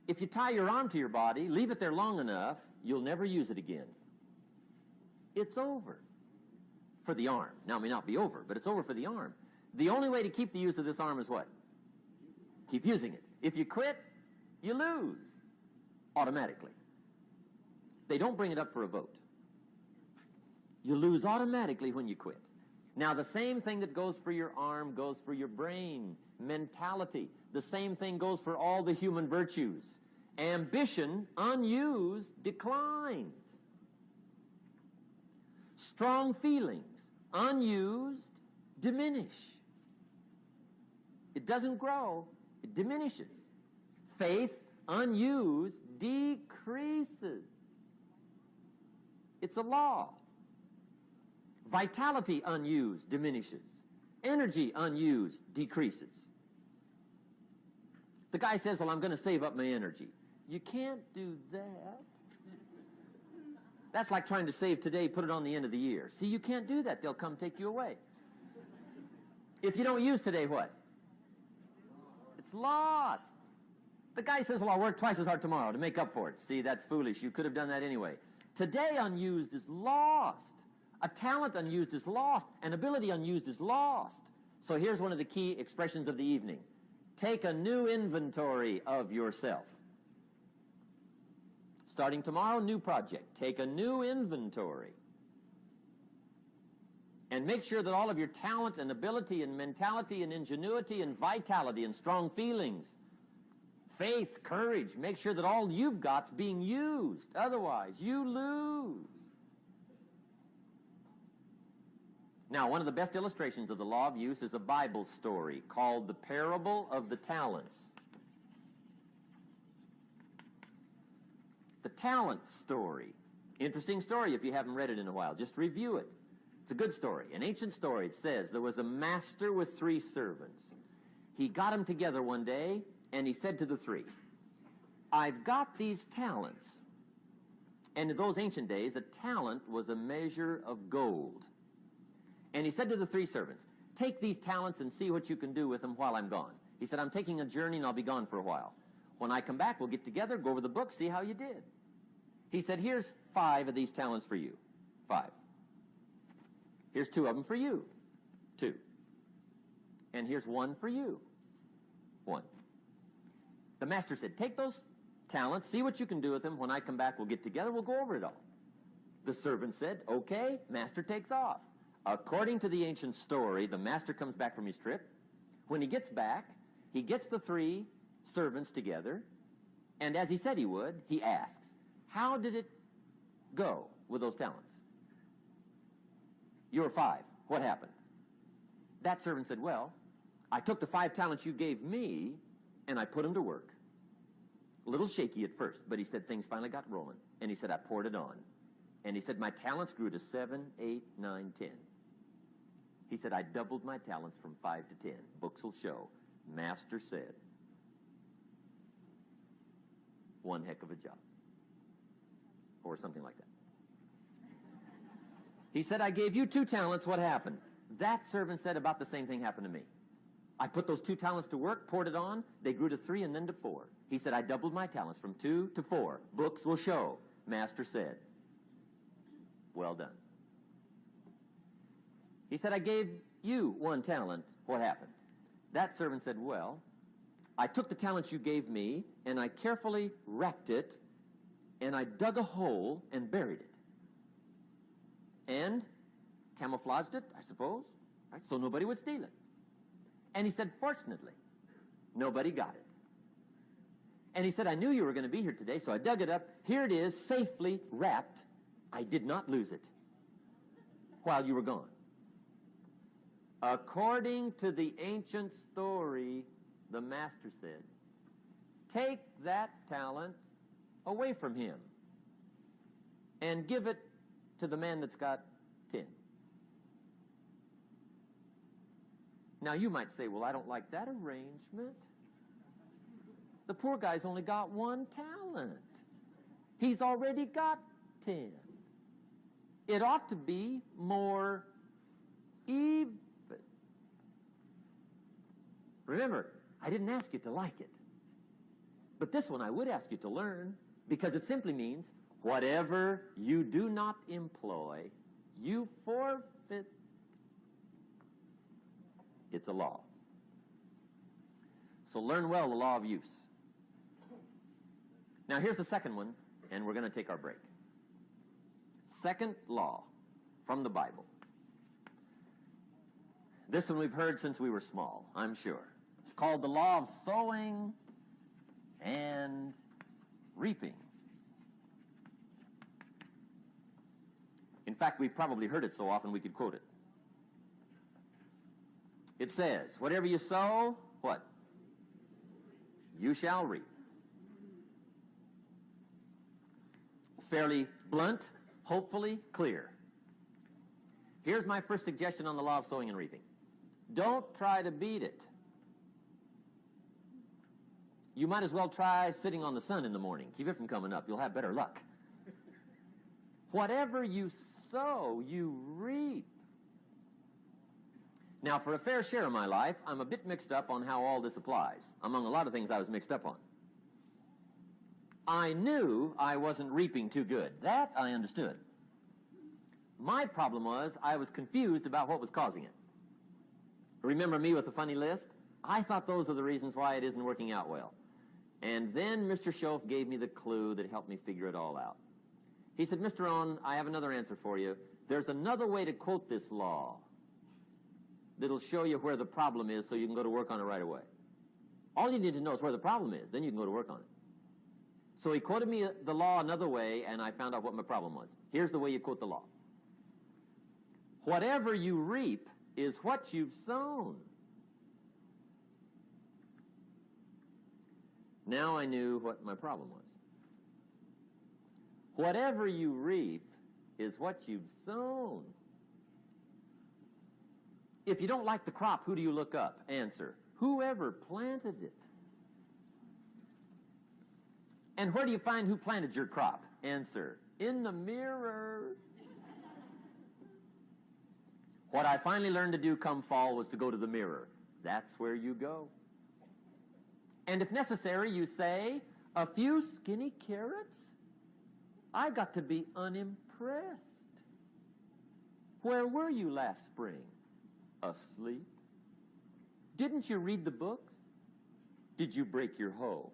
if you tie your arm to your body, leave it there long enough, you'll never use it again. It's over for the arm. Now, it may not be over, but it's over for the arm. The only way to keep the use of this arm is what? Keep using it. If you quit, you lose automatically. They don't bring it up for a vote. You lose automatically when you quit. Now, the same thing that goes for your arm goes for your brain, mentality. The same thing goes for all the human virtues. Ambition, unused, declines. Strong feelings, unused, diminish. It doesn't grow, it diminishes. Faith, unused, decreases. It's a law. Vitality unused diminishes. Energy unused decreases. The guy says, well, I'm going to save up my energy. You can't do that. That's like trying to save today, put it on the end of the year. See, you can't do that. They'll come take you away. If you don't use today, what? It's lost. The guy says, well, I'll work twice as hard tomorrow to make up for it. See, that's foolish. You could have done that anyway. Today unused is lost. A talent unused is lost. An ability unused is lost. So here's one of the key expressions of the evening. Take a new inventory of yourself. Starting tomorrow, new project. Take a new inventory. And make sure that all of your talent and ability and mentality and ingenuity and vitality and strong feelings, faith, courage, make sure that all you've got's being used. Otherwise, you lose. Now, one of the best illustrations of the law of use is a Bible story called the Parable of the Talents. The talent story. Interesting story if you haven't read it in a while. Just review it. It's a good story. An ancient story. It says there was a master with 3 servants. He got them together one day, and he said to the 3, I've got these talents. And in those ancient days, a talent was a measure of gold. And he said to the 3 servants, take these talents and see what you can do with them while I'm gone. He said, I'm taking a journey and I'll be gone for a while. When I come back, we'll get together, go over the book, see how you did. He said, here's 5 of these talents for you. 5. Here's 2 of them for you. 2. And here's 1 for you. 1. The master said, take those talents, see what you can do with them. When I come back, we'll get together, we'll go over it all. The servant said, okay, master takes off. According to the ancient story, the master comes back from his trip. When he gets back, he gets the 3 servants together, and as he said he would, he asks, how did it go with those talents? You were 5. What happened? That servant said, well, I took the 5 talents you gave me, and I put them to work. A little shaky at first, but he said things finally got rolling. And he said, I poured it on. And he said, my talents grew to 7, 8, 9, 10. He said, I doubled my talents from 5 to 10. Books will show. Master said, one heck of a job. Or something like that. He said, I gave you 2 talents. What happened? That servant said about the same thing happened to me. I put those 2 talents to work, poured it on. They grew to 3 and then to 4. He said, I doubled my talents from 2 to 4. Books will show. Master said, well done. He said, I gave you 1 talent. What happened? That servant said, well, I took the talent you gave me, and I carefully wrapped it, and I dug a hole and buried it. And camouflaged it, I suppose, right, so nobody would steal it. And he said, fortunately, nobody got it. And he said, I knew you were going to be here today, so I dug it up. Here it is, safely wrapped. I did not lose it while you were gone. According to the ancient story, the master said, take that talent away from him and give it to the man that's got 10. Now, you might say, well, I don't like that arrangement. The poor guy's only got 1 talent. He's already got 10. It ought to be more even. Remember, I didn't ask you to like it. But this one I would ask you to learn, because it simply means whatever you do not employ, you forfeit. It's a law. So learn well the law of use. Now here's the second one, and we're going to take our break. Second law from the Bible. This one we've heard since we were small, I'm sure. It's called the law of sowing and reaping. In fact, we've probably heard it so often we could quote it. It says, whatever you sow, what? You shall reap. Fairly blunt, hopefully clear. Here's my first suggestion on the law of sowing and reaping. Don't try to beat it. You might as well try sitting on the sun in the morning. Keep it from coming up. You'll have better luck. Whatever you sow, you reap. Now, for a fair share of my life, I'm a bit mixed up on how all this applies. Among a lot of things I was mixed up on. I knew I wasn't reaping too good. That I understood. My problem was I was confused about what was causing it. Remember me with the funny list? I thought those are the reasons why it isn't working out well. And then Mr. Schoaf gave me the clue that helped me figure it all out. He said, Mr. Owen, I have another answer for you. There's another way to quote this law that'll show you where the problem is so you can go to work on it right away. All you need to know is where the problem is. Then you can go to work on it. So he quoted me the law another way, and I found out what my problem was. Here's the way you quote the law. Whatever you reap is what you've sown. Now I knew what my problem was. Whatever you reap is what you've sown. If you don't like the crop, who do you look up? Answer, whoever planted it. And where do you find who planted your crop? Answer, in the mirror. What I finally learned to do come fall was to go to the mirror. That's where you go. And if necessary, you say, a few skinny carrots? I got to be unimpressed. Where were you last spring? Asleep. Didn't you read the books? Did you break your hoe?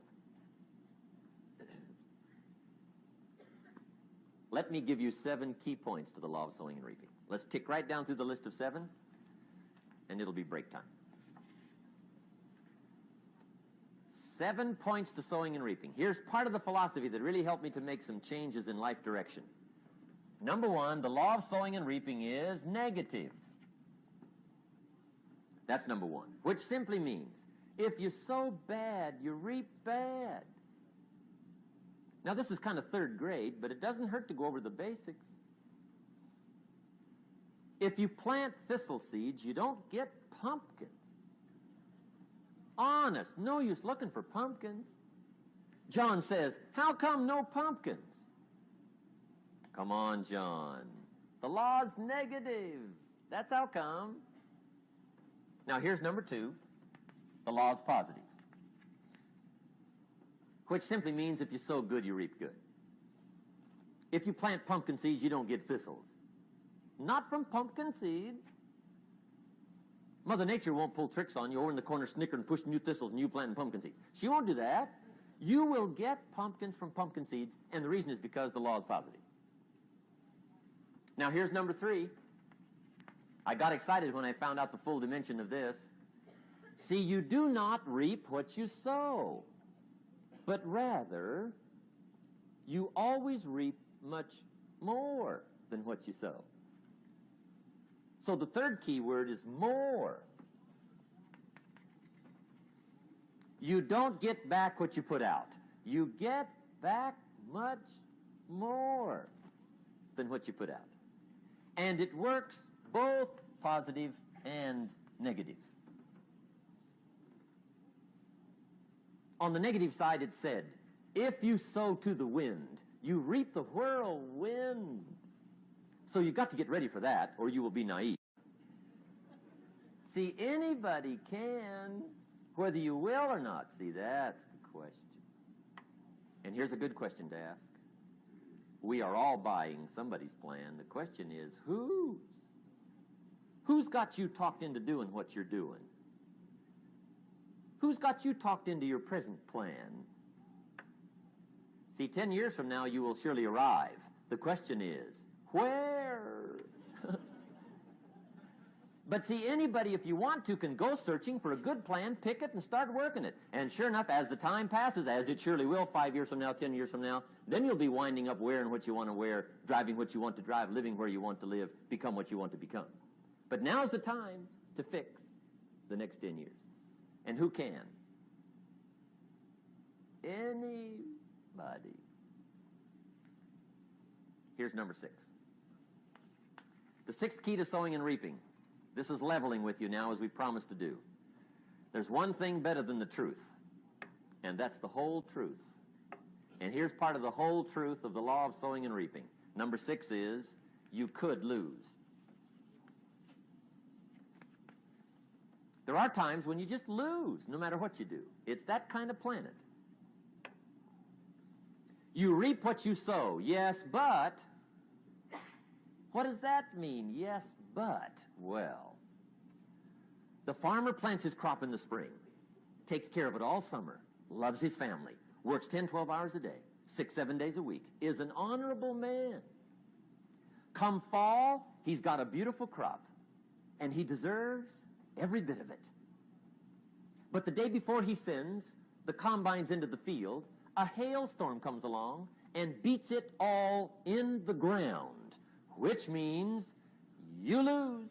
Let me give you 7 key points to the law of sowing and reaping. Let's tick right down through the list of 7, and it'll be break time. 7 points to sowing and reaping. Here's part of the philosophy that really helped me to make some changes in life direction. Number 1, the law of sowing and reaping is negative. That's number 1, which simply means if you sow bad, you reap bad. Now, this is kind of 3rd grade, but it doesn't hurt to go over the basics. If you plant thistle seeds, you don't get pumpkins. Honest, no use looking for pumpkins. John says, how come no pumpkins? Come on, John. The law's negative. That's how come. Now, here's number 2. The law's positive, which simply means if you sow good, you reap good. If you plant pumpkin seeds, you don't get thistles. Not from pumpkin seeds. Mother Nature won't pull tricks on you over in the corner snickering, pushing you thistles and you planting pumpkin seeds. She won't do that. You will get pumpkins from pumpkin seeds, and the reason is because the law is positive. Now, here's number 3. I got excited when I found out the full dimension of this. See, you do not reap what you sow, but rather, you always reap much more than what you sow. So the 3rd key word is more. You don't get back what you put out. You get back much more than what you put out. And it works both positive and negative. On the negative side, it said, if you sow to the wind, you reap the whirlwind. So you got to get ready for that, or you will be naive. See, anybody can, whether you will or not. See, that's the question. And here's a good question to ask. We are all buying somebody's plan. The question is, whose? Who's got you talked into doing what you're doing? Who's got you talked into your present plan? See, 10 years from now, you will surely arrive. The question is, where? But see, anybody, if you want to, can go searching for a good plan, pick it, and start working it. And sure enough, as the time passes, as it surely will 5 years from now, 10 years from now, then you'll be winding up wearing what you want to wear, driving what you want to drive, living where you want to live, become what you want to become. But now's the time to fix the next 10 years. And who can? Anybody. Here's number 6. The 6th key to sowing and reaping. This is leveling with you now, as we promised to do. There's one thing better than the truth, and that's the whole truth. And here's part of the whole truth of the law of sowing and reaping. Number 6 is, you could lose. There are times when you just lose, no matter what you do. It's that kind of planet. You reap what you sow, yes, but... What does that mean? Yes, but, well, the farmer plants his crop in the spring, takes care of it all summer, loves his family, works 10, 12 hours a day, 6, 7 days a week, is an honorable man. Come fall, he's got a beautiful crop, and he deserves every bit of it. But the day before he sends the combines into the field, a hailstorm comes along and beats it all in the ground, which means you lose.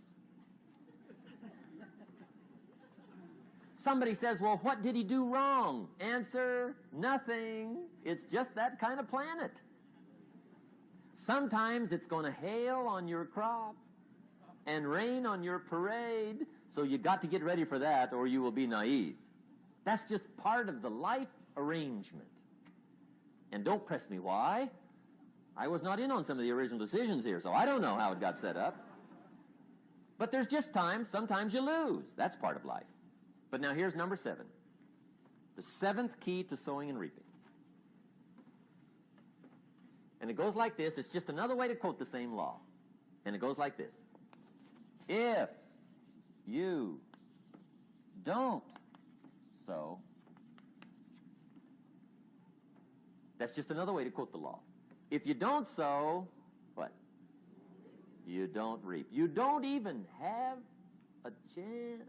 Somebody says, well, what did he do wrong? Answer, nothing. It's just that kind of planet. Sometimes it's going to hail on your crop and rain on your parade, so you got to get ready for that or you will be naive. That's just part of the life arrangement. And don't press me why. I was not in on some of the original decisions here, so I don't know how it got set up. But there's just times, sometimes you lose. That's part of life. But now here's number 7. The 7th key to sowing and reaping. And it goes like this. It's just another way to quote the same law. And it goes like this. If you don't sow, that's just another way to quote the law. If you don't sow, what? You don't reap. You don't even have a chance.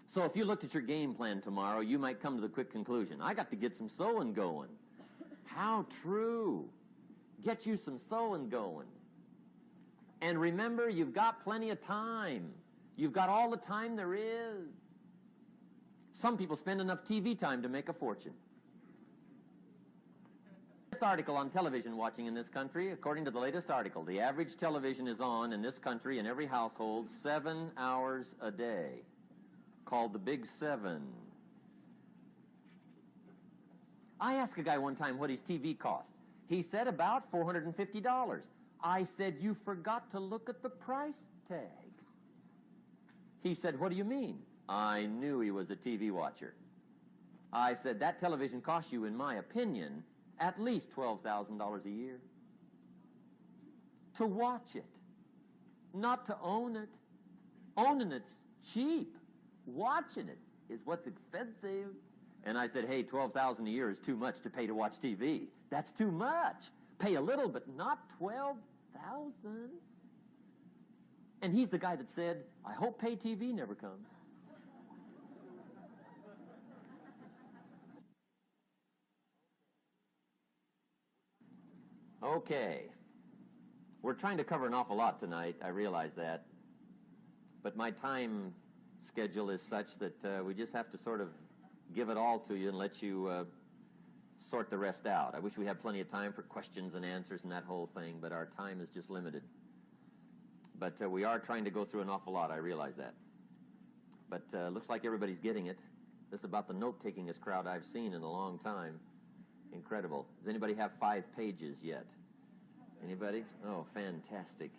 So if you looked at your game plan tomorrow, you might come to the quick conclusion, I got to get some sowing going. How true. Get you some sowing going. And remember, you've got plenty of time. You've got all the time there is. Some people spend enough TV time to make a fortune. Latest article on television watching in this country, according to the latest article, the average television is on in this country in every household 7 hours a day, called the Big 7. I asked a guy one time what his TV cost. He said about $450. I said, you forgot to look at the price tag. He said, what do you mean? I knew he was a TV watcher. I said, that television costs you, in my opinion, at least $12,000 a year. To watch it, not to own it. Owning it's cheap. Watching it is what's expensive. And I said, hey, $12,000 a year is too much to pay to watch TV. That's too much. Pay a little, but not $12,000. And he's the guy that said, I hope pay TV never comes. Okay. We're trying to cover an awful lot tonight. I realize that. But my time schedule is such that we just have to sort of give it all to you and let you sort the rest out. I wish we had plenty of time for questions and answers and that whole thing, but our time is just limited. But we are trying to go through an awful lot, I realize that. But looks like everybody's getting it. This is about the note-takingest crowd I've seen in a long time. Incredible. Does anybody have 5 pages yet? Anybody? Oh, fantastic.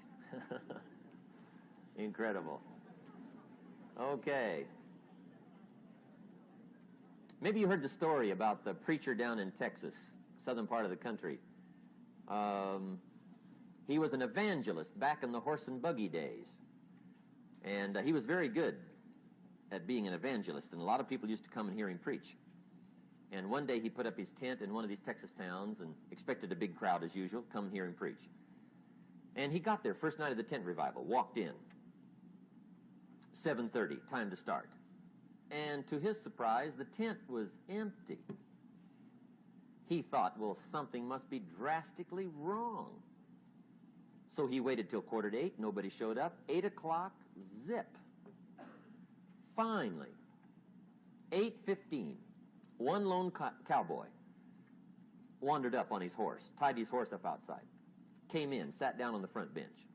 Incredible. Okay. Maybe you heard the story about the preacher down in Texas, southern part of the country. He was an evangelist back in the horse and buggy days. And he was very good at being an evangelist, and a lot of people used to come and hear him preach. And one day he put up his tent in one of these Texas towns and expected a big crowd as usual, come and hear him preach. And he got there, first night of the tent revival, walked in. 7:30, time to start. And to his surprise, the tent was empty. He thought, well, something must be drastically wrong. So he waited till 7:45, nobody showed up. 8 o'clock, zip. Finally, 8:15, one lone cowboy wandered up on his horse, tied his horse up outside, came in, sat down on the front bench,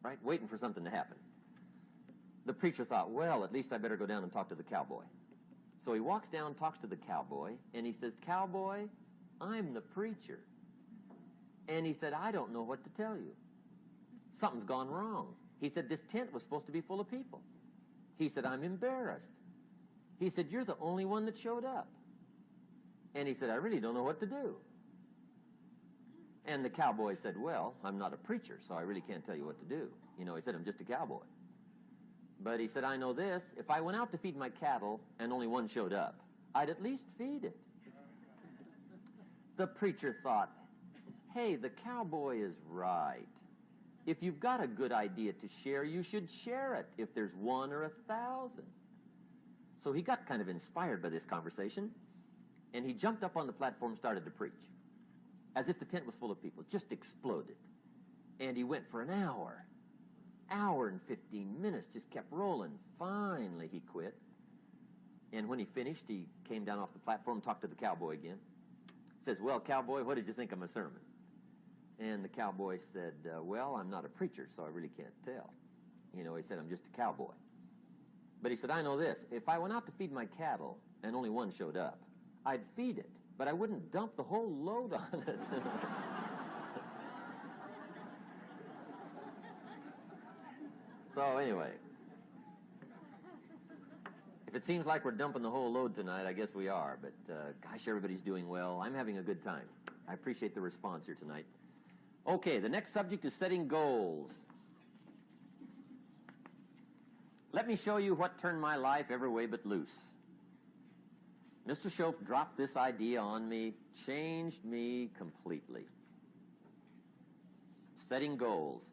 right, waiting for something to happen. The preacher thought, well, at least I better go down and talk to the cowboy. So he walks down, talks to the cowboy, and he says, Cowboy, I'm the preacher. And he said, I don't know what to tell you. Something's gone wrong. He said, this tent was supposed to be full of people. He said, I'm embarrassed. He said, you're the only one that showed up. And he said, I really don't know what to do. And the cowboy said, well, I'm not a preacher, so I really can't tell you what to do. You know, he said, I'm just a cowboy. But he said, I know this, if I went out to feed my cattle and only one showed up, I'd at least feed it. The preacher thought, hey, the cowboy is right. If you've got a good idea to share, you should share it, if there's 1 or 1,000. So he got kind of inspired by this conversation, and he jumped up on the platform and started to preach, as if the tent was full of people, just exploded. And he went for an hour and 15 minutes, just kept rolling. Finally, he quit. And when he finished, he came down off the platform, talked to the cowboy again. Says, well, cowboy, what did you think of my sermon? And the cowboy said, well, I'm not a preacher, so I really can't tell. You know, he said, I'm just a cowboy. But he said, I know this. If I went out to feed my cattle and only one showed up, I'd feed it, but I wouldn't dump the whole load on it. So anyway, if it seems like we're dumping the whole load tonight, I guess we are. But gosh, everybody's doing well. I'm having a good time. I appreciate the response here tonight. Okay, the next subject is setting goals. Let me show you what turned my life every way but loose. Mr. Schoaf dropped this idea on me, changed me completely. Setting goals.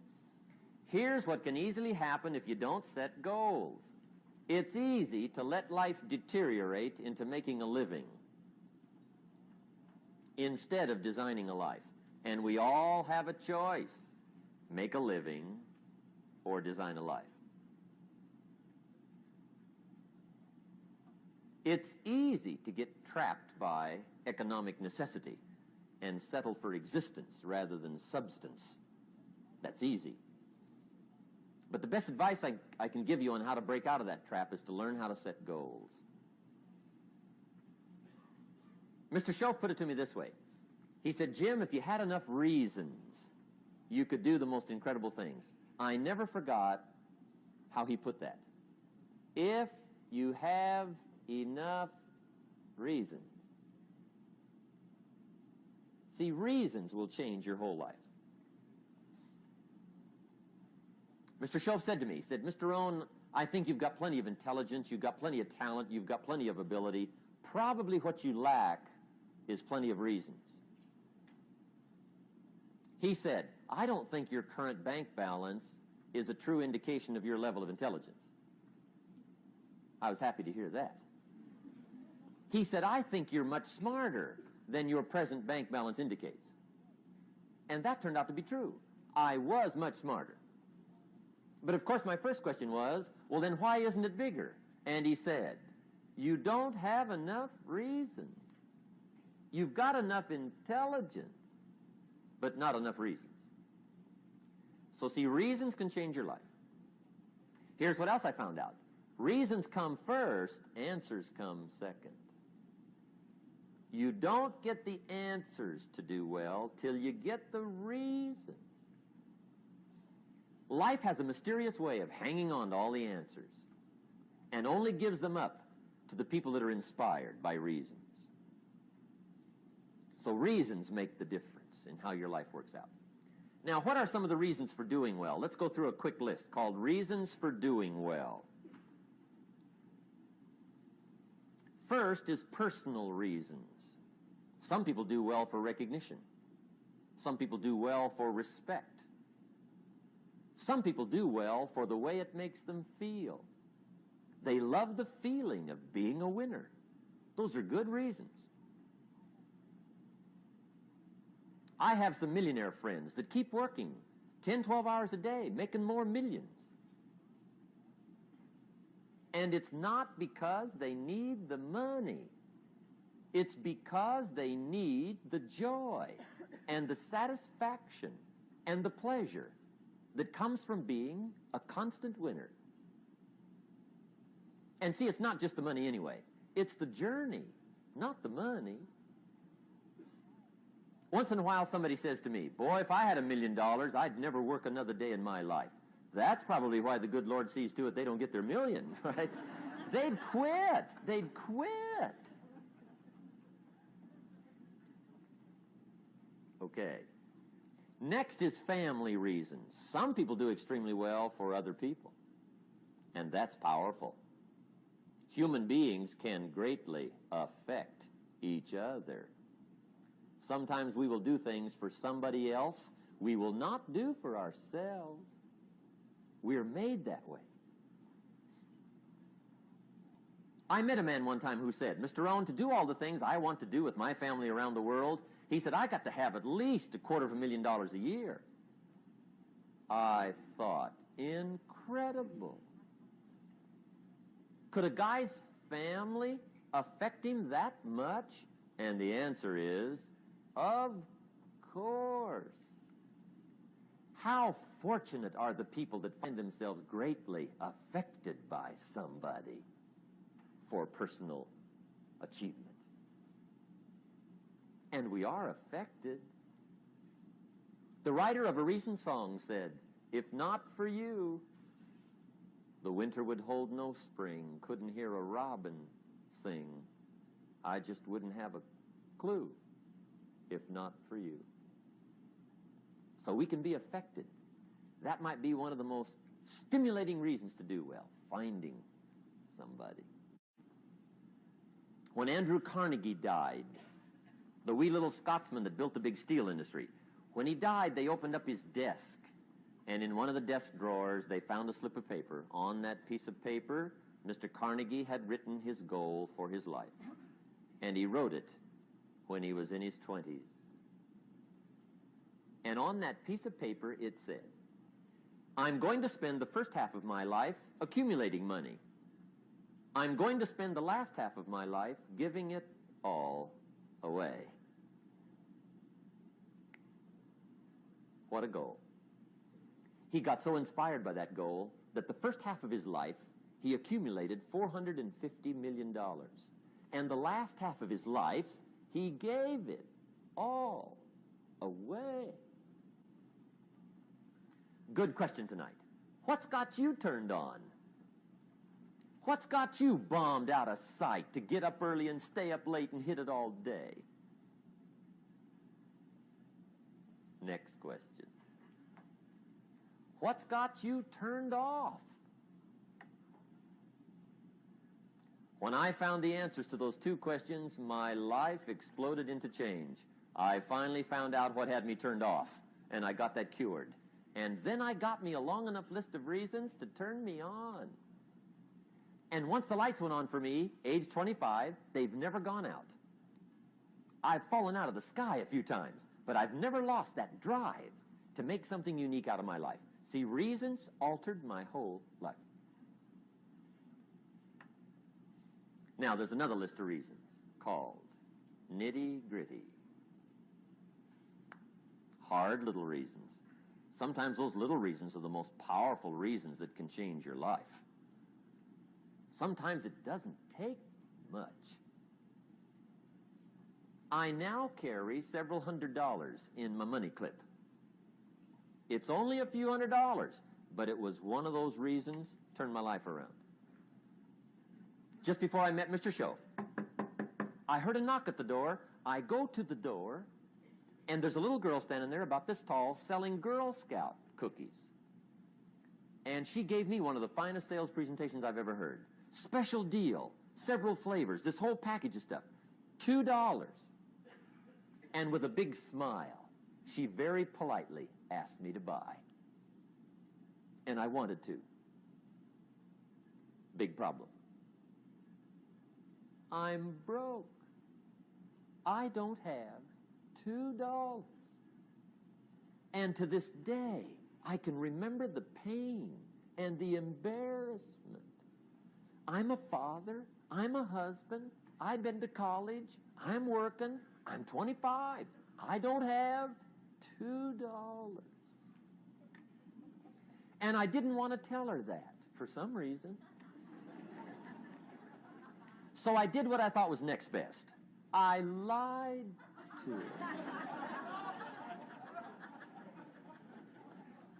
Here's what can easily happen if you don't set goals. It's easy to let life deteriorate into making a living instead of designing a life. And we all have a choice. Make a living or design a life. It's easy to get trapped by economic necessity and settle for existence rather than substance. That's easy. But the best advice I can give you on how to break out of that trap is to learn how to set goals. Mr. Schoaf put it to me this way. He said, Jim, if you had enough reasons, you could do the most incredible things. I never forgot how he put that. If you have enough reasons. See, reasons will change your whole life. Mr. Schoaf said to me, he said, Mr. Rohn, I think you've got plenty of intelligence, you've got plenty of talent, you've got plenty of ability. Probably what you lack is plenty of reasons. He said, I don't think your current bank balance is a true indication of your level of intelligence. I was happy to hear that. He said, I think you're much smarter than your present bank balance indicates. And that turned out to be true. I was much smarter. But of course my first question was, well then why isn't it bigger? And he said, you don't have enough reasons. You've got enough intelligence, but not enough reasons. So see, reasons can change your life. Here's what else I found out. Reasons come first, answers come second. You don't get the answers to do well till you get the reasons. Life has a mysterious way of hanging on to all the answers and only gives them up to the people that are inspired by reasons. So reasons make the difference in how your life works out. Now, what are some of the reasons for doing well? Let's go through a quick list called Reasons for Doing Well. First is personal reasons. Some people do well for recognition. Some people do well for respect. Some people do well for the way it makes them feel. They love the feeling of being a winner. Those are good reasons. I have some millionaire friends that keep working 10, 12 hours a day, making more millions. And it's not because they need the money. It's because they need the joy and the satisfaction and the pleasure that comes from being a constant winner. And see, it's not just the money anyway. It's the journey, not the money. Once in a while somebody says to me, boy, if I had $1 million, I'd never work another day in my life. That's probably why the good Lord sees to it they don't get their million, right? They'd quit. They'd quit. Okay. Next is family reasons. Some people do extremely well for other people, and that's powerful. Human beings can greatly affect each other. Sometimes we will do things for somebody else we will not do for ourselves. We're made that way. I met a man one time who said, Mr. Rohn, to do all the things I want to do with my family around the world, he said, I got to have at least $250,000 a year. I thought, incredible. Could a guy's family affect him that much? And the answer is, of course. How fortunate are the people that find themselves greatly affected by somebody for personal achievement. And we are affected. The writer of a recent song said, "If not for you, the winter would hold no spring, couldn't hear a robin sing. I just wouldn't have a clue if not for you." So we can be affected. That might be one of the most stimulating reasons to do well, finding somebody. When Andrew Carnegie died, the wee little Scotsman that built the big steel industry, when he died, they opened up his desk, and in one of the desk drawers, they found a slip of paper. On that piece of paper, Mr. Carnegie had written his goal for his life, and he wrote it when he was in his 20s. And on that piece of paper, it said, "I'm going to spend the first half of my life accumulating money. I'm going to spend the last half of my life giving it all away." What a goal. He got so inspired by that goal that the first half of his life, he accumulated $450 million. And the last half of his life, he gave it all away. Good question tonight. What's got you turned on? What's got you bombed out of sight to get up early and stay up late and hit it all day? Next question. What's got you turned off? When I found the answers to those two questions, my life exploded into change. I finally found out what had me turned off, and I got that cured. And then I got me a long enough list of reasons to turn me on. And once the lights went on for me, age 25, they've never gone out. I've fallen out of the sky a few times, but I've never lost that drive to make something unique out of my life. See, reasons altered my whole life. Now, there's another list of reasons called nitty-gritty. Hard little reasons. Sometimes those little reasons are the most powerful reasons that can change your life. Sometimes it doesn't take much. I now carry several $100s in my money clip. It's only a few $100s, but it was one of those reasons turned my life around. Just before I met Mr. Schoaf, I heard a knock at the door. I go to the door, and there's a little girl standing there about this tall selling Girl Scout cookies. And she gave me one of the finest sales presentations I've ever heard. Special deal, several flavors, this whole package of stuff, $2. And with a big smile, she very politely asked me to buy. And I wanted to. Big problem. I'm broke. I don't have $2. And to this day, I can remember the pain and the embarrassment. I'm a father. I'm a husband. I've been to college. I'm working. I'm 25. I don't have $2. And I didn't want to tell her that for some reason. So I did what I thought was next best. I lied to her.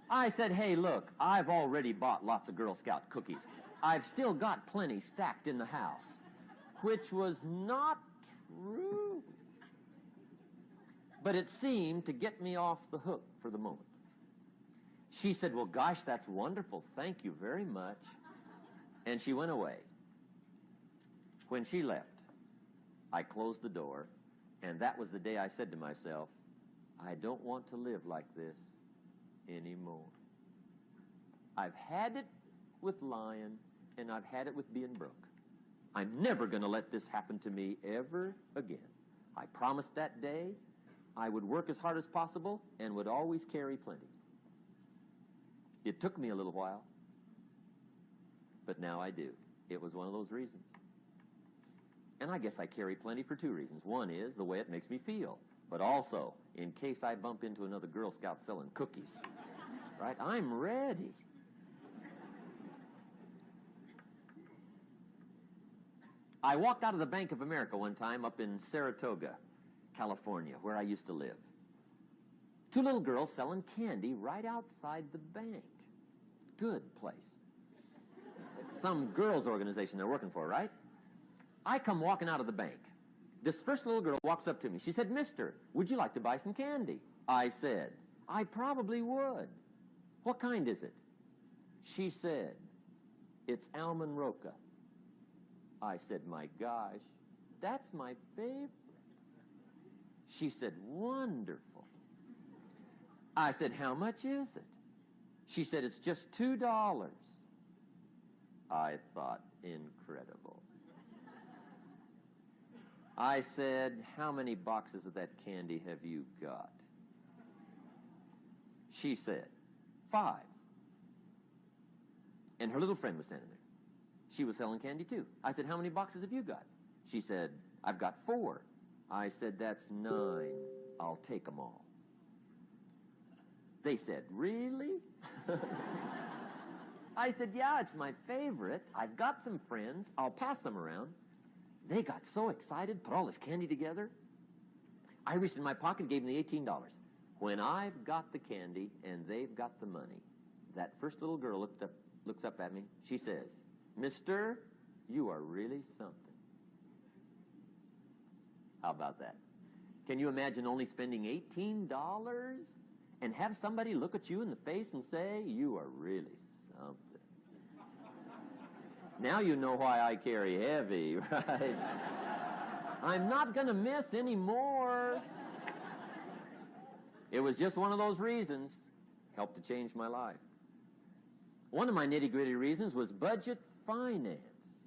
I said, "Hey, look, I've already bought lots of Girl Scout cookies. I've still got plenty stacked in the house," which was not true. But it seemed to get me off the hook for the moment. She said, "Well, gosh, that's wonderful. Thank you very much." And she went away. When she left, I closed the door, and that was the day I said to myself, I don't want to live like this anymore. I've had it with lying, and I've had it with being broke. I'm never going to let this happen to me ever again. I promised that day I would work as hard as possible and would always carry plenty. It took me a little while, but now I do. It was one of those reasons. And I guess I carry plenty for two reasons. One is the way it makes me feel, but also in case I bump into another Girl Scout selling cookies. Right? I'm ready. I walked out of the Bank of America one time up in Saratoga, California, where I used to live. Two little girls selling candy right outside the bank. Good place. Some girls' organization they're working for, right? I come walking out of the bank. This first little girl walks up to me. She said, "Mister, would you like to buy some candy?" I said, "I probably would. What kind is it?" She said, "It's almond roca." I said, "My gosh, that's my favorite." She said, "Wonderful." I said, "How much is it?" She said, "It's just $2. I thought, incredible. I said, "How many boxes of that candy have you got?" She said, 5. And her little friend was standing there. She was selling candy too. I said, "How many boxes have you got?" She said, "I've got 4. I said, "That's 9. I'll take them all." They said, "Really?" I said, "Yeah, it's my favorite. I've got some friends. I'll pass them around." They got so excited, put all this candy together. I reached in my pocket and gave them the $18. When I've got the candy and they've got the money, that first little girl looks up at me. She says, "Mister, you are really something." How about that? Can you imagine only spending $18 and have somebody look at you in the face and say, "You are really something"? Now you know why I carry heavy, right? I'm not going to miss anymore. It was just one of those reasons. Helped to change my life. One of my nitty-gritty reasons was budget finance.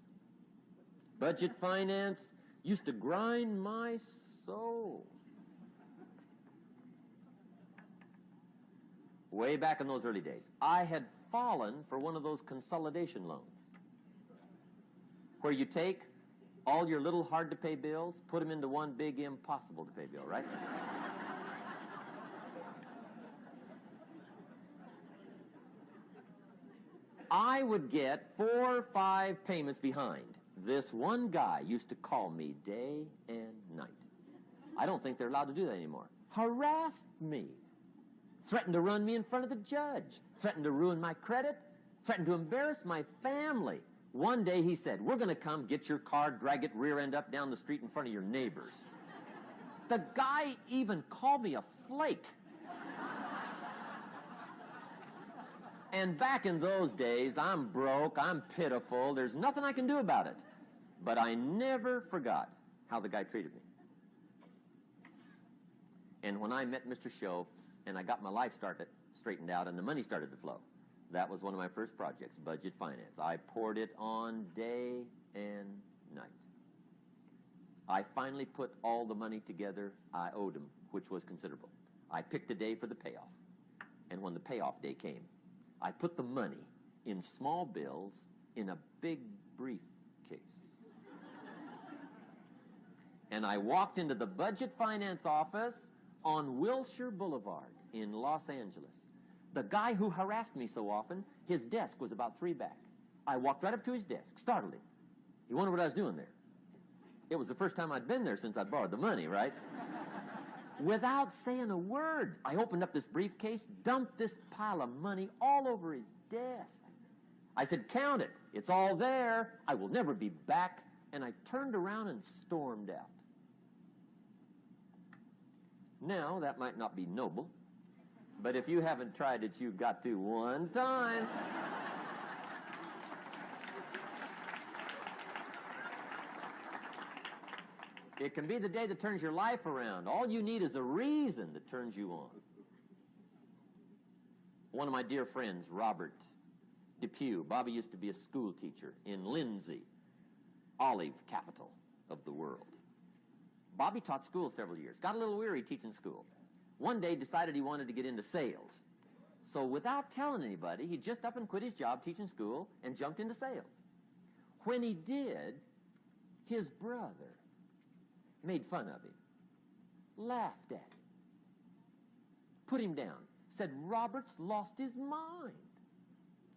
Budget finance used to grind my soul. Way back in those early days, I had fallen for one of those consolidation loans, where you take all your little hard-to-pay bills, put them into one big impossible-to-pay bill, right? I would get 4 or 5 payments behind. This one guy used to call me day and night. I don't think they're allowed to do that anymore. Harassed me. Threatened to run me in front of the judge. Threatened to ruin my credit. Threatened to embarrass my family. One day he said, "We're going to come get your car, drag it rear end up down the street in front of your neighbors." The guy even called me a flake. And back in those days, I'm broke, I'm pitiful, there's nothing I can do about it. But I never forgot how the guy treated me. And when I met Mr. Schoaf and I got my life straightened out and the money started to flow, that was one of my first projects, budget finance. I poured it on day and night. I finally put all the money together I owed him, which was considerable. I picked a day for the payoff. And when the payoff day came, I put the money in small bills in a big briefcase. And I walked into the budget finance office on Wilshire Boulevard in Los Angeles. The guy who harassed me so often, his desk was about 3 back. I walked right up to his desk, startled him. He wondered what I was doing there. It was the first time I'd been there since I borrowed the money, right? Without saying a word, I opened up this briefcase, dumped this pile of money all over his desk. I said, "Count it. It's all there. I will never be back." And I turned around and stormed out. Now, that might not be noble, but if you haven't tried it, you've got to one time. It can be the day that turns your life around. All you need is a reason that turns you on. One of my dear friends, Robert Depew, Bobby used to be a school teacher in Lindsay, olive capital of the world. Bobby taught school several years, got a little weary teaching school. One day decided he wanted to get into sales. So without telling anybody, he just up and quit his job teaching school and jumped into sales. When he did, his brother made fun of him, laughed at him, put him down, said Robert's lost his mind.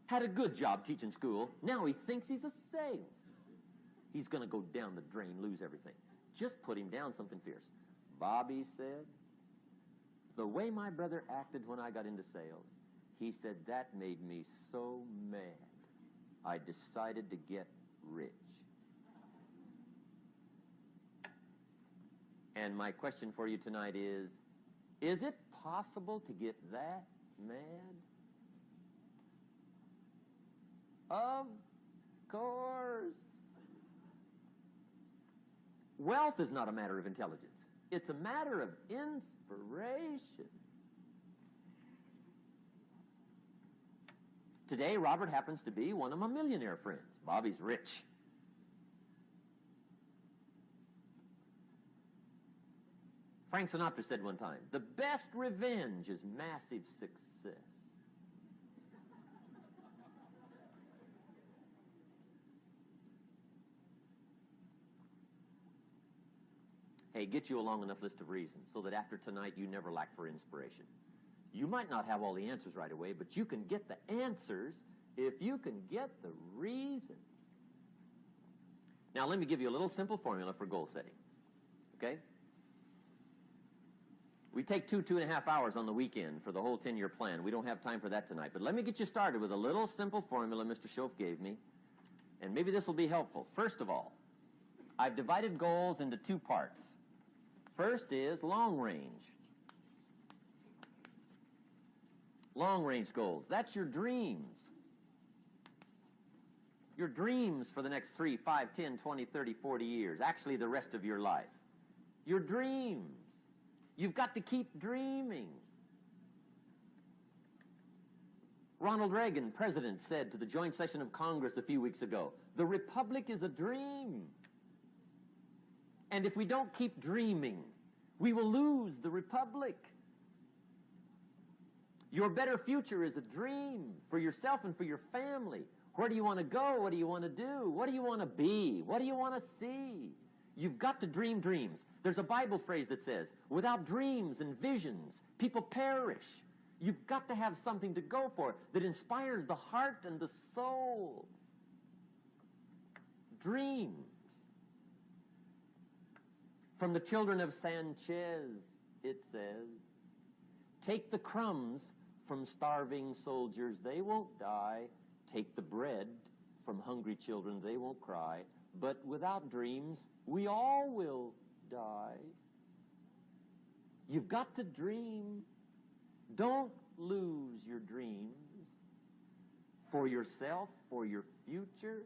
Had a good job teaching school, now he thinks he's a salesman. He's going to go down the drain, lose everything. Just put him down something fierce. Bobby said, the way my brother acted when I got into sales, he said, that made me so mad. I decided to get rich. And my question for you tonight is it possible to get that mad? Of course. Wealth is not a matter of intelligence. It's a matter of inspiration. Today, Robert happens to be one of my millionaire friends. Bobby's rich. Frank Sinatra said one time, the best revenge is massive success. Hey, get you a long enough list of reasons so that after tonight you never lack for inspiration. You might not have all the answers right away, but you can get the answers if you can get the reasons. Now, let me give you a little simple formula for goal setting. Okay? We take 2.5 hours on the weekend for the whole 10-year plan. We don't have time for that tonight. But let me get you started with a little simple formula Mr. Schoaf gave me. And maybe this will be helpful. First of all, I've divided goals into 2 parts. First is long range. Long range goals. That's your dreams. Your dreams for the next 3, 5, 10, 20, 30, 40 years. Actually, the rest of your life. Your dreams. You've got to keep dreaming. Ronald Reagan, president, said to the joint session of Congress a few weeks ago, the republic is a dream. And if we don't keep dreaming, we will lose the republic. Your better future is a dream for yourself and for your family. Where do you want to go? What do you want to do? What do you want to be? What do you want to see? You've got to dream dreams. There's a Bible phrase that says, without dreams and visions, people perish. You've got to have something to go for that inspires the heart and the soul. Dreams. From the children of Sanchez, it says, take the crumbs from starving soldiers, they won't die. Take the bread from hungry children, they won't cry. But without dreams, we all will die. You've got to dream. Don't lose your dreams for yourself, for your future,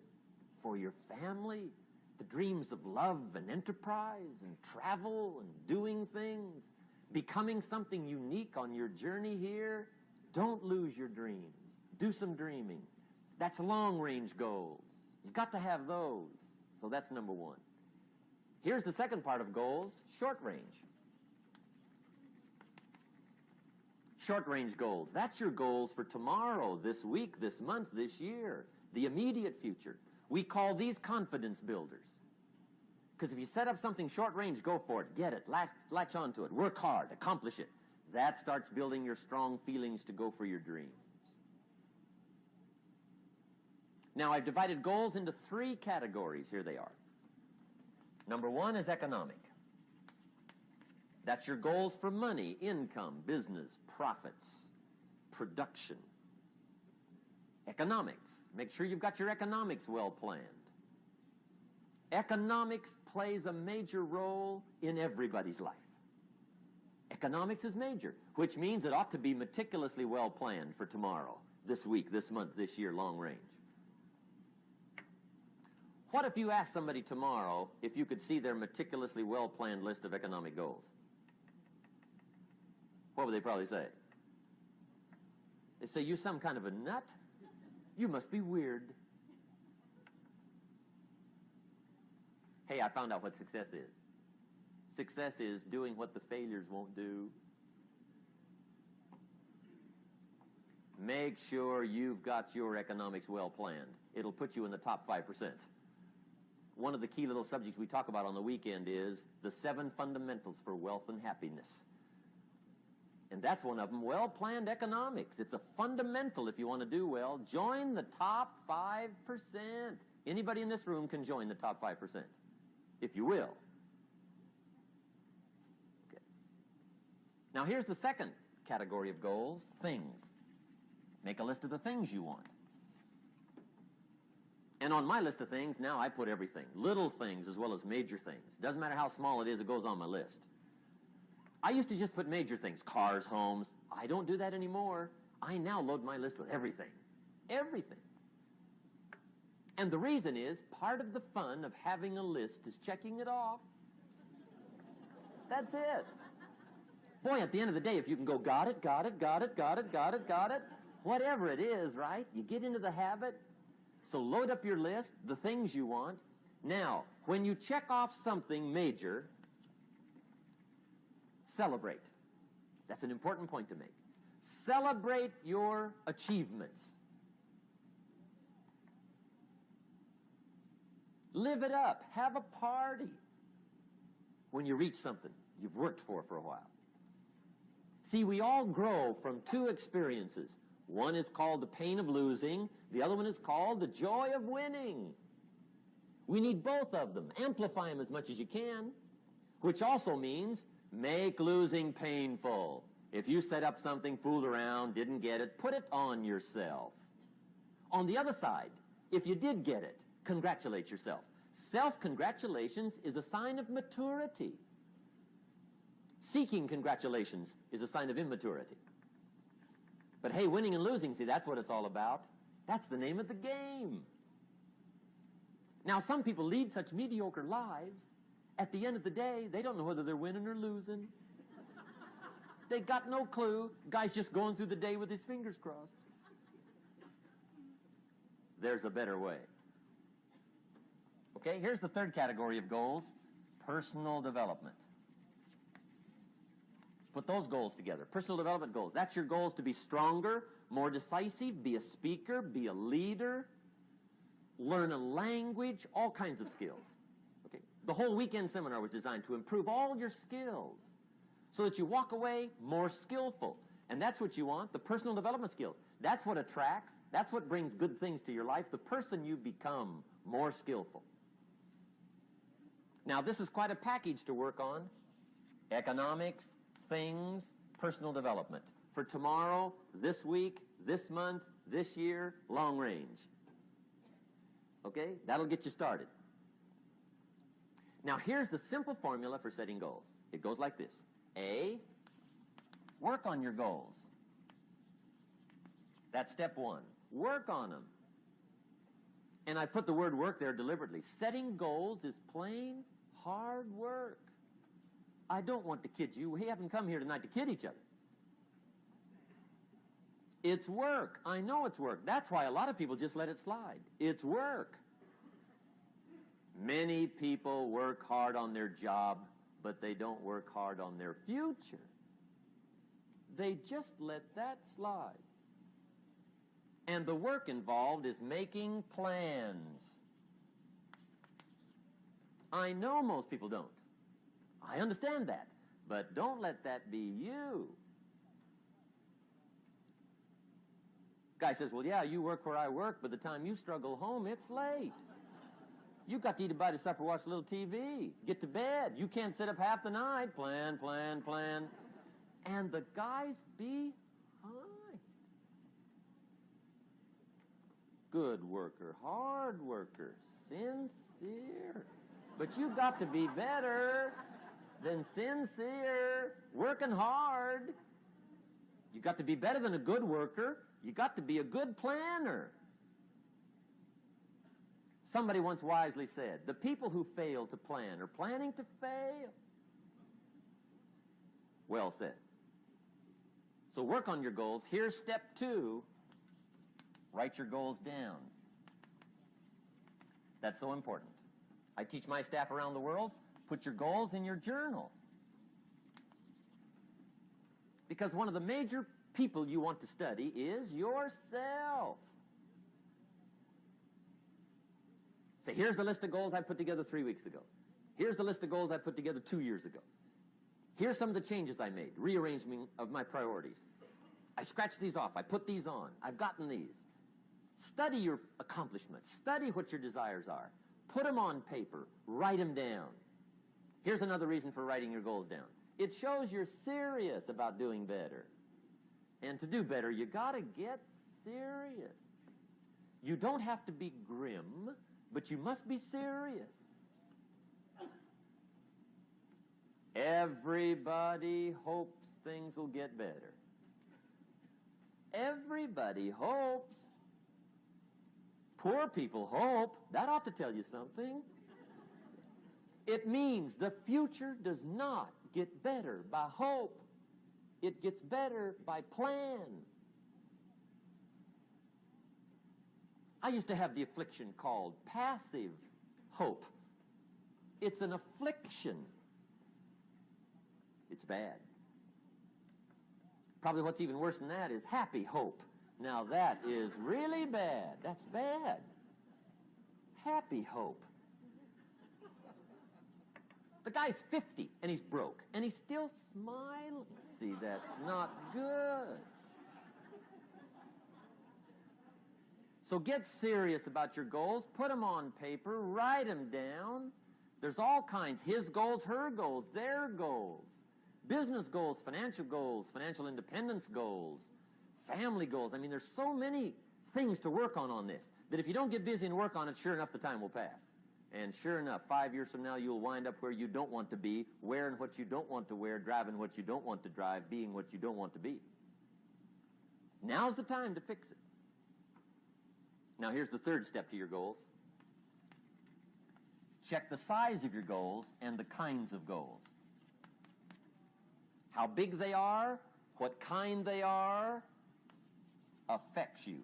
for your family. The dreams of love and enterprise and travel and doing things, becoming something unique on your journey here. Don't lose your dreams. Do some dreaming. That's long-range goals. You've got to have those. So that's number 1. Here's the second part of goals, short range. Short-range goals. That's your goals for tomorrow, this week, this month, this year, the immediate future. We call these confidence builders. Because if you set up something short-range, go for it. Get it. Latch onto it. Work hard. Accomplish it. That starts building your strong feelings to go for your dreams. Now, I've divided goals into 3 categories. Here they are. Number 1 is economic. That's your goals for money, income, business, profits, production. Economics. Make sure you've got your economics well planned. Economics plays a major role in everybody's life. Economics is major, which means it ought to be meticulously well planned for tomorrow, this week, this month, this year, long range. What if you asked somebody tomorrow if you could see their meticulously well-planned list of economic goals? What would they probably say? They'd say, you some kind of a nut? You must be weird. Hey, I found out what success is. Success is doing what the failures won't do. Make sure you've got your economics well planned. It'll put you in the top 5%. One of the key little subjects we talk about on the weekend is the 7 fundamentals for wealth and happiness. And that's one of them, well-planned economics. It's a fundamental if you want to do well. Join the top 5%. Anybody in this room can join the top 5%, if you will. Okay. Now here's the second category of goals, things. Make a list of the things you want. And on my list of things, now I put everything. Little things as well as major things. Doesn't matter how small it is, it goes on my list. I used to just put major things, cars, homes. I don't do that anymore. I now load my list with everything. Everything. And the reason is, part of the fun of having a list is checking it off. That's it. Boy, at the end of the day, if you can go, got it, got it, got it, got it, got it, got it, whatever it is, right? You get into the habit. So load up your list, the things you want. Now, when you check off something major, celebrate. That's an important point to make. Celebrate your achievements. Live it up. Have a party when you reach something you've worked for a while. See, we all grow from two experiences. One is called the pain of losing. The other one is called the joy of winning. We need both of them. Amplify them as much as you can, which also means make losing painful. If you set up something, fooled around, didn't get it, put it on yourself. On the other side, if you did get it, congratulate yourself. Self-congratulations is a sign of maturity. Seeking congratulations is a sign of immaturity. But hey, winning and losing, see, that's what it's all about. That's the name of the game. Now, some people lead such mediocre lives, at the end of the day, they don't know whether they're winning or losing. They got no clue. Guy's just going through the day with his fingers crossed. There's a better way. Okay, here's the third category of goals, personal development. Put those goals together. Personal development goals. That's your goals to be stronger, more decisive, be a speaker, be a leader, learn a language, all kinds of skills. Okay. The whole weekend seminar was designed to improve all your skills so that you walk away more skillful. And that's what you want, the personal development skills. That's what attracts, that's what brings good things to your life, the person you become, more skillful. Now, this is quite a package to work on. Economics, things, personal development. For tomorrow, this week, this month, this year, long range. Okay? That'll get you started. Now, here's the simple formula for setting goals. It goes like this. A, work on your goals. That's step one. Work on them. And I put the word work there deliberately. Setting goals is plain hard work. I don't want to kid you. We haven't come here tonight to kid each other. It's work. I know it's work. That's why a lot of people just let it slide. It's work. Many people work hard on their job, but they don't work hard on their future. They just let that slide. And the work involved is making plans. I know most people don't. I understand that. But don't let that be you. Guy says, well, yeah, you work where I work. By the time you struggle home, it's late. You got to eat a bite of supper, watch a little TV, get to bed. You can't sit up half the night. Plan, plan, plan. And the guy's behind. Good worker, hard worker, sincere. But you got to be better than sincere, working hard. You got to be better than a good worker. You got to be a good planner. Somebody once wisely said, the people who fail to plan are planning to fail. Well said. So work on your goals. Here's step 2. Write your goals down. That's so important. I teach my staff around the world, put your goals in your journal. Because one of the major people you want to study is yourself. Say, here's the list of goals I put together 3 weeks ago. Here's the list of goals I put together 2 years ago. Here's some of the changes I made, rearrangement of my priorities. I scratched these off. I put these on. I've gotten these. Study your accomplishments. Study what your desires are. Put them on paper. Write them down. Here's another reason for writing your goals down. It shows you're serious about doing better. And to do better, you got to get serious. You don't have to be grim, but you must be serious. Everybody hopes things will get better. Everybody hopes. Poor people hope. That ought to tell you something. It means the future does not get better by hope. It gets better by plan. I used to have the affliction called passive hope. It's an affliction. It's bad. Probably what's even worse than that is happy hope. Now that is really bad. That's bad. Happy hope. The guy's 50 and he's broke and he's still smiling. See, that's not good. So get serious about your goals. Put them on paper. Write them down. There's all kinds. His goals, her goals, their goals. Business goals, financial independence goals, family goals. I mean, there's so many things to work on this that if you don't get busy and work on it, sure enough, the time will pass. And sure enough, 5 years from now, you'll wind up where you don't want to be, wearing what you don't want to wear, driving what you don't want to drive, being what you don't want to be. Now's the time to fix it. Now, here's the third step to your goals. Check the size of your goals and the kinds of goals. How big they are, what kind they are, affects you.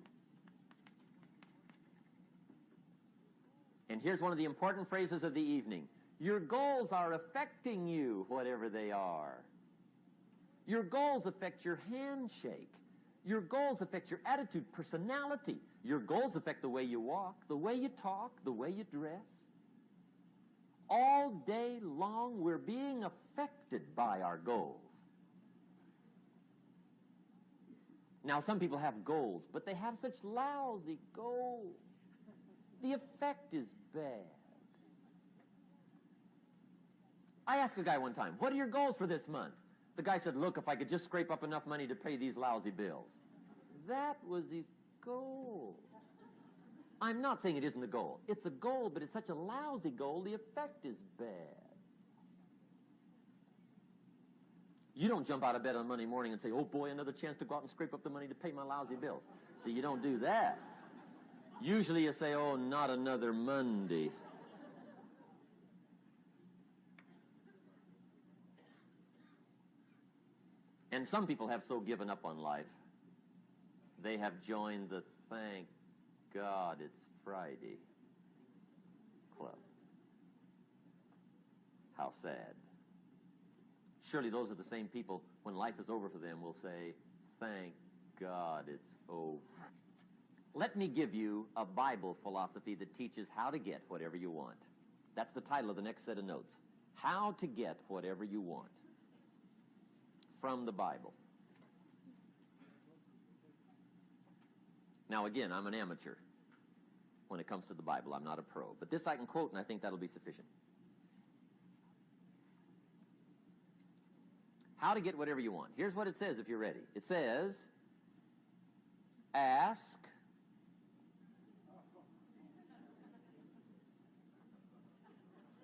And here's one of the important phrases of the evening. Your goals are affecting you, whatever they are. Your goals affect your handshake. Your goals affect your attitude, personality. Your goals affect the way you walk, the way you talk, the way you dress. All day long, we're being affected by our goals. Now, some people have goals, but they have such lousy goals. The effect is bad. I asked a guy one time, what are your goals for this month? The guy said, look, if I could just scrape up enough money to pay these lousy bills. That was his goal. I'm not saying it isn't a goal. It's a goal, but it's such a lousy goal, the effect is bad. You don't jump out of bed on Monday morning and say, oh boy, another chance to go out and scrape up the money to pay my lousy bills. See, you don't do that. Usually you say, oh, not another Monday. And some people have so given up on life, they have joined the thank God it's Friday club. How sad. Surely those are the same people, when life is over for them, will say, thank God it's over. Let me give you a Bible philosophy that teaches how to get whatever you want. That's the title of the next set of notes. How to get whatever you want. From the Bible. Now again, I'm an amateur when it comes to the Bible. I'm not a pro. But this I can quote, and I think that'll be sufficient. How to get whatever you want. Here's what it says if you're ready. It says, ask.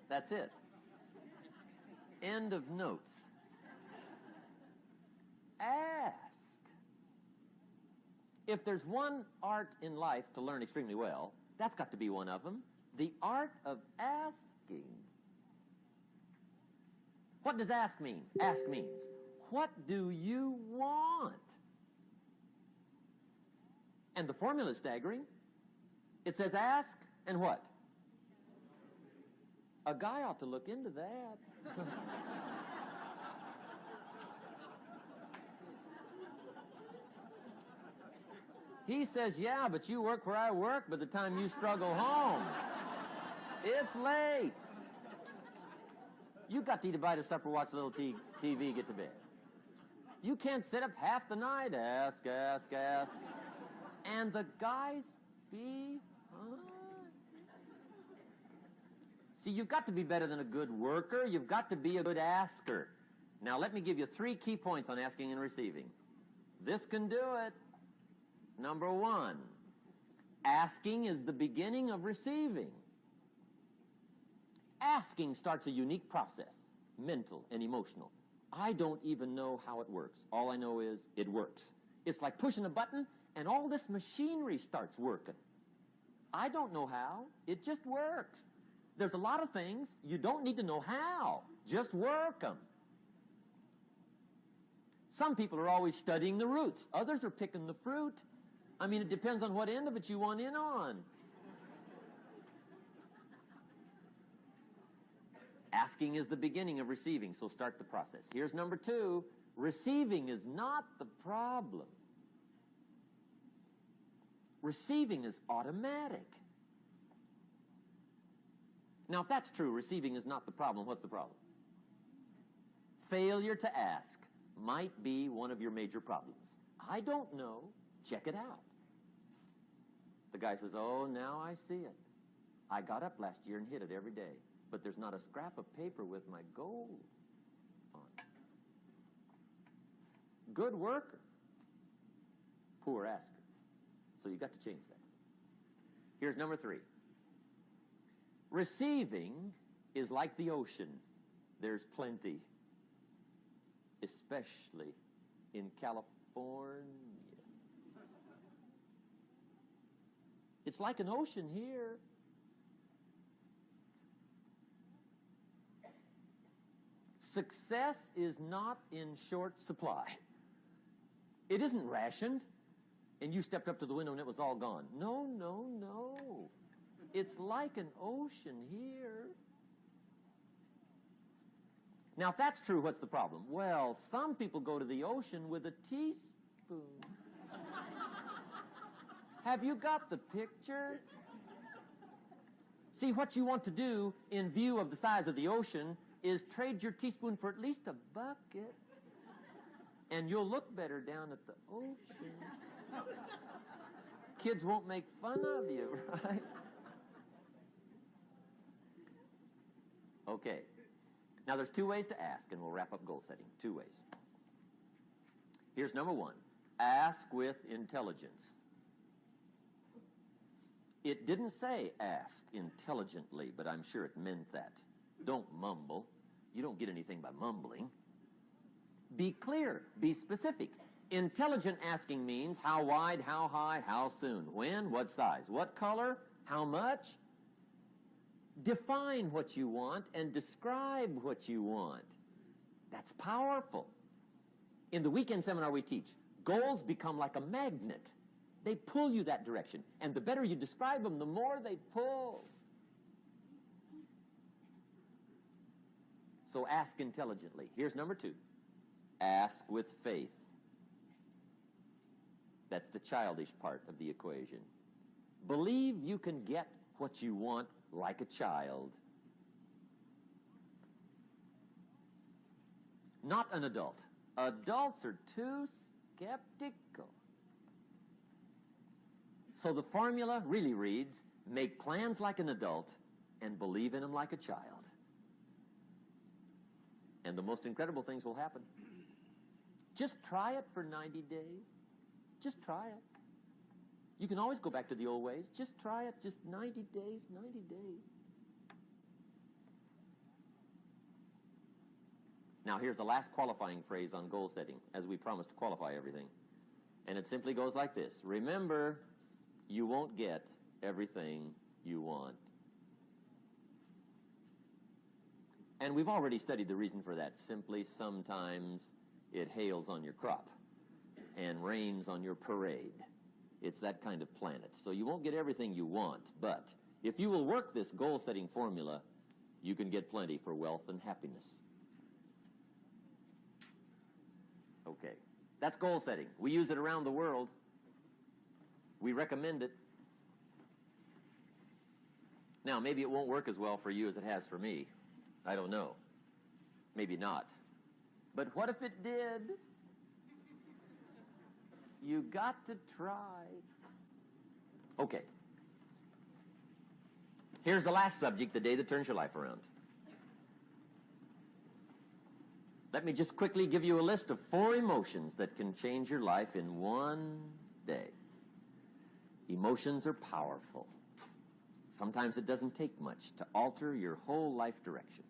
That's it. End of notes. Ask. If there's one art in life to learn extremely well, that's got to be one of them. The art of asking. What does ask mean? Ask means, what do you want? And the formula is staggering. It says ask and what? A guy ought to look into that. He says, yeah, but you work where I work. By the time you struggle home, it's late. You got to eat a bite of supper, watch a little TV, get to bed. You can't sit up half the night. Ask, ask, ask. And the guy's be? Huh? See, you've got to be better than a good worker. You've got to be a good asker. Now, let me give you 3 key points on asking and receiving. This can do it. Number 1, asking is the beginning of receiving. Asking starts a unique process, mental and emotional. I don't even know how it works. All I know is it works. It's like pushing a button and all this machinery starts working. I don't know how. It just works. There's a lot of things you don't need to know how. Just work them. Some people are always studying the roots. Others are picking the fruit. I mean, it depends on what end of it you want in on. Asking is the beginning of receiving, so start the process. Here's number 2. Receiving is not the problem. Receiving is automatic. Now, if that's true, receiving is not the problem, what's the problem? Failure to ask might be one of your major problems. I don't know. Check it out. The guy says, oh, now I see it. I got up last year and hit it every day, but there's not a scrap of paper with my goals on it. Good worker, poor asker. So you've got to change that. Here's number 3. Receiving is like the ocean. There's plenty, especially in California. It's like an ocean here. Success is not in short supply. It isn't rationed, and you stepped up to the window and it was all gone. No, no, no. It's like an ocean here. Now, if that's true, what's the problem? Well, some people go to the ocean with a teaspoon. Have you got the picture? See, what you want to do in view of the size of the ocean is trade your teaspoon for at least a bucket, and you'll look better down at the ocean. Kids won't make fun of you, right? Okay. Now, there's 2 ways to ask, and we'll wrap up goal setting. 2 ways. Here's number 1. Ask with intelligence. It didn't say ask intelligently, but I'm sure it meant that. Don't mumble. You don't get anything by mumbling. Be clear. Be specific. Intelligent asking means how wide, how high, how soon, when, what size, what color, how much. Define what you want and describe what you want. That's powerful. In the weekend seminar we teach, goals become like a magnet. They pull you that direction. And the better you describe them, the more they pull. So ask intelligently. Here's number 2. Ask with faith. That's the childish part of the equation. Believe you can get what you want like a child. Not an adult. Adults are too skeptical. So the formula really reads, make plans like an adult and believe in them like a child. And the most incredible things will happen. Just try it for 90 days. Just try it. You can always go back to the old ways. Just try it. Just 90 days, 90 days. Now, here's the last qualifying phrase on goal setting, as we promised to qualify everything. And it simply goes like this. Remember, you won't get everything you want. And we've already studied the reason for that. Simply, sometimes it hails on your crop and rains on your parade. It's that kind of planet. So you won't get everything you want, but if you will work this goal-setting formula, you can get plenty for wealth and happiness. Okay, that's goal setting. We use it around the world. We recommend it. Now, maybe it won't work as well for you as it has for me. I don't know. Maybe not. But what if it did? You got to try. Okay, Here's the last subject, the day that turns your life around. Let me just quickly give you a list of 4 emotions that can change your life in one day. Emotions are powerful. Sometimes it doesn't take much to alter your whole life direction.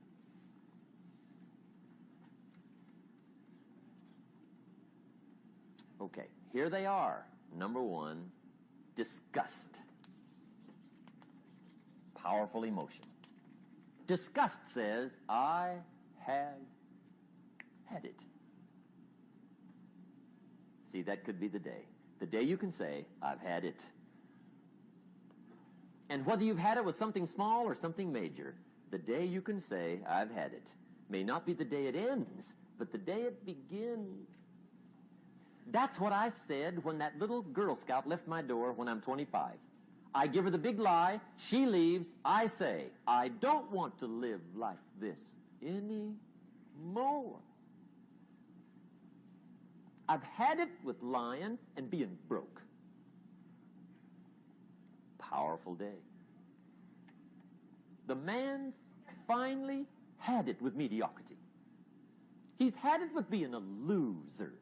Okay, here they are. Number 1, disgust. Powerful emotion. Disgust says, I have had it. See, that could be the day. The day you can say, I've had it. And whether you've had it with something small or something major, the day you can say, I've had it, may not be the day it ends, but the day it begins. That's what I said when that little Girl Scout left my door when I'm 25. I give her the big lie, she leaves, I say, I don't want to live like this anymore. I've had it with lying and being broke. Powerful day. The man's finally had it with mediocrity. He's had it with being a loser.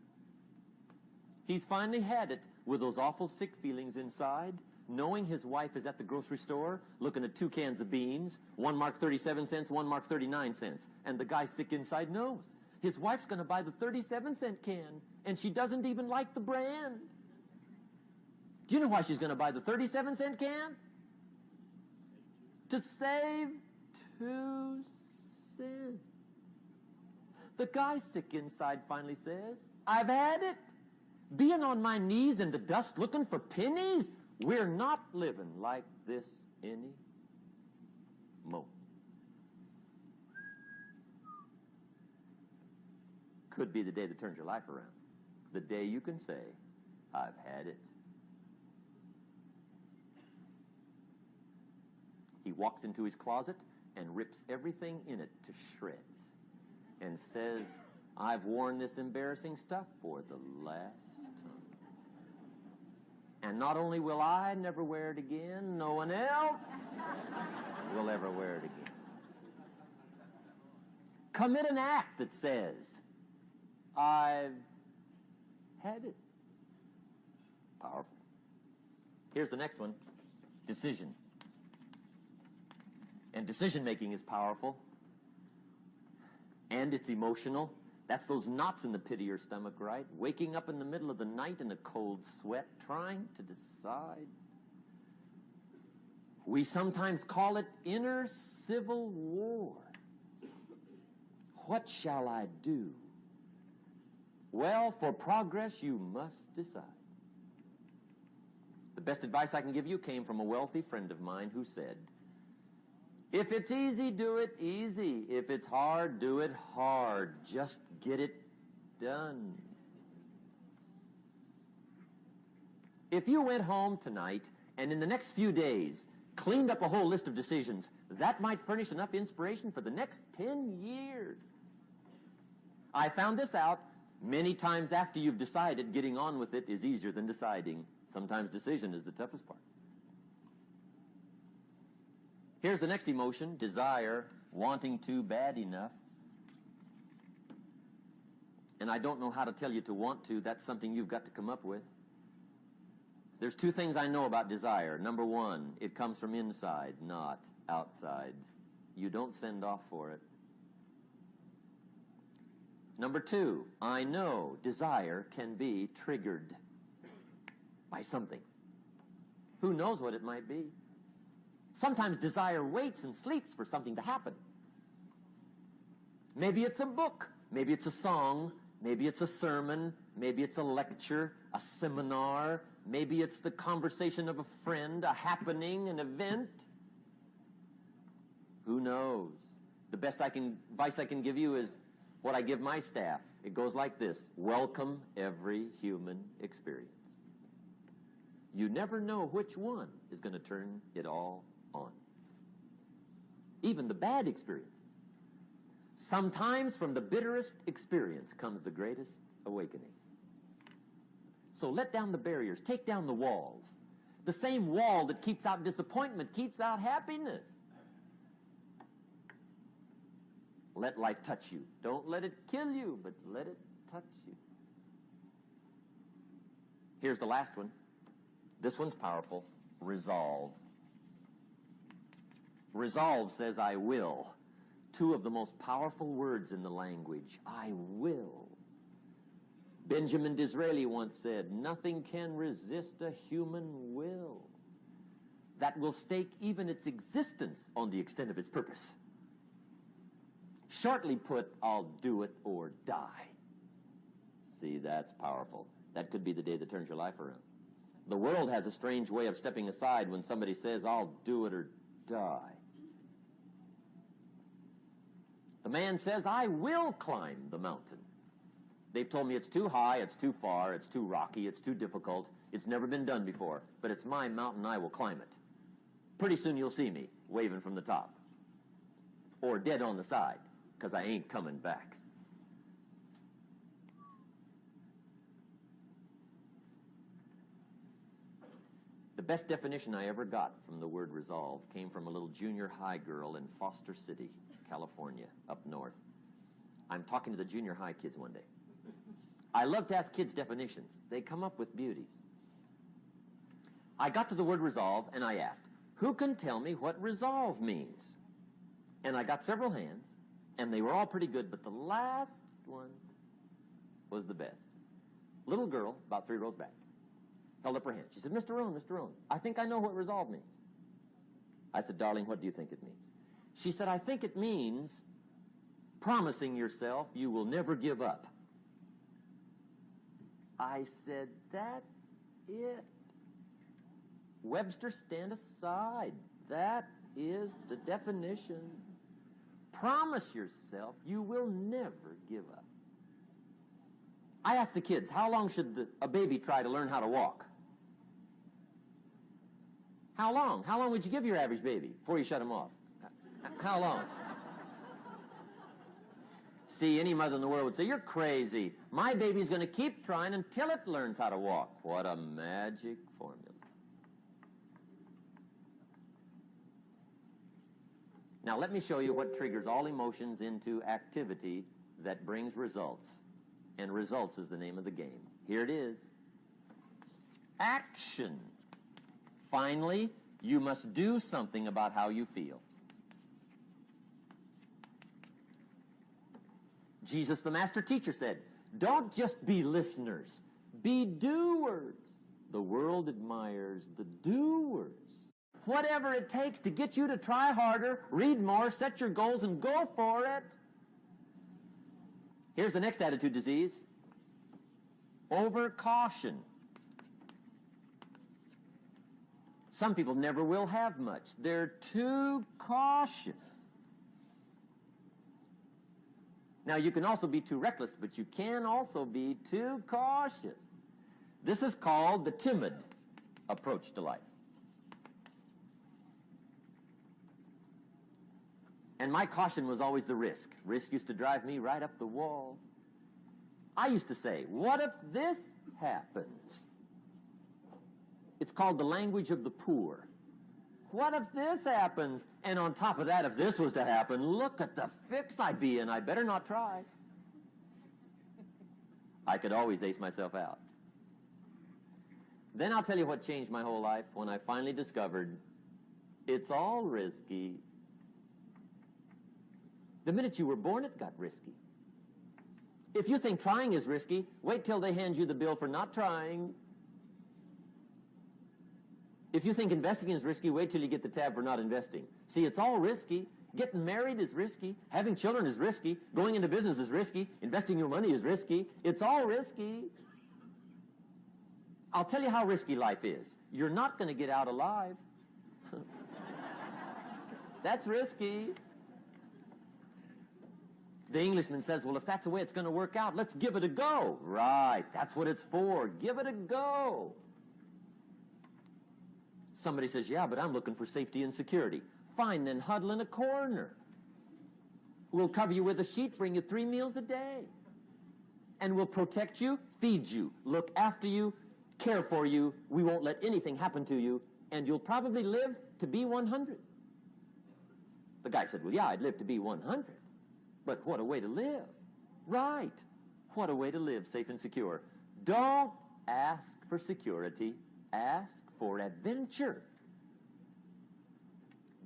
He's finally had it with those awful sick feelings inside, knowing his wife is at the grocery store looking at 2 cans of beans, one marked 37 cents, one marked 39 cents, and the guy sick inside knows his wife's going to buy the 37-cent can, and she doesn't even like the brand. Do you know why she's going to buy the 37-cent can? To save 2 cents. The guy sick inside finally says, I've had it. Being on my knees in the dust looking for pennies, we're not living like this anymore. Could be the day that turns your life around. The day you can say, I've had it. He walks into his closet and rips everything in it to shreds and says, I've worn this embarrassing stuff for the last time. And not only will I never wear it again, no one else will ever wear it again. Commit an act that says, I've had it. Powerful. Here's the next one. Decision. And decision-making is powerful. And it's emotional. That's those knots in the pit of your stomach, right? Waking up in the middle of the night in a cold sweat, trying to decide. We sometimes call it inner civil war. What shall I do? Well, for progress, you must decide. The best advice I can give you came from a wealthy friend of mine who said, if it's easy, do it easy. If it's hard, do it hard. Just get it done. If you went home tonight and in the next few days cleaned up a whole list of decisions, that might furnish enough inspiration for the next 10 years. I found this out many times after you've decided. Getting on with it is easier than deciding. Sometimes decision is the toughest part. Here's the next emotion, desire, wanting to bad enough. And I don't know how to tell you to want to. That's something you've got to come up with. There's 2 things I know about desire. Number 1, it comes from inside, not outside. You don't send off for it. Number 2, I know desire can be triggered by something. Who knows what it might be? Sometimes desire waits and sleeps for something to happen. Maybe it's a book, maybe it's a song, maybe it's a sermon, maybe it's a lecture, a seminar, maybe it's the conversation of a friend, a happening, an event. Who knows? The best advice I can give you is what I give my staff. It goes like this: welcome every human experience. You never know which one is going to turn it all on. Even the bad experiences. Sometimes from the bitterest experience comes the greatest awakening. So let down the barriers, take down the walls. The same wall that keeps out disappointment keeps out happiness. Let life touch you. Don't let it kill you, but let it touch you. Here's the last one. This one's powerful. Resolve. Resolve says, I will. Two of the most powerful words in the language. I will. Benjamin Disraeli once said, nothing can resist a human will that will stake even its existence on the extent of its purpose. Shortly put, I'll do it or die. See, that's powerful. That could be the day that turns your life around. The world has a strange way of stepping aside when somebody says, I'll do it or die. The man says, I will climb the mountain. They've told me it's too high, it's too far, it's too rocky, it's too difficult, it's never been done before, but it's my mountain, I will climb it. Pretty soon you'll see me waving from the top. Or dead on the side, because I ain't coming back. The best definition I ever got from the word resolve came from a little junior high girl in Foster City, California, up north. I'm talking to the junior high kids one day. I love to ask kids definitions. They come up with beauties. I got to the word resolve and I asked, who can tell me what resolve means? And I got several hands, and they were all pretty good, but the last one was the best. Little girl, about 3 rows back, held up her hand. She said, Mr. Rohn, I think I know what resolve means. I said, darling, what do you think it means? She said, I think it means promising yourself you will never give up. I said, that's it. Webster, stand aside. That is the definition. Promise yourself you will never give up. I asked the kids, how long should a baby try to learn how to walk? How long? How long would you give your average baby before you shut him off? How long? See, any mother in the world would say, you're crazy. My baby's going to keep trying until it learns how to walk. What a magic formula. Now, let me show you what triggers all emotions into activity that brings results. And results is the name of the game. Here it is. Action. Finally, you must do something about how you feel. Jesus, the master teacher, said, don't just be listeners, be doers. The world admires the doers. Whatever it takes to get you to try harder, read more, set your goals, and go for it. Here's the next attitude disease. Overcaution. Some people never will have much. They're too cautious. Now, you can also be too reckless, but you can also be too cautious. This is called the timid approach to life. And my caution was always the risk. Risk used to drive me right up the wall. I used to say, what if this happens? It's called the language of the poor. What if this happens? And on top of that, if this was to happen, look at the fix I'd be in. I better not try. I could always ace myself out. Then I'll tell you what changed my whole life when I finally discovered it's all risky. The minute you were born, it got risky. If you think trying is risky, wait till they hand you the bill for not trying. If you think investing is risky, wait till you get the tab for not investing. See, it's all risky. Getting married is risky. Having children is risky. Going into business is risky. Investing your money is risky. It's all risky. I'll tell you how risky life is. You're not going to get out alive. That's risky. The Englishman says, well, if that's the way it's going to work out, let's give it a go. Right, that's what it's for. Give it a go. Somebody says, yeah, but I'm looking for safety and security. Fine, then huddle in a corner. We'll cover you with a sheet, bring you 3 meals a day. And we'll protect you, feed you, look after you, care for you. We won't let anything happen to you, and you'll probably live to be 100. The guy said, well, yeah, I'd live to be 100. But what a way to live. Right. What a way to live, safe and secure. Don't ask for security. Ask for adventure.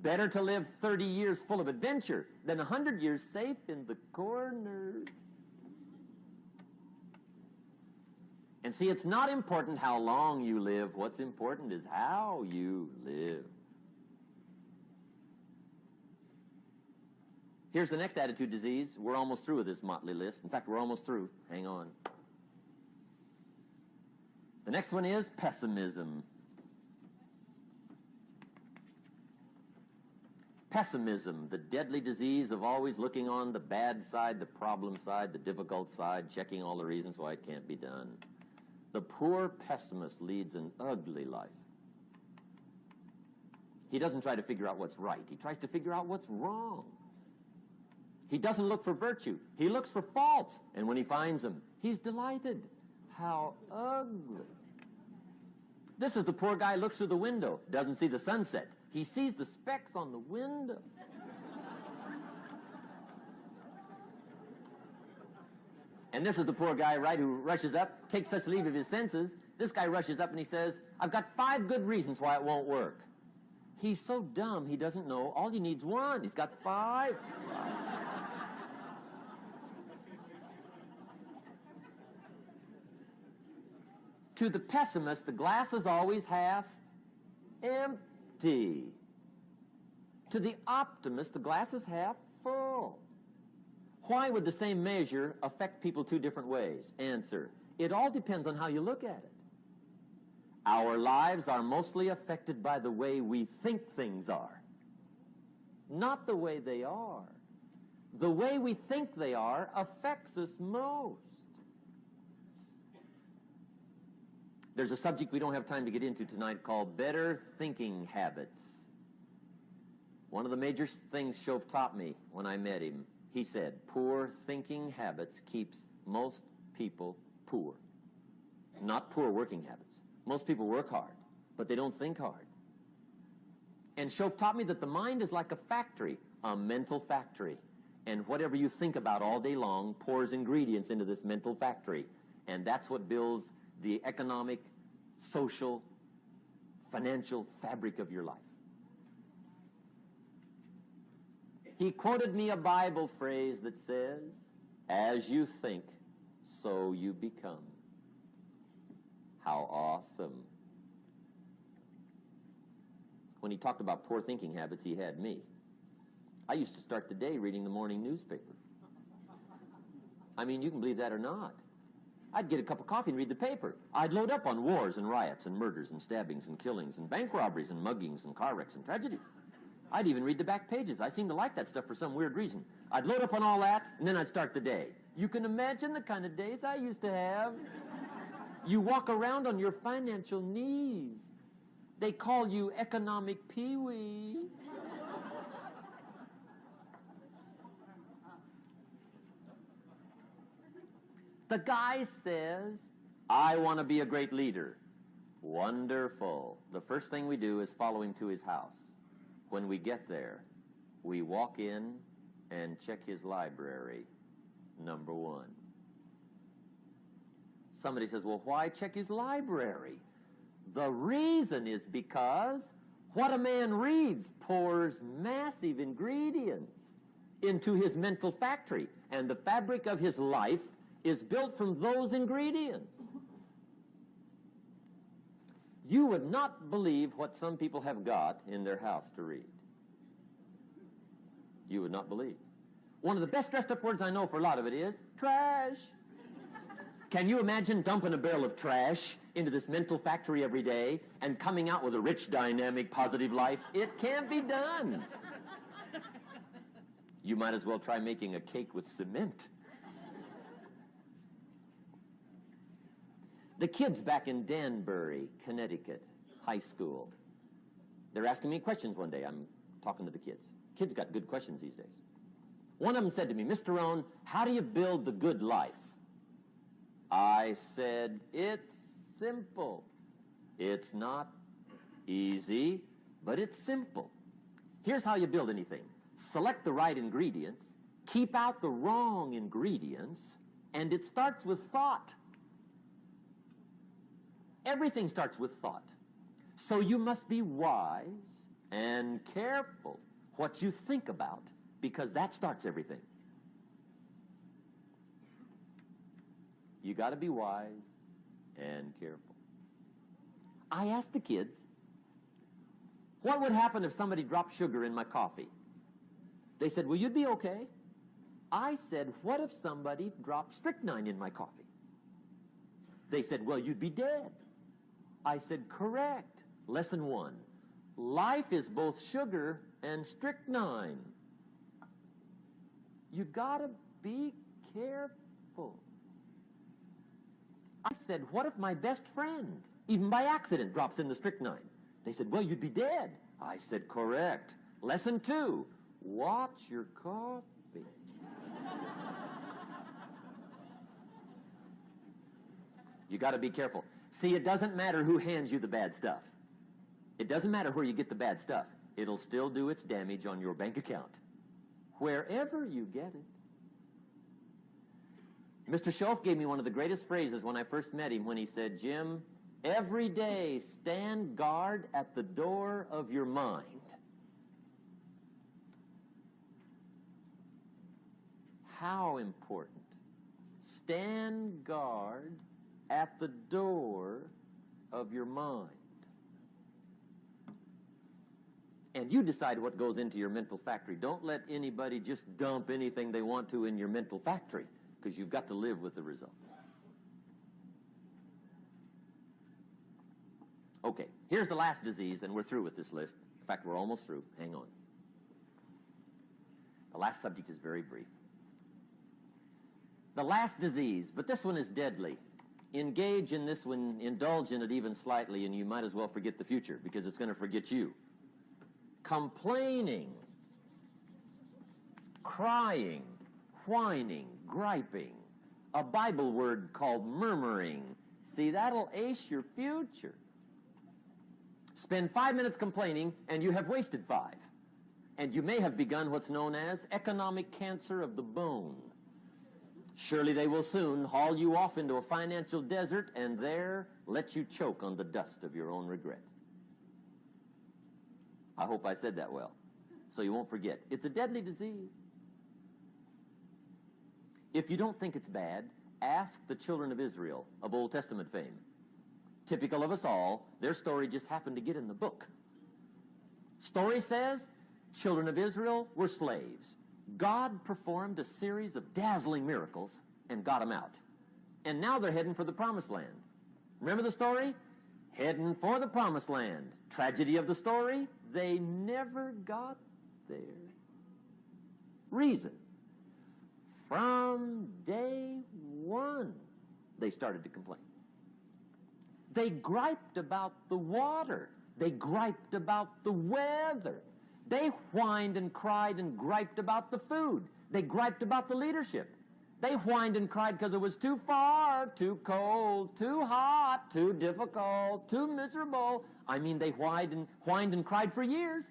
Better to live 30 years full of adventure than 100 years safe in the corner. And see, it's not important how long you live. What's important is how you live. Here's the next attitude disease. We're almost through with this motley list. In fact, we're almost through. Hang on. The next one is pessimism. Pessimism, the deadly disease of always looking on the bad side, the problem side, the difficult side, checking all the reasons why it can't be done. The poor pessimist leads an ugly life. He doesn't try to figure out what's right. He tries to figure out what's wrong. He doesn't look for virtue. He looks for faults. And when he finds them, he's delighted. How ugly. This is the poor guy who looks through the window, doesn't see the sunset. He sees the specks on the window. And this is the poor guy, right, who rushes up, takes such leave of his senses. This guy rushes up and he says, I've got 5 good reasons why it won't work. He's so dumb he doesn't know all he needs 1. He's got 5. To the pessimist, the glass is always half empty. To the optimist, the glass is half full. Why would the same measure affect people 2 different ways? Answer, it all depends on how you look at it. Our lives are mostly affected by the way we think things are, not the way they are. The way we think they are affects us most. There's a subject we don't have time to get into tonight called better thinking habits. One of the major things Shove taught me when I met him, he said, poor thinking habits keeps most people poor. Not poor working habits. Most people work hard, but they don't think hard. And Shove taught me that the mind is like a factory, a mental factory. And whatever you think about all day long pours ingredients into this mental factory. And that's what builds the economic, social, financial fabric of your life. He quoted me a Bible phrase that says, as you think, so you become. How awesome. When he talked about poor thinking habits, he had me. I used to start the day reading the morning newspaper. I mean, you can believe that or not. I'd get a cup of coffee and read the paper. I'd load up on wars and riots and murders and stabbings and killings and bank robberies and muggings and car wrecks and tragedies. I'd even read the back pages. I seem to like that stuff for some weird reason. I'd load up on all that, and then I'd start the day. You can imagine the kind of days I used to have. You walk around on your financial knees. They call you economic peewee. The guy says, I want to be a great leader. Wonderful. The first thing we do is follow him to his house. When we get there, we walk in and check his library, number 1. Somebody says, well, why check his library? The reason is because what a man reads pours massive ingredients into his mental factory, and the fabric of his life is built from those ingredients. You would not believe what some people have got in their house to read. You would not believe. One of the best dressed up words I know for a lot of it is trash. Can you imagine dumping a barrel of trash into this mental factory every day and coming out with a rich, dynamic, positive life? It can't be done. You might as well try making a cake with cement. The kids back in Danbury, Connecticut, high school, they're asking me questions one day. I'm talking to the kids. Kids got good questions these days. One of them said to me, Mr. Rohn, how do you build the good life? I said, it's simple. It's not easy, but it's simple. Here's how you build anything. Select the right ingredients, Keep out the wrong ingredients, and it starts with thought. Everything starts with thought. So you must be wise and careful what you think about, because that starts everything. You got to be wise and careful. I asked the kids, what would happen if somebody dropped sugar in my coffee? They said, well, you'd be okay. I said, what if somebody dropped strychnine in my coffee? They said, well, you'd be dead. I said, correct. Lesson 1. Life is both sugar and strychnine. You gotta be careful. I said, what if my best friend, even by accident, drops in the strychnine? They said, well, you'd be dead. I said, correct. Lesson 2. Watch your coffee. You got to be careful. See, it doesn't matter who hands you the bad stuff. It doesn't matter where you get the bad stuff. It'll still do its damage on your bank account, wherever you get it. Mr. Schoaf gave me one of the greatest phrases when I first met him when he said, Jim, every day stand guard at the door of your mind. How important. Stand guard at the door of your mind. And you decide what goes into your mental factory. Don't let anybody just dump anything they want to in your mental factory, because you've got to live with the results. Okay, here's the last disease, and we're through with this list. In fact, we're almost through. Hang on. The last subject is very brief. The last disease, but this one is deadly. Engage in this one, indulge in it even slightly, and you might as well forget the future, because it's going to forget you. Complaining, crying, whining, griping, a Bible word called murmuring. See, that'll ace your future. Spend 5 minutes complaining, and you have wasted 5. And you may have begun what's known as economic cancer of the bone. Surely they will soon haul you off into a financial desert and there let you choke on the dust of your own regret. I hope I said that well, so you won't forget. It's a deadly disease. If you don't think it's bad, ask the children of Israel of Old Testament fame. Typical of us all, their story just happened to get in the book. Story says, children of Israel were slaves. God performed a series of dazzling miracles and got them out. And now they're heading for the promised land. Remember the story? Heading for the promised land. Tragedy of the story, they never got there. Reason. From day one, they started to complain. They griped about the water. They griped about the weather. They whined and cried and griped about the food. They griped about the leadership. They whined and cried because it was too far, too cold, too hot, too difficult, too miserable. I mean, they whined and cried for years.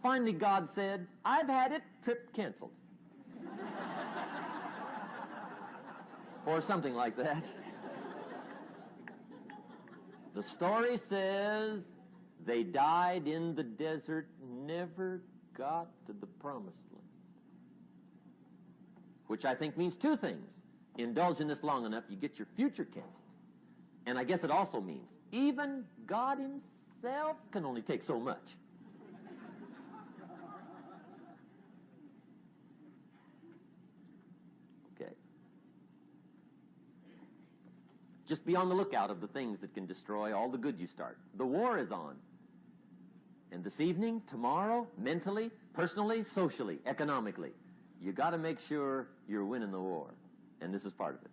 Finally, God said, I've had it, trip canceled. Or something like that. The story says they died in the desert, never got to the promised land. Which I think means 2 things. Indulge in this long enough, you get your future canceled. And I guess it also means even God himself can only take so much. Okay. Just be on the lookout of the things that can destroy all the good you start. The war is on. And this evening, tomorrow, mentally, personally, socially, economically, you got to make sure you're winning the war. And this is part of it.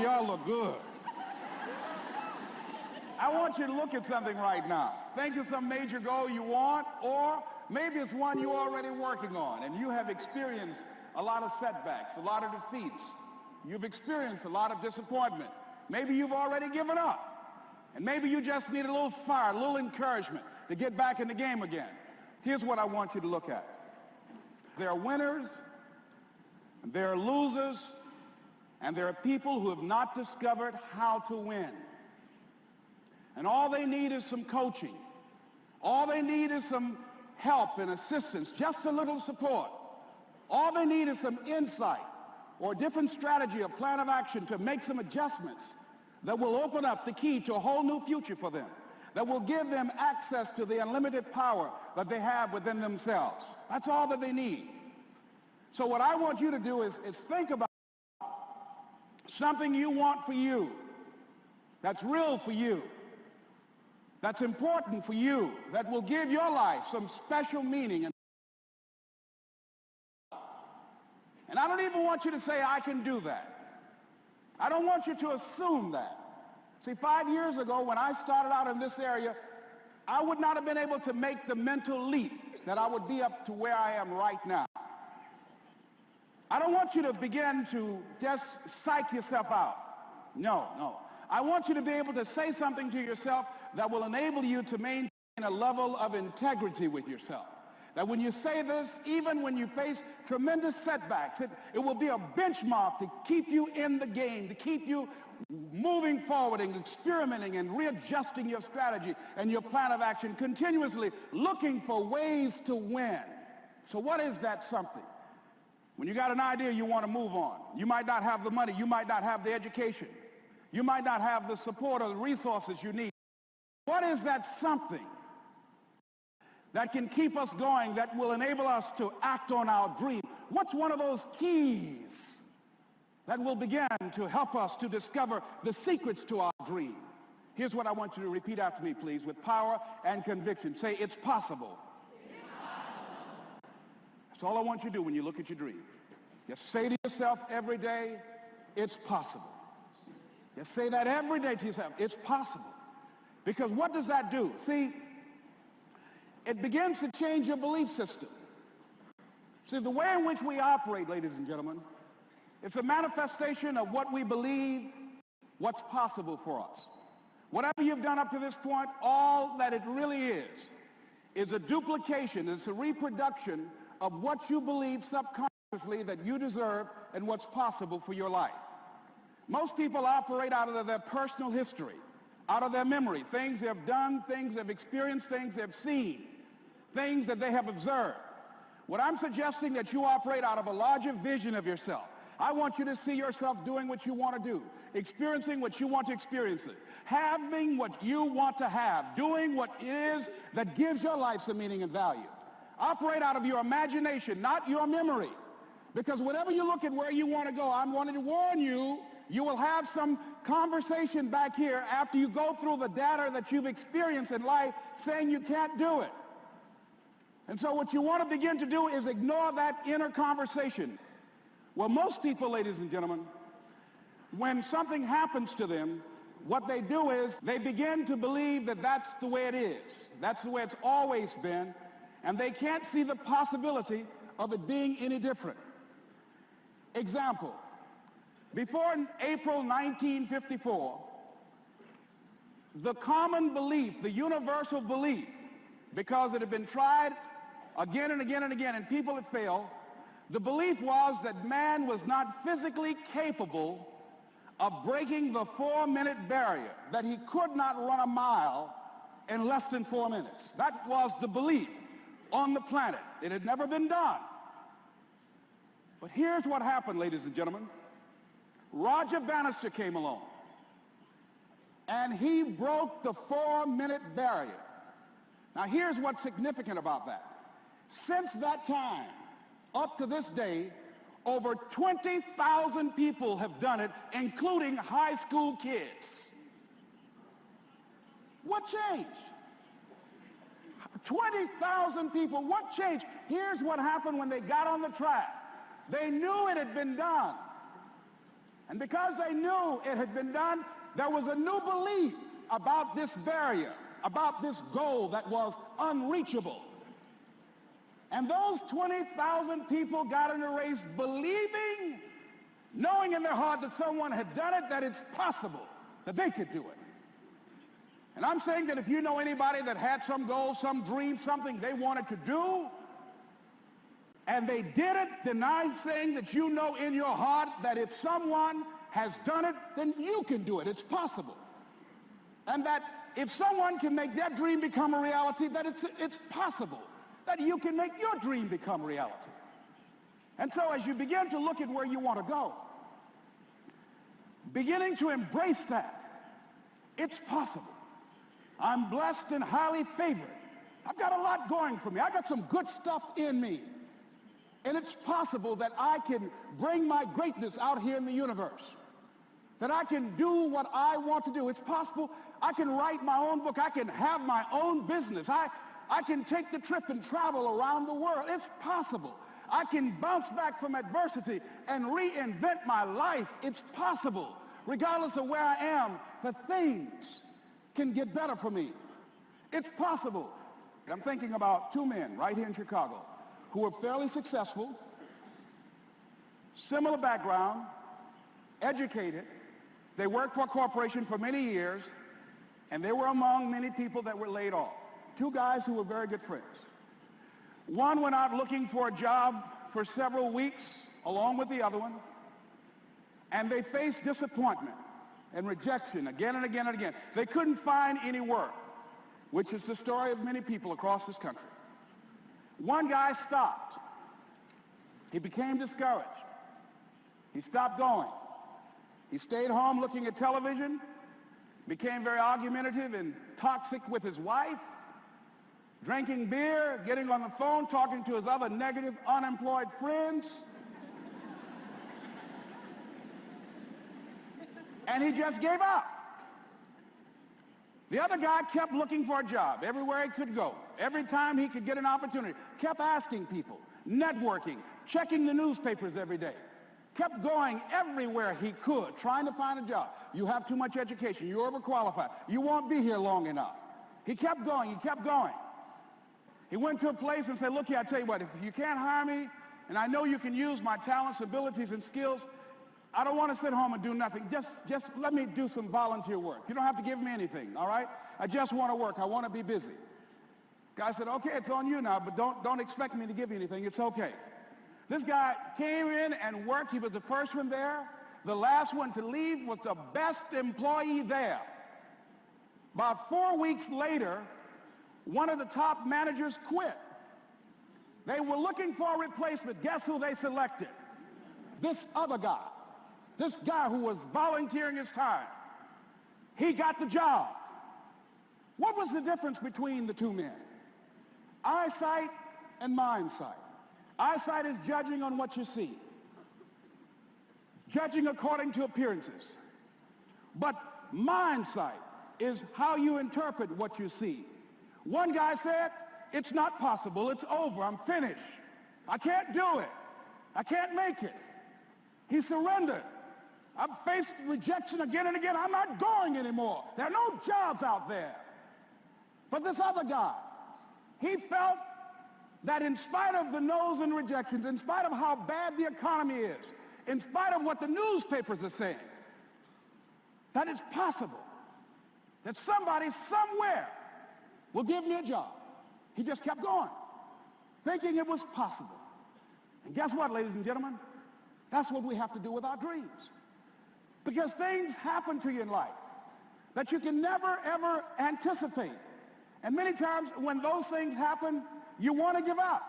y'all look good. I want you to look at something right now. Think of some major goal you want, or maybe it's one you're already working on, and you have experienced a lot of setbacks, a lot of defeats. You've experienced a lot of disappointment. Maybe you've already given up, and maybe you just need a little fire, a little encouragement to get back in the game again. Here's what I want you to look at. There are winners, and there are losers, and there are people who have not discovered how to win. And all they need is some coaching. All they need is some help and assistance, just a little support. All they need is some insight or a different strategy, a plan of action to make some adjustments that will open up the key to a whole new future for them, that will give them access to the unlimited power that they have within themselves. That's all that they need. So what I want you to do is think about something you want for you, that's real for you, that's important for you, that will give your life some special meaning. And I don't even want you to say, I can do that. I don't want you to assume that. See, 5 years ago, when I started out in this area, I would not have been able to make the mental leap that I would be up to where I am right now. I don't want you to begin to just psych yourself out. No. I want you to be able to say something to yourself that will enable you to maintain a level of integrity with yourself. That when you say this, even when you face tremendous setbacks, it will be a benchmark to keep you in the game, to keep you moving forward and experimenting and readjusting your strategy and your plan of action, continuously looking for ways to win. So what is that something? When you got an idea you want to move on, you might not have the money, you might not have the education, you might not have the support or the resources you need. What is that something that can keep us going, that will enable us to act on our dream? What's one of those keys that will begin to help us to discover the secrets to our dream? Here's what I want you to repeat after me, please, with power and conviction. Say, it's possible. It's possible. That's all I want you to do when you look at your dream. Just say to yourself every day, it's possible. Just say that every day to yourself, it's possible. Because what does that do? See, it begins to change your belief system. See, the way in which we operate, ladies and gentlemen, it's a manifestation of what we believe, what's possible for us. Whatever you've done up to this point, all that it really is a duplication, it's a reproduction of what you believe subconsciously that you deserve and what's possible for your life. Most people operate out of their personal history, out of their memory, things they've done, things they've experienced, things they've seen, things that they have observed. What I'm suggesting that you operate out of a larger vision of yourself. I want you to see yourself doing what you want to do, experiencing what you want to experience, having what you want to have, doing what it is that gives your life some meaning and value. Operate out of your imagination, not your memory. Because whenever you look at where you want to go, I'm wanting to warn you, you will have some conversation back here after you go through the data that you've experienced in life saying you can't do it. And so what you want to begin to do is ignore that inner conversation. Well, most people, ladies and gentlemen, when something happens to them, what they do is they begin to believe that that's the way it is. That's the way it's always been. And they can't see the possibility of it being any different. Example, before April 1954, the common belief, the universal belief, because it had been tried again and again and again, and people had failed, the belief was that man was not physically capable of breaking the 4-minute barrier, that he could not run a mile in less than 4 minutes. That was the belief on the planet. It had never been done. But here's what happened, ladies and gentlemen. Roger Bannister came along, and he broke the 4-minute barrier. Now, here's what's significant about that. Since that time, up to this day, over 20,000 people have done it, including high school kids. What changed? 20,000 people, what changed? Here's what happened when they got on the track. They knew it had been done. And because they knew it had been done, there was a new belief about this barrier, about this goal that was unreachable. And those 20,000 people got in a race believing, knowing in their heart that someone had done it, that it's possible, that they could do it. And I'm saying that if you know anybody that had some goal, some dream, something they wanted to do, and they did it, then I'm saying that you know in your heart that if someone has done it, then you can do it. It's possible. And that if someone can make their dream become a reality, that it's possible that you can make your dream become reality. And so as you begin to look at where you want to go, beginning to embrace that, it's possible. I'm blessed and highly favored. I've got a lot going for me. I got some good stuff in me. And it's possible that I can bring my greatness out here in the universe. That I can do what I want to do. It's possible I can write my own book. I can have my own business. I can take the trip and travel around the world. It's possible. I can bounce back from adversity and reinvent my life. It's possible. Regardless of where I am, the things can get better for me. It's possible. I'm thinking about two men right here in Chicago who were fairly successful, similar background, educated. They worked for a corporation for many years, and they were among many people that were laid off. Two guys who were very good friends. One went out looking for a job for several weeks along with the other one, and they faced disappointment and rejection again and again and again. They couldn't find any work, which is the story of many people across this country. One guy stopped. He became discouraged. He stopped going. He stayed home looking at television, became very argumentative and toxic with his wife, drinking beer, getting on the phone, talking to his other negative, unemployed friends. And he just gave up. The other guy kept looking for a job everywhere he could go. Every time he could get an opportunity, kept asking people, networking, checking the newspapers every day. Kept going everywhere he could, trying to find a job. You have too much education. You're overqualified. You won't be here long enough. He kept going. He kept going. He went to a place and said, look here, I tell you what, if you can't hire me, and I know you can use my talents, abilities, and skills, I don't want to sit home and do nothing. Just let me do some volunteer work. You don't have to give me anything, all right? I just want to work. I want to be busy. Guy said, okay, it's on you now, but don't expect me to give you anything. It's okay. This guy came in and worked. He was the first one there. The last one to leave was the best employee there. About 4 weeks later, one of the top managers quit. They were looking for a replacement. Guess who they selected? This other guy. This guy who was volunteering his time. He got the job. What was the difference between the two men? Eyesight and mindsight. Eyesight is judging on what you see. Judging according to appearances. But mindsight is how you interpret what you see. One guy said, it's not possible. It's over. I'm finished. I can't do it. I can't make it. He surrendered. I've faced rejection again and again. I'm not going anymore. There are no jobs out there. But this other guy, he felt that in spite of the no's and rejections, in spite of how bad the economy is, in spite of what the newspapers are saying, that it's possible that somebody somewhere will give me a job. He just kept going, thinking it was possible. And guess what, ladies and gentlemen? That's what we have to do with our dreams. Because things happen to you in life that you can never, ever anticipate. And many times when those things happen, you want to give up.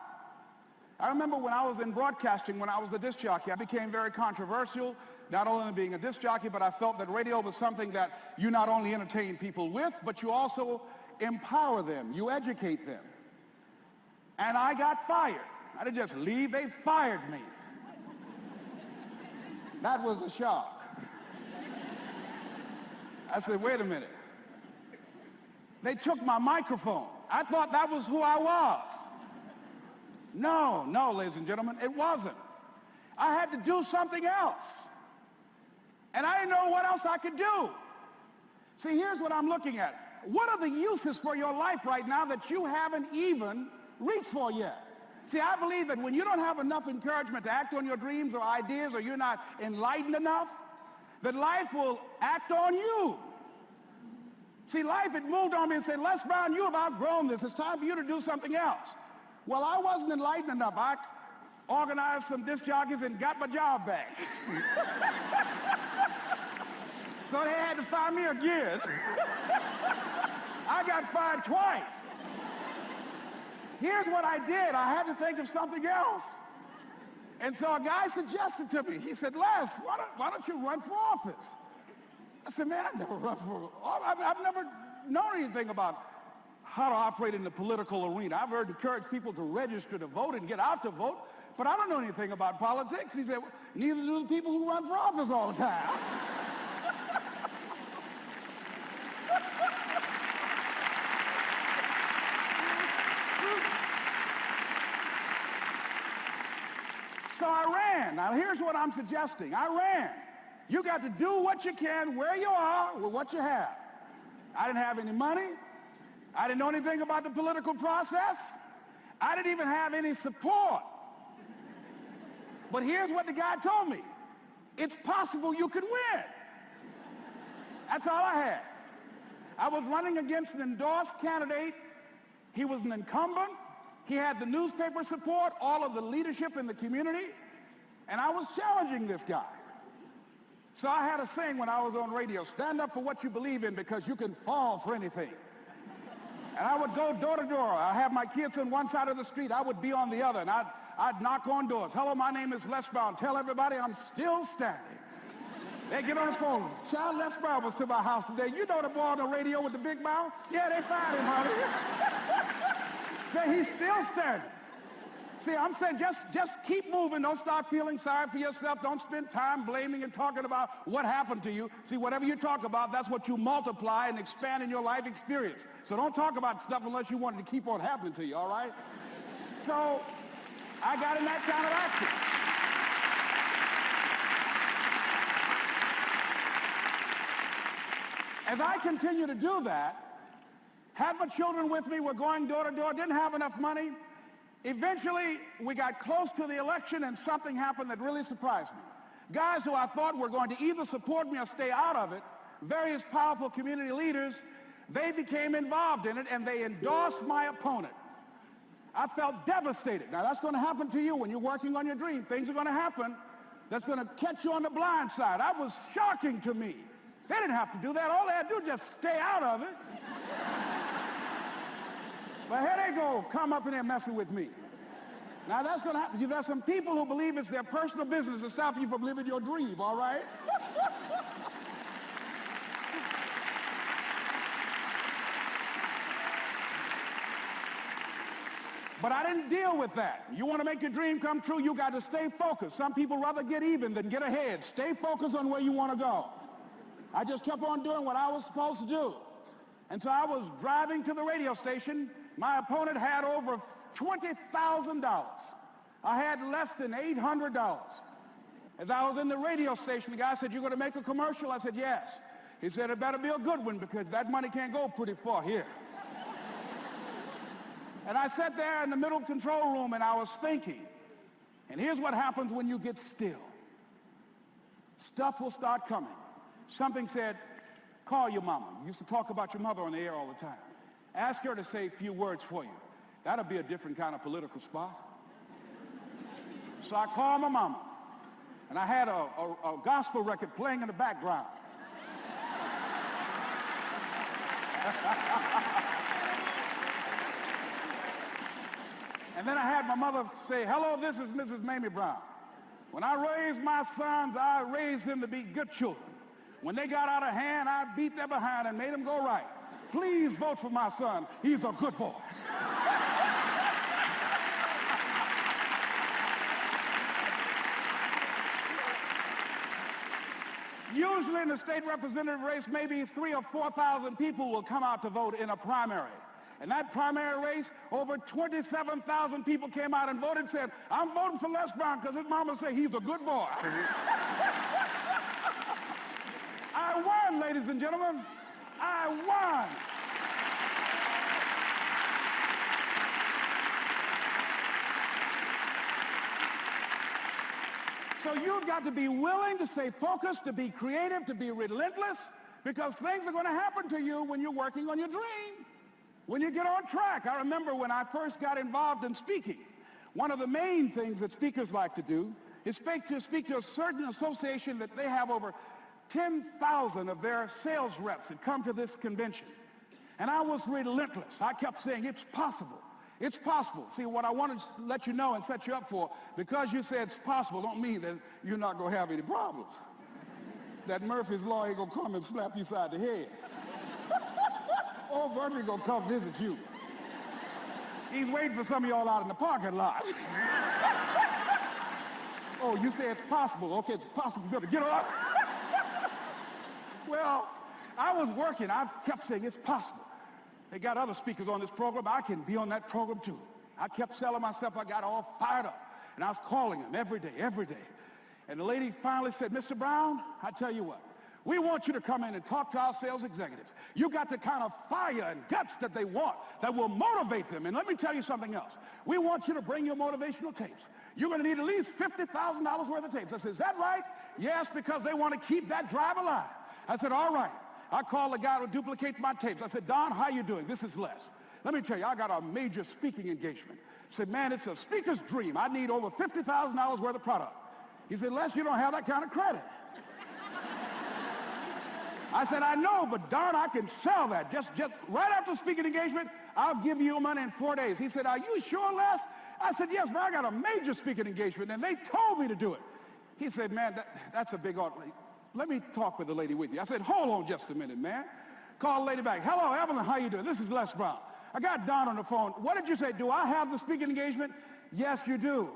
I remember when I was in broadcasting, when I was a disc jockey, I became very controversial, not only being a disc jockey, but I felt that radio was something that you not only entertain people with, but you also empower them, you educate them. And I got fired. I didn't just leave, they fired me. That was a shock. I said, wait a minute. They took my microphone. I thought that was who I was. No, ladies and gentlemen, it wasn't. I had to do something else. And I didn't know what else I could do. See, here's what I'm looking at. What are the uses for your life right now that you haven't even reached for yet? See, I believe that when you don't have enough encouragement to act on your dreams or ideas, or you're not enlightened enough, that life will act on you. See, life had moved on me and said, Les Brown, you have outgrown this. It's time for you to do something else. Well, I wasn't enlightened enough. I organized some disc jockeys and got my job back. So they had to fire me again. I got fired twice. Here's what I did. I had to think of something else. And so a guy suggested to me, he said, Les, why don't you run for office? I said, man, I've never run for office. I've never known anything about how to operate in the political arena. I've heard encourage people to register to vote and get out to vote, but I don't know anything about politics. He said, neither do the people who run for office all the time. So I ran. Now here's what I'm suggesting. I ran. You got to do what you can where you are with what you have. I didn't have any money. I didn't know anything about the political process. I didn't even have any support. But here's what the guy told me. It's possible you could win. That's all I had. I was running against an endorsed candidate. He was an incumbent. He had the newspaper support, all of the leadership in the community, and I was challenging this guy. So I had a saying when I was on radio, stand up for what you believe in because you can fall for anything. And I would go door to door. I have my kids on one side of the street. I would be on the other, and I'd knock on doors. Hello, my name is Les Brown. Tell everybody I'm still standing. They get on the phone. Child, Les Brown was to my house today. You know the boy on the radio with the big mouth? Yeah, they fired him, honey. Say he's still standing. See, I'm saying just keep moving. Don't start feeling sorry for yourself. Don't spend time blaming and talking about what happened to you. See, whatever you talk about, that's what you multiply and expand in your life experience. So don't talk about stuff unless you want it to keep on happening to you, all right? So I got in that kind of action. As I continue to do that, had my children with me, were going door to door, didn't have enough money. Eventually, we got close to the election and something happened that really surprised me. Guys who I thought were going to either support me or stay out of it, various powerful community leaders, they became involved in it and they endorsed my opponent. I felt devastated. Now that's going to happen to you when you're working on your dream. Things are going to happen that's going to catch you on the blind side. That was shocking to me. They didn't have to do that. All they had to do was just stay out of it. But here they go, come up in there messing with me. Now that's going to happen. There's some people who believe it's their personal business to stop you from living your dream, all right? But I didn't deal with that. You want to make your dream come true, you got to stay focused. Some people rather get even than get ahead. Stay focused on where you want to go. I just kept on doing what I was supposed to do. And so I was driving to the radio station. My opponent had over $20,000. I had less than $800. As I was in the radio station, the guy said, "You're going to make a commercial?" I said, "Yes." He said, "It better be a good one because that money can't go pretty far here." And I sat there in the middle control room and I was thinking. And here's what happens when you get still. Stuff will start coming. Something said, "Call your mama." You used to talk about your mother on the air all the time. Ask her to say a few words for you. That'll be a different kind of political spot. So I called my mama, and I had a gospel record playing in the background. And then I had my mother say, "Hello, this is Mrs. Mamie Brown. When I raised my sons, I raised them to be good children. When they got out of hand, I beat their behind and made them go right. Please vote for my son. He's a good boy." Usually in the state representative race, maybe 3,000 or 4,000 people will come out to vote in a primary. In that primary race, over 27,000 people came out and voted and said, "I'm voting for Les Brown because his mama said he's a good boy." I won, ladies and gentlemen. I won. So you've got to be willing to stay focused, to be creative, to be relentless, because things are going to happen to you when you're working on your dream, when you get on track. I remember when I first got involved in speaking, one of the main things that speakers like to do is speak to a certain association that they have over 10,000 of their sales reps that come to this convention. And I was relentless. I kept saying, it's possible. It's possible. See, what I wanted to let you know and set you up for, because you said it's possible, don't mean that you're not going to have any problems. That Murphy's Law ain't going to come and slap you side the head. Oh, Murphy going to come visit you. He's waiting for some of y'all out in the parking lot. Oh, you say it's possible. Okay, it's possible. You better get up. Well, I was working. I kept saying it's possible. They got other speakers on this program. I can be on that program too. I kept selling myself. I got all fired up. And I was calling them every day. And the lady finally said, Mr. Brown, I tell you what, we want you to come in and talk to our sales executives. You got the kind of fire and guts that they want that will motivate them. And let me tell you something else. We want you to bring your motivational tapes. You're going to need at least $50,000 worth of tapes. I said, is that right? Yes, because they want to keep that drive alive. I said, all right. I called the guy to duplicate my tapes. I said, Don, how you doing? This is Les. Let me tell you, I got a major speaking engagement. I said, man, it's a speaker's dream. I need over $50,000 worth of product. He said, Les, you don't have that kind of credit. I said, I know, but Don, I can sell that. Just right after speaking engagement, I'll give you your money in 4 days. He said, are you sure, Les? I said, yes, man, I got a major speaking engagement, and they told me to do it. He said, man, that's a big order. Let me talk with the lady with you. I said, hold on just a minute, man. Call the lady back. Hello, Evelyn, how you doing? This is Les Brown. I got Don on the phone. What did you say? Do I have the speaking engagement? Yes, you do.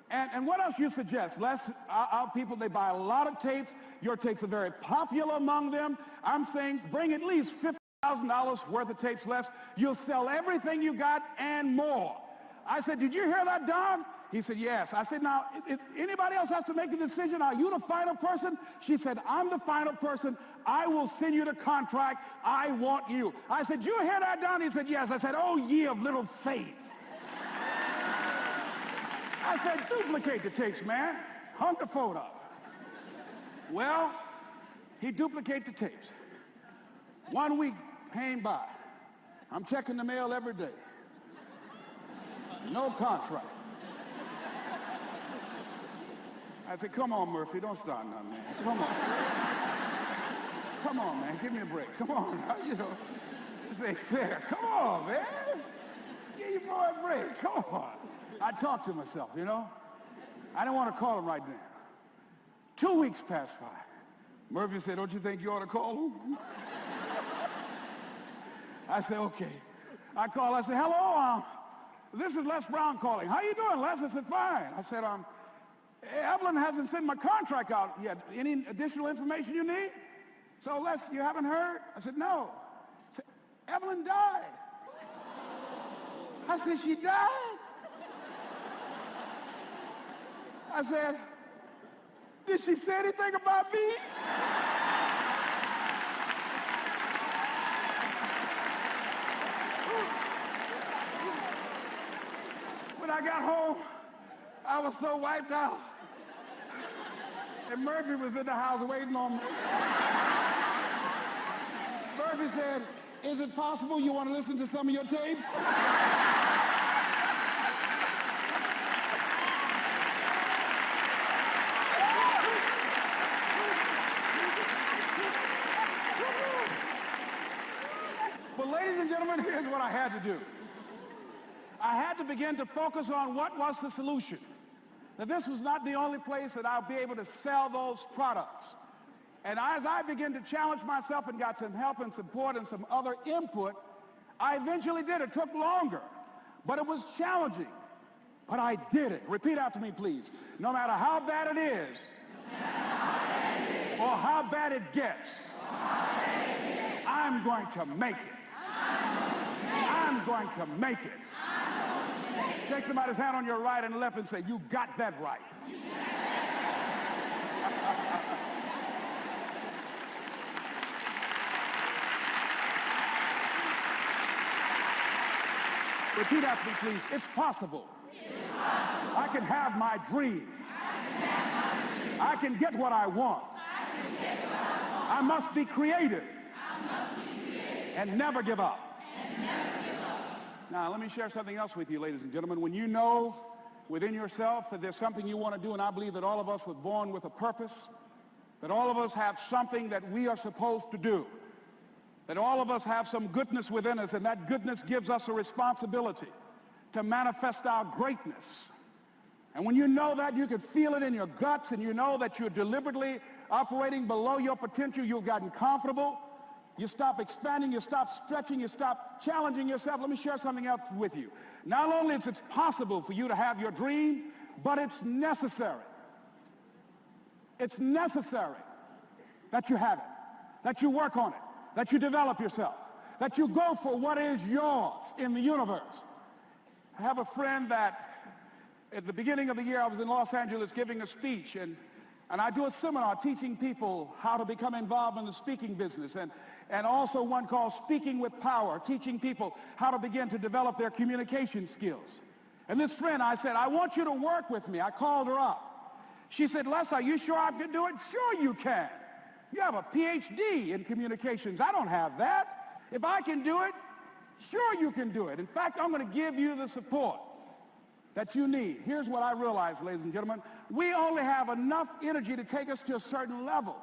And what else you suggest? Les, our people, they buy a lot of tapes. Your tapes are very popular among them. I'm saying bring at least $50,000 worth of tapes, Les. You'll sell everything you got and more. I said, did you hear that, Don? He said, yes. I said, now, if anybody else has to make a decision, are you the final person? She said, I'm the final person. I will send you the contract. I want you. I said, did you hear that, Don? He said, yes. I said, oh, ye of little faith. I said, duplicate the tapes, man. Hung the phone up. Well, he duplicated the tapes. 1 week came by. I'm checking the mail every day. No contract. I said, come on, Murphy, don't start nothing, man. Come on. Come on, man, give me a break. Come on, you know, this ain't fair. Come on, man. Give your boy a break. Come on. I talked to myself, you know. I didn't want to call him right now. 2 weeks passed by. Murphy said, don't you think you ought to call him? I said, okay. I called. I said, hello, this is Les Brown calling. How you doing, Les? I said, fine. I said, Evelyn hasn't sent my contract out yet. Any additional information you need? So, Les, you haven't heard? I said, no. I said, Evelyn died. I said, she died? I said, did she say anything about me? When I got home, I was so wiped out. And Murphy was in the house waiting on me. Murphy said, is it possible you want to listen to some of your tapes? But ladies and gentlemen, here's what I had to do. I had to begin to focus on what was the solution. That this was not the only place that I'll be able to sell those products. And as I began to challenge myself and got some help and support and some other input, I eventually did. It took longer, but it was challenging. But I did it. Repeat after me, please. No matter how bad it is, or how bad it gets, I'm going to make it. I'm going to make it. Shake somebody's hand on your right and left and say, you got that right. Repeat after me, please. It's possible. I can have my dream. I can get what I want. I must be creative and never give up. Now, let me share something else with you, ladies and gentlemen. When you know within yourself that there's something you want to do, and I believe that all of us were born with a purpose, that all of us have something that we are supposed to do, that all of us have some goodness within us, and that goodness gives us a responsibility to manifest our greatness. And when you know that, you can feel it in your guts, and you know that you're deliberately operating below your potential, you've gotten comfortable, you stop expanding, you stop stretching, you stop challenging yourself. Let me share something else with you. Not only is it possible for you to have your dream, but it's necessary. It's necessary that you have it, that you work on it, that you develop yourself, that you go for what is yours in the universe. I have a friend that at the beginning of the year I was in Los Angeles giving a speech, and I do a seminar teaching people how to become involved in the speaking business, and also one called Speaking with Power, teaching people how to begin to develop their communication skills. And this friend, I said, I want you to work with me. I called her up. She said, Les, are you sure I can do it? Sure you can. You have a PhD in communications. I don't have that. If I can do it, sure you can do it. In fact, I'm going to give you the support that you need. Here's what I realize, ladies and gentlemen. We only have enough energy to take us to a certain level,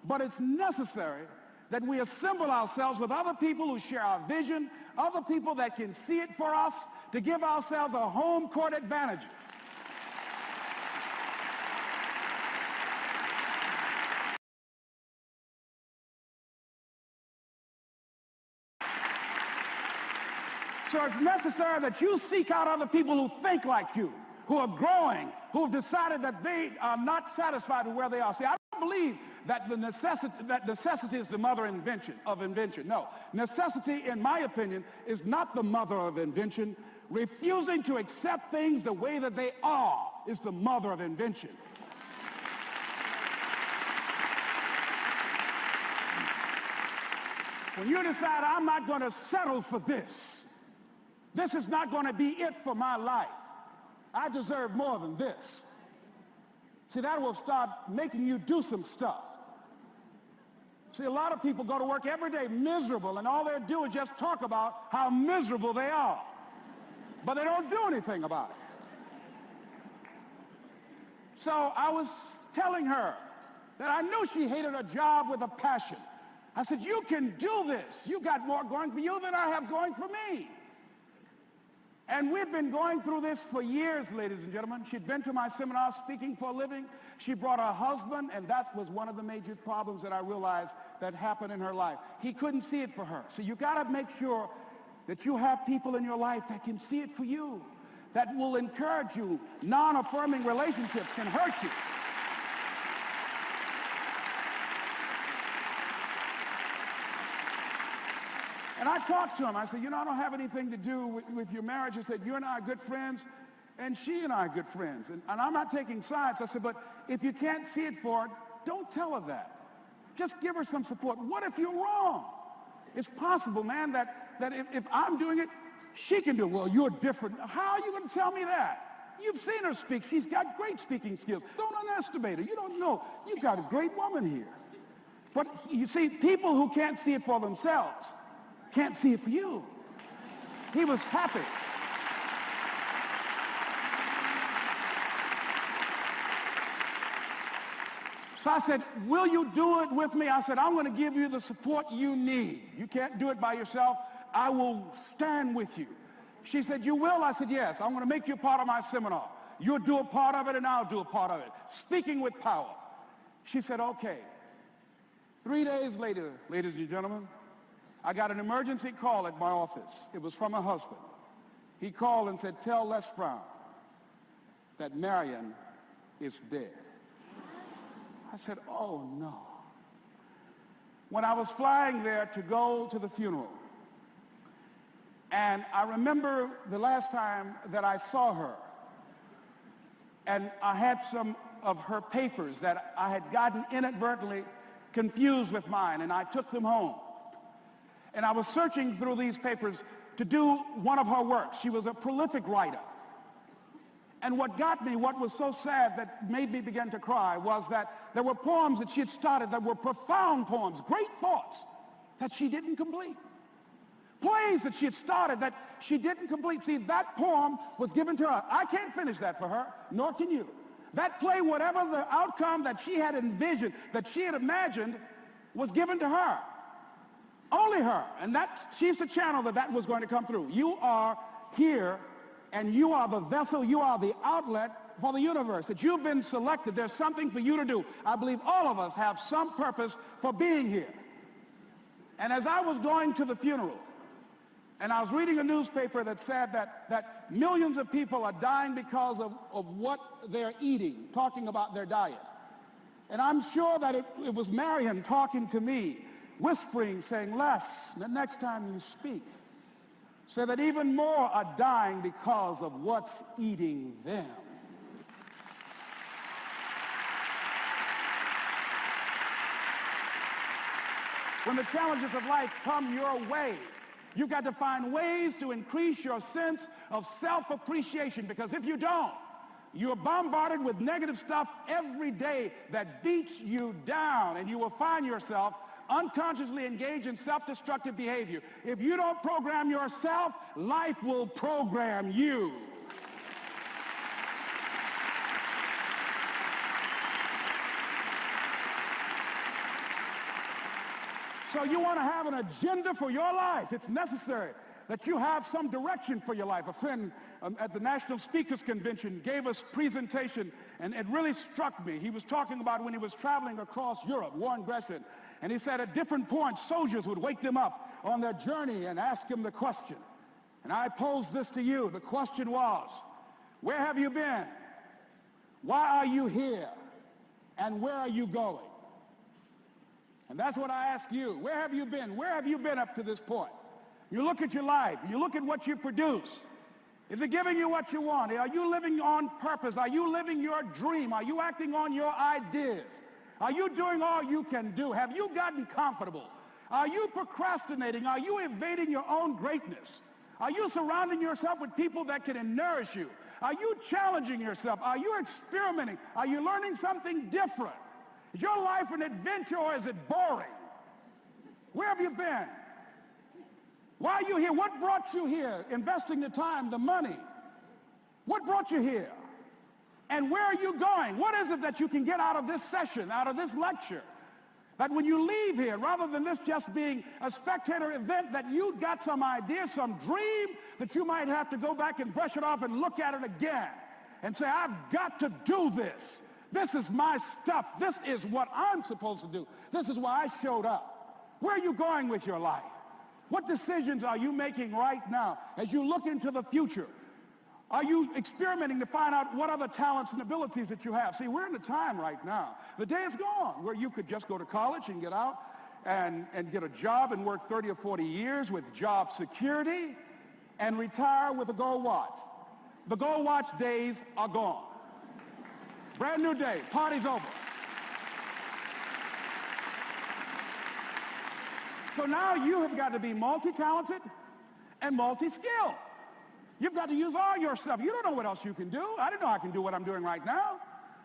but it's necessary that we assemble ourselves with other people who share our vision, other people that can see it for us, to give ourselves a home court advantage. So it's necessary that you seek out other people who think like you, who are growing, who have decided that they are not satisfied with where they are. See, I don't believe that necessity is the mother of invention. No, necessity, in my opinion, is not the mother of invention. Refusing to accept things the way that they are is the mother of invention. When you decide, I'm not going to settle for this, this is not going to be it for my life, I deserve more than this. See, that will start making you do some stuff. See, a lot of people go to work every day miserable, and all they do is just talk about how miserable they are. But they don't do anything about it. So I was telling her that I knew she hated her job with a passion. I said, you can do this. You got more going for you than I have going for me. And we've been going through this for years, ladies and gentlemen. She'd been to my seminar speaking for a living. She brought her husband, and that was one of the major problems that I realized that happened in her life. He couldn't see it for her. So you got to make sure that you have people in your life that can see it for you, that will encourage you. Non-affirming relationships can hurt you. And I talked to him. I said, I don't have anything to do with your marriage. I said, you and I are good friends, and she and I are good friends. And I'm not taking sides. I said, but if you can't see it for her, don't tell her that. Just give her some support. What if you're wrong? It's possible, man, that if I'm doing it, she can do it. Well, you're different. How are you going to tell me that? You've seen her speak. She's got great speaking skills. Don't underestimate her. You don't know. You've got a great woman here. But you see, people who can't see it for themselves can't see it for you. He was happy. So I said, will you do it with me? I said, I'm going to give you the support you need. You can't do it by yourself. I will stand with you. She said, you will? I said, yes. I'm going to make you part of my seminar. You'll do a part of it, and I'll do a part of it. Speaking with Power. She said, okay. 3 days later, ladies and gentlemen, I got an emergency call at my office. It was from her husband. He called and said, tell Les Brown that Marion is dead. I said, oh, no. When I was flying there to go to the funeral, and I remember the last time that I saw her, and I had some of her papers that I had gotten inadvertently confused with mine, and I took them home. And I was searching through these papers to do one of her works. She was a prolific writer. And what got me, what was so sad that made me begin to cry, was that there were poems that she had started that were profound poems, great thoughts that she didn't complete. Plays that she had started that she didn't complete. See, that poem was given to her. I can't finish that for her, nor can you. That play, whatever the outcome that she had envisioned, that she had imagined, was given to her. Only her. And she's the channel that was going to come through. You are here, and you are the vessel, you are the outlet for the universe. That you've been selected. There's something for you to do. I believe all of us have some purpose for being here. And as I was going to the funeral, and I was reading a newspaper that said that millions of people are dying because of what they're eating, talking about their diet. And I'm sure that it was Marion talking to me, whispering, saying, Les, the next time you speak, say that even more are dying because of what's eating them. When the challenges of life come your way, you've got to find ways to increase your sense of self-appreciation, because if you don't, you're bombarded with negative stuff every day that beats you down, and you will find yourself unconsciously engaged in self-destructive behavior. If you don't program yourself, life will program you. So you want to have an agenda for your life. It's necessary that you have some direction for your life. A friend at the National Speakers Convention gave us a presentation, and it really struck me. He was talking about when he was traveling across Europe, Warren Gresham, and he said at different points, soldiers would wake them up on their journey and ask him the question. And I pose this to you. The question was, where have you been? Why are you here? And where are you going? And that's what I ask you. Where have you been? Where have you been up to this point? You look at your life. You look at what you produce. Is it giving you what you want? Are you living on purpose? Are you living your dream? Are you acting on your ideas? Are you doing all you can do? Have you gotten comfortable? Are you procrastinating? Are you evading your own greatness? Are you surrounding yourself with people that can nourish you? Are you challenging yourself? Are you experimenting? Are you learning something different? Is your life an adventure, or is it boring? Where have you been? Why are you here? What brought you here? Investing the time, the money. What brought you here? And where are you going? What is it that you can get out of this session, out of this lecture? That when you leave here, rather than this just being a spectator event, that you got some idea, some dream, that you might have to go back and brush it off and look at it again and say, I've got to do this. This is my stuff. This is what I'm supposed to do. This is why I showed up. Where are you going with your life? What decisions are you making right now as you look into the future? Are you experimenting to find out what other talents and abilities that you have? See, we're in a time right now. The day is gone where you could just go to college and get out and get a job and work 30 or 40 years with job security and retire with a gold watch. The gold watch days are gone. Brand new day. Party's over. So now you have got to be multi-talented and multi-skilled. You've got to use all your stuff. You don't know what else you can do. I didn't know I can do what I'm doing right now.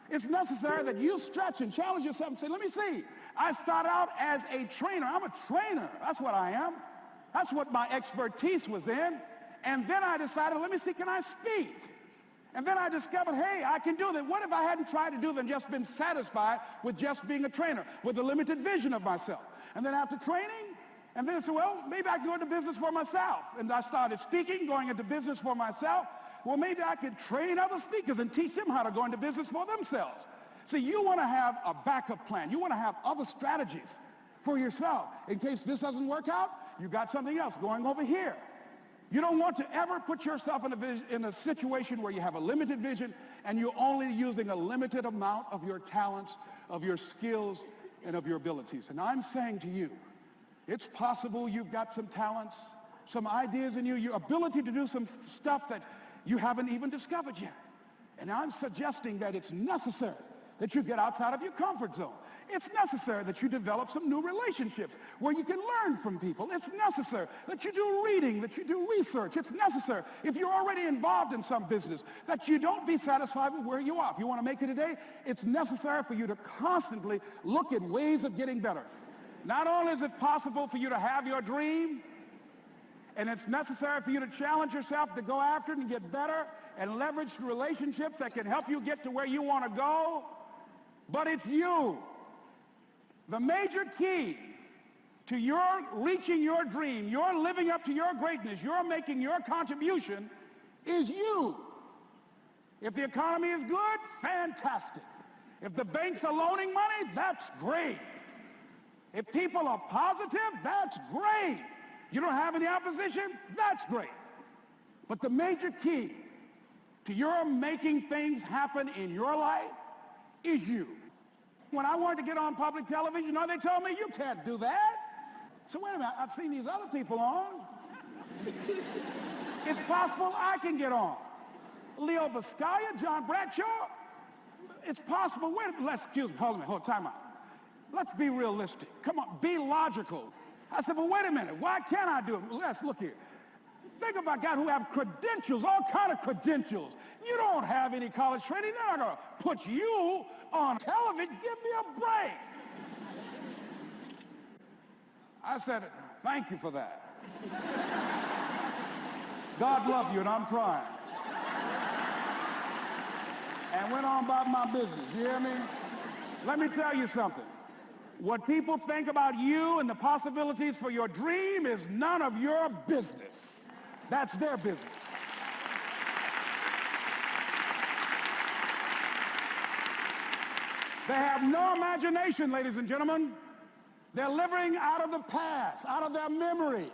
It's necessary that you stretch and challenge yourself and say, let me see. I start out as a trainer. I'm a trainer. That's what I am. That's what my expertise was in. And then I decided, let me see, can I speak? And then I discovered, hey, I can do that. What if I hadn't tried to do that and just been satisfied with just being a trainer, with a limited vision of myself? And then after training, and then I said, well, maybe I can go into business for myself. And I started speaking, going into business for myself. Well, maybe I could train other speakers and teach them how to go into business for themselves. See, you want to have a backup plan. You want to have other strategies for yourself. In case this doesn't work out, you got something else going over here. You don't want to ever put yourself in a situation where you have a limited vision and you're only using a limited amount of your talents, of your skills, and of your abilities. And I'm saying to you, it's possible you've got some talents, some ideas in you, your ability to do some stuff that you haven't even discovered yet. And I'm suggesting that it's necessary that you get outside of your comfort zone. It's necessary that you develop some new relationships where you can learn from people. It's necessary that you do reading, that you do research. It's necessary, if you're already involved in some business, that you don't be satisfied with where you are. If you want to make it today, it's necessary for you to constantly look at ways of getting better. Not only is it possible for you to have your dream, and it's necessary for you to challenge yourself to go after it and get better and leverage relationships that can help you get to where you want to go, but it's you. The major key to your reaching your dream, your living up to your greatness, your making your contribution is you. If the economy is good, fantastic. If the banks are loaning money, that's great. If people are positive, that's great. You don't have any opposition, that's great. But the major key to your making things happen in your life is you. When I wanted to get on public television, you know, they told me, you can't do that. So wait a minute, I've seen these other people on. It's possible I can get on. Leo Biscaya, John Bradshaw. It's possible. Wait a minute, excuse me, hold on, time out. Let's be realistic. Come on, be logical. I said, well, wait a minute, why can't I do it? Let's look here. Think about guys who have credentials, all kind of credentials. You don't have any college training. They're not going to put you on television. Give me a break. I said, thank you for that. God love you, and I'm trying. And went on about my business, you hear me? Let me tell you something. What people think about you and the possibilities for your dream is none of your business. That's their business. They have no imagination, ladies and gentlemen. They're living out of the past, out of their memory.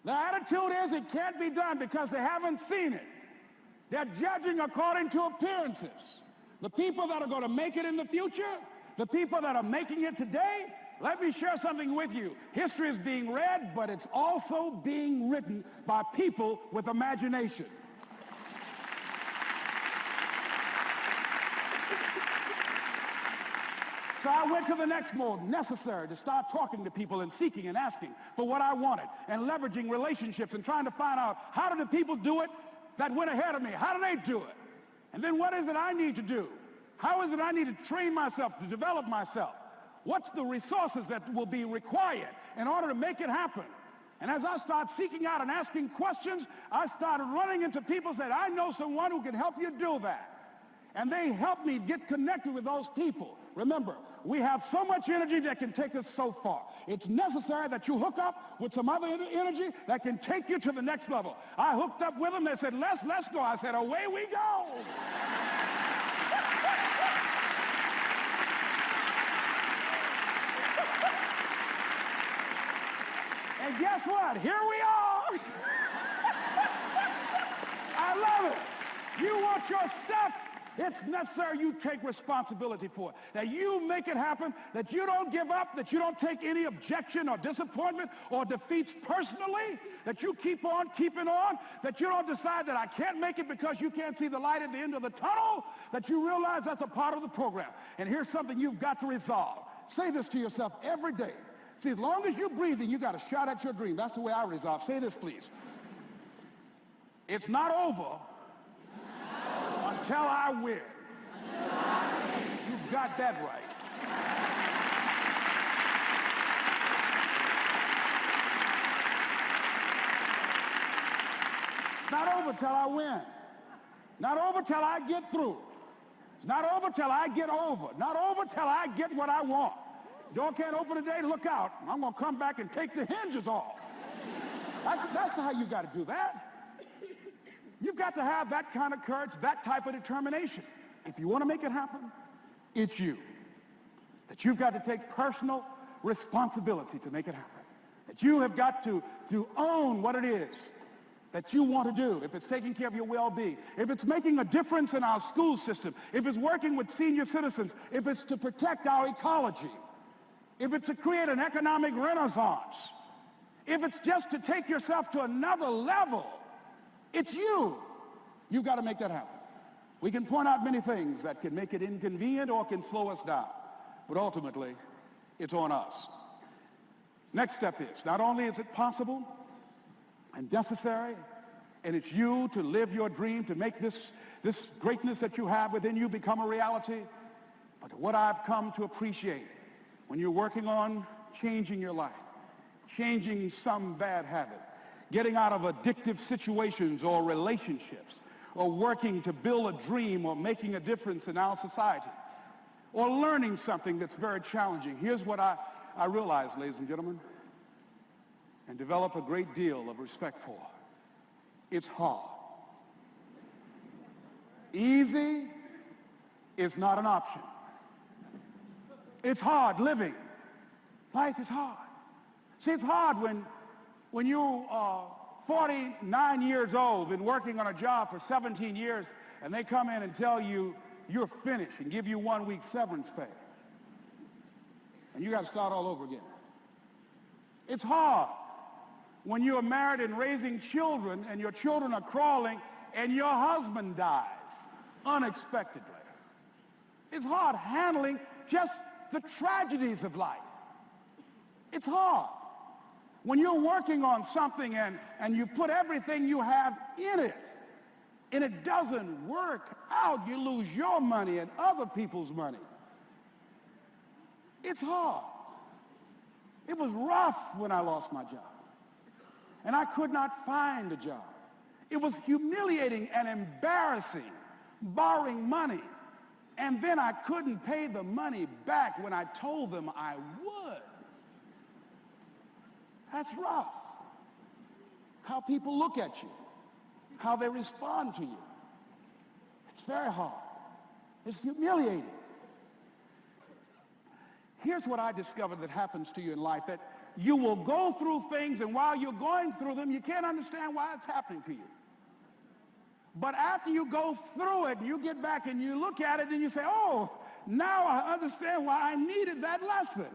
Their attitude is it can't be done because they haven't seen it. They're judging according to appearances. The people that are going to make it in the future, the people that are making it today, let me share something with you. History is being read, but it's also being written by people with imagination. So I went to the next mode, necessary, to start talking to people and seeking and asking for what I wanted and leveraging relationships and trying to find out how do the people do it that went ahead of me? How do they do it? And then what is it I need to do? How is it I need to train myself, to develop myself? What's the resources that will be required in order to make it happen? And as I start seeking out and asking questions, I started running into people who said, I know someone who can help you do that. And they helped me get connected with those people. Remember, we have so much energy that can take us so far. It's necessary that you hook up with some other energy that can take you to the next level. I hooked up with them. They said, let's go. I said, away we go. And guess what? Here we are. I love it. You want your stuff? It's necessary you take responsibility for it, that you make it happen, that you don't give up, that you don't take any objection or disappointment or defeats personally, that you keep on keeping on, that you don't decide that I can't make it because you can't see the light at the end of the tunnel, that you realize that's a part of the program. And here's something you've got to resolve. Say this to yourself every day. See, as long as you're breathing, you got a shot at your dream. That's the way I resolve. Say this, please. It's not over until I win. You got that right. It's not over till I win. Not over till I get through. It's not over till I get over. Not over till I get what I want. Door can't open today, look out. I'm going to come back and take the hinges off. That's how you got to do that. You've got to have that kind of courage, that type of determination. If you want to make it happen, it's you. That you've got to take personal responsibility to make it happen. That you have got to own what it is that you want to do. If it's taking care of your well-being, if it's making a difference in our school system, if it's working with senior citizens, if it's to protect our ecology, if it's to create an economic renaissance, if it's just to take yourself to another level, it's you. You've got to make that happen. We can point out many things that can make it inconvenient or can slow us down. but ultimately, it's on us. Next step is, not only is it possible and necessary, and it's you to live your dream, to make this greatness that you have within you become a reality, but what I've come to appreciate when you're working on changing your life, changing some bad habit, getting out of addictive situations or relationships, or working to build a dream or making a difference in our society, or learning something that's very challenging. Here's what I realize, ladies and gentlemen, and develop a great deal of respect for. It's hard. Easy is not an option. It's hard living. Life is hard. See, it's hard when you are 49 years old, been working on a job for 17 years, and they come in and tell you you're finished and give you 1 week severance pay. And you got to start all over again. It's hard when you're married and raising children and your children are crawling and your husband dies unexpectedly. It's hard handling just the tragedies of life. It's hard when you're working on something and you put everything you have in it and it doesn't work out. You lose your money and other people's money. It's hard. It was rough when I lost my job. And I could not find a job. It was humiliating and embarrassing, borrowing money. And then I couldn't pay the money back when I told them I would. That's rough. How people look at you, how they respond to you. It's very hard. It's humiliating. Here's what I discovered that happens to you in life, that you will go through things, and while you're going through them, you can't understand why it's happening to you. But after you go through it, and you get back and you look at it and you say, oh, now I understand why I needed that lesson.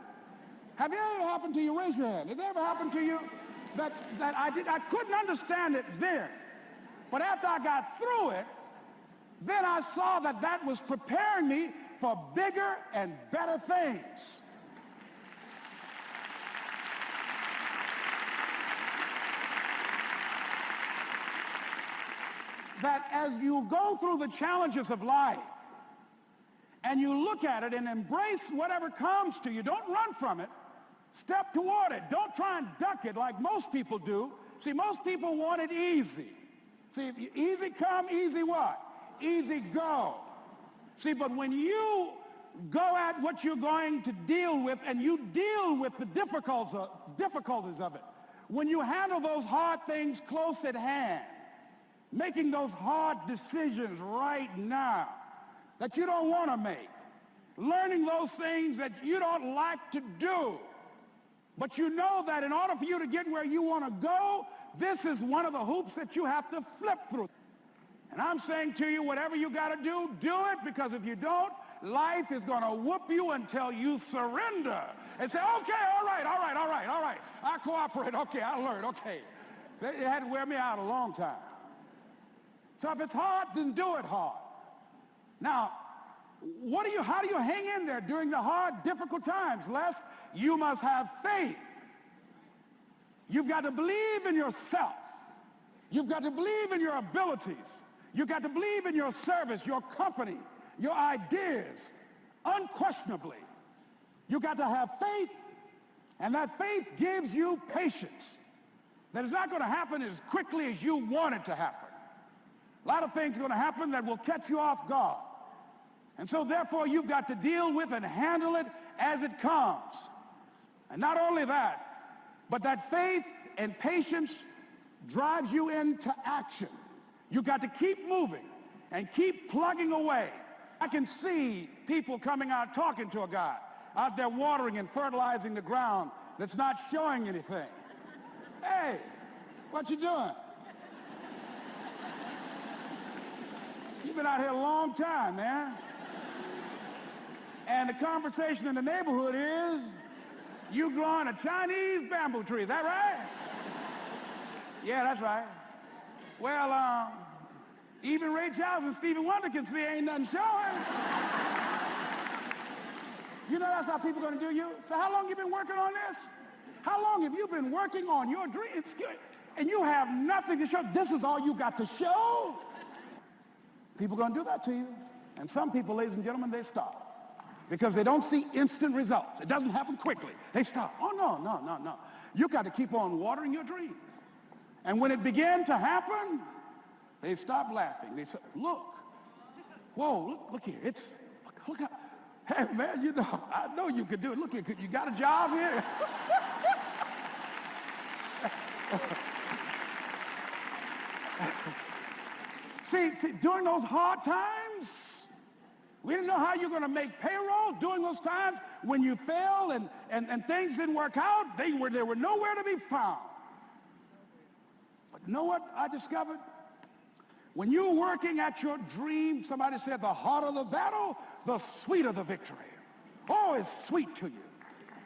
Have it ever happened to you? Raise your hand. Has it ever happened to you that I couldn't understand it then, but after I got through it, then I saw that that was preparing me for bigger and better things. That as you go through the challenges of life and you look at it and embrace whatever comes to you, don't run from it. Step toward it. Don't try and duck it like most people do. See, most people want it easy. See, easy come, easy what? Easy go. See, but when you go at what you're going to deal with and you deal with the difficulties of it, when you handle those hard things close at hand, making those hard decisions right now that you don't want to make, learning those things that you don't like to do, but you know that in order for you to get where you want to go, this is one of the hoops that you have to flip through. And I'm saying to you, whatever you got to do it, because if you don't, life is going to whoop you until you surrender and say, okay, all right, I cooperate, okay, I learned, okay. It had to wear me out a long time. So if it's hard, then do it hard. Now, how do you hang in there during the hard, difficult times? Les, you must have faith. You've got to believe in yourself. You've got to believe in your abilities. You've got to believe in your service, your company, your ideas, unquestionably. You've got to have faith, and that faith gives you patience. That it's not going to happen as quickly as you want it to happen. A lot of things are going to happen that will catch you off guard. And so therefore you've got to deal with and handle it as it comes. And not only that, but that faith and patience drives you into action. You've got to keep moving and keep plugging away. I can see people coming out talking to a guy out there watering and fertilizing the ground that's not showing anything. Hey, what you doing? You've been out here a long time, man. And the conversation in the neighborhood is, you growing a Chinese bamboo tree, is that right? Yeah, that's right. Well, even Ray Charles and Stevie Wonder can see ain't nothing showing. You know that's how people are going to do you? So how long have you been working on this? How long have you been working on your dreams? And you have nothing to show. This is all you got to show. People are going to do that to you. And some people, ladies and gentlemen, they stop. Because they don't see instant results. It doesn't happen quickly. They stop. Oh, no. You got to keep on watering your dream. And when it began to happen, they stopped laughing. They said, look. Whoa, look here. Look how. Hey, man, you know, I know you could do it. Look, you got a job here? See, during those hard times, we didn't know how you're going to make payroll. During those times when you failed and things didn't work out, they were nowhere to be found. But you know what I discovered? When you're working at your dream, somebody said the harder the battle, the sweeter the victory. Oh, it's sweet to you.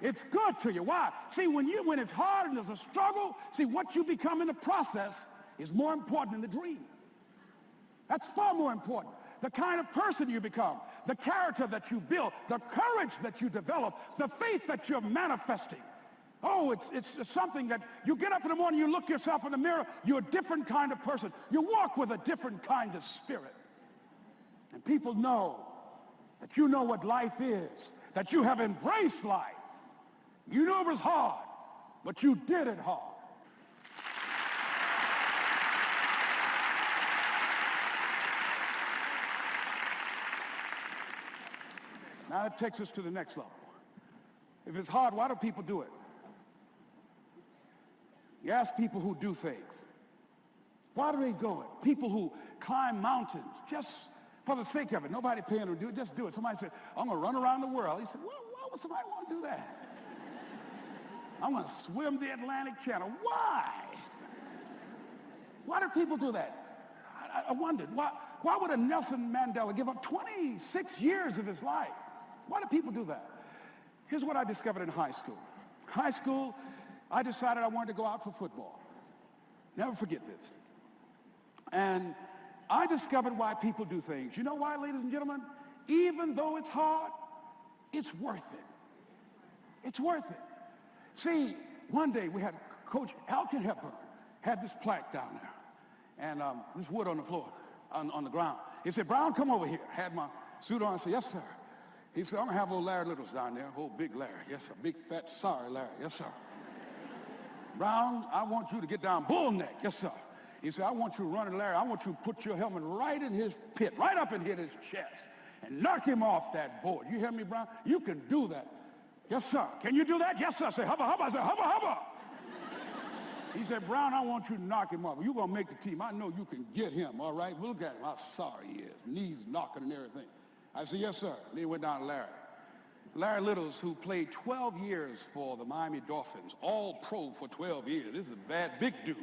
It's good to you. Why? See, when it's hard and there's a struggle, see, what you become in the process is more important than the dream. That's far more important. The kind of person you become, the character that you build, the courage that you develop, the faith that you're manifesting. Oh, it's something that you get up in the morning, you look yourself in the mirror, you're a different kind of person. You walk with a different kind of spirit. And people know that you know what life is, that you have embraced life. You knew it was hard, but you did it hard. Now that takes us to the next level. If it's hard, why do people do it? You ask people who do things. Why do they go it? People who climb mountains just for the sake of it. Nobody paying them to do it. Just do it. Somebody said, I'm going to run around the world. He said, why would somebody want to do that? I'm going to swim the Atlantic Channel. Why? Why do people do that? I wondered, why would a Nelson Mandela give up 26 years of his life? Why do people do that? Here's what I discovered in high school. High school, I decided I wanted to go out for football. Never forget this. And I discovered why people do things. You know why, ladies and gentlemen? Even though it's hard, it's worth it. It's worth it. See, one day we had Coach Alkin Hepburn had this plaque down there and this wood on the floor, on the ground. He said, Brown, come over here. Had my suit on. I said, yes, sir. He said, I'm going to have old Larry Littles down there, old big Larry. Yes, sir. Big, fat, sorry Larry. Yes, sir. Brown, I want you to get down bull neck. Yes, sir. He said, I want you running Larry. I want you to put your helmet right in his pit, right up in his chest, and knock him off that board. You hear me, Brown? You can do that. Yes, sir. Can you do that? Yes, sir. I said, hubba, hubba. I said, hubba, hubba. He said, Brown, I want you to knock him off. You're going to make the team. I know you can get him, all right? Look at him. How sorry he is. Knees knocking and everything. I said, yes, sir. Then he went down to Larry. Larry Littles, who played 12 years for the Miami Dolphins, all pro for 12 years. This is a bad, big dude.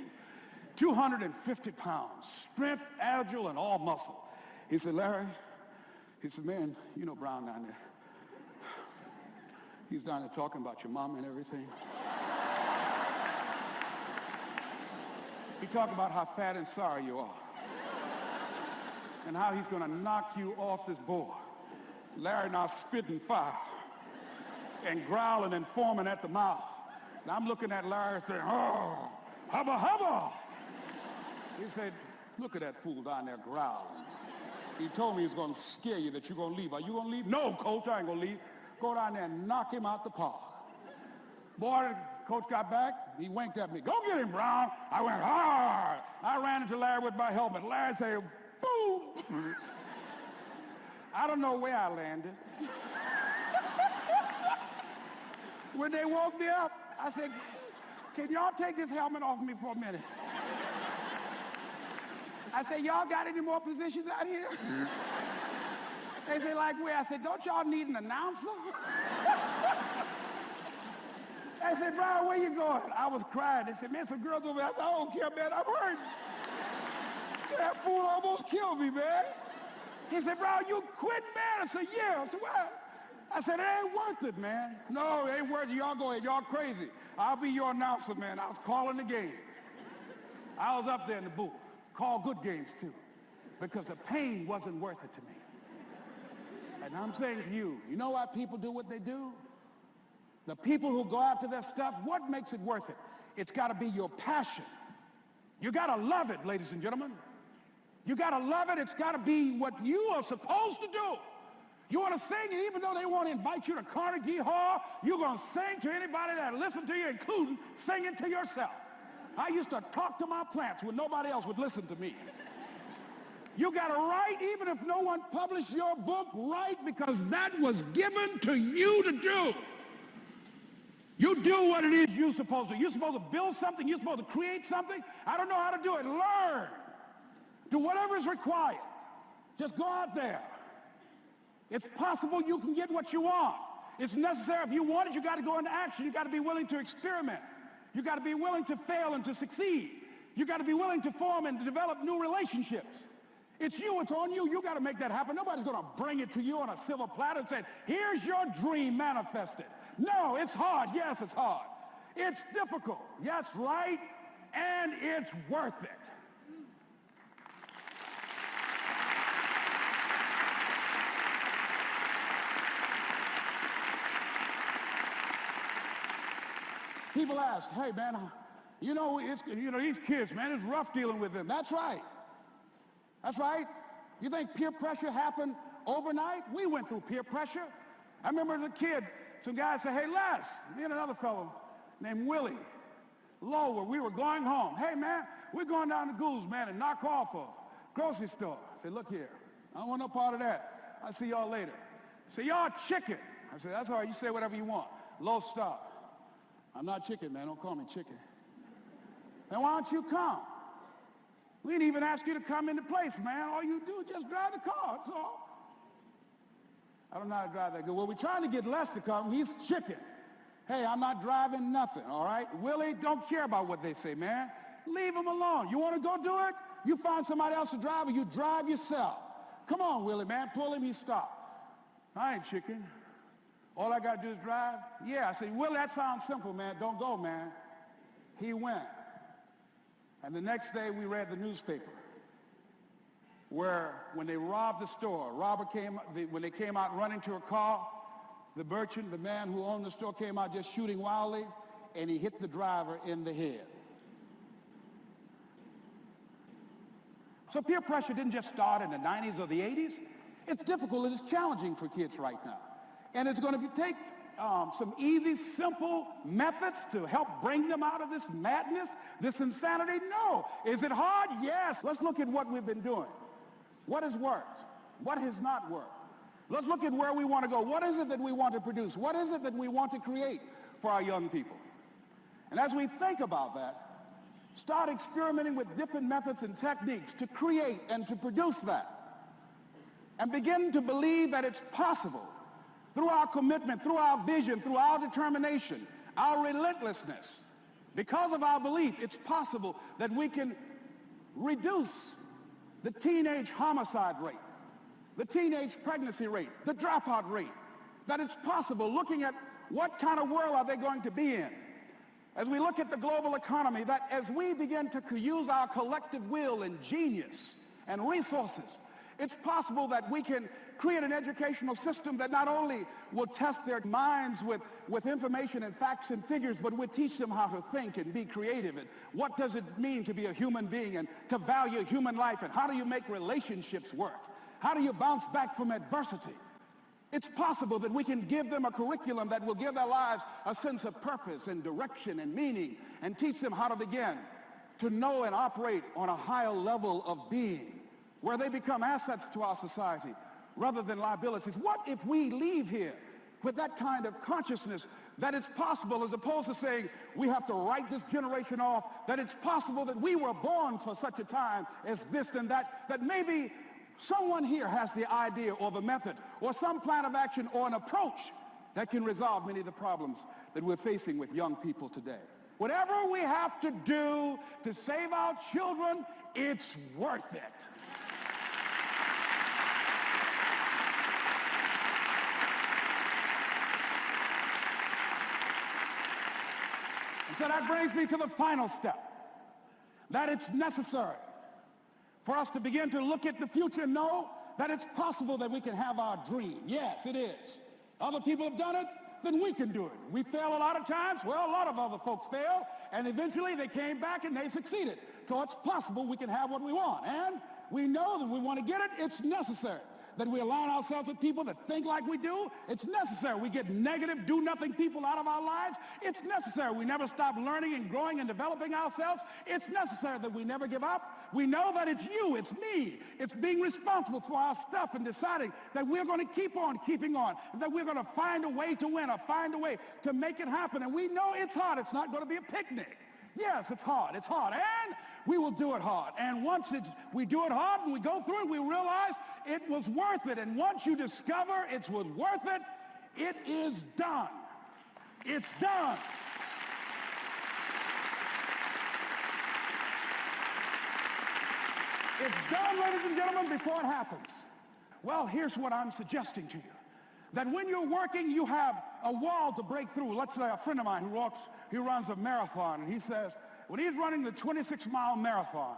250 pounds, strength, agile, and all muscle. He said, Larry, he said, man, you know Brown down there. He's down there talking about your mom and everything. He talked about how fat and sorry you are and how he's going to knock you off this board. Larry now spitting fire and growling and foaming at the mouth. And I'm looking at Larry saying, oh, hubba, hubba. He said, look at that fool down there growling. He told me he's going to scare you that you're going to leave. Are you going to leave? No, coach, I ain't going to leave. Go down there and knock him out the park. Boy, coach got back. He winked at me. Go get him, Brown. I went hard. I ran into Larry with my helmet. Larry said, boom. I don't know where I landed. When they woke me up, I said, can y'all take this helmet off me for a minute? I said, y'all got any more positions out here? They said, like where? I said, don't y'all need an announcer? I said, Brian, where you going? I was crying. They said, man, some girls over there. I said, I don't care, man, I'm hurt. I said, that fool almost killed me, man. He said, Brian, you quit, man. I said, yeah. I said, what? I said, it ain't worth it, man. No, it ain't worth it. Y'all go ahead. Y'all crazy. I'll be your announcer, man. I was calling the game. I was up there in the booth. Call good games, too, because the pain wasn't worth it to me. And I'm saying to you, you know why people do what they do? The people who go after their stuff, what makes it worth it? It's got to be your passion. You got to love it, ladies and gentlemen. You got to love it. It's got to be what you are supposed to do. You want to sing, and even though they want to invite you to Carnegie Hall, you're going to sing to anybody that listen to you, including singing to yourself. I used to talk to my plants when nobody else would listen to me. You got to write, even if no one published your book, write, because that was given to you to do. You do what it is you're supposed to. You're supposed to build something. You're supposed to create something. I don't know how to do it. Learn. Do whatever is required. Just go out there. It's possible you can get what you want. It's necessary. If you want it, you got to go into action. You got to be willing to experiment. You got to be willing to fail and to succeed. You got to be willing to form and to develop new relationships. It's you. It's on you. You got to make that happen. Nobody's going to bring it to you on a silver platter and say, here's your dream manifested. No, it's hard. Yes, it's hard. It's difficult. Yes, right. And it's worth it. People ask, hey, man, these kids, man, it's rough dealing with them. That's right. That's right. You think peer pressure happened overnight? We went through peer pressure. I remember as a kid, some guys said, hey, Les, me and another fellow named Willie Lower, we were going home. Hey, man, we're going down to Gould's, man, and knock off a grocery store. I said, look here, I don't want no part of that. I'll see y'all later. Say, y'all chicken. I said, that's all right, you say whatever you want. Low stop. I'm not chicken, man, don't call me chicken. Then why don't you come? We didn't even ask you to come into place, man. All you do is just drive the car, that's all. I don't know how to drive that good. Well, we're trying to get Les to come. He's chicken. Hey, I'm not driving nothing, all right? Willie, don't care about what they say, man. Leave him alone. You want to go do it? You find somebody else to drive, or you drive yourself. Come on, Willie, man. Pull him, he stopped. I ain't chicken. All I got to do is drive? Yeah. I said, Willie, that sounds simple, man. Don't go, man. He went. And the next day, we read the newspaper where when they robbed the store, when they came out running to a car, the merchant, the man who owned the store, came out just shooting wildly, and he hit the driver in the head. So peer pressure didn't just start in the 90s or the 80s. It's difficult and it's challenging for kids right now. And it's going to take some easy, simple methods to help bring them out of this madness, this insanity? No. Is it hard? Yes. Let's look at what we've been doing. What has worked? What has not worked? Let's look at where we want to go. What is it that we want to produce? What is it that we want to create for our young people? And as we think about that, start experimenting with different methods and techniques to create and to produce that. And begin to believe that it's possible through our commitment, through our vision, through our determination, our relentlessness. Because of our belief, it's possible that we can reduce the teenage homicide rate, the teenage pregnancy rate, the dropout rate, that it's possible, looking at what kind of world are they going to be in. As we look at the global economy, that as we begin to use our collective will and genius and resources, it's possible that we can create an educational system that not only will test their minds with information and facts and figures, but will teach them how to think and be creative. And what does it mean to be a human being and to value human life? And how do you make relationships work? How do you bounce back from adversity? It's possible that we can give them a curriculum that will give their lives a sense of purpose and direction and meaning, and teach them how to begin to know and operate on a higher level of being, where they become assets to our society rather than liabilities. What if we leave here with that kind of consciousness that it's possible, as opposed to saying we have to write this generation off, that it's possible that we were born for such a time as this and that maybe someone here has the idea or the method or some plan of action or an approach that can resolve many of the problems that we're facing with young people today. Whatever we have to do to save our children, it's worth it. And so that brings me to the final step, that it's necessary for us to begin to look at the future and know that it's possible that we can have our dream. Yes, it is. Other people have done it, then we can do it. We fail a lot of times. Well, a lot of other folks fail, and eventually they came back and they succeeded. So it's possible we can have what we want. And we know that we want to get it. It's necessary that we align ourselves with people that think like we do. It's necessary we get negative, do-nothing people out of our lives. It's necessary we never stop learning and growing and developing ourselves. It's necessary that we never give up. We know that it's you, it's me. It's being responsible for our stuff and deciding that we're going to keep on keeping on, that we're going to find a way to win or find a way to make it happen. And we know it's hard. It's not going to be a picnic. Yes, it's hard. It's hard. And we will do it hard. And once we do it hard and we go through it, we realize it was worth it. And once you discover it was worth it, it is done. It's done. It's done, ladies and gentlemen, before it happens. Well, here's what I'm suggesting to you. That when you're working, you have a wall to break through. Let's say a friend of mine who runs a marathon, and he says, when he's running the 26-mile marathon,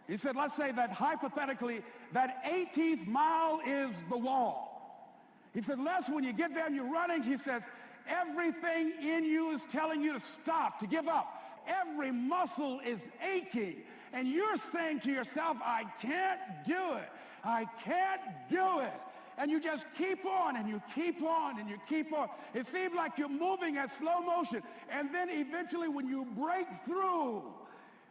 he said, let's say that hypothetically, that 18th mile is the wall. He said, Les, when you get there and you're running, he says, everything in you is telling you to stop, to give up. Every muscle is aching, and you're saying to yourself, I can't do it. I can't do it. And you just keep on, and you keep on, and you keep on. It seems like you're moving at slow motion. And then eventually when you break through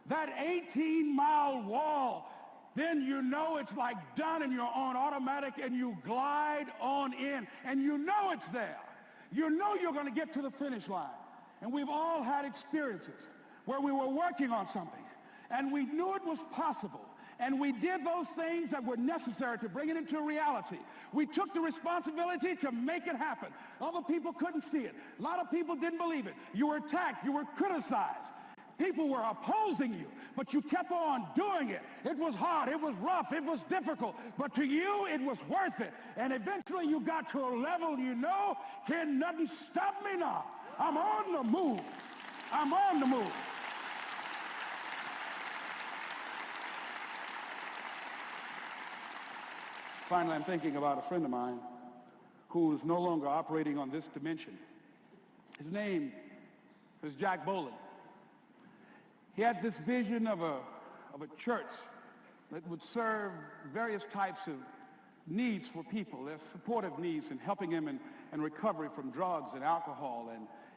that 18-mile wall, then you know it's like done and you're on automatic and you glide on in. And you know it's there. You know you're going to get to the finish line. And we've all had experiences where we were working on something and we knew it was possible. And we did those things that were necessary to bring it into reality. We took the responsibility to make it happen. Other people couldn't see it. A lot of people didn't believe it. You were attacked. You were criticized. People were opposing you, but you kept on doing it. It was hard. It was rough. It was difficult. But to you, it was worth it. And eventually you got to a level you know, can nothing stop me now. I'm on the move. I'm on the move. Finally, I'm thinking about a friend of mine who is no longer operating on this dimension. His name is Jack Boland. He had this vision of a church that would serve various types of needs for people, their supportive needs, and helping them in recovery from drugs and alcohol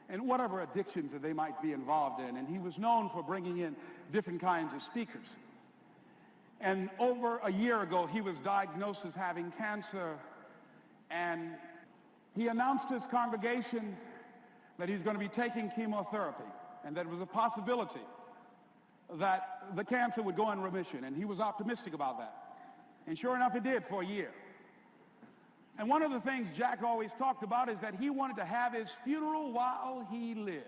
and whatever addictions that they might be involved in. And he was known for bringing in different kinds of speakers. And over a year ago, he was diagnosed as having cancer, and he announced to his congregation that he's going to be taking chemotherapy, and that it was a possibility that the cancer would go in remission, and he was optimistic about that. And sure enough, it did for a year. And one of the things Jack always talked about is that he wanted to have his funeral while he lived.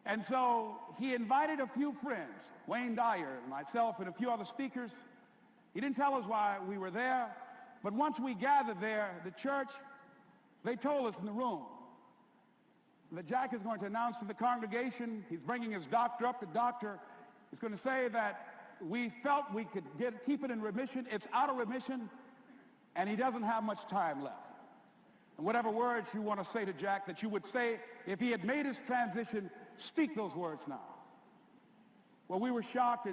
And so he invited a few friends, Wayne Dyer and myself and a few other speakers. He didn't tell us why we were there, but once we gathered there, the church, they told us in the room that Jack is going to announce to the congregation, he's bringing his doctor up. The doctor is going to say that we felt we could keep it in remission. It's out of remission, and he doesn't have much time left. And whatever words you want to say to Jack that you would say if he had made his transition, speak those words now. Well, we were shocked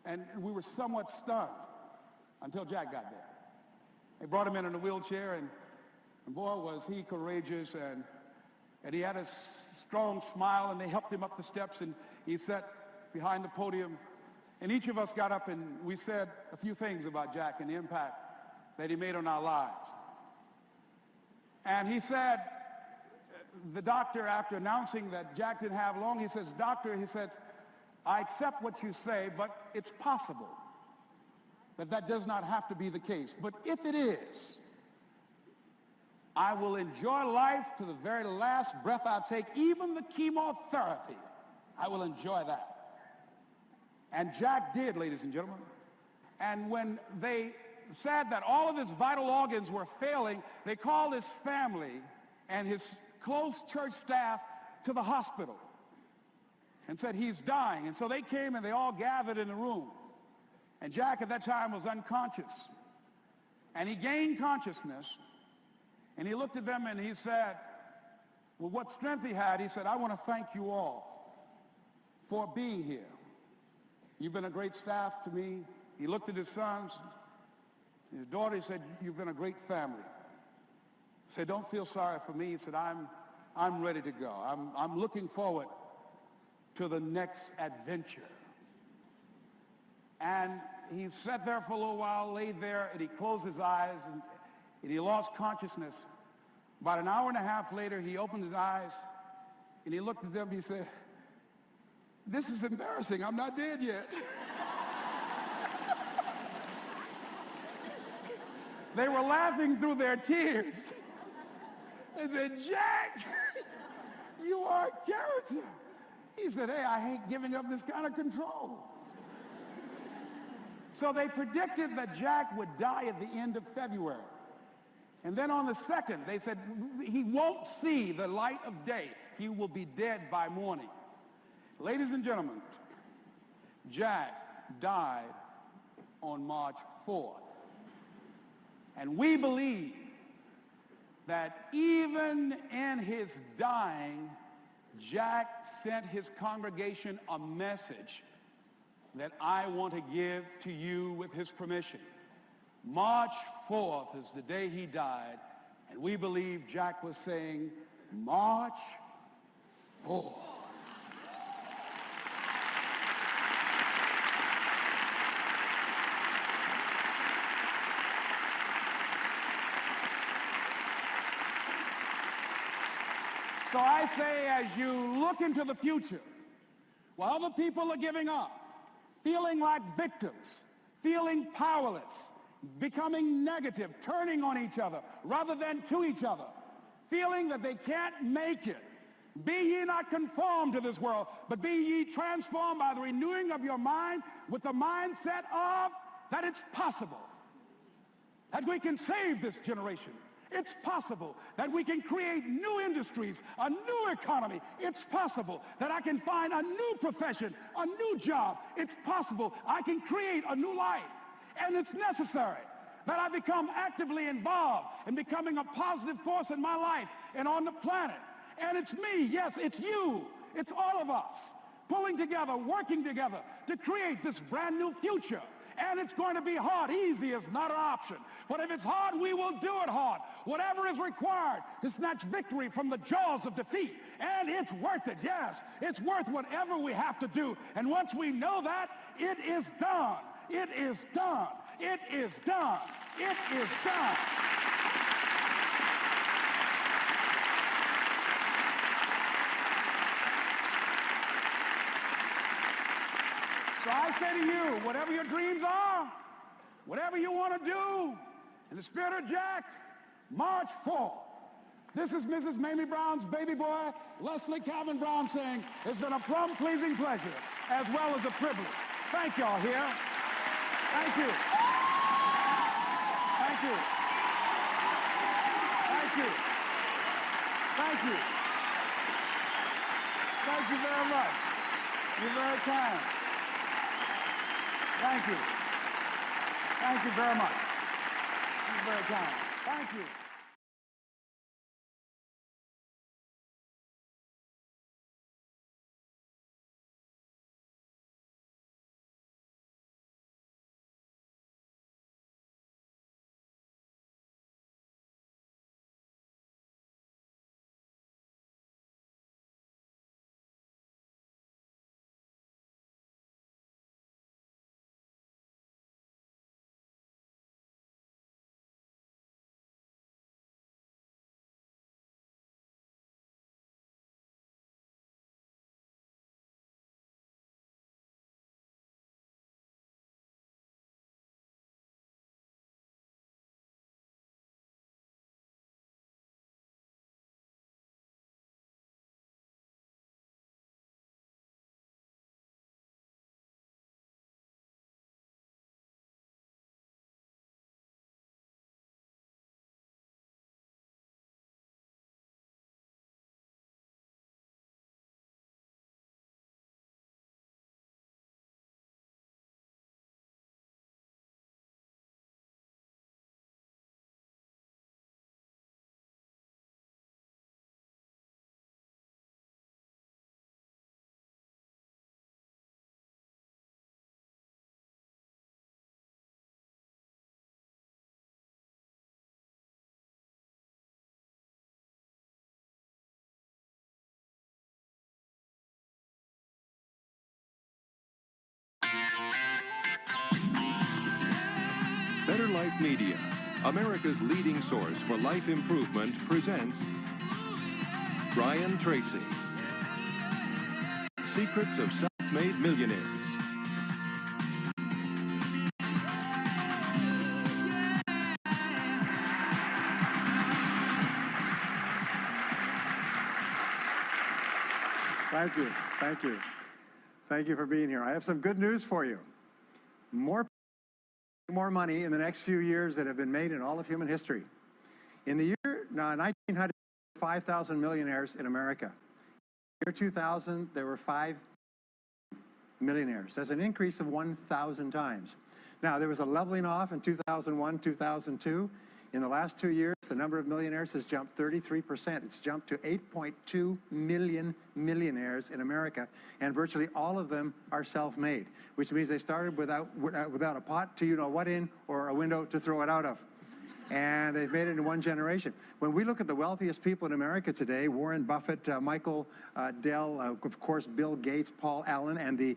and we were somewhat stunned until Jack got there. They brought him in a wheelchair, and boy, was he courageous, and he had a strong smile, and they helped him up the steps, and he sat behind the podium. And each of us got up and we said a few things about Jack and the impact that he made on our lives. And he said, the doctor, after announcing that Jack didn't have long, he says, doctor, he said, I accept what you say, but it's possible that does not have to be the case. But if it is, I will enjoy life to the very last breath I take, even the chemotherapy. I will enjoy that. And Jack did, ladies and gentlemen. And when they said that all of his vital organs were failing, they called his family and his close church staff to the hospital and said, he's dying. And so they came and they all gathered in the room. And Jack at that time was unconscious. And he gained consciousness, and he looked at them and he said, with what strength he had, he said, I want to thank you all for being here. You've been a great staff to me. He looked at his sons, his daughter. He said, you've been a great family. He said, don't feel sorry for me. He said, I'm ready to go. I'm looking forward to the next adventure. And he sat there for a little while, laid there, and he closed his eyes, and he lost consciousness. About an hour and a half later, he opened his eyes, and he looked at them. He said, this is embarrassing. I'm not dead yet. They were laughing through their tears. They said, Jack, you are a character. He said, hey, I hate giving up this kind of control. So they predicted that Jack would die at the end of February. And then on the 2nd, they said, he won't see the light of day. He will be dead by morning. Ladies and gentlemen, Jack died on March 4th. And we believe that even in his dying, Jack sent his congregation a message that I want to give to you with his permission. March 4th is the day he died, and we believe Jack was saying, March 4th. So I say, as you look into the future, while other people are giving up, feeling like victims, feeling powerless, becoming negative, turning on each other rather than to each other, feeling that they can't make it, be ye not conformed to this world, but be ye transformed by the renewing of your mind with the mindset of that it's possible that we can save this generation. It's possible that we can create new industries, a new economy. It's possible that I can find a new profession, a new job. It's possible I can create a new life. And it's necessary that I become actively involved in becoming a positive force in my life and on the planet. And it's me, yes, it's you, it's all of us, pulling together, working together to create this brand new future. And it's going to be hard. Easy is not an option. But if it's hard, we will do it hard. Whatever is required to snatch victory from the jaws of defeat. And it's worth it, yes. It's worth whatever we have to do. And once we know that, it is done. It is done. It is done. It is done. So I say to you, whatever your dreams are, whatever you want to do, in the spirit of Jack, March 4th. This is Mrs. Mamie Brown's baby boy, Leslie Calvin Brown, saying, it's been a plum-pleasing pleasure as well as a privilege. Thank y'all here. Thank you. Thank you. Thank you. Thank you. Thank you very much. You're very kind. Thank you. Thank you very much. You're very kind. Thank you. Life Media, America's leading source for life improvement, presents Brian Tracy, Secrets of Self-Made Millionaires. Thank you. Thank you. Thank you for being here. I have some good news for you. More money in the next few years that have been made in all of human history. In the year 1900, 5,000 millionaires in America. In the year 2000, there were 5 millionaires. That's an increase of 1,000 times. Now, there was a leveling off in 2001, 2002. In the last 2 years, the number of millionaires has jumped 33%. It's jumped to 8.2 million millionaires in America, and virtually all of them are self-made, which means they started without a pot to you-know-what in or a window to throw it out of. And they've made it in one generation. When we look at the wealthiest people in America today, Warren Buffett, Michael Dell, of course, Bill Gates, Paul Allen, and the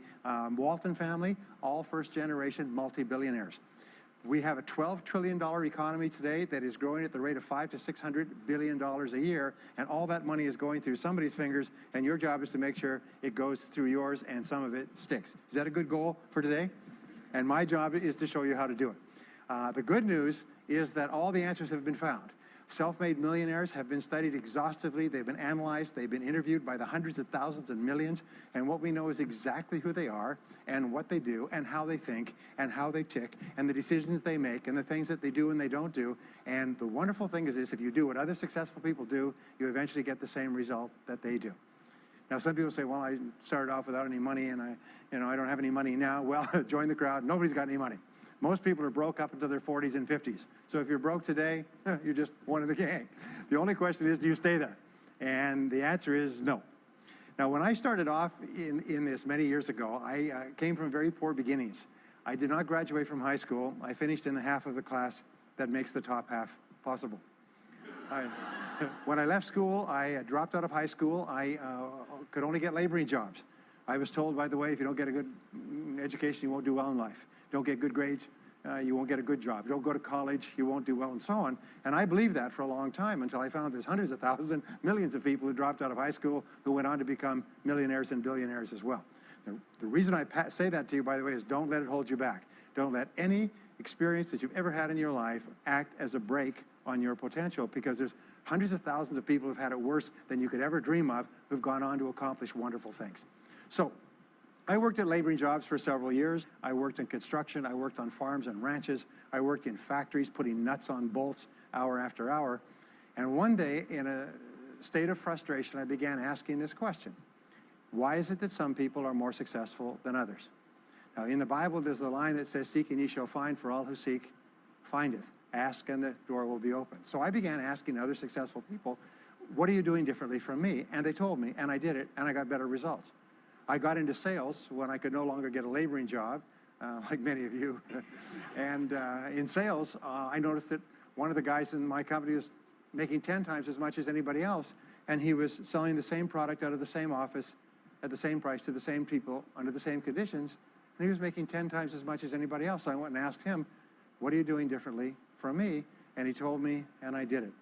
Walton family, all first-generation multi-billionaires. We have a $12 trillion economy today that is growing at the rate of $500 to $600 billion a year, and all that money is going through somebody's fingers, and your job is to make sure it goes through yours and some of it sticks. Is that a good goal for today? And my job is to show you how to do it. The good news is that all the answers have been found. Self-made millionaires have been studied exhaustively. They've been analyzed. They've been interviewed by the hundreds of thousands and millions. And what we know is exactly who they are and what they do and how they think and how they tick and the decisions they make and the things that they do and they don't do. And the wonderful thing is this: if you do what other successful people do, you eventually get the same result that they do. Now, some people say, well, I started off without any money and I don't have any money now. Well, join the crowd. Nobody's got any money. Most people are broke up into their 40s and 50s. So if you're broke today, you're just one of the gang. The only question is, do you stay there? And the answer is no. Now, when I started off in this many years ago, I came from very poor beginnings. I did not graduate from high school. I finished in the half of the class that makes the top half possible. When I left school, I dropped out of high school. I could only get laboring jobs. I was told, by the way, if you don't get a good education, you won't do well in life. Don't get good grades, you won't get a good job. Don't go to college, you won't do well, and so on. And I believed that for a long time until I found there's hundreds of thousands, millions of people who dropped out of high school who went on to become millionaires and billionaires as well. The reason I say that to you, by the way, is don't let it hold you back. Don't let any experience that you've ever had in your life act as a brake on your potential, because there's hundreds of thousands of people who've had it worse than you could ever dream of, who've gone on to accomplish wonderful things. So, I worked at laboring jobs for several years. I worked in construction. I worked on farms and ranches. I worked in factories putting nuts on bolts hour after hour. And one day, in a state of frustration, I began asking this question: why is it that some people are more successful than others? Now, in the Bible, there's the line that says, "Seek and ye shall find, for all who seek findeth. Ask and the door will be open." So I began asking other successful people, what are you doing differently from me? And they told me, and I did it, and I got better results. I got into sales when I could no longer get a laboring job, like many of you. And in sales, I noticed that one of the guys in my company was making 10 times as much as anybody else, and he was selling the same product out of the same office at the same price to the same people under the same conditions, and he was making 10 times as much as anybody else. So I went and asked him, what are you doing differently from me? And he told me, and I did it.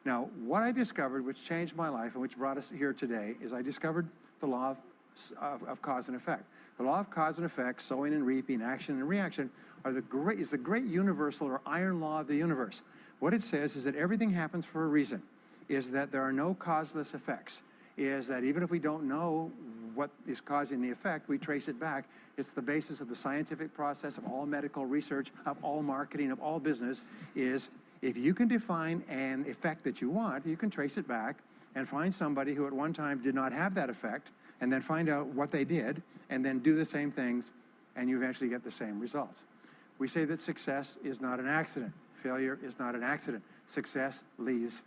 Now, what I discovered, which changed my life and which brought us here today, is I discovered the law of cause and effect. The law of cause and effect, sowing and reaping, action and reaction, is the great universal or iron law of the universe. What it says is that everything happens for a reason, is that there are no causeless effects, is that even if we don't know what is causing the effect, we trace it back. It's the basis of the scientific process, of all medical research, of all marketing, of all business, is if you can define an effect that you want, you can trace it back and find somebody who at one time did not have that effect, and then find out what they did, and then do the same things, and you eventually get the same results. We say that success is not an accident. Failure is not an accident. Success leaves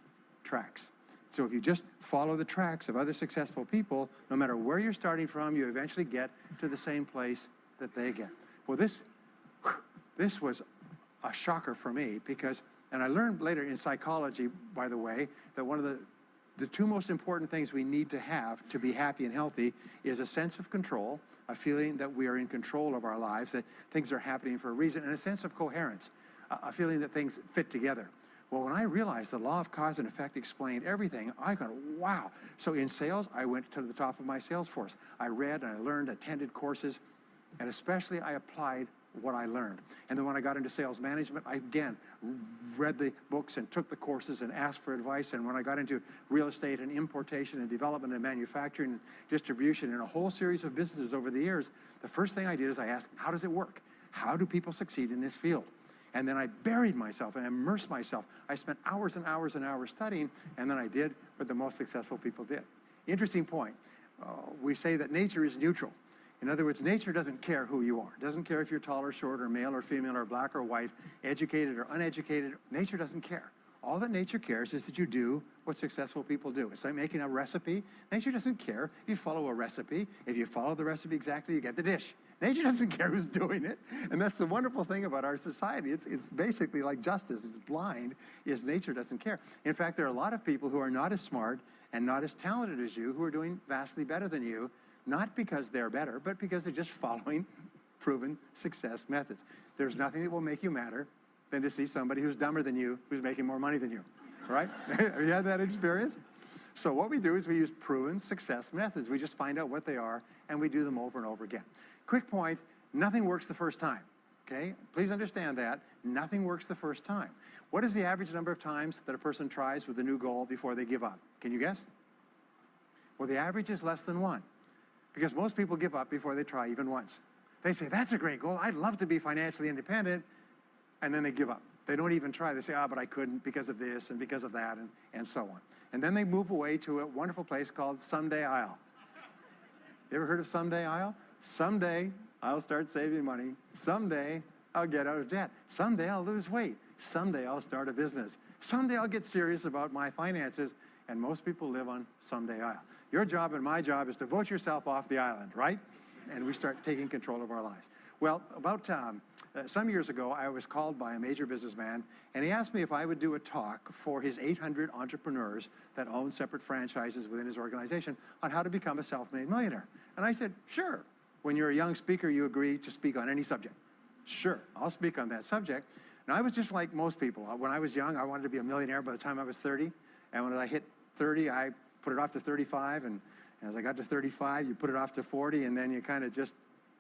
tracks. So if you just follow the tracks of other successful people, no matter where you're starting from, you eventually get to the same place that they get. Well, this was a shocker for me, because, and I learned later in psychology, by the way, that one of the two most important things we need to have to be happy and healthy is a sense of control, a feeling that we are in control of our lives, that things are happening for a reason, and a sense of coherence. a feeling that things fit together. Well, when I realized the law of cause and effect explained everything, I thought, wow. So in sales, I went to the top of my sales force. I read and I learned, attended courses, and especially I applied what I learned. And then when I got into sales management, I again read the books and took the courses and asked for advice. And when I got into real estate and importation and development and manufacturing and distribution and a whole series of businesses over the years, the first thing I did is I asked, how does it work? How do people succeed in this field? And then I buried myself and immersed myself. I spent hours and hours and hours studying, and then I did what the most successful people did. Interesting point. We say that nature is neutral. In other words, nature doesn't care who you are. It doesn't care if you're tall or short or male or female or black or white, educated or uneducated. Nature doesn't care. All that nature cares is that you do what successful people do. It's like making a recipe. Nature doesn't care if you follow a recipe. If you follow the recipe exactly, you get the dish. Nature doesn't care who's doing it. And that's the wonderful thing about our society. It's basically like justice. It's blind, is nature doesn't care. In fact, there are a lot of people who are not as smart and not as talented as you who are doing vastly better than you, not because they're better, but because they're just following proven success methods. There's nothing that will make you madder than to see somebody who's dumber than you, who's making more money than you, right? Have you had that experience? So what we do is we use proven success methods. We just find out what they are, and we do them over and over again. Quick point, nothing works the first time, okay? Please understand that. Nothing works the first time. What is the average number of times that a person tries with a new goal before they give up? Can you guess? Well, the average is less than 1. Because most people give up before they try even once. They say, that's a great goal. I'd love to be financially independent. And then they give up. They don't even try. They say, but I couldn't because of this and because of that and so on. And then they move away to a wonderful place called Someday I'll. You ever heard of Someday I'll? Someday I'll start saving money. Someday I'll get out of debt. Someday I'll lose weight. Someday I'll start a business. Someday I'll get serious about my finances. And most people live on Someday I'll. Your job and my job is to vote yourself off the island, right? And we start taking control of our lives. Well, about some years ago, I was called by a major businessman, and he asked me if I would do a talk for his 800 entrepreneurs that own separate franchises within his organization on how to become a self-made millionaire. And I said, sure. When you're a young speaker, you agree to speak on any subject. Sure, I'll speak on that subject. Now, I was just like most people. When I was young, I wanted to be a millionaire by the time I was 30. And when I hit 30, I put it off to 35. And as I got to 35, you put it off to 40, and then you kind of just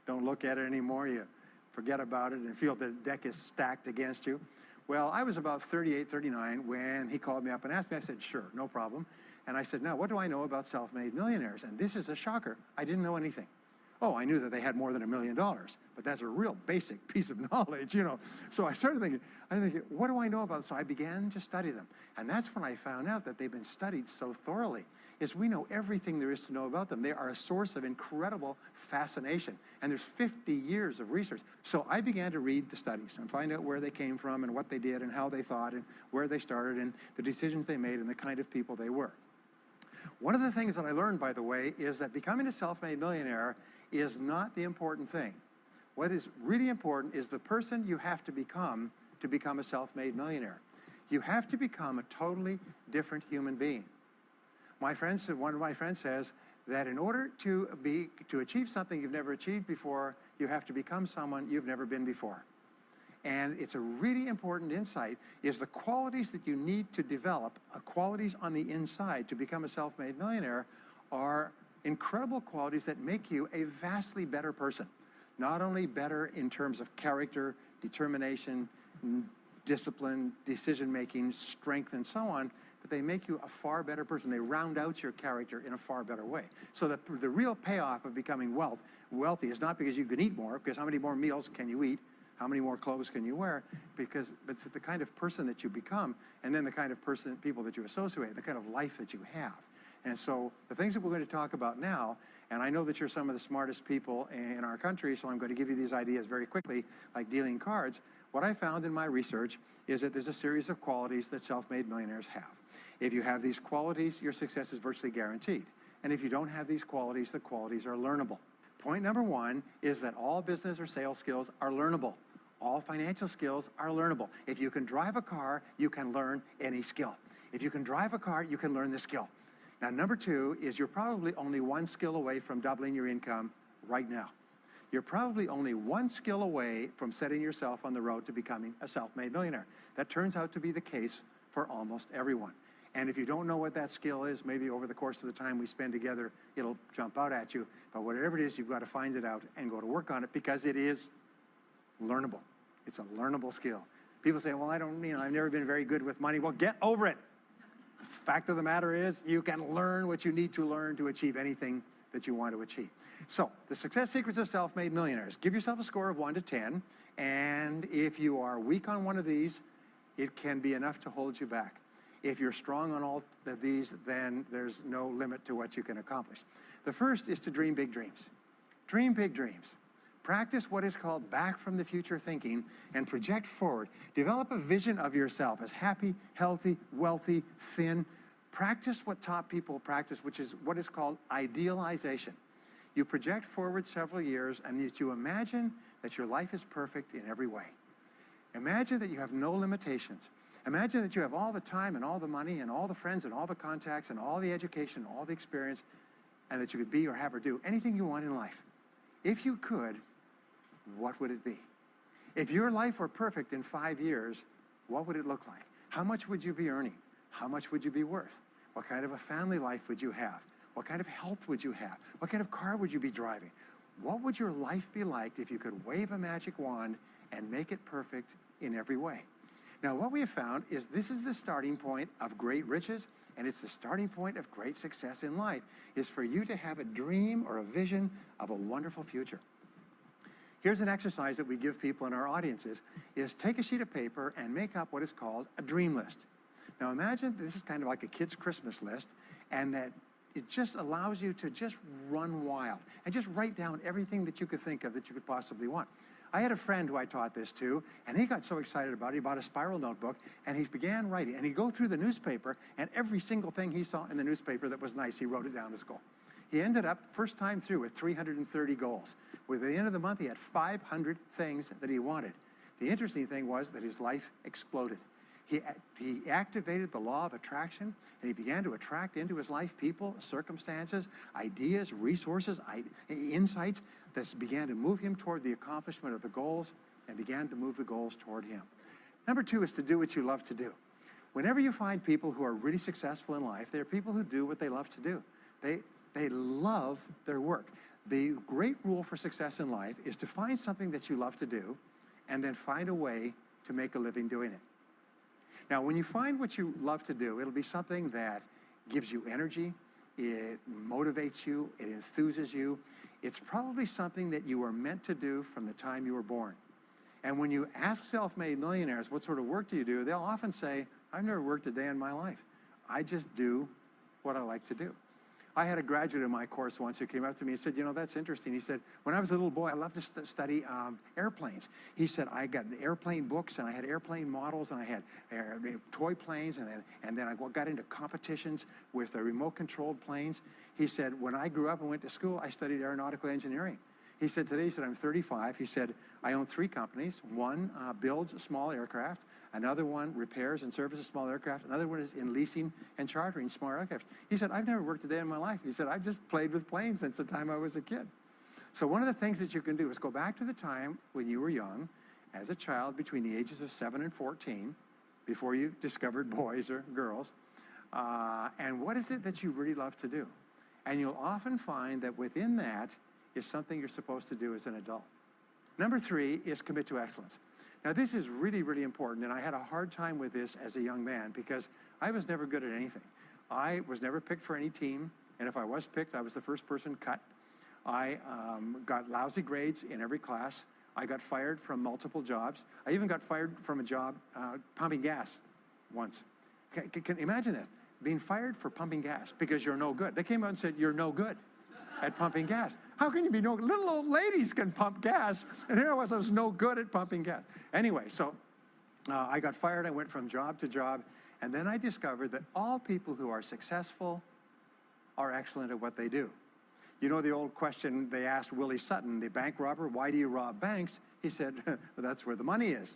don't look at it anymore. You forget about it and feel the deck is stacked against you. Well, I was about 38, 39 when he called me up and asked me. I said, sure, no problem. And I said, now, what do I know about self-made millionaires? And this is a shocker. I didn't know anything. Oh, I knew that they had more than $1 million, but that's a real basic piece of knowledge, you know. So I started thinking, what do I know about it? So I began to study them. And that's when I found out that they've been studied so thoroughly, is we know everything there is to know about them. They are a source of incredible fascination. And there's 50 years of research. So I began to read the studies and find out where they came from and what they did and how they thought and where they started and the decisions they made and the kind of people they were. One of the things that I learned, by the way, is that becoming a self-made millionaire is not the important thing. What is really important is the person you have to become a self-made millionaire. You have to become a totally different human being. One of my friends says that in order to achieve something you've never achieved before, you have to become someone you've never been before. And it's a really important insight, is the qualities that you need to develop, qualities on the inside to become a self-made millionaire, are incredible qualities that make you a vastly better person. Not only better in terms of character, determination, discipline, decision-making, strength, and so on, but they make you a far better person. They round out your character in a far better way. So the real payoff of becoming wealthy is not because you can eat more, because how many more meals can you eat? How many more clothes can you wear? But it's the kind of person that you become, and then the kind of people that you associate, the kind of life that you have. And so the things that we're going to talk about now, and I know that you're some of the smartest people in our country, so I'm going to give you these ideas very quickly, like dealing cards. What I found in my research is that there's a series of qualities that self-made millionaires have. If you have these qualities, your success is virtually guaranteed. And if you don't have these qualities, the qualities are learnable. Point number one is that all business or sales skills are learnable. All financial skills are learnable. If you can drive a car, you can learn any skill. If you can drive a car, you can learn the skill. Now, number two is you're probably only one skill away from doubling your income right now. you're probably only one skill away from setting yourself on the road to becoming a self-made millionaire. That turns out to be the case for almost everyone. And if you don't know what that skill is, maybe over the course of the time we spend together, it'll jump out at you. But whatever it is, you've got to find it out and go to work on it, because it is learnable. It's a learnable skill. People say, well, I've never been very good with money. Well, get over it. The fact of the matter is, you can learn what you need to learn to achieve anything that you want to achieve. So, the success secrets of self-made millionaires. Give yourself a score of 1 to 10, and if you are weak on one of these, it can be enough to hold you back. If you're strong on all of these, then there's no limit to what you can accomplish. The first is to dream big dreams. Dream big dreams. Practice what is called back from the future thinking and project forward. Develop a vision of yourself as happy, healthy, wealthy, thin. Practice what top people practice, which is what is called idealization. You project forward several years and that you imagine that your life is perfect in every way. Imagine that you have no limitations. Imagine that you have all the time and all the money and all the friends and all the contacts and all the education and all the experience, and that you could be or have or do anything you want in life. If you could, what would it be? If your life were perfect in 5 years, what would it look like? How much would you be earning? How much would you be worth? What kind of a family life would you have? What kind of health would you have? What kind of car would you be driving? What would your life be like if you could wave a magic wand and make it perfect in every way? Now, what we have found is this is the starting point of great riches, and it's the starting point of great success in life, is for you to have a dream or a vision of a wonderful future. Here's an exercise that we give people in our audiences, is take a sheet of paper and make up what is called a dream list. Now imagine this is kind of like a kid's Christmas list, and that it just allows you to just run wild and just write down everything that you could think of that you could possibly want. I had a friend who I taught this to, and he got so excited about it, he bought a spiral notebook, and he began writing. And he'd go through the newspaper, and every single thing he saw in the newspaper that was nice, he wrote it down as a goal. He ended up, first time through, with 330 goals. With the end of the month, he had 500 things that he wanted. The interesting thing was that his life exploded. He activated the law of attraction, and he began to attract into his life people, circumstances, ideas, resources, insights that began to move him toward the accomplishment of the goals and began to move the goals toward him. Number 2 is to do what you love to do. Whenever you find people who are really successful in life, they're people who do what they love to do. They love their work. The great rule for success in life is to find something that you love to do and then find a way to make a living doing it. Now, when you find what you love to do, it'll be something that gives you energy, it motivates you, it enthuses you. It's probably something that you were meant to do from the time you were born. And when you ask self-made millionaires, what sort of work do you do? They'll often say, I've never worked a day in my life. I just do what I like to do. I had a graduate in my course once who came up to me and said, you know, that's interesting. He said, when I was a little boy, I loved to study airplanes. He said, I got airplane books, and I had airplane models, and I had toy planes, and then I got into competitions with remote-controlled planes. He said, when I grew up and went to school, I studied aeronautical engineering. He said, today, he said, I'm 35. He said, I own 3 companies. One builds a small aircraft. Another one repairs and services small aircraft. Another one is in leasing and chartering small aircraft. He said, I've never worked a day in my life. He said, I've just played with planes since the time I was a kid. So one of the things that you can do is go back to the time when you were young, as a child between the ages of 7 and 14, before you discovered boys or girls, and what is it that you really love to do? And you'll often find that within that is something you're supposed to do as an adult. Number 3 is commit to excellence. Now, this is really, really important, and I had a hard time with this as a young man because I was never good at anything. I was never picked for any team, and if I was picked, I was the first person cut. I got lousy grades in every class. I got fired from multiple jobs. I even got fired from a job pumping gas once. Can you imagine that? Being fired for pumping gas because you're no good. They came out and said, you're no good at pumping gas. How can you be no good? Little old ladies can pump gas, and here I was no good at pumping gas. Anyway, so I got fired. I went from job to job, and then I discovered that all people who are successful are excellent at what they do. You know the old question they asked Willie Sutton, the bank robber, why do you rob banks? He said, well, that's where the money is.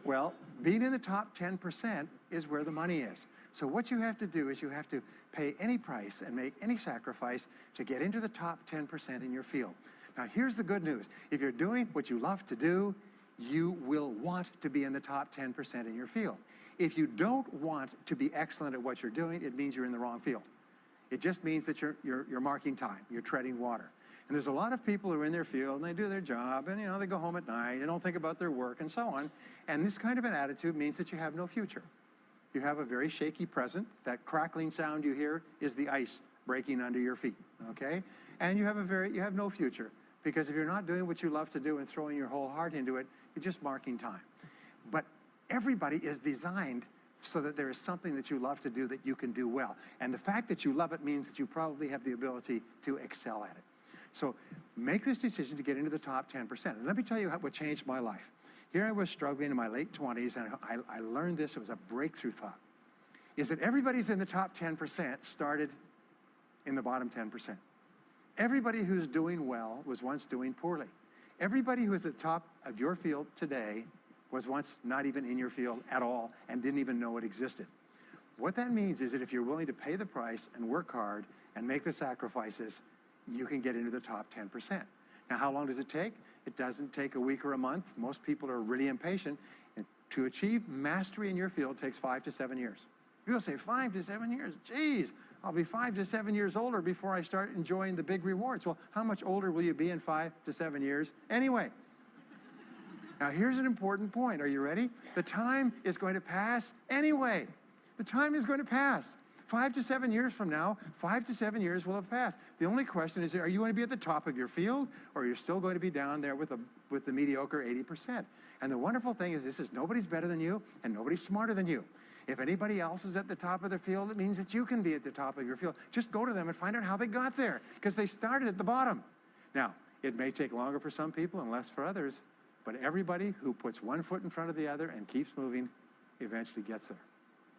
Well, being in the top 10% is where the money is. So what you have to do is you have to pay any price and make any sacrifice to get into the top 10% in your field. Now, here's the good news. If you're doing what you love to do, you will want to be in the top 10% in your field. If you don't want to be excellent at what you're doing, it means you're in the wrong field. It just means that you're marking time, you're treading water. And there's a lot of people who are in their field and they do their job and, you know, they go home at night, they don't think about their work and so on. And this kind of an attitude means that you have no future. You have a very shaky present. That crackling sound you hear is the ice breaking under your feet, okay? And you have no future, because if you're not doing what you love to do and throwing your whole heart into it, you're just marking time. But everybody is designed so that there is something that you love to do that you can do well. And the fact that you love it means that you probably have the ability to excel at it. So make this decision to get into the top 10%. And let me tell you what changed my life. Here I was struggling in my late 20s, and I learned this. It was a breakthrough thought, is that everybody's in the top 10% started in the bottom 10%. Everybody who's doing well was once doing poorly. Everybody who is at the top of your field today was once not even in your field at all and didn't even know it existed. What that means is that if you're willing to pay the price and work hard and make the sacrifices, you can get into the top 10%. Now, how long does it take? It doesn't take a week or a month. Most people are really impatient. And to achieve mastery in your field takes 5 to 7 years. People say, 5 to 7 years? Geez, I'll be 5 to 7 years older before I start enjoying the big rewards. Well, how much older will you be in 5 to 7 years anyway? Now, here's an important point. Are you ready? The time is going to pass anyway. The time is going to pass. 5 to 7 years from now, 5 to 7 years will have passed. The only question is, are you going to be at the top of your field, or are you still going to be down there with the mediocre 80%? And the wonderful thing is this is nobody's better than you, and nobody's smarter than you. If anybody else is at the top of their field, it means that you can be at the top of your field. Just go to them and find out how they got there, because they started at the bottom. Now, it may take longer for some people and less for others, but everybody who puts one foot in front of the other and keeps moving eventually gets there.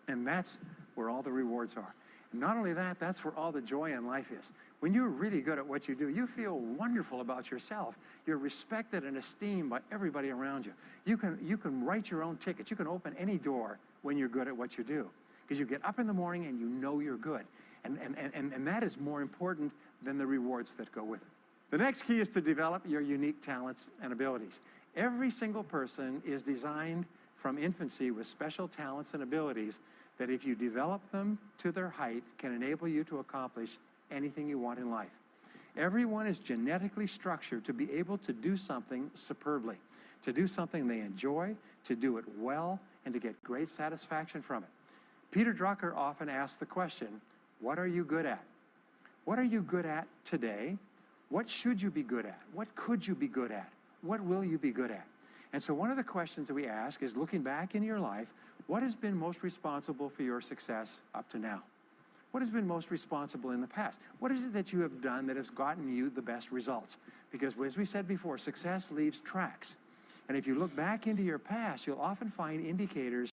And that's where all the rewards are. And not only that, that's where all the joy in life is. When you're really good at what you do, you feel wonderful about yourself. You're respected and esteemed by everybody around you. You can write your own tickets. You can open any door when you're good at what you do, because you get up in the morning and you know you're good. And that is more important than the rewards that go with it. The next key is to develop your unique talents and abilities. Every single person is designed from infancy with special talents and abilities that, if you develop them to their height, can enable you to accomplish anything you want in life. Everyone is genetically structured to be able to do something superbly, to do something they enjoy, to do it well, and to get great satisfaction from it. Peter Drucker often asks the question, what are you good at? What are you good at today? What should you be good at? What could you be good at? What will you be good at? And so one of the questions that we ask is, looking back in your life, what has been most responsible for your success up to now? What has been most responsible in the past? What is it that you have done that has gotten you the best results? Because as we said before, success leaves tracks. And if you look back into your past, you'll often find indicators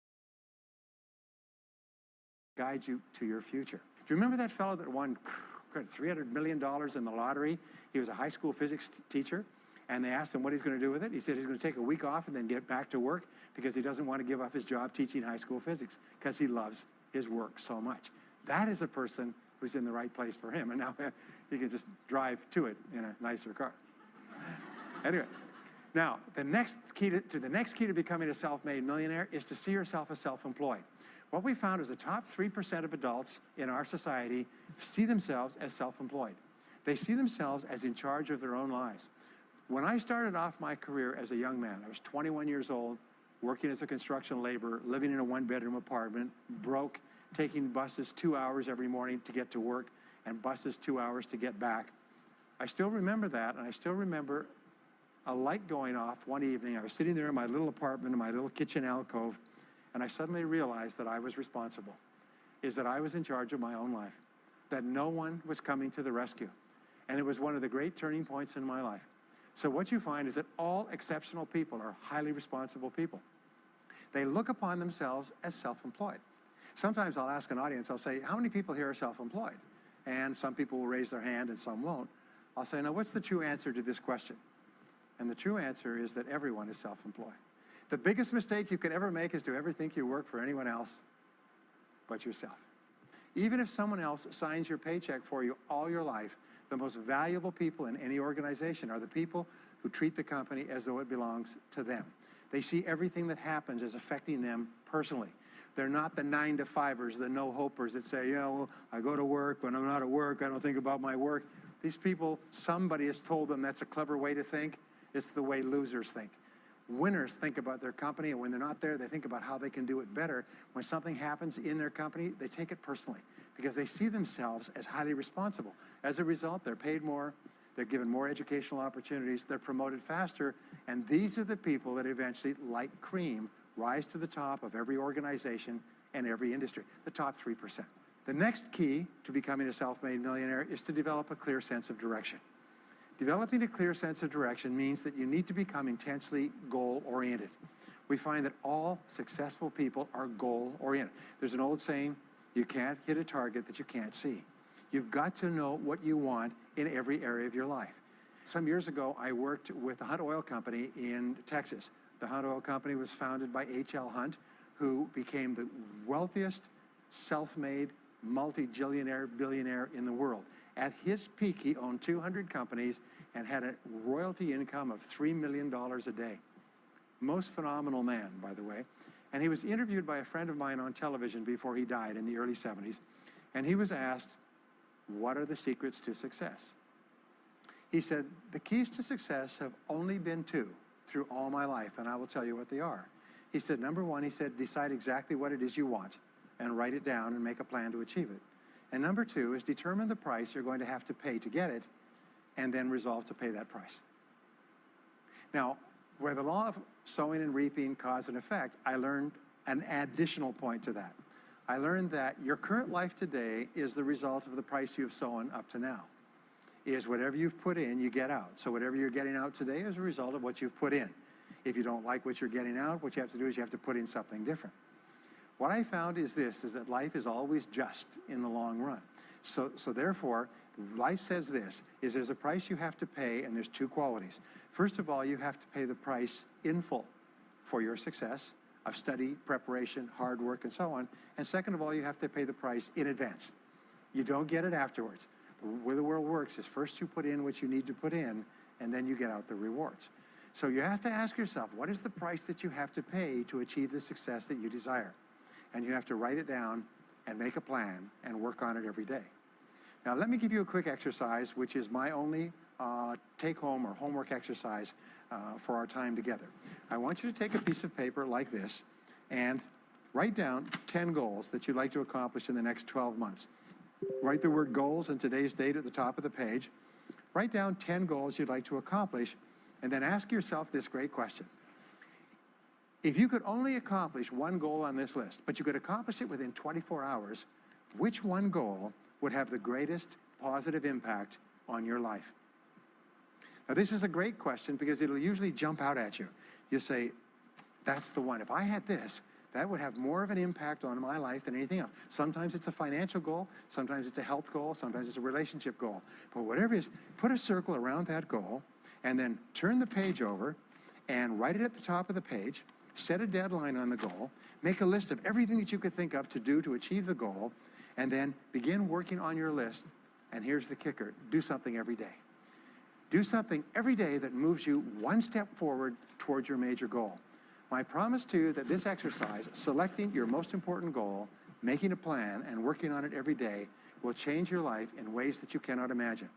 that guide you to your future. Do you remember that fellow that won $300 million in the lottery? He was a high school physics teacher. And they asked him what he's going to do with it. He said he's going to take a week off and then get back to work, because he doesn't want to give up his job teaching high school physics, because he loves his work so much. That is a person who's in the right place for him. And now he can just drive to it in a nicer car. Anyway, now the next key to becoming a self-made millionaire is to see yourself as self-employed. What we found is the top 3% of adults in our society see themselves as self-employed. They see themselves as in charge of their own lives. When I started off my career as a young man, I was 21 years old, working as a construction laborer, living in a one-bedroom apartment, broke, taking buses 2 hours every morning to get to work, and buses 2 hours to get back. I still remember that, and I still remember a light going off one evening. I was sitting there in my little apartment, in my little kitchen alcove, and I suddenly realized that I was responsible, is that I was in charge of my own life, that no one was coming to the rescue. And it was one of the great turning points in my life. So what you find is that all exceptional people are highly responsible people. They look upon themselves as self-employed. Sometimes I'll ask an audience, I'll say, how many people here are self-employed? And some people will raise their hand and some won't. I'll say, now what's the true answer to this question? And the true answer is that everyone is self-employed. The biggest mistake you could ever make is to ever think you work for anyone else but yourself. Even if someone else signs your paycheck for you all your life, The most valuable people in any organization are the people who treat the company as though it belongs to them. They see everything that happens as affecting them personally. They're not the 9-to-5ers, the no-hopers that say, yeah, well, I go to work. When I'm not at work, I don't think about my work. These people, somebody has told them that's a clever way to think. It's the way losers think. Winners think about their company, and when they're not there, they think about how they can do it better. When something happens in their company, they take it personally because they see themselves as highly responsible. As a result, they're paid more, they're given more educational opportunities, they're promoted faster, and these are the people that eventually, like cream, rise to the top of every organization and every industry, the top 3%. The next key to becoming a self-made millionaire is to develop a clear sense of direction. Developing a clear sense of direction means that you need to become intensely goal-oriented. We find that all successful people are goal-oriented. There's an old saying, you can't hit a target that you can't see. You've got to know what you want in every area of your life. Some years ago, I worked with the Hunt Oil Company in Texas. The Hunt Oil Company was founded by H.L. Hunt, who became the wealthiest, self-made, multi-jillionaire billionaire in the world. At his peak, he owned 200 companies and had a royalty income of $3 million a day. Most phenomenal man, by the way. And he was interviewed by a friend of mine on television before he died in the early 70s. And he was asked, what are the secrets to success? He said, the keys to success have only been two through all my life, and I will tell you what they are. He said, number one, he said, decide exactly what it is you want and write it down and make a plan to achieve it. And number two is determine the price you're going to have to pay to get it and then resolve to pay that price. Now, where the law of sowing and reaping cause and effect, I learned an additional point to that. I learned that your current life today is the result of the price you've sown up to now. Is whatever you've put in, you get out. So whatever you're getting out today is a result of what you've put in. If you don't like what you're getting out, what you have to do is you have to put in something different. What I found is this, is that life is always just in the long run. So therefore, life says this, is there's a price you have to pay, and there's two qualities. First of all, you have to pay the price in full for your success of study, preparation, hard work, and so on. And second of all, you have to pay the price in advance. You don't get it afterwards. The way the world works is first you put in what you need to put in, and then you get out the rewards. So you have to ask yourself, what is the price that you have to pay to achieve the success that you desire? And you have to write it down and make a plan and work on it every day. Now, let me give you a quick exercise, which is my only take-home or homework exercise for our time together. I want you to take a piece of paper like this and write down 10 goals that you'd like to accomplish in the next 12 months. Write the word goals and today's date at the top of the page. Write down 10 goals you'd like to accomplish, and then ask yourself this great question. If you could only accomplish one goal on this list, but you could accomplish it within 24 hours, which one goal would have the greatest positive impact on your life? Now, this is a great question because it'll usually jump out at you. You say, that's the one. If I had this, that would have more of an impact on my life than anything else. Sometimes it's a financial goal, sometimes it's a health goal, sometimes it's a relationship goal. But whatever it is, put a circle around that goal and then turn the page over and write it at the top of the page, set a deadline on the goal, make a list of everything that you could think of to do to achieve the goal, and then begin working on your list. And here's the kicker, do something every day. Do something every day that moves you one step forward towards your major goal. My promise to you that this exercise, selecting your most important goal, making a plan, and working on it every day, will change your life in ways that you cannot imagine.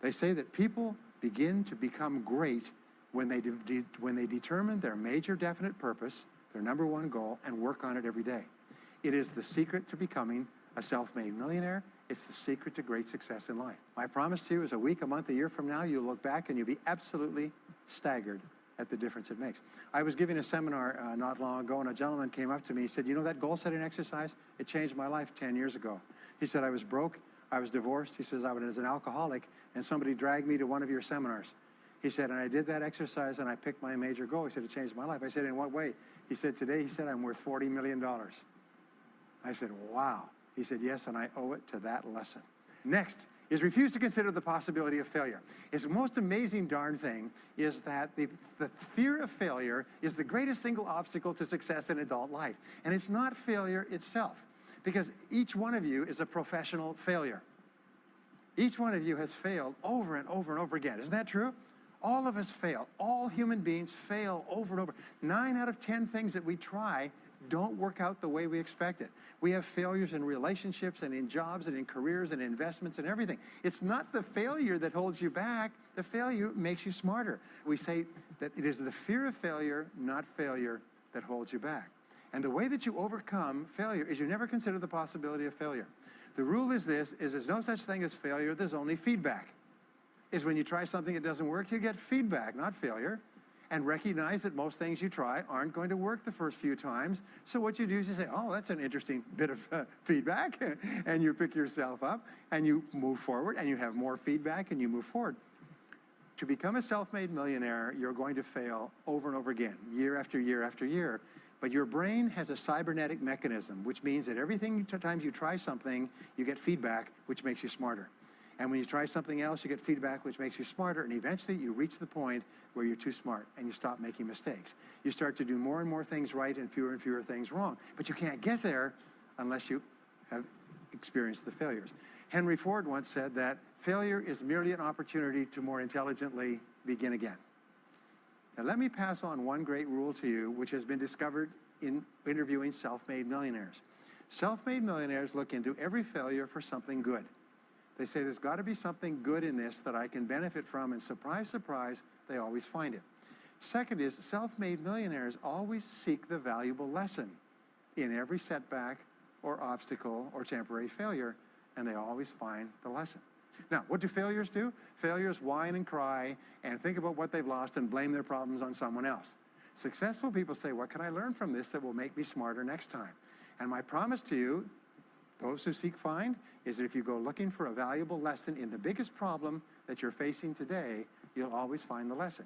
They say that people begin to become great when they determine their major definite purpose, their number one goal, and work on it every day. It is the secret to becoming a self-made millionaire. It's the secret to great success in life. My promise to you is a week, a month, a year from now, you'll look back and you'll be absolutely staggered at the difference it makes. I was giving a seminar not long ago, and a gentleman came up to me. He said, you know that goal-setting exercise? It changed my life 10 years ago. He said, I was broke, I was divorced. He says, I was an alcoholic, and somebody dragged me to one of your seminars. He said, and I did that exercise, and I picked my major goal. He said, it changed my life. I said, in what way? He said, today, he said, I'm worth $40 million. I said, wow. He said, yes, and I owe it to that lesson. Next is refuse to consider the possibility of failure. It's the most amazing darn thing is that the fear of failure is the greatest single obstacle to success in adult life. And it's not failure itself, because each one of you is a professional failure. Each one of you has failed over and over and over again. Isn't that true? All of us fail. All human beings fail over and over. 9 out of 10 things that we try don't work out the way we expected. We have failures in relationships and in jobs and in careers and investments and everything. It's not the failure that holds you back. The failure makes you smarter. We say that it is the fear of failure, not failure, that holds you back. And the way that you overcome failure is you never consider the possibility of failure. The rule is this, is there's no such thing as failure, there's only feedback. Is when you try something that doesn't work, you get feedback, not failure. And recognize that most things you try aren't going to work the first few times. So what you do is you say, oh, that's an interesting bit of feedback. And you pick yourself up and you move forward and you have more feedback and you move forward. To become a self-made millionaire, you're going to fail over and over again, year after year after year. But your brain has a cybernetic mechanism, which means that every times you try something, you get feedback, which makes you smarter. And when you try something else, you get feedback, which makes you smarter. And eventually you reach the point where you're too smart and you stop making mistakes. You start to do more and more things right and fewer things wrong. But you can't get there unless you have experienced the failures. Henry Ford once said that failure is merely an opportunity to more intelligently begin again. Now let me pass on one great rule to you, which has been discovered in interviewing self-made millionaires. Self-made millionaires look into every failure for something good. They say there's got to be something good in this that I can benefit from, and surprise, surprise, they always find it. Second is, self-made millionaires always seek the valuable lesson in every setback or obstacle or temporary failure, and they always find the lesson. Now, what do failures do? Failures whine and cry and think about what they've lost and blame their problems on someone else. Successful people say, what can I learn from this that will make me smarter next time? And my promise to you, those who seek find, is that if you go looking for a valuable lesson in the biggest problem that you're facing today, you'll always find the lesson.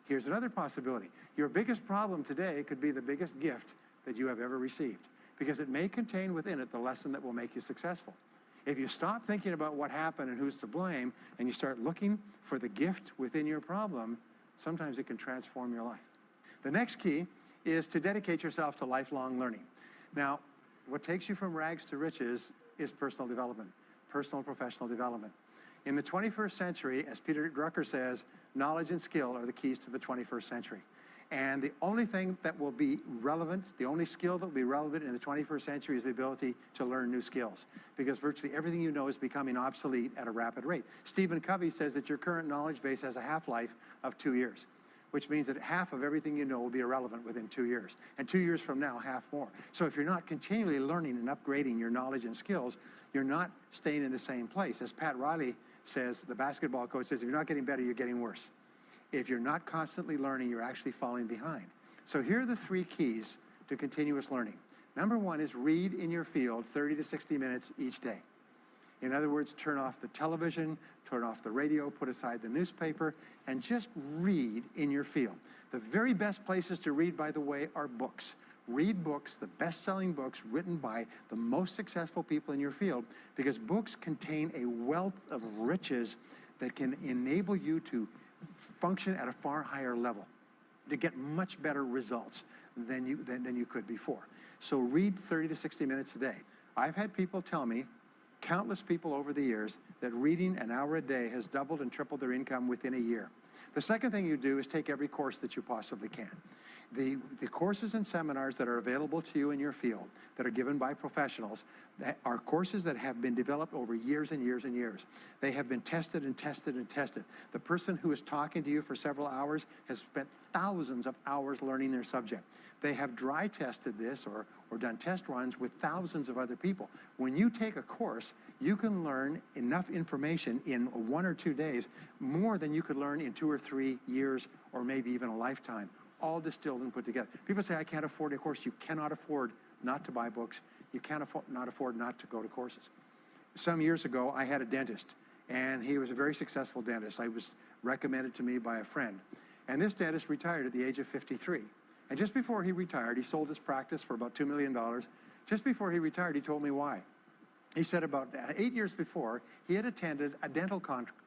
Here's another possibility. Your biggest problem today could be the biggest gift that you have ever received, because it may contain within it the lesson that will make you successful. If you stop thinking about what happened and who's to blame, and you start looking for the gift within your problem, sometimes it can transform your life. The next key is to dedicate yourself to lifelong learning. Now, what takes you from rags to riches is personal development, personal and professional development. In the 21st century, as Peter Drucker says, knowledge and skill are the keys to the 21st century. And the only thing that will be relevant, the only skill that will be relevant in the 21st century is the ability to learn new skills, because virtually everything you know is becoming obsolete at a rapid rate. Stephen Covey says that your current knowledge base has a half-life of 2 years, which means that half of everything you know will be irrelevant within 2 years. And 2 years from now, half more. So if you're not continually learning and upgrading your knowledge and skills, you're not staying in the same place. As Pat Riley says, the basketball coach says, if you're not getting better, you're getting worse. If you're not constantly learning, you're actually falling behind. So here are the 3 keys to continuous learning. Number 1 is read in your field 30 to 60 minutes each day. In other words, turn off the television, turn off the radio, put aside the newspaper, and just read in your field. The very best places to read, by the way, are books. Read books, the best-selling books written by the most successful people in your field, because books contain a wealth of riches that can enable you to function at a far higher level, to get much better results than you could before. So read 30 to 60 minutes a day. I've had people tell me, countless people over the years, that reading an hour a day has doubled and tripled their income within a year. The second thing you do is take every course that you possibly can. The courses and seminars that are available to you in your field that are given by professionals that are courses that have been developed over years and years and years. They have been tested and tested and tested. The person who is talking to you for several hours has spent thousands of hours learning their subject. They have dry tested this or done test runs with thousands of other people. When you take a course, you can learn enough information in 1 or 2 days, more than you could learn in 2 or 3 years or maybe even a lifetime, all distilled and put together. People say, I can't afford a course. You cannot afford not to buy books. You can't afford not to go to courses. Some years ago, I had a dentist, and he was a very successful dentist. I was recommended to me by a friend. And this dentist retired at the age of 53. And just before he retired, he sold his practice for about $2 million. Just before he retired, he told me why. He said about 8 years before, he had attended a dental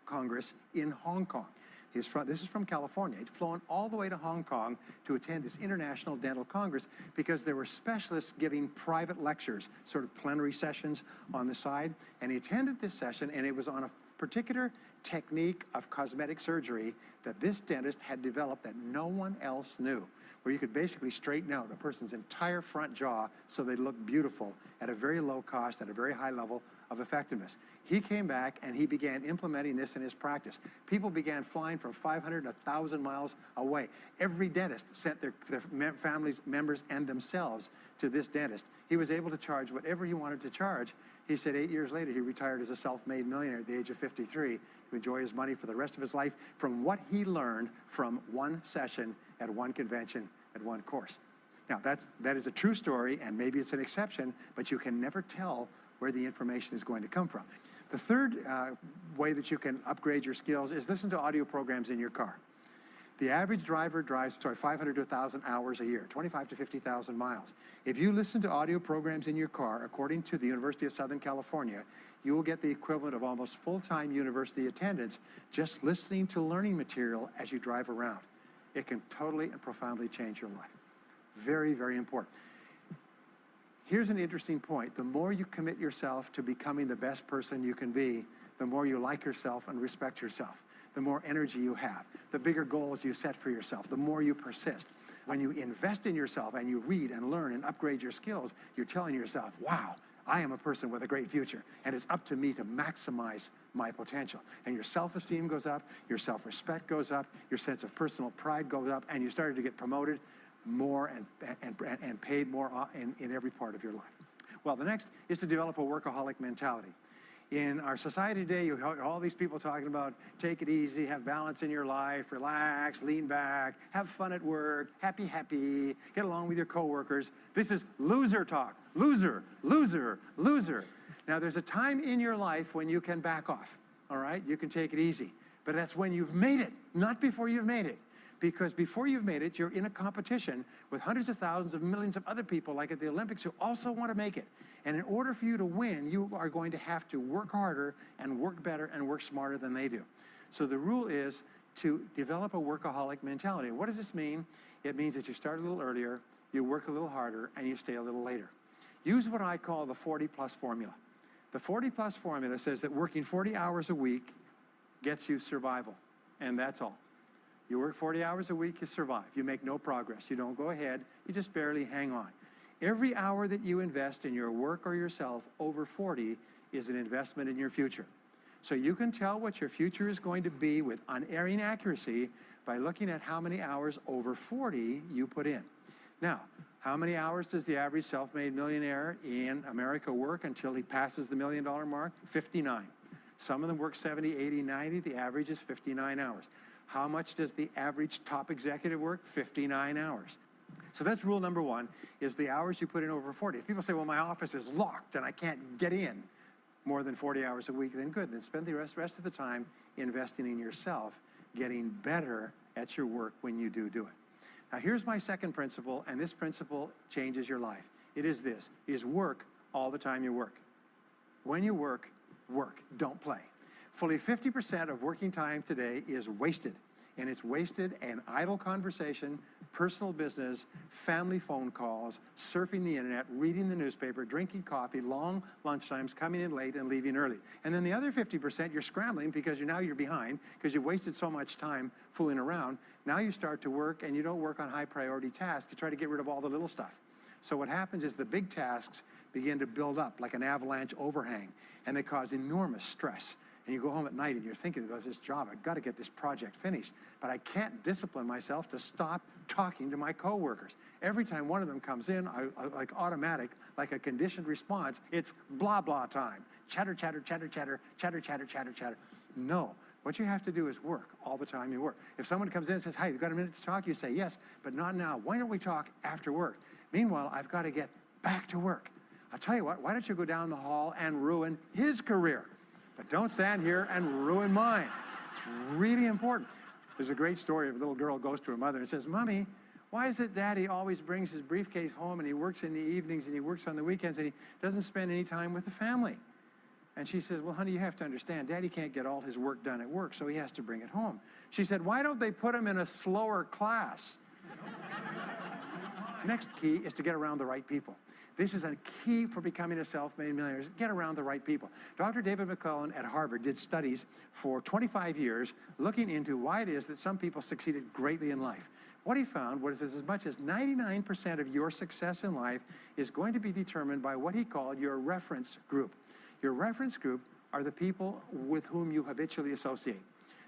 congress in Hong Kong. This is from California. He'd flown all the way to Hong Kong to attend this international dental congress because there were specialists giving private lectures, sort of plenary sessions on the side. And he attended this session, and it was on a particular technique of cosmetic surgery that this dentist had developed that no one else knew, where you could basically straighten out a person's entire front jaw so they look beautiful at a very low cost, at a very high level of effectiveness. He came back and he began implementing this in his practice. People began flying from 500 to 1,000 miles away. Every dentist sent their families, members, and themselves to this dentist. He was able to charge whatever he wanted to charge. He said 8 years later, he retired as a self-made millionaire at the age of 53 to enjoy his money for the rest of his life from what he learned from one session at one convention at one course. Now, that is a true story, and maybe it's an exception, but you can never tell where the information is going to come from. The third way that you can upgrade your skills is listen to audio programs in your car. The average driver drives 500 to 1,000 hours a year, 25 to 50,000 miles. If you listen to audio programs in your car, according to the University of Southern California, you will get the equivalent of almost full-time university attendance just listening to learning material as you drive around. It can totally and profoundly change your life. Very, very important. Here's an interesting point. The more you commit yourself to becoming the best person you can be, the more you like yourself and respect yourself, the more energy you have, the bigger goals you set for yourself, the more you persist. When you invest in yourself and you read and learn and upgrade your skills, you're telling yourself, wow, I am a person with a great future, and it's up to me to maximize my potential. And your self-esteem goes up, your self-respect goes up, your sense of personal pride goes up, and you started to get promoted more and paid more in every part of your life. Well, the next is to develop a workaholic mentality. In our society today, you hear all these people talking about take it easy, have balance in your life, relax, lean back, have fun at work, happy, get along with your coworkers. This is loser talk. Loser, loser, loser. Now, there's a time in your life when you can back off, all right? You can take it easy. But that's when you've made it, not before you've made it. Because before you've made it, you're in a competition with hundreds of thousands of millions of other people, like at the Olympics, who also want to make it. And in order for you to win, you are going to have to work harder and work better and work smarter than they do. So the rule is to develop a workaholic mentality. What does this mean? It means that you start a little earlier, you work a little harder, and you stay a little later. Use what I call the 40-plus formula. The 40-plus formula says that working 40 hours a week gets you survival, and that's all. You work 40 hours a week, you survive. You make no progress. You don't go ahead. You just barely hang on. Every hour that you invest in your work or yourself over 40 is an investment in your future. So you can tell what your future is going to be with unerring accuracy by looking at how many hours over 40 you put in. Now, how many hours does the average self-made millionaire in America work until he passes the $1 million mark? 59. Some of them work 70, 80, 90. The average is 59 hours. How much does the average top executive work? 59 hours. So that's rule number one, is the hours you put in over 40. If people say, well, my office is locked and I can't get in more than 40 hours a week, then good. Then spend the rest of the time investing in yourself, getting better at your work when you do it. Now, here's my second principle, and this principle changes your life. It is this, is work all the time you work. When you work, work, don't play. Fully 50% of working time today is wasted, and it's wasted in idle conversation, personal business, family phone calls, surfing the internet, reading the newspaper, drinking coffee, long lunchtimes, coming in late and leaving early. And then the other 50%, you're scrambling because now you're behind because you wasted so much time fooling around. Now you start to work, and you don't work on high priority tasks. You try to get rid of all the little stuff. So what happens is the big tasks begin to build up like an avalanche overhang, and they cause enormous stress. And you go home at night and you're thinking about this job, I've got to get this project finished, but I can't discipline myself to stop talking to my coworkers. Every time one of them comes in, I like automatic, like a conditioned response, it's blah, blah time. Chatter, chatter, chatter, chatter, chatter, chatter, chatter, chatter. No, what you have to do is work all the time you work. If someone comes in and says, hey, you've got a minute to talk, you say, yes, but not now. Why don't we talk after work? Meanwhile, I've got to get back to work. I'll tell you what, why don't you go down the hall and ruin his career? But don't stand here and ruin mine. It's really important. There's a great story of a little girl goes to her mother and says, Mommy, why is it Daddy always brings his briefcase home and he works in the evenings and he works on the weekends and he doesn't spend any time with the family? And she says, well, honey, you have to understand, Daddy can't get all his work done at work, so he has to bring it home. She said, why don't they put him in a slower class? Next key is to get around the right people. This is a key for becoming a self-made millionaire, is get around the right people. Dr. David McClellan at Harvard did studies for 25 years looking into why it is that some people succeeded greatly in life. What he found was as much as 99% of your success in life is going to be determined by what he called your reference group. Your reference group are the people with whom you habitually associate.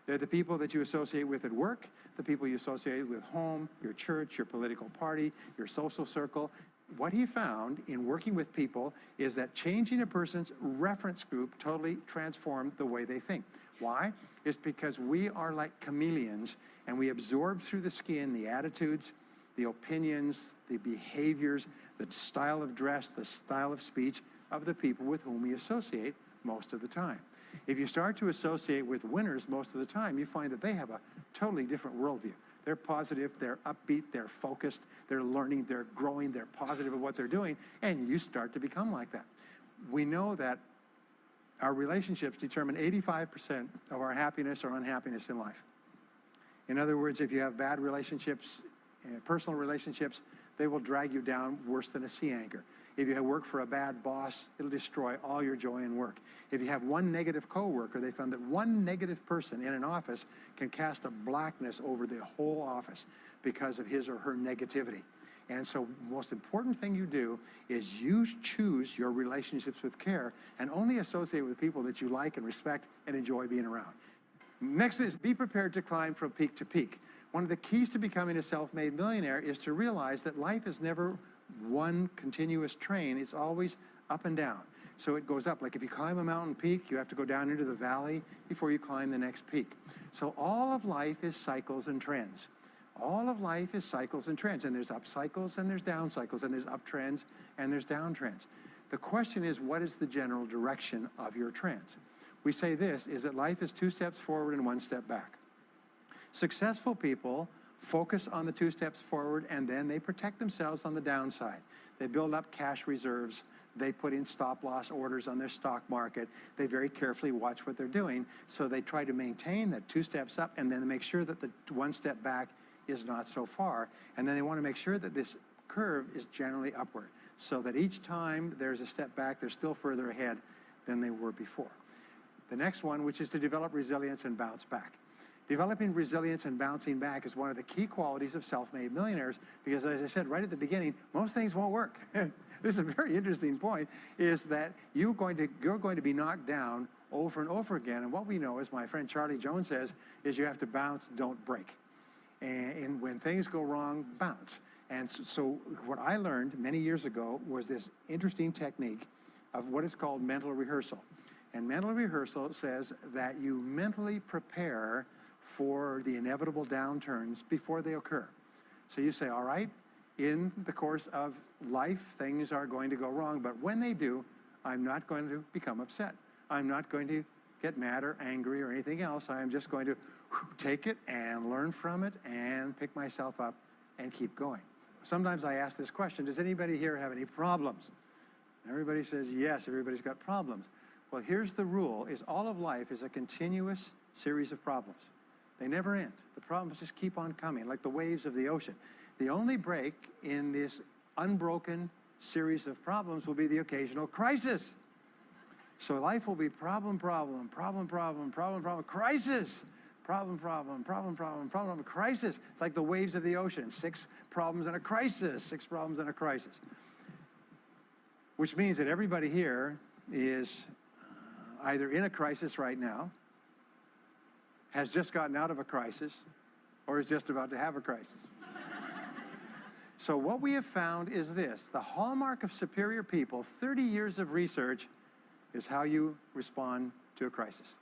They're the people that you associate with at work, the people you associate with home, your church, your political party, your social circle. What he found in working with people is that changing a person's reference group totally transformed the way they think. Why? It's because we are like chameleons, and we absorb through the skin the attitudes, the opinions, the behaviors, the style of dress, the style of speech of the people with whom we associate most of the time. If you start to associate with winners most of the time, you find that they have a totally different worldview. They're positive, they're upbeat, they're focused, they're learning, they're growing, they're positive at what they're doing, and you start to become like that. We know that our relationships determine 85% of our happiness or unhappiness in life. In other words, if you have bad relationships, personal relationships, they will drag you down worse than a sea anchor. If you work for a bad boss, it'll destroy all your joy in work. If you have one negative coworker, they found that one negative person in an office can cast a blackness over the whole office because of his or her negativity. And so the most important thing you do is you choose your relationships with care and only associate with people that you like and respect and enjoy being around. Next is be prepared to climb from peak to peak. One of the keys to becoming a self-made millionaire is to realize that life is never one continuous train. It's always up and down. So it goes up. Like if you climb a mountain peak, you have to go down into the valley before you climb the next peak. So all of life is cycles and trends. All of life is cycles and trends. And there's up cycles and there's down cycles, and there's up trends and there's down trends. The question is, what is the general direction of your trends? We say this, is that life is 2 steps forward and 1 step back. Successful people focus on the 2 steps forward, and then they protect themselves on the downside. They build up cash reserves. They put in stop-loss orders on their stock market. They very carefully watch what they're doing, so they try to maintain that 2 steps up, and then they make sure that the 1 step back is not so far. And then they want to make sure that this curve is generally upward, so that each time there's a step back, they're still further ahead than they were before. The next one, which is to develop resilience and bounce back. Developing resilience and bouncing back is one of the key qualities of self-made millionaires, because as I said right at the beginning, most things won't work. This is a very interesting point, is that you're going to be knocked down over and over again. And what we know, as my friend Charlie Jones says, is you have to bounce, don't break. And when things go wrong, bounce. And so what I learned many years ago was this interesting technique of what is called mental rehearsal. And mental rehearsal says that you mentally prepare for the inevitable downturns before they occur. So you say, all right, in the course of life, things are going to go wrong, but when they do, I'm not going to become upset. I'm not going to get mad or angry or anything else. I am just going to take it and learn from it and pick myself up and keep going. Sometimes I ask this question, does anybody here have any problems? Everybody says yes, everybody's got problems. Well, here's the rule, is all of life is a continuous series of problems. They never end. The problems just keep on coming, like the waves of the ocean. The only break in this unbroken series of problems will be the occasional crisis. So life will be problem, problem, problem, problem, problem, problem, crisis. Problem, problem, problem, problem, problem, crisis. It's like the waves of the ocean. 6 problems and a crisis. 6 problems and a crisis. Which means that everybody here is either in a crisis right now, has just gotten out of a crisis, or is just about to have a crisis. So what we have found is this: the hallmark of superior people, 30 years of research, is how you respond to a crisis.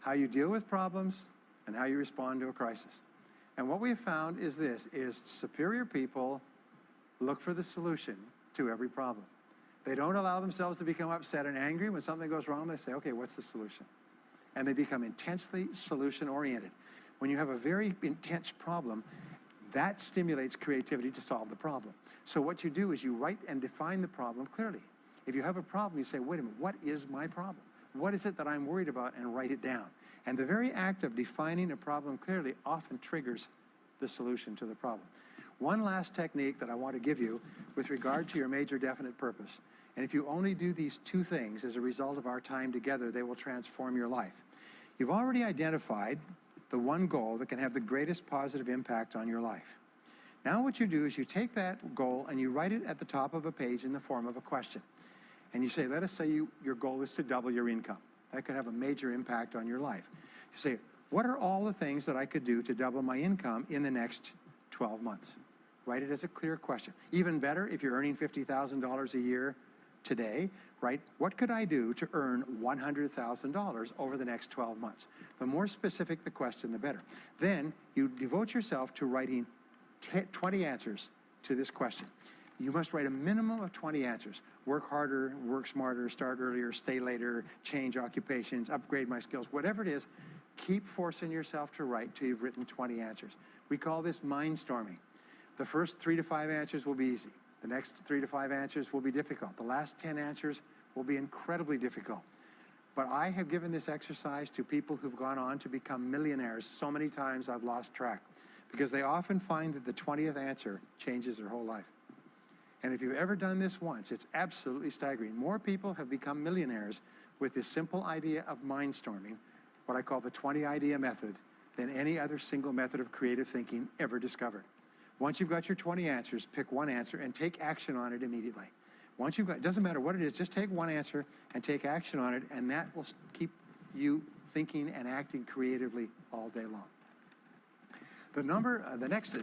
How you deal with problems and how you respond to a crisis. And what we have found is this, is superior people look for the solution to every problem. They don't allow themselves to become upset and angry when something goes wrong. They say, okay, what's the solution? And they become intensely solution-oriented. When you have a very intense problem, that stimulates creativity to solve the problem. So what you do is you write and define the problem clearly. If you have a problem, you say, wait a minute, what is my problem? What is it that I'm worried about? And write it down. And the very act of defining a problem clearly often triggers the solution to the problem. One last technique that I want to give you with regard to your major definite purpose. And if you only do these two things as a result of our time together, they will transform your life. You've already identified the one goal that can have the greatest positive impact on your life. Now what you do is you take that goal and you write it at the top of a page in the form of a question. And you say, let us say your goal is to double your income. That could have a major impact on your life. You say, what are all the things that I could do to double my income in the next 12 months? Write it as a clear question. Even better, if you're earning $50,000 a year today, write, what could I do to earn $100,000 over the next 12 months? The more specific the question, the better. Then you devote yourself to writing 20 answers to this question. You must write a minimum of 20 answers. Work harder, work smarter, start earlier, stay later, change occupations, upgrade my skills, whatever it is, keep forcing yourself to write till you've written 20 answers. We call this mindstorming. The first 3 to 5 answers will be easy. The next 3 to 5 answers will be difficult. The last 10 answers will be incredibly difficult. But I have given this exercise to people who've gone on to become millionaires so many times I've lost track, because they often find that the 20th answer changes their whole life. And if you've ever done this once, it's absolutely staggering. More people have become millionaires with this simple idea of mindstorming, what I call the 20 idea method, than any other single method of creative thinking ever discovered. Once you've got your 20 answers, pick one answer and take action on it immediately. Once you've got, it doesn't matter what it is, just take one answer and take action on it, and that will keep you thinking and acting creatively all day long. The next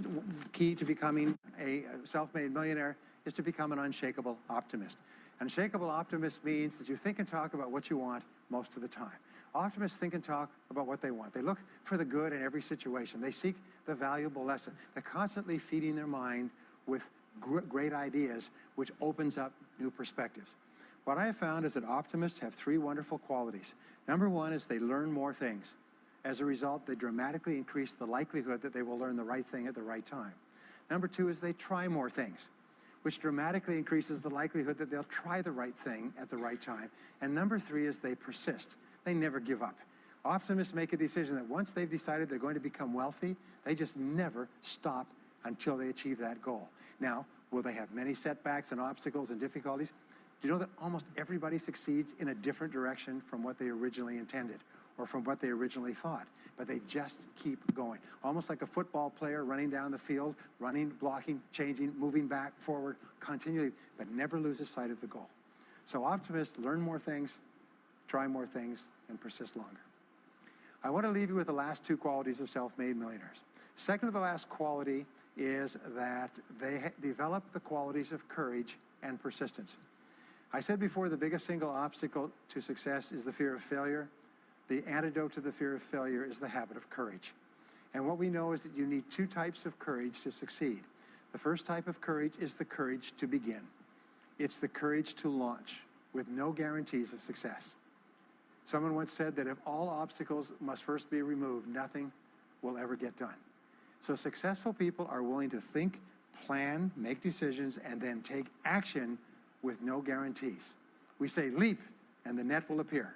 key to becoming a self-made millionaire is to become an unshakable optimist. An unshakable optimist means that you think and talk about what you want most of the time. Optimists think and talk about what they want. They look for the good in every situation. They seek the valuable lesson. They're constantly feeding their mind with great ideas, which opens up new perspectives. What I have found is that optimists have 3 wonderful qualities. Number 1 is they learn more things. As a result, they dramatically increase the likelihood that they will learn the right thing at the right time. Number 2 is they try more things, which dramatically increases the likelihood that they'll try the right thing at the right time. And number 3 is they persist. They never give up. Optimists make a decision that once they've decided they're going to become wealthy, they just never stop until they achieve that goal. Now, will they have many setbacks and obstacles and difficulties? Do you know that almost everybody succeeds in a different direction from what they originally intended or from what they originally thought? But they just keep going. Almost like a football player running down the field, running, blocking, changing, moving back, forward, continually, but never loses sight of the goal. So optimists learn more things, try more things, and persist longer. I want to leave you with the last 2 qualities of self-made millionaires. Second to the last quality is that they develop the qualities of courage and persistence. I said before, the biggest single obstacle to success is the fear of failure. The antidote to the fear of failure is the habit of courage. And what we know is that you need 2 types of courage to succeed. The first type of courage is the courage to begin. It's the courage to launch with no guarantees of success. Someone once said that if all obstacles must first be removed, nothing will ever get done. So successful people are willing to think, plan, make decisions, and then take action with no guarantees. We say leap, and the net will appear.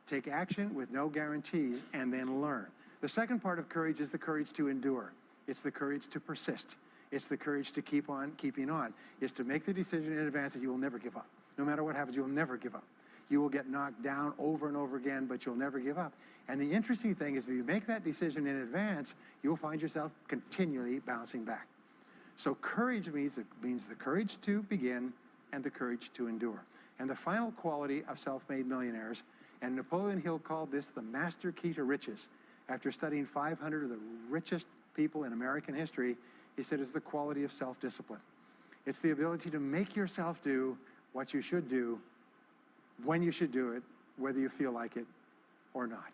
Take action with no guarantees, and then learn. The second part of courage is the courage to endure. It's the courage to persist. It's the courage to keep on keeping on. It's to make the decision in advance that you will never give up. No matter what happens, you will never give up. You will get knocked down over and over again, but you'll never give up. And the interesting thing is, if you make that decision in advance, you'll find yourself continually bouncing back. So courage means the courage to begin and the courage to endure. And the final quality of self-made millionaires, and Napoleon Hill called this the master key to riches. After studying 500 of the richest people in American history, he said it's the quality of self-discipline. It's the ability to make yourself do what you should do, when you should do it, whether you feel like it or not.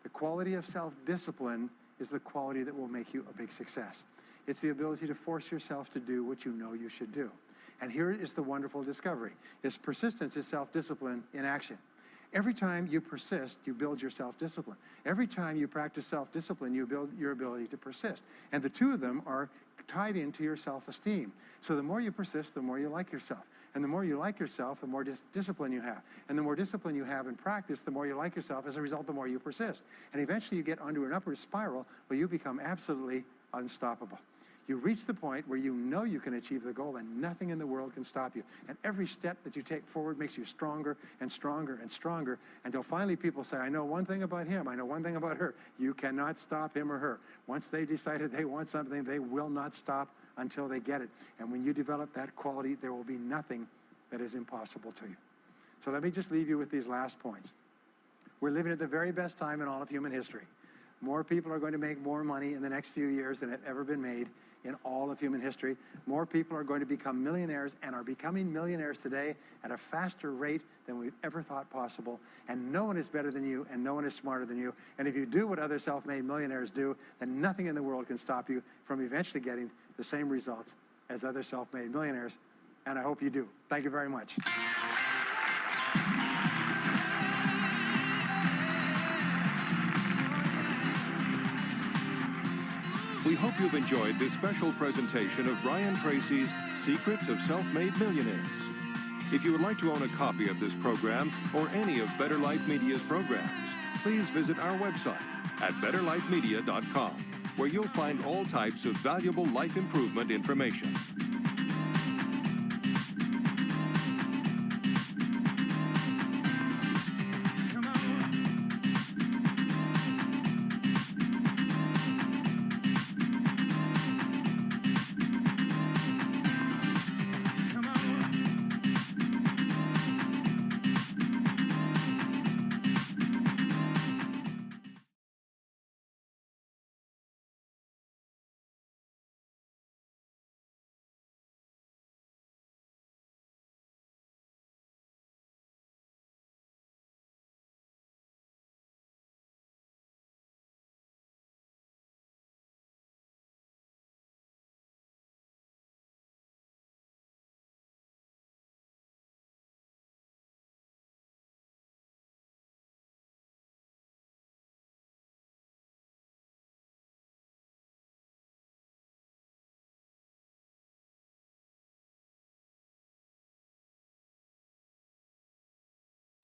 The quality of self-discipline is the quality that will make you a big success. It's the ability to force yourself to do what you know you should do. And here is the wonderful discovery. Persistence is self-discipline in action. Every time you persist, you build your self-discipline. Every time you practice self-discipline, you build your ability to persist. And the 2 of them are tied into your self-esteem. So the more you persist, the more you like yourself. And the more you like yourself, the more discipline you have. And the more discipline you have in practice, the more you like yourself. As a result, the more you persist. And eventually you get onto an upward spiral where you become absolutely unstoppable. You reach the point where you know you can achieve the goal and nothing in the world can stop you. And every step that you take forward makes you stronger and stronger and stronger until finally people say, I know one thing about him, I know one thing about her. You cannot stop him or her. Once they decided they want something, they will not stop until they get it. And when you develop that quality, there will be nothing that is impossible to you. So let me just leave you with these last points. We're living at the very best time in all of human history. More people are going to make more money in the next few years than have ever been made in all of human history. More people are going to become millionaires and are becoming millionaires today at a faster rate than we've ever thought possible. And no one is better than you, and no one is smarter than you. And if you do what other self-made millionaires do, then nothing in the world can stop you from eventually getting the same results as other self-made millionaires. And I hope you do. Thank you very much. We hope you've enjoyed this special presentation of Brian Tracy's Secrets of Self-Made Millionaires. If you would like to own a copy of this program or any of Better Life Media's programs, please visit our website at betterlifemedia.com, where you'll find all types of valuable life improvement information.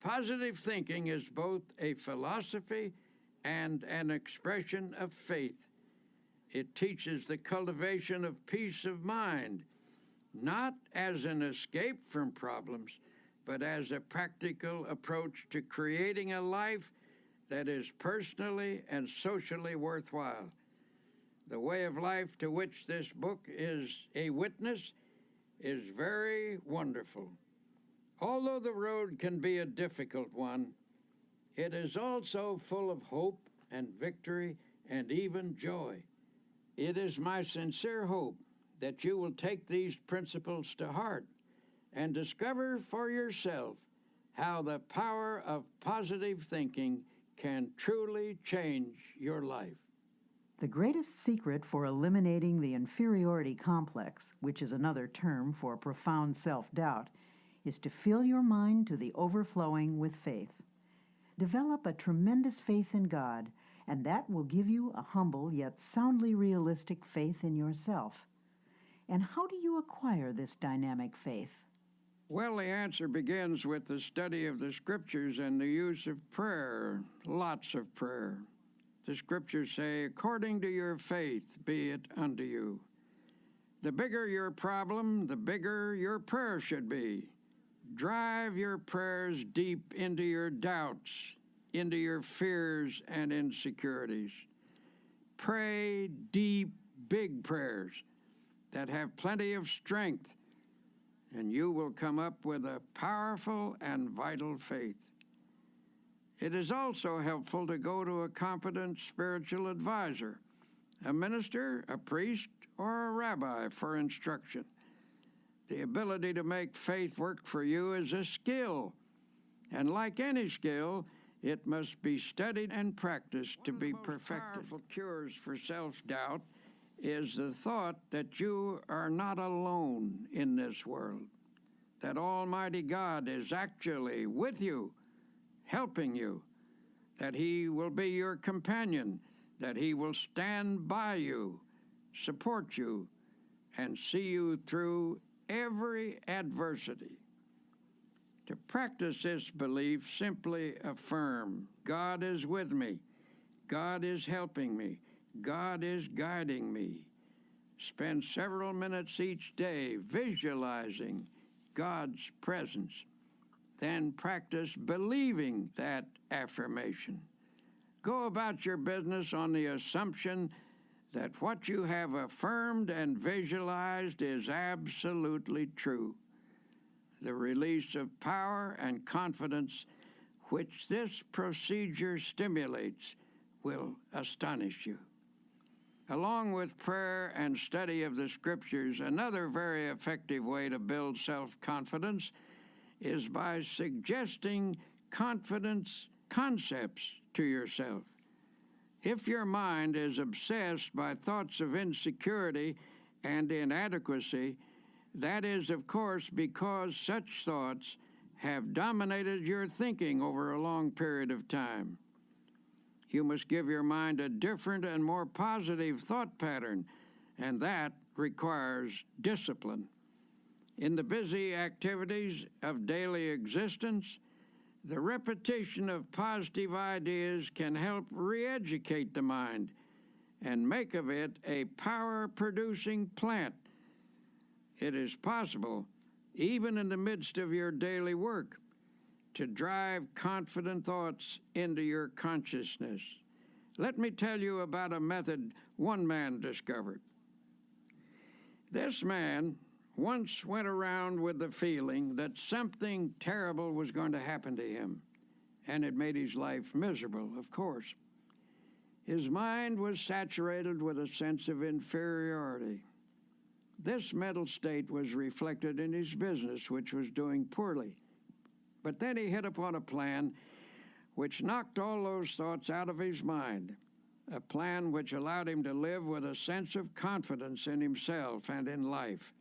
Positive thinking is both a philosophy and an expression of faith. It teaches the cultivation of peace of mind, not as an escape from problems, but as a practical approach to creating a life that is personally and socially worthwhile. The way of life to which this book is a witness is very wonderful. Although the road can be a difficult one, it is also full of hope and victory and even joy. It is my sincere hope that you will take these principles to heart and discover for yourself how the power of positive thinking can truly change your life. The greatest secret for eliminating the inferiority complex, which is another term for profound self-doubt, is to fill your mind to the overflowing with faith. Develop a tremendous faith in God, and that will give you a humble yet soundly realistic faith in yourself. And how do you acquire this dynamic faith? Well, the answer begins with the study of the Scriptures and the use of prayer, lots of prayer. The Scriptures say, according to your faith be it unto you. The bigger your problem, the bigger your prayer should be. Drive your prayers deep into your doubts, into your fears and insecurities. Pray deep, big prayers that have plenty of strength, and you will come up with a powerful and vital faith. It is also helpful to go to a competent spiritual advisor, a minister, a priest, or a rabbi for instruction. The ability to make faith work for you is a skill, and like any skill, it must be studied and practiced to be perfected. One of the most powerful cures for self-doubt is the thought that you are not alone in this world, that Almighty God is actually with you, helping you, that He will be your companion, that He will stand by you, support you, and see you through every adversity. To practice this belief, simply affirm, God is with me, God is helping me, God is guiding me. Spend several minutes each day visualizing God's presence. Then practice believing that affirmation. Go about your business on the assumption that what you have affirmed and visualized is absolutely true. The release of power and confidence which this procedure stimulates will astonish you. Along with prayer and study of the Scriptures, another very effective way to build self-confidence is by suggesting confidence concepts to yourself. If your mind is obsessed by thoughts of insecurity and inadequacy, that is, of course, because such thoughts have dominated your thinking over a long period of time. You must give your mind a different and more positive thought pattern, and that requires discipline. In the busy activities of daily existence, the repetition of positive ideas can help re-educate the mind and make of it a power-producing plant. It is possible, even in the midst of your daily work, to drive confident thoughts into your consciousness. Let me tell you about a method one man discovered. This man once went around with the feeling that something terrible was going to happen to him, and it made his life miserable, of course. His mind was saturated with a sense of inferiority. This mental state was reflected in his business, which was doing poorly. But then he hit upon a plan which knocked all those thoughts out of his mind, a plan which allowed him to live with a sense of confidence in himself and in life.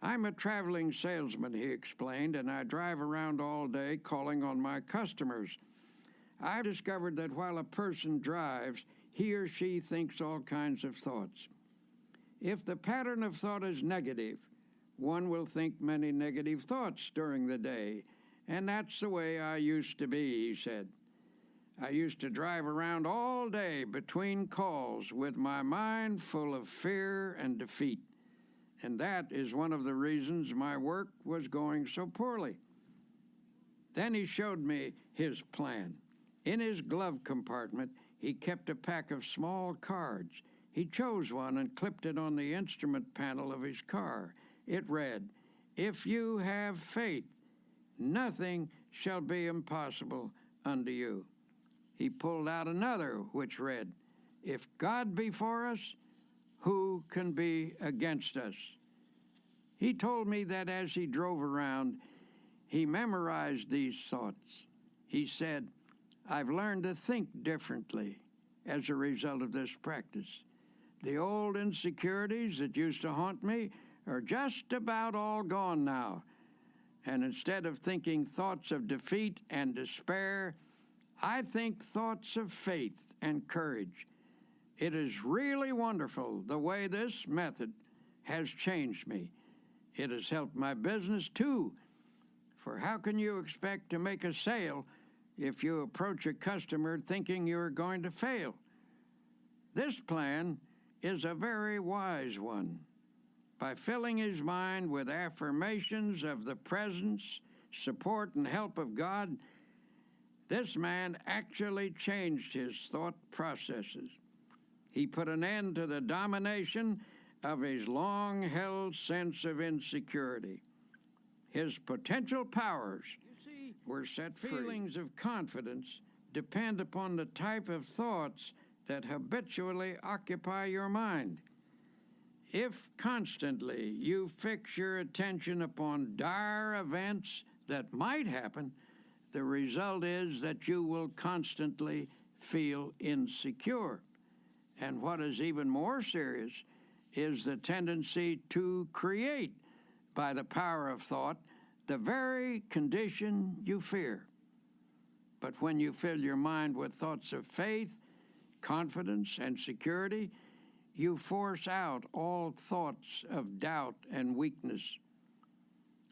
I'm a traveling salesman, he explained, and I drive around all day calling on my customers. I've discovered that while a person drives, he or she thinks all kinds of thoughts. If the pattern of thought is negative, one will think many negative thoughts during the day, and that's the way I used to be, he said. I used to drive around all day between calls with my mind full of fear and defeat. And that is one of the reasons my work was going so poorly. Then he showed me his plan. In his glove compartment, he kept a pack of small cards. He chose one and clipped it on the instrument panel of his car. It read, "If you have faith, nothing shall be impossible unto you." He pulled out another which read, "If God be for us, who can be against us?" He told me that as he drove around, he memorized these thoughts. He said, "I've learned to think differently as a result of this practice. The old insecurities that used to haunt me are just about all gone now. And instead of thinking thoughts of defeat and despair, I think thoughts of faith and courage. It is really wonderful the way this method has changed me. It has helped my business too. For how can you expect to make a sale if you approach a customer thinking you're going to fail? This plan is a very wise one. By filling his mind with affirmations of the presence, support, and help of God, this man actually changed his thought processes. He put an end to the domination of his long-held sense of insecurity. His potential powers were set free. Feelings of confidence depend upon the type of thoughts that habitually occupy your mind. If constantly you fix your attention upon dire events that might happen, the result is that you will constantly feel insecure. And what is even more serious is the tendency to create, by the power of thought, the very condition you fear. But when you fill your mind with thoughts of faith, confidence, and security, you force out all thoughts of doubt and weakness.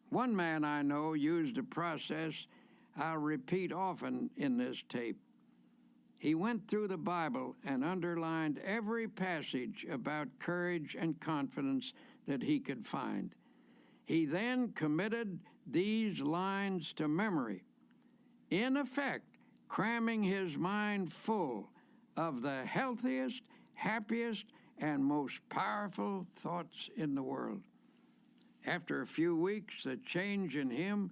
One man I know used a process I'll repeat often in this tape. He went through the Bible and underlined every passage about courage and confidence that he could find. He then committed these lines to memory, in effect, cramming his mind full of the healthiest, happiest, and most powerful thoughts in the world. After a few weeks, the change in him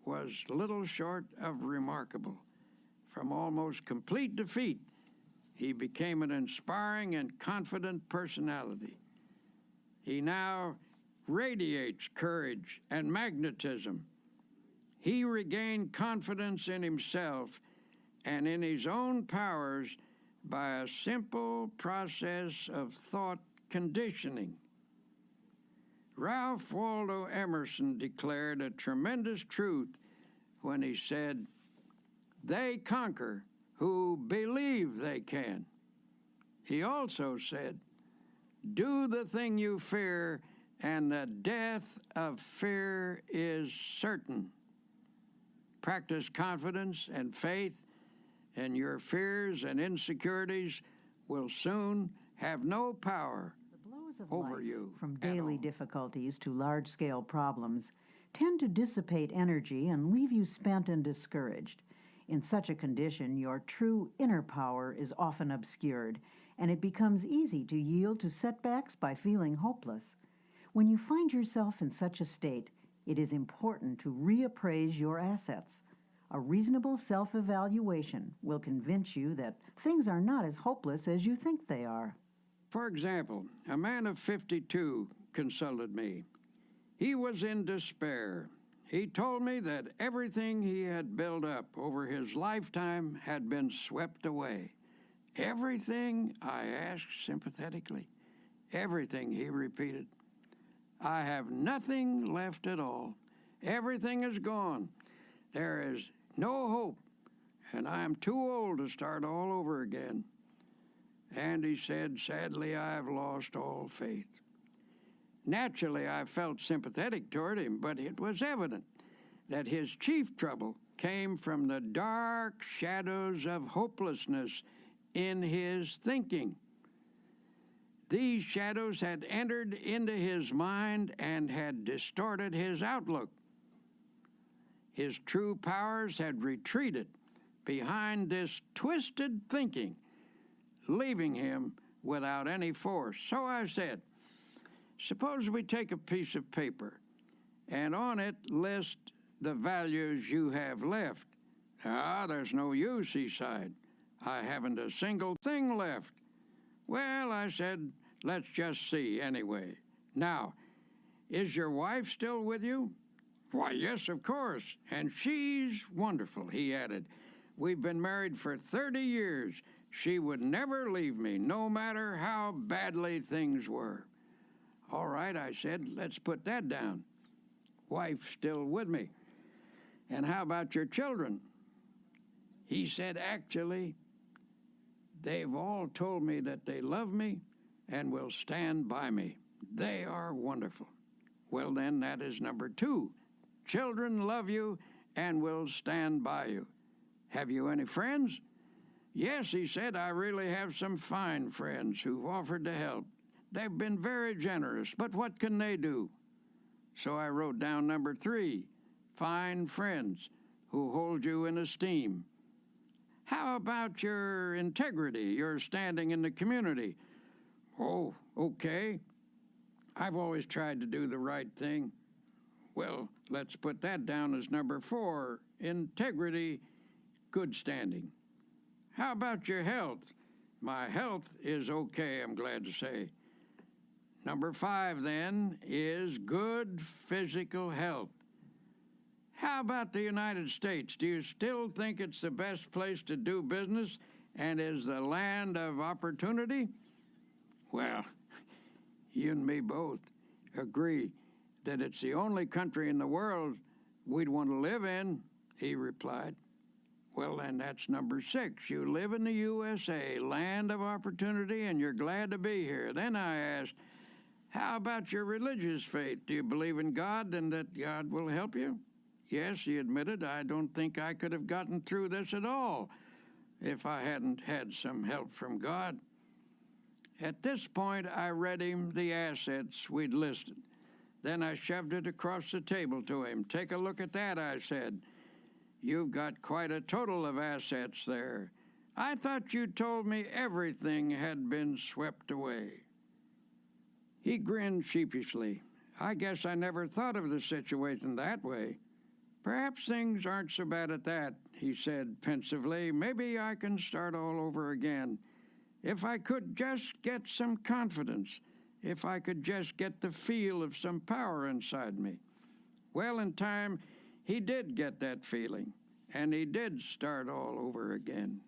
was little short of remarkable. From almost complete defeat, he became an inspiring and confident personality. He now radiates courage and magnetism. He regained confidence in himself and in his own powers by a simple process of thought conditioning. Ralph Waldo Emerson declared a tremendous truth when he said, "They conquer who believe they can." He also said, "Do the thing you fear, and the death of fear is certain." Practice confidence and faith, and your fears and insecurities will soon have no power over life, you. from daily difficulties to large-scale problems, tend to dissipate energy and leave you spent and discouraged. In such a condition, your true inner power is often obscured, and it becomes easy to yield to setbacks by feeling hopeless. When you find yourself in such a state, it is important to reappraise your assets. A reasonable self-evaluation will convince you that things are not as hopeless as you think they are. For example, a man of 52 consulted me. He was in despair. He told me that everything he had built up over his lifetime had been swept away. "Everything?" I asked sympathetically. "Everything," he repeated. "I have nothing left at all. Everything is gone. There is no hope, and I am too old to start all over again." And he said, "Sadly, I have lost all faith." Naturally, I felt sympathetic toward him, but it was evident that his chief trouble came from the dark shadows of hopelessness in his thinking. These shadows had entered into his mind and had distorted his outlook. His true powers had retreated behind this twisted thinking, leaving him without any force. So I said, "Suppose we take a piece of paper and on it list the values you have left." "Ah, there's no use," he sighed. "I haven't a single thing left." "Well," I said, "let's just see anyway. Now, is your wife still with you?" "Why, yes, of course, and she's wonderful," he added. "We've been married for 30 years. She would never leave me, no matter how badly things were." "All right," I said, "let's put that down. Wife still with me. And how about your children?" He said, "Actually, they've all told me that they love me and will stand by me. They are wonderful." "Well, then, that is number 2. Children love you and will stand by you. Have you any friends?" "Yes," he said, "I really have some fine friends who've offered to help. They've been very generous, but what can they do?" So I wrote down number 3, fine friends who hold you in esteem. "How about your integrity, your standing in the community?" "Oh, okay. I've always tried to do the right thing." "Well, let's put that down as number 4, integrity, good standing." "How about your health?" "My health is okay, I'm glad to say." Number 5, then, is good physical health. "How about the United States? Do you still think it's the best place to do business and is the land of opportunity?" "Well, you and me both agree that it's the only country in the world we'd want to live in," he replied. "Well, then that's number 6. You live in the USA, land of opportunity, and you're glad to be here." Then I asked, "How about your religious faith? Do you believe in God and that God will help you?" "Yes," he admitted. "I don't think I could have gotten through this at all if I hadn't had some help from God. At this point, I read him the assets we'd listed. Then I shoved it across the table to him. "Take a look at that," I said. "You've got quite a total of assets there. I thought you told me everything had been swept away." He grinned sheepishly. "I guess I never thought of the situation that way. Perhaps things aren't so bad at that," he said pensively. "Maybe I can start all over again. If I could just get some confidence, if I could just get the feel of some power inside me." Well, in time, he did get that feeling, and he did start all over again.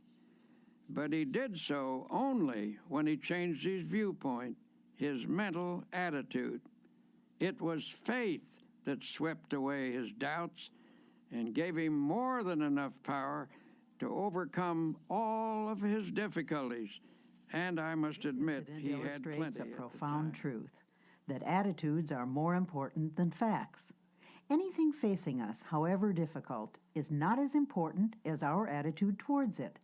But he did so only when he changed his viewpoint, his mental attitude. It was faith that swept away his doubts and gave him more than enough power to overcome all of his difficulties. And I must admit, he had plenty illustrates a at profound the time. truth, that attitudes are more important than facts. Anything facing us, however difficult, is not as important as our attitude towards it.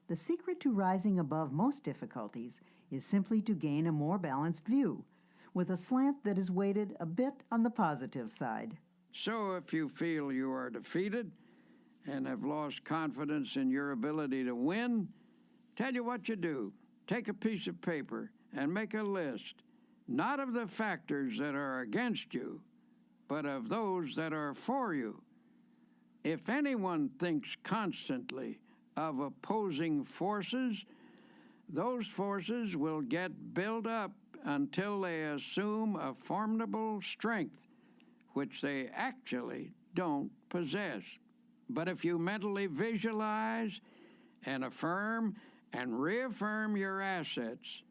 The secret to rising above most difficulties is simply to gain a more balanced view, with a slant that is weighted a bit on the positive side. So if you feel you are defeated and have lost confidence in your ability to win, tell you what you do. Take a piece of paper and make a list, not of the factors that are against you, but of those that are for you. If anyone thinks constantly of opposing forces, those forces will get built up until they assume a formidable strength, which they actually don't possess. But if you mentally visualize and affirm and reaffirm your assets,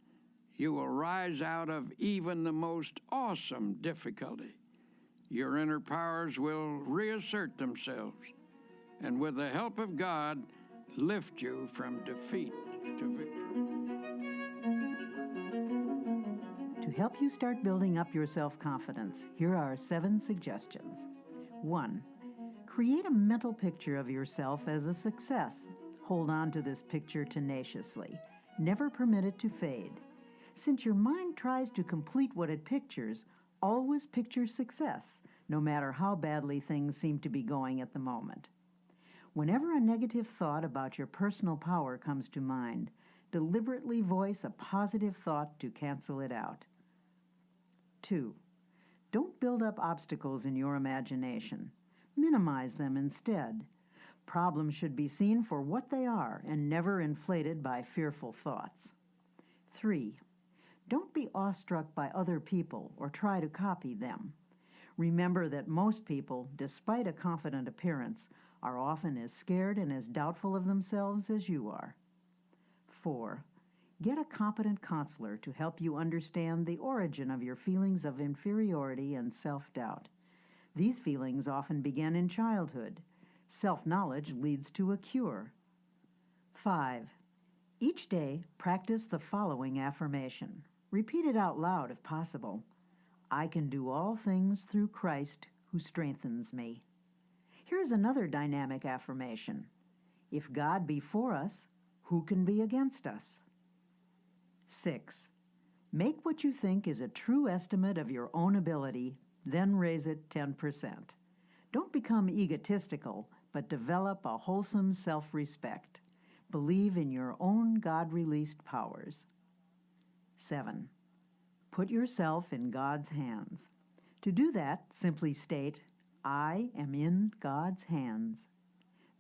you will rise out of even the most awesome difficulty. Your inner powers will reassert themselves, and with the help of God, lift you from defeat to victory. To help you start building up your self-confidence, here are 7 suggestions. 1. Create a mental picture of yourself as a success. Hold on to this picture tenaciously. Never permit it to fade. Since your mind tries to complete what it pictures, always picture success, no matter how badly things seem to be going at the moment. Whenever a negative thought about your personal power comes to mind, deliberately voice a positive thought to cancel it out. 2. Don't build up obstacles in your imagination. Minimize them instead. Problems should be seen for what they are and never inflated by fearful thoughts. 3. Don't be awestruck by other people or try to copy them. Remember that most people, despite a confident appearance, are often as scared and as doubtful of themselves as you are. 4. Get a competent counselor to help you understand the origin of your feelings of inferiority and self-doubt. These feelings often begin in childhood. Self-knowledge leads to a cure. 5. Each day, practice the following affirmation. Repeat it out loud if possible. I can do all things through Christ who strengthens me. Here's another dynamic affirmation. If God be for us, who can be against us? 6. Make what you think is a true estimate of your own ability, then raise it 10%. Don't become egotistical, but develop a wholesome self-respect. Believe in your own God-released powers. 7. Put yourself in God's hands. To do that, simply state, I am in God's hands.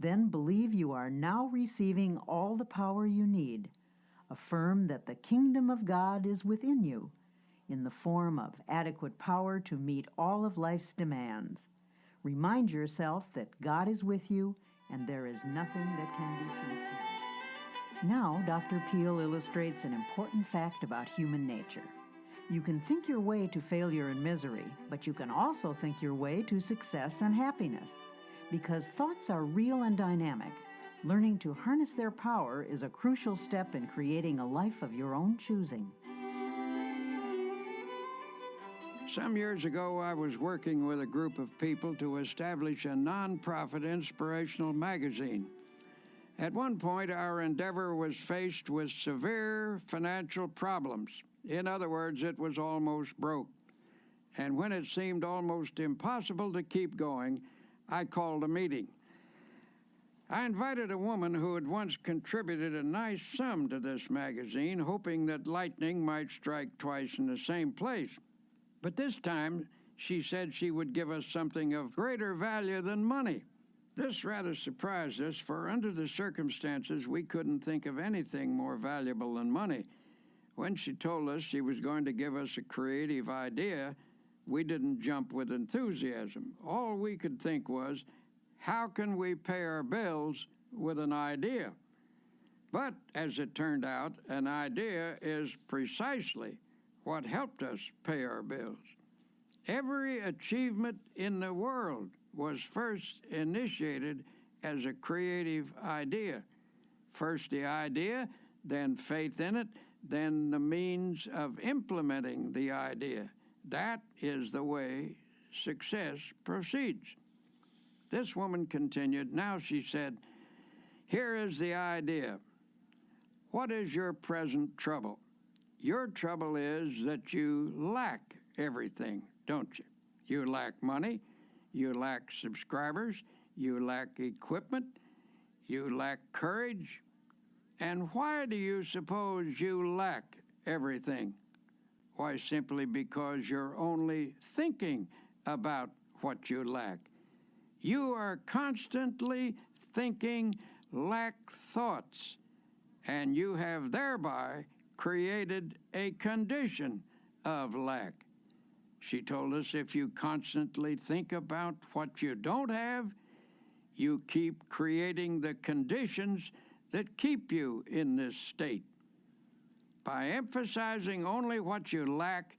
Then believe you are now receiving all the power you need. Affirm that the kingdom of God is within you, in the form of adequate power to meet all of life's demands. Remind yourself that God is with you and there is nothing that can defeat him. Now, Dr. Peel illustrates an important fact about human nature. You can think your way to failure and misery, but you can also think your way to success and happiness. Because thoughts are real and dynamic, learning to harness their power is a crucial step in creating a life of your own choosing. Some years ago, I was working with a group of people to establish a nonprofit inspirational magazine. At one point, our endeavor was faced with severe financial problems. In other words, it was almost broke. And when it seemed almost impossible to keep going, I called a meeting. I invited a woman who had once contributed a nice sum to this magazine, hoping that lightning might strike twice in the same place. But this time, she said she would give us something of greater value than money. This rather surprised us, for under the circumstances, we couldn't think of anything more valuable than money. When she told us she was going to give us a creative idea, we didn't jump with enthusiasm. All we could think was, how can we pay our bills with an idea? But, as it turned out, an idea is precisely what helped us pay our bills. Every achievement in the world was first initiated as a creative idea. First the idea, then faith in it, then the means of implementing the idea. That is the way success proceeds. This woman continued. Now she said, here is the idea. What is your present trouble? Your trouble is that you lack everything, don't you? You lack money, you lack subscribers, you lack equipment, you lack courage. And why do you suppose you lack everything? Why, simply because you're only thinking about what you lack. You are constantly thinking lack thoughts, and you have thereby created a condition of lack. She told us if you constantly think about what you don't have, you keep creating the conditions that keep you in this state. By emphasizing only what you lack,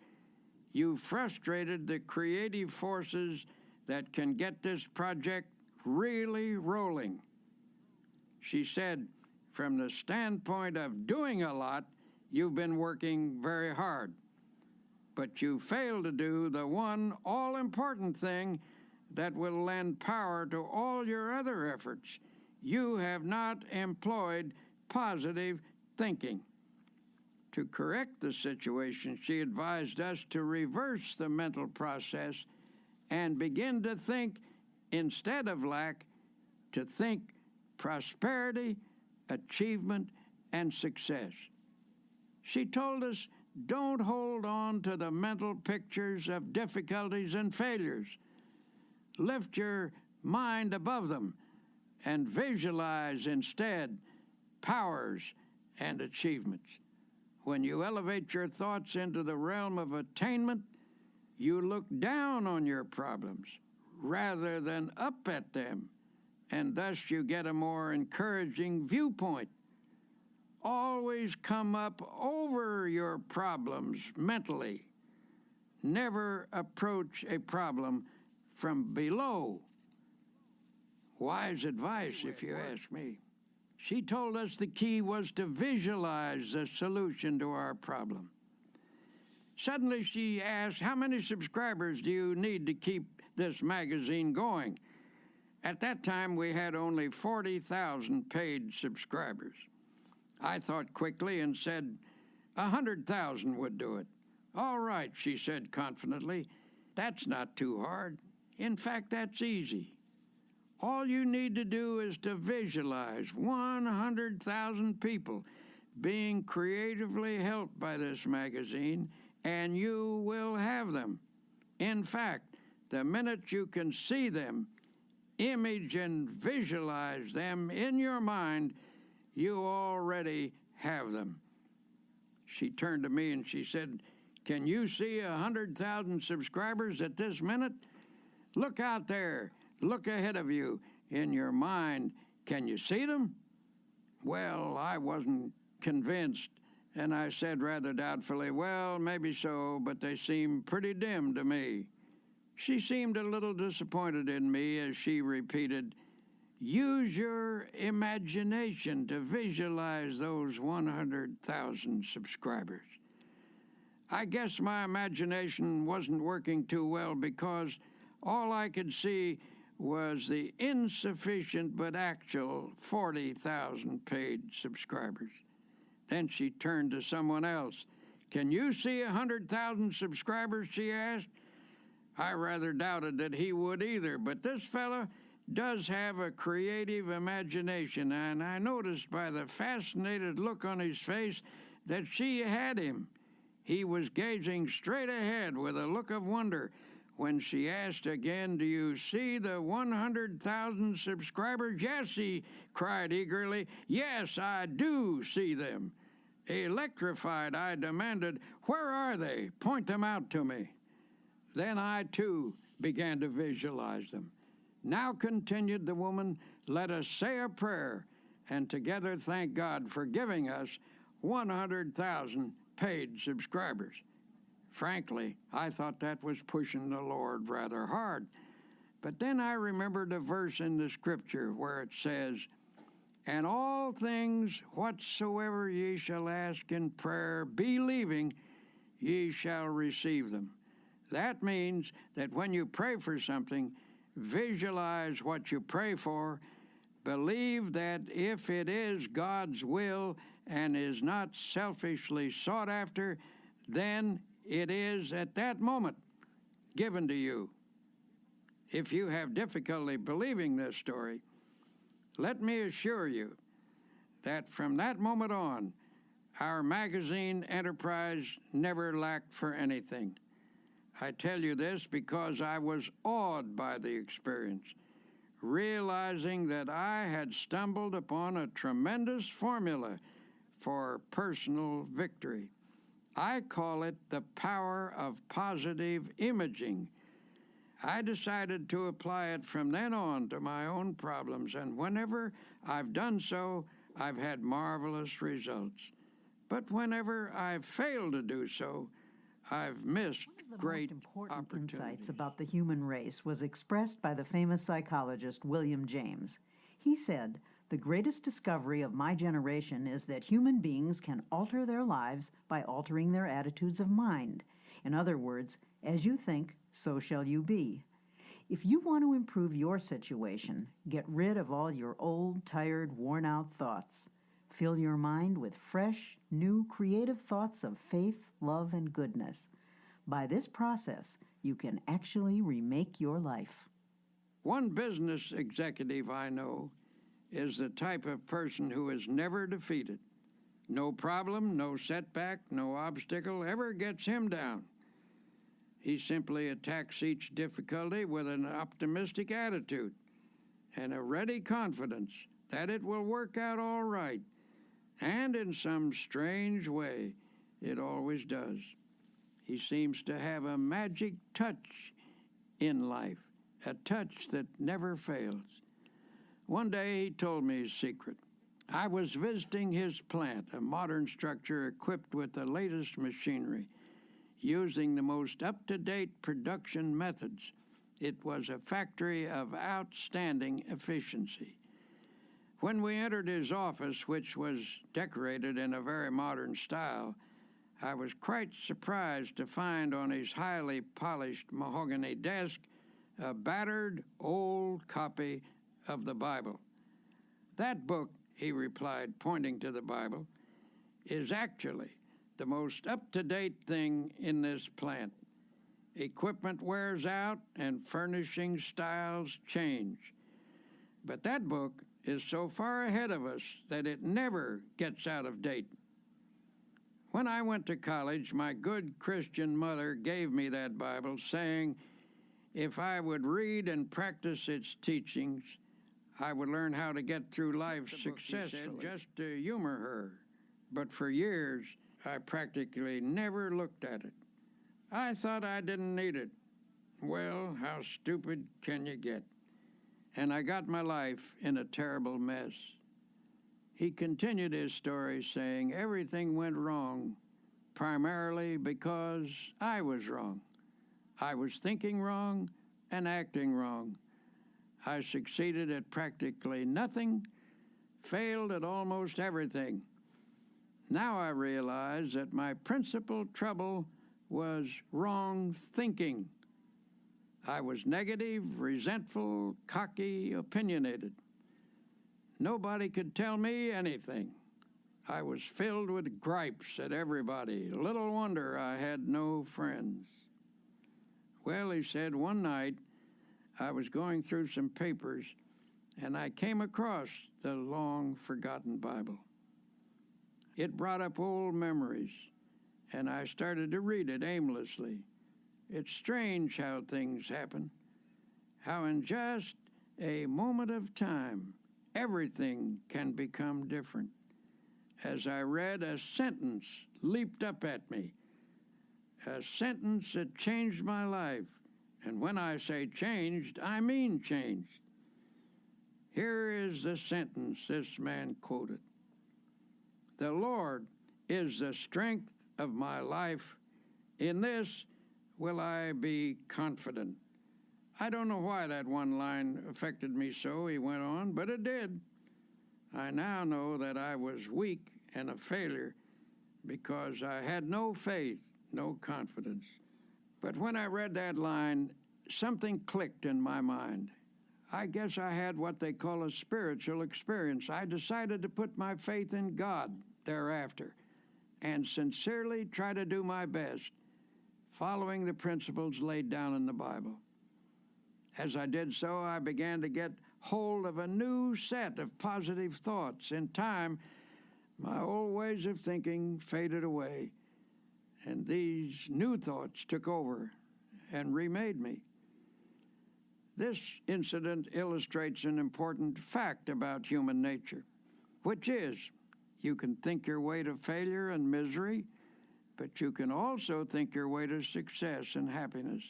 you frustrated the creative forces that can get this project really rolling. She said, from the standpoint of doing a lot, you've been working very hard, but you failed to do the one all-important thing that will lend power to all your other efforts. You have not employed positive thinking. To correct the situation, she advised us to reverse the mental process and begin to think, instead of lack, to think prosperity, achievement, and success. She told us, don't hold on to the mental pictures of difficulties and failures. Lift your mind above them and visualize instead powers and achievements. When you elevate your thoughts into the realm of attainment, you look down on your problems rather than up at them, and thus you get a more encouraging viewpoint. Always come up over your problems mentally. Never approach a problem from below. Wise advice, if you ask me. She told us the key was to visualize the solution to our problem. Suddenly she asked, how many subscribers do you need to keep this magazine going? At that time, we had only 40,000 paid subscribers. I thought quickly and said, 100,000 would do it. All right, she said confidently. That's not too hard. In fact, that's easy. All you need to do is to visualize 100,000 people being creatively helped by this magazine, and you will have them. In fact, the minute you can see them, image and visualize them in your mind, you already have them. She turned to me and she said, can you see 100,000 subscribers at this minute? Look out there. Look ahead of you in your mind. Can you see them? Well, I wasn't convinced, and I said rather doubtfully, well, maybe so, but they seem pretty dim to me. She seemed a little disappointed in me as she repeated, use your imagination to visualize those 100,000 subscribers. I guess my imagination wasn't working too well because all I could see was the insufficient but actual 40,000 paid subscribers. Then she turned to someone else. "Can you see 100,000 subscribers?" she asked. I rather doubted that he would either, but this fella does have a creative imagination, and I noticed by the fascinated look on his face that she had him. He was gazing straight ahead with a look of wonder. When she asked again, "Do you see the 100,000 subscribers?" "Yes," he cried eagerly. "Yes, I do see them." Electrified, I demanded, "Where are they? Point them out to me." Then I, too, began to visualize them. "Now," continued the woman, "let us say a prayer and together thank God for giving us 100,000 paid subscribers." Frankly, I thought that was pushing the Lord rather hard. But then I remembered a verse in the Scripture where it says, "And all things whatsoever ye shall ask in prayer, believing, ye shall receive them." That means that when you pray for something, visualize what you pray for, believe that if it is God's will and is not selfishly sought after, then it is at that moment given to you. If you have difficulty believing this story, let me assure you that from that moment on, our magazine enterprise never lacked for anything. I tell you this because I was awed by the experience, realizing that I had stumbled upon a tremendous formula for personal victory. I call it the power of positive imaging. I decided to apply it from then on to my own problems, and whenever I've done so, I've had marvelous results. But whenever I've failed to do so, I've missed great One of the most important opportunities. insights about the human race was expressed by the famous psychologist William James. He said, "The greatest discovery of my generation is that human beings can alter their lives by altering their attitudes of mind. In other words, as you think, so shall you be." If you want to improve your situation, get rid of all your old, tired, worn-out thoughts. Fill your mind with fresh, new, creative thoughts of faith, love, and goodness. By this process, you can actually remake your life. One business executive I know is the type of person who is never defeated. No problem, no setback, no obstacle ever gets him down. He simply attacks each difficulty with an optimistic attitude and a ready confidence that it will work out all right. And in some strange way, it always does. He seems to have a magic touch in life, a touch that never fails. One day he told me his secret. I was visiting his plant, a modern structure equipped with the latest machinery, using the most up-to-date production methods. It was a factory of outstanding efficiency. When we entered his office, which was decorated in a very modern style, I was quite surprised to find on his highly polished mahogany desk a battered old copy of the Bible. "That book," he replied, pointing to the Bible, "is actually the most up-to-date thing in this plant. Equipment wears out and furnishing styles change. But that book is so far ahead of us that it never gets out of date." When I went to college, my good Christian mother gave me that Bible, saying if I would read and practice its teachings, I would learn how to get through life successfully, just to humor her. But for years, I practically never looked at it. I thought I didn't need it. Well, how stupid can you get? And I got my life in a terrible mess. He continued his story saying everything went wrong, primarily because I was wrong. I was thinking wrong and acting wrong. I succeeded at practically nothing, failed at almost everything. Now I realize that my principal trouble was wrong thinking. I was negative, resentful, cocky, opinionated. Nobody could tell me anything. I was filled with gripes at everybody. Little wonder I had no friends. Well, he said, one night I was going through some papers and I came across the long-forgotten Bible. It brought up old memories, and I started to read it aimlessly. It's strange how things happen, how in just a moment of time, everything can become different. As I read, a sentence leaped up at me, a sentence that changed my life. And when I say changed, I mean changed. Here is the sentence this man quoted. "The Lord is the strength of my life. In this will I be confident." I don't know why that one line affected me so, he went on, but it did. I now know that I was weak and a failure because I had no faith, no confidence. But when I read that line, something clicked in my mind. I guess I had what they call a spiritual experience. I decided to put my faith in God thereafter and sincerely try to do my best, following the principles laid down in the Bible. As I did so, I began to get hold of a new set of positive thoughts. In time, my old ways of thinking faded away, and these new thoughts took over and remade me. This incident illustrates an important fact about human nature, which is you can think your way to failure and misery, but you can also think your way to success and happiness.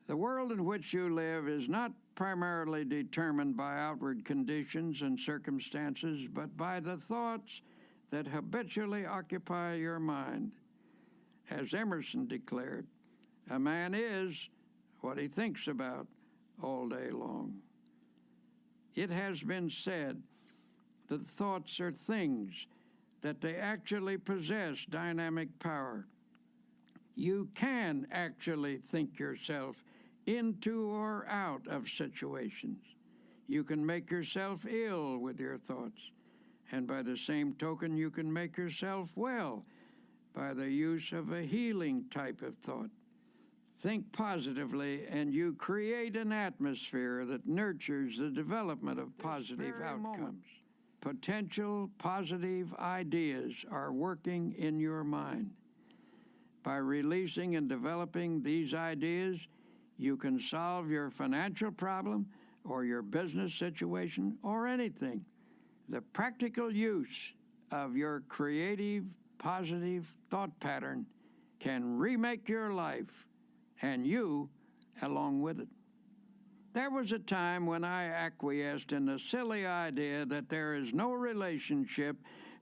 The world in which you live is not primarily determined by outward conditions and circumstances, but by the thoughts that habitually occupy your mind. As Emerson declared, a man is what he thinks about all day long. It has been said that thoughts are things, that they actually possess dynamic power. You can actually think yourself into or out of situations. You can make yourself ill with your thoughts, and by the same token, you can make yourself well by the use of a healing type of thought. Think positively, and you create an atmosphere that nurtures the development of positive outcomes. Potential positive ideas are working in your mind. By releasing and developing these ideas, you can solve your financial problem or your business situation or anything. The practical use of your creative, positive thought pattern can remake your life, and you along with it. There was a time when I acquiesced in the silly idea that there is no relationship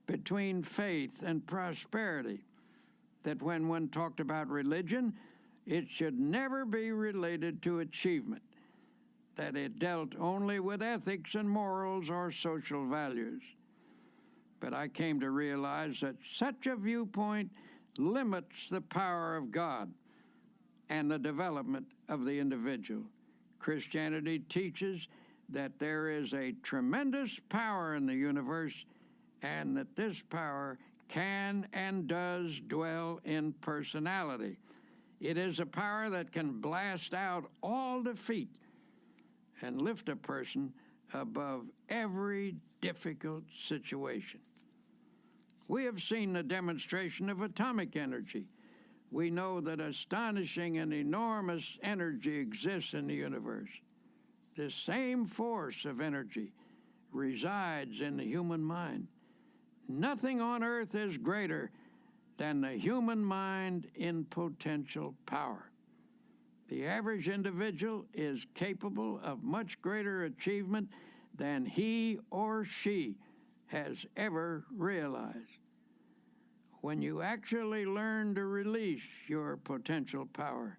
between faith and prosperity, that when one talked about religion, it should never be related to achievement, that it dealt only with ethics and morals or social values. But I came to realize that such a viewpoint limits the power of God and the development of the individual. Christianity teaches that there is a tremendous power in the universe and that this power can and does dwell in personality. It is a power that can blast out all defeat and lift a person above every difficult situation. We have seen the demonstration of atomic energy. We know that astonishing and enormous energy exists in the universe. This same force of energy resides in the human mind. Nothing on earth is greater than the human mind in potential power. The average individual is capable of much greater achievement than he or she has ever realized. When you actually learn to release your potential power,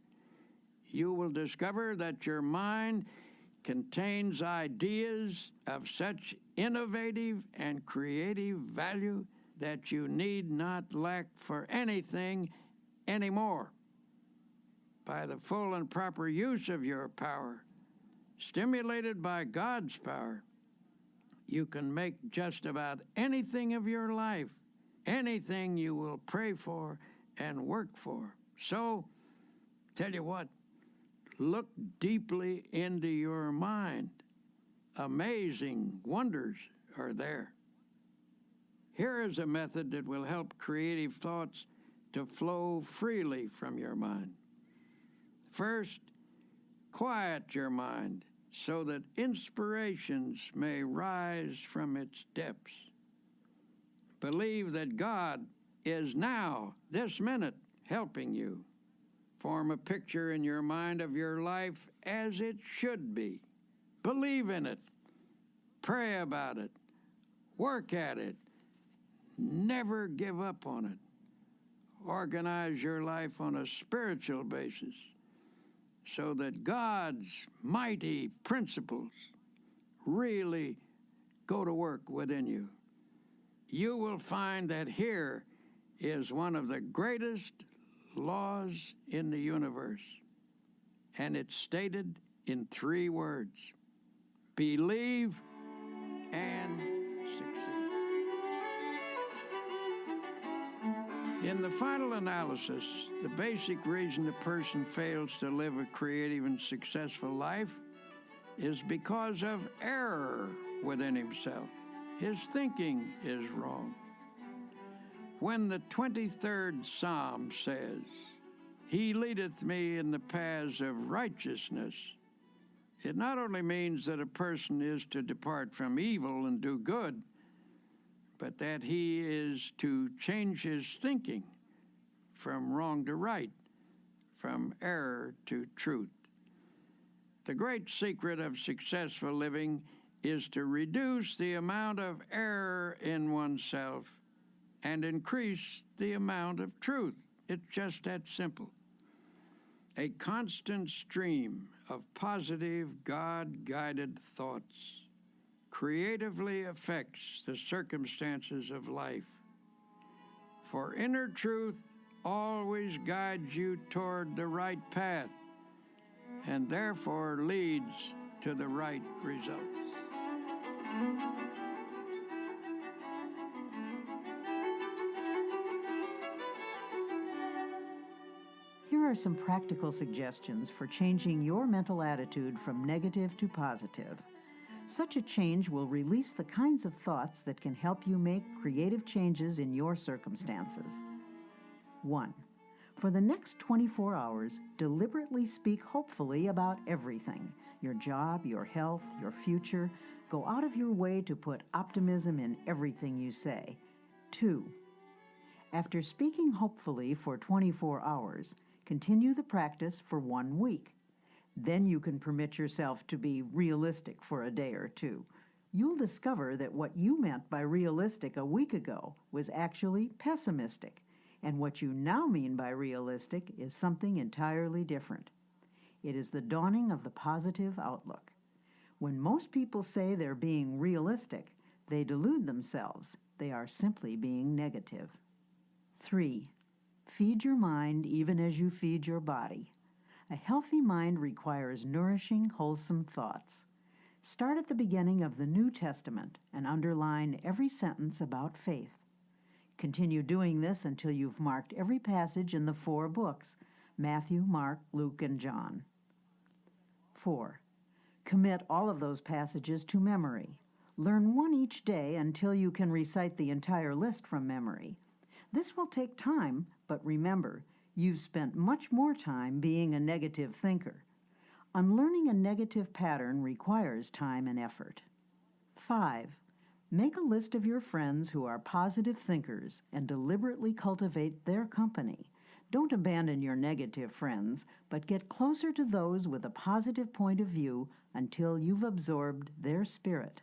you will discover that your mind contains ideas of such innovative and creative value that you need not lack for anything anymore. by the full and proper use of your power, stimulated by God's power, you can make just about anything of your life, anything you will pray for and work for. So, tell you what, look deeply into your mind. Amazing wonders are there. Here is a method that will help creative thoughts to flow freely from your mind. First, quiet your mind so that inspirations may rise from its depths. Believe that God is now, this minute, helping you. Form a picture in your mind of your life as it should be. Believe in it. Pray about it. Work at it. Never give up on it. Organize your life on a spiritual basis so that God's mighty principles really go to work within you. You will find that here is one of the greatest laws in the universe, and it's stated in 3 words: believe and succeed. In the final analysis, the basic reason a person fails to live a creative and successful life is because of error within himself. His thinking is wrong. When the 23rd Psalm says, "He leadeth me in the paths of righteousness," it not only means that a person is to depart from evil and do good, but that he is to change his thinking from wrong to right, from error to truth. The great secret of successful living is to reduce the amount of error in oneself and increase the amount of truth. It's just that simple. A constant stream of positive, God-guided thoughts creatively affects the circumstances of life. For inner truth always guides you toward the right path and therefore leads to the right results. Here are some practical suggestions for changing your mental attitude from negative to positive. Such a change will release the kinds of thoughts that can help you make creative changes in your circumstances. 1. For the next 24 hours, deliberately speak hopefully about everything: your job, your health, your future. Go out of your way to put optimism in everything you say. 2. After speaking hopefully for 24 hours, continue the practice for 1 week. Then you can permit yourself to be realistic for a day or 2. You'll discover that what you meant by realistic a week ago was actually pessimistic, and what you now mean by realistic is something entirely different. It is the dawning of the positive outlook. When most people say they're being realistic, they delude themselves. They are simply being negative. 3. Feed your mind even as you feed your body. A healthy mind requires nourishing, wholesome thoughts. Start at the beginning of the New Testament and underline every sentence about faith. Continue doing this until you've marked every passage in the 4 books: Matthew, Mark, Luke, and John. 4. Commit all of those passages to memory. Learn 1 each day until you can recite the entire list from memory. This will take time, but remember, you've spent much more time being a negative thinker. Unlearning a negative pattern requires time and effort. 5. Make a list of your friends who are positive thinkers and deliberately cultivate their company. Don't abandon your negative friends, but get closer to those with a positive point of view until you've absorbed their spirit.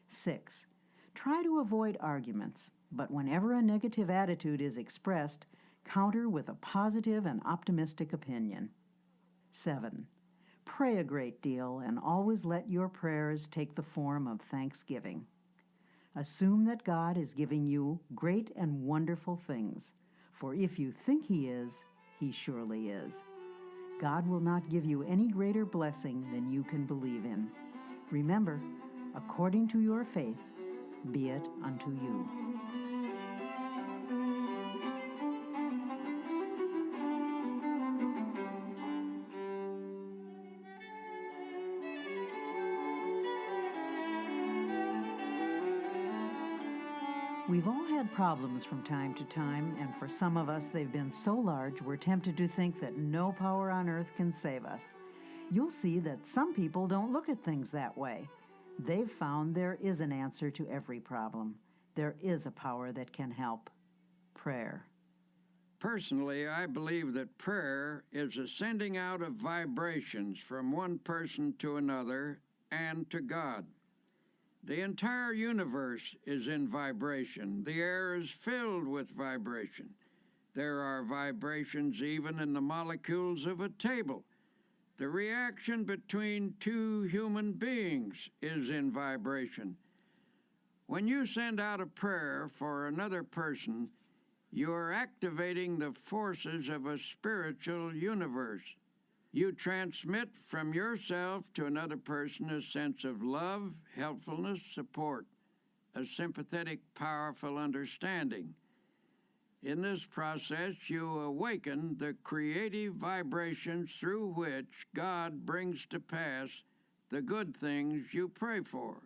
6. Try to avoid arguments, but whenever a negative attitude is expressed, counter with a positive and optimistic opinion. 7. Pray a great deal and always let your prayers take the form of thanksgiving. Assume that God is giving you great and wonderful things, for if you think He is, He surely is. God will not give you any greater blessing than you can believe in. Remember, according to your faith, be it unto you. We've all had problems from time to time, and for some of us they've been so large we're tempted to think that no power on earth can save us. You'll see that some people don't look at things that way. They've found there is an answer to every problem. There is a power that can help. Prayer. Personally, I believe that prayer is a sending out of vibrations from one person to another and to God. The entire universe is in vibration. The air is filled with vibration. There are vibrations even in the molecules of a table. The reaction between two human beings is in vibration. When you send out a prayer for another person, you are activating the forces of a spiritual universe. You transmit from yourself to another person a sense of love, helpfulness, support, a sympathetic, powerful understanding. In this process, you awaken the creative vibrations through which God brings to pass the good things you pray for.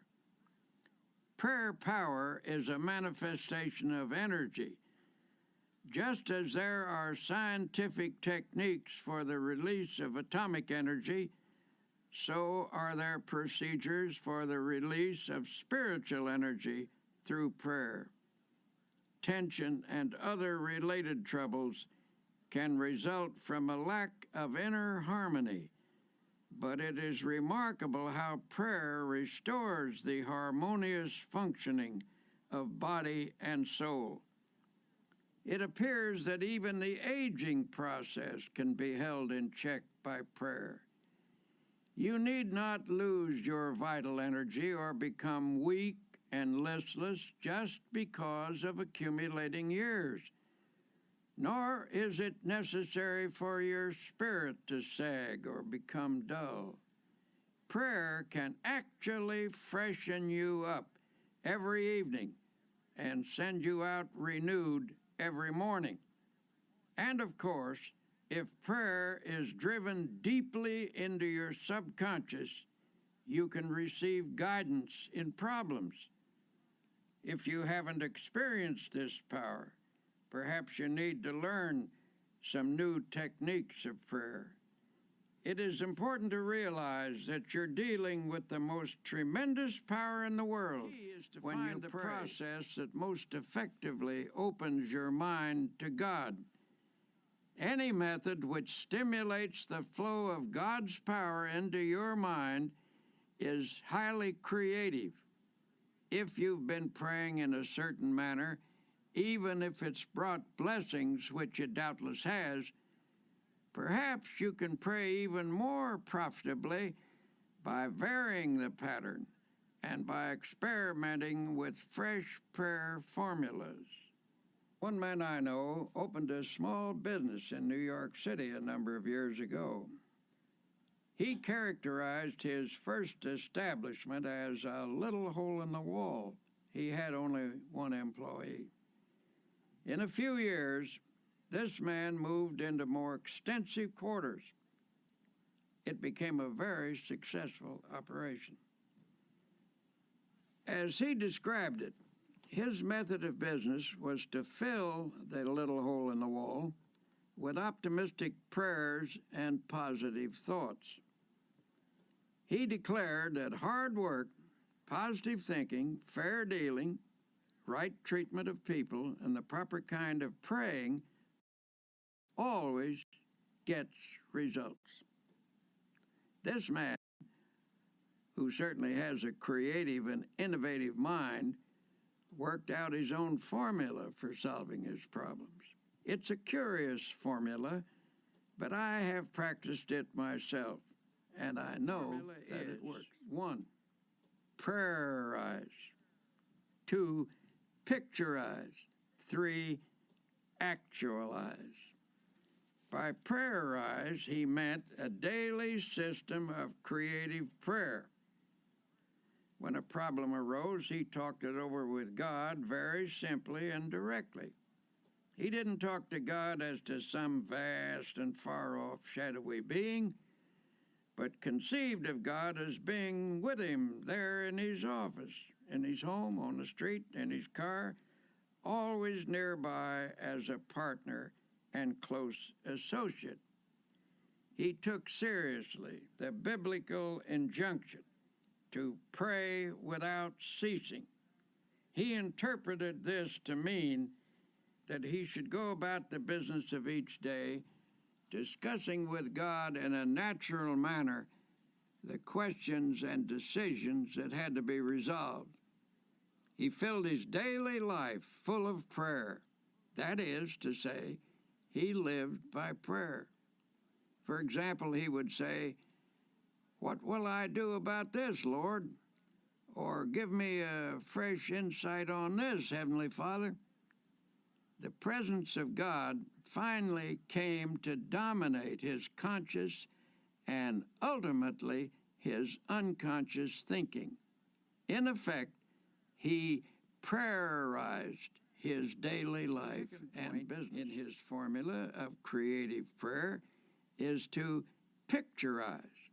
Prayer power is a manifestation of energy. Just as there are scientific techniques for the release of atomic energy, so are there procedures for the release of spiritual energy through prayer. Tension and other related troubles can result from a lack of inner harmony, but it is remarkable how prayer restores the harmonious functioning of body and soul. It appears that even the aging process can be held in check by prayer. You need not lose your vital energy or become weak and listless just because of accumulating years, nor is it necessary for your spirit to sag or become dull. Prayer can actually freshen you up every evening and send you out renewed every morning. And of course, if prayer is driven deeply into your subconscious, you can receive guidance in problems. If you haven't experienced this power, perhaps you need to learn some new techniques of prayer. It is important to realize that you're dealing with the most tremendous power in the world when you pray. The process that most effectively opens your mind to God. Any method which stimulates the flow of God's power into your mind is highly creative. If you've been praying in a certain manner, even if it's brought blessings, which it doubtless has, perhaps you can pray even more profitably by varying the pattern and by experimenting with fresh prayer formulas. One man I know opened a small business in New York City a number of years ago. He characterized his first establishment as a little hole in the wall. He had only one employee. In a few years, this man moved into more extensive quarters. It became a very successful operation. As he described it, his method of business was to fill the little hole in the wall with optimistic prayers and positive thoughts. He declared that hard work, positive thinking, fair dealing, right treatment of people, and the proper kind of praying always gets results. This man, who certainly has a creative and innovative mind, worked out his own formula for solving his problems. It's a curious formula, but I have practiced it myself, and I know that it works. 1, prayerize. 2, picturize. 3, actualize. By prayerize, he meant a daily system of creative prayer. When a problem arose, he talked it over with God very simply and directly. He didn't talk to God as to some vast and far-off shadowy being, but conceived of God as being with him there in his office, in his home, on the street, in his car, always nearby as a partner and close associate. He took seriously the biblical injunction to pray without ceasing. He interpreted this to mean that he should go about the business of each day, discussing with God in a natural manner the questions and decisions that had to be resolved. He filled his daily life full of prayer. That is to say, he lived by prayer. For example, he would say, "What will I do about this, Lord?" Or, "Give me a fresh insight on this, Heavenly Father." The presence of God finally came to dominate his conscious and ultimately his unconscious thinking. In effect, he prayerized his daily life and business. In his formula of creative prayer is to picturize.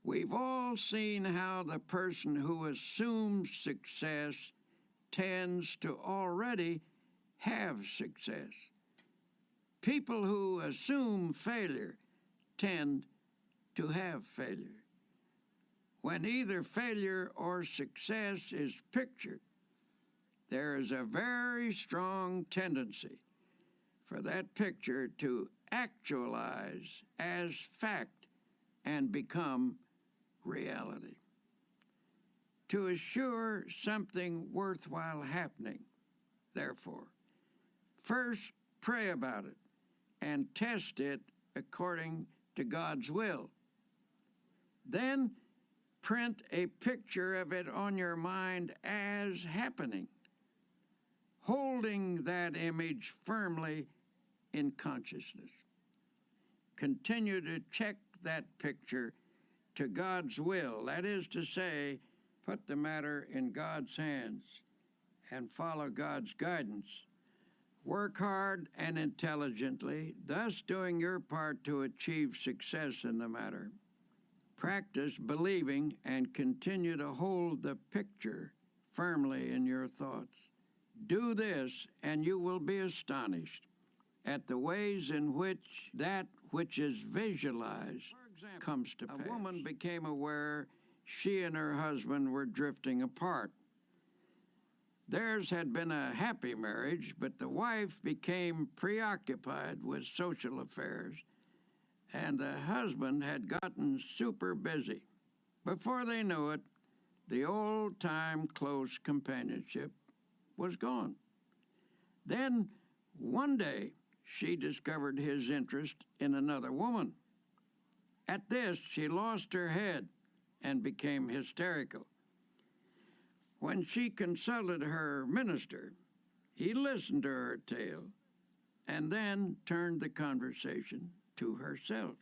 We've all seen how the person who assumes success tends to already have success. People who assume failure tend to have failure. When either failure or success is pictured, there is a very strong tendency for that picture to actualize as fact and become reality. To assure something worthwhile happening, therefore, first pray about it and test it according to God's will. Then print a picture of it on your mind as happening, holding that image firmly in consciousness. Continue to check that picture to God's will, that is to say, put the matter in God's hands and follow God's guidance. Work hard and intelligently, thus doing your part to achieve success in the matter. Practice believing and continue to hold the picture firmly in your thoughts. Do this, and you will be astonished at the ways in which that which is visualized comes to pass. A woman became aware she and her husband were drifting apart. Theirs had been a happy marriage, but the wife became preoccupied with social affairs, and the husband had gotten super busy. Before they knew it, the old-time close companionship was gone. Then, one day, she discovered his interest in another woman. At this, she lost her head and became hysterical. When she consulted her minister, he listened to her tale and then turned the conversation to herself.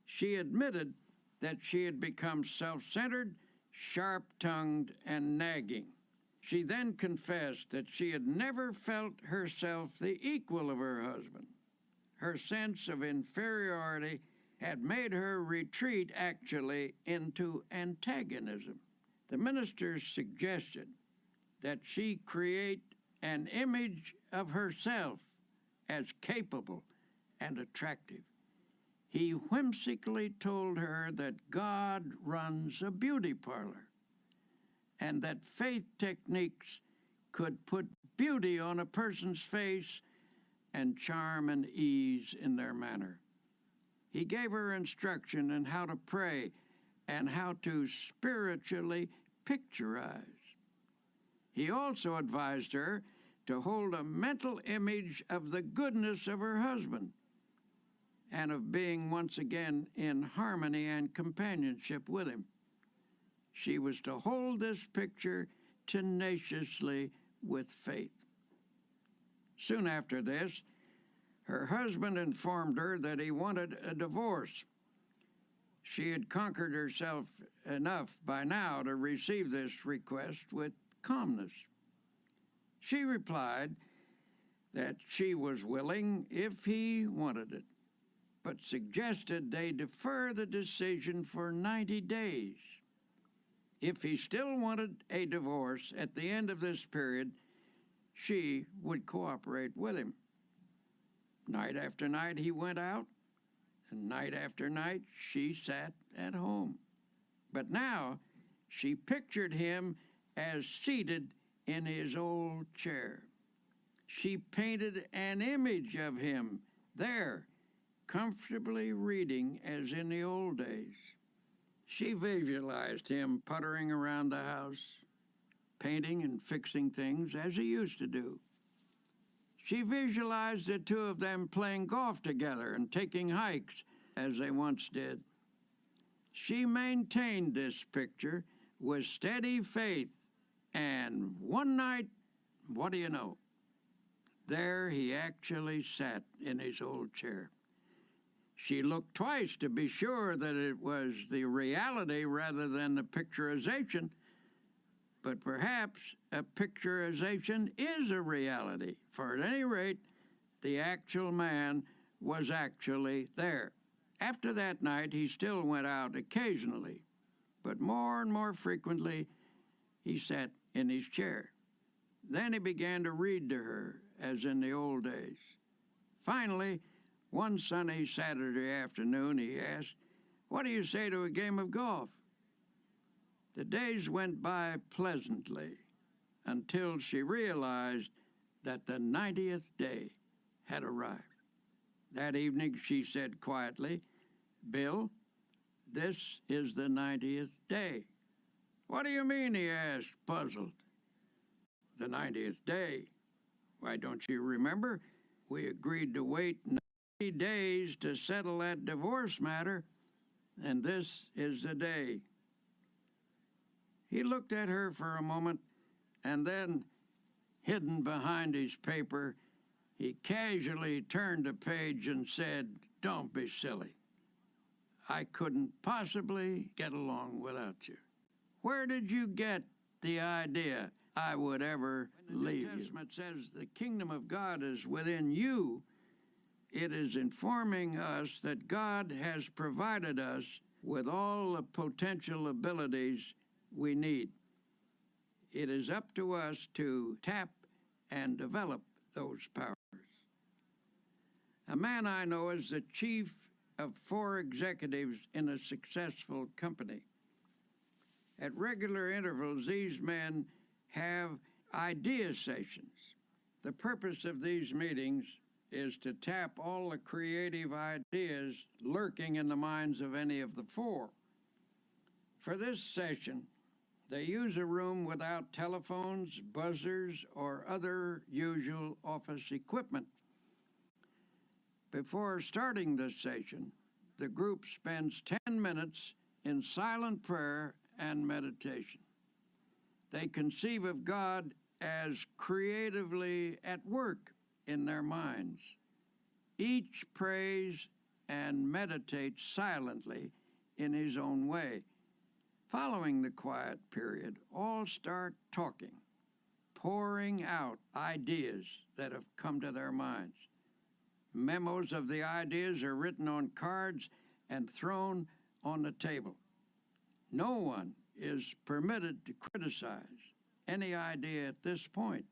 She admitted that she had become self-centered, sharp-tongued, and nagging. She then confessed that she had never felt herself the equal of her husband. Her sense of inferiority had made her retreat actually into antagonism. The minister suggested that she create an image of herself as capable and attractive. He whimsically told her that God runs a beauty parlor and that faith techniques could put beauty on a person's face and charm and ease in their manner. He gave her instruction in how to pray and how to spiritually picturize. He also advised her to hold a mental image of the goodness of her husband and of being once again in harmony and companionship with him. She was to hold this picture tenaciously with faith. Soon after this, Her husband informed her that he wanted a divorce. She had conquered herself enough by now to receive this request with calmness. She replied that she was willing if he wanted it, but suggested they defer the decision for 90 days. If he still wanted a divorce at the end of this period, she would cooperate with him. Night after night he went out, and night after night she sat at home. But now she pictured him as seated in his old chair. She painted an image of him there, comfortably reading as in the old days. She visualized him puttering around the house, painting and fixing things as he used to do. She visualized the two of them playing golf together and taking hikes as they once did. She maintained this picture with steady faith, and one night, what do you know? There he actually sat in his old chair. She looked twice to be sure that it was the reality rather than the picturization, but perhaps a picturization is a reality, for at any rate, the actual man was actually there. After that night, he still went out occasionally, but more and more frequently, he sat in his chair. Then he began to read to her, as in the old days. Finally, one sunny Saturday afternoon, he asked, "What do you say to a game of golf?" The days went by pleasantly until she realized that the 90th day had arrived. That evening she said quietly, "Bill, this is the 90th day." "What do you mean?" he asked, puzzled. "The 90th day. Why, don't you remember? We agreed to wait 90 days to settle that divorce matter, and this is the day." He looked at her for a moment, and then, hidden behind his paper, he casually turned a page and said, "Don't be silly. I couldn't possibly get along without you. Where did you get the idea I would ever leave you?" The New Testament says the kingdom of God is within you. It is informing us that God has provided us with all the potential abilities we need. It is up to us to tap and develop those powers. A man I know is the chief of 4 executives in a successful company. At regular intervals, these men have idea sessions. The purpose of these meetings is to tap all the creative ideas lurking in the minds of any of the 4. For this session, they use a room without telephones, buzzers, or other usual office equipment. Before starting the session, the group spends 10 minutes in silent prayer and meditation. They conceive of God as creatively at work in their minds. Each prays and meditates silently in his own way. Following the quiet period, all start talking, pouring out ideas that have come to their minds. Memos of the ideas are written on cards and thrown on the table. No one is permitted to criticize any idea at this point,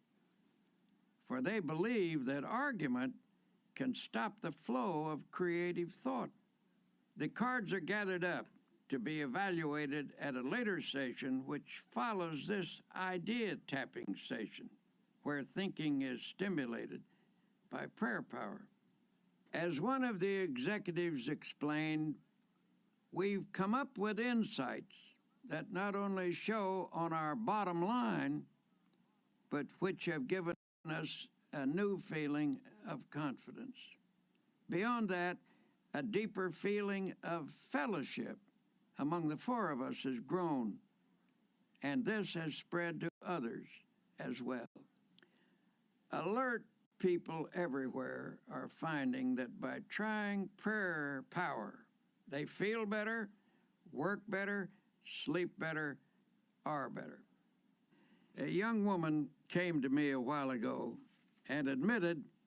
for they believe that argument can stop the flow of creative thought. The cards are gathered up to be evaluated at a later session, which follows this idea tapping session, where thinking is stimulated by prayer power. As one of the executives explained, we've come up with insights that not only show on our bottom line, but which have given us a new feeling of confidence. Beyond that, a deeper feeling of fellowship among the 4 of us has grown, and this has spread to others as well. Alert people everywhere are finding that by trying prayer power, they feel better, work better, sleep better, are better. A young woman came to me a while ago and admitted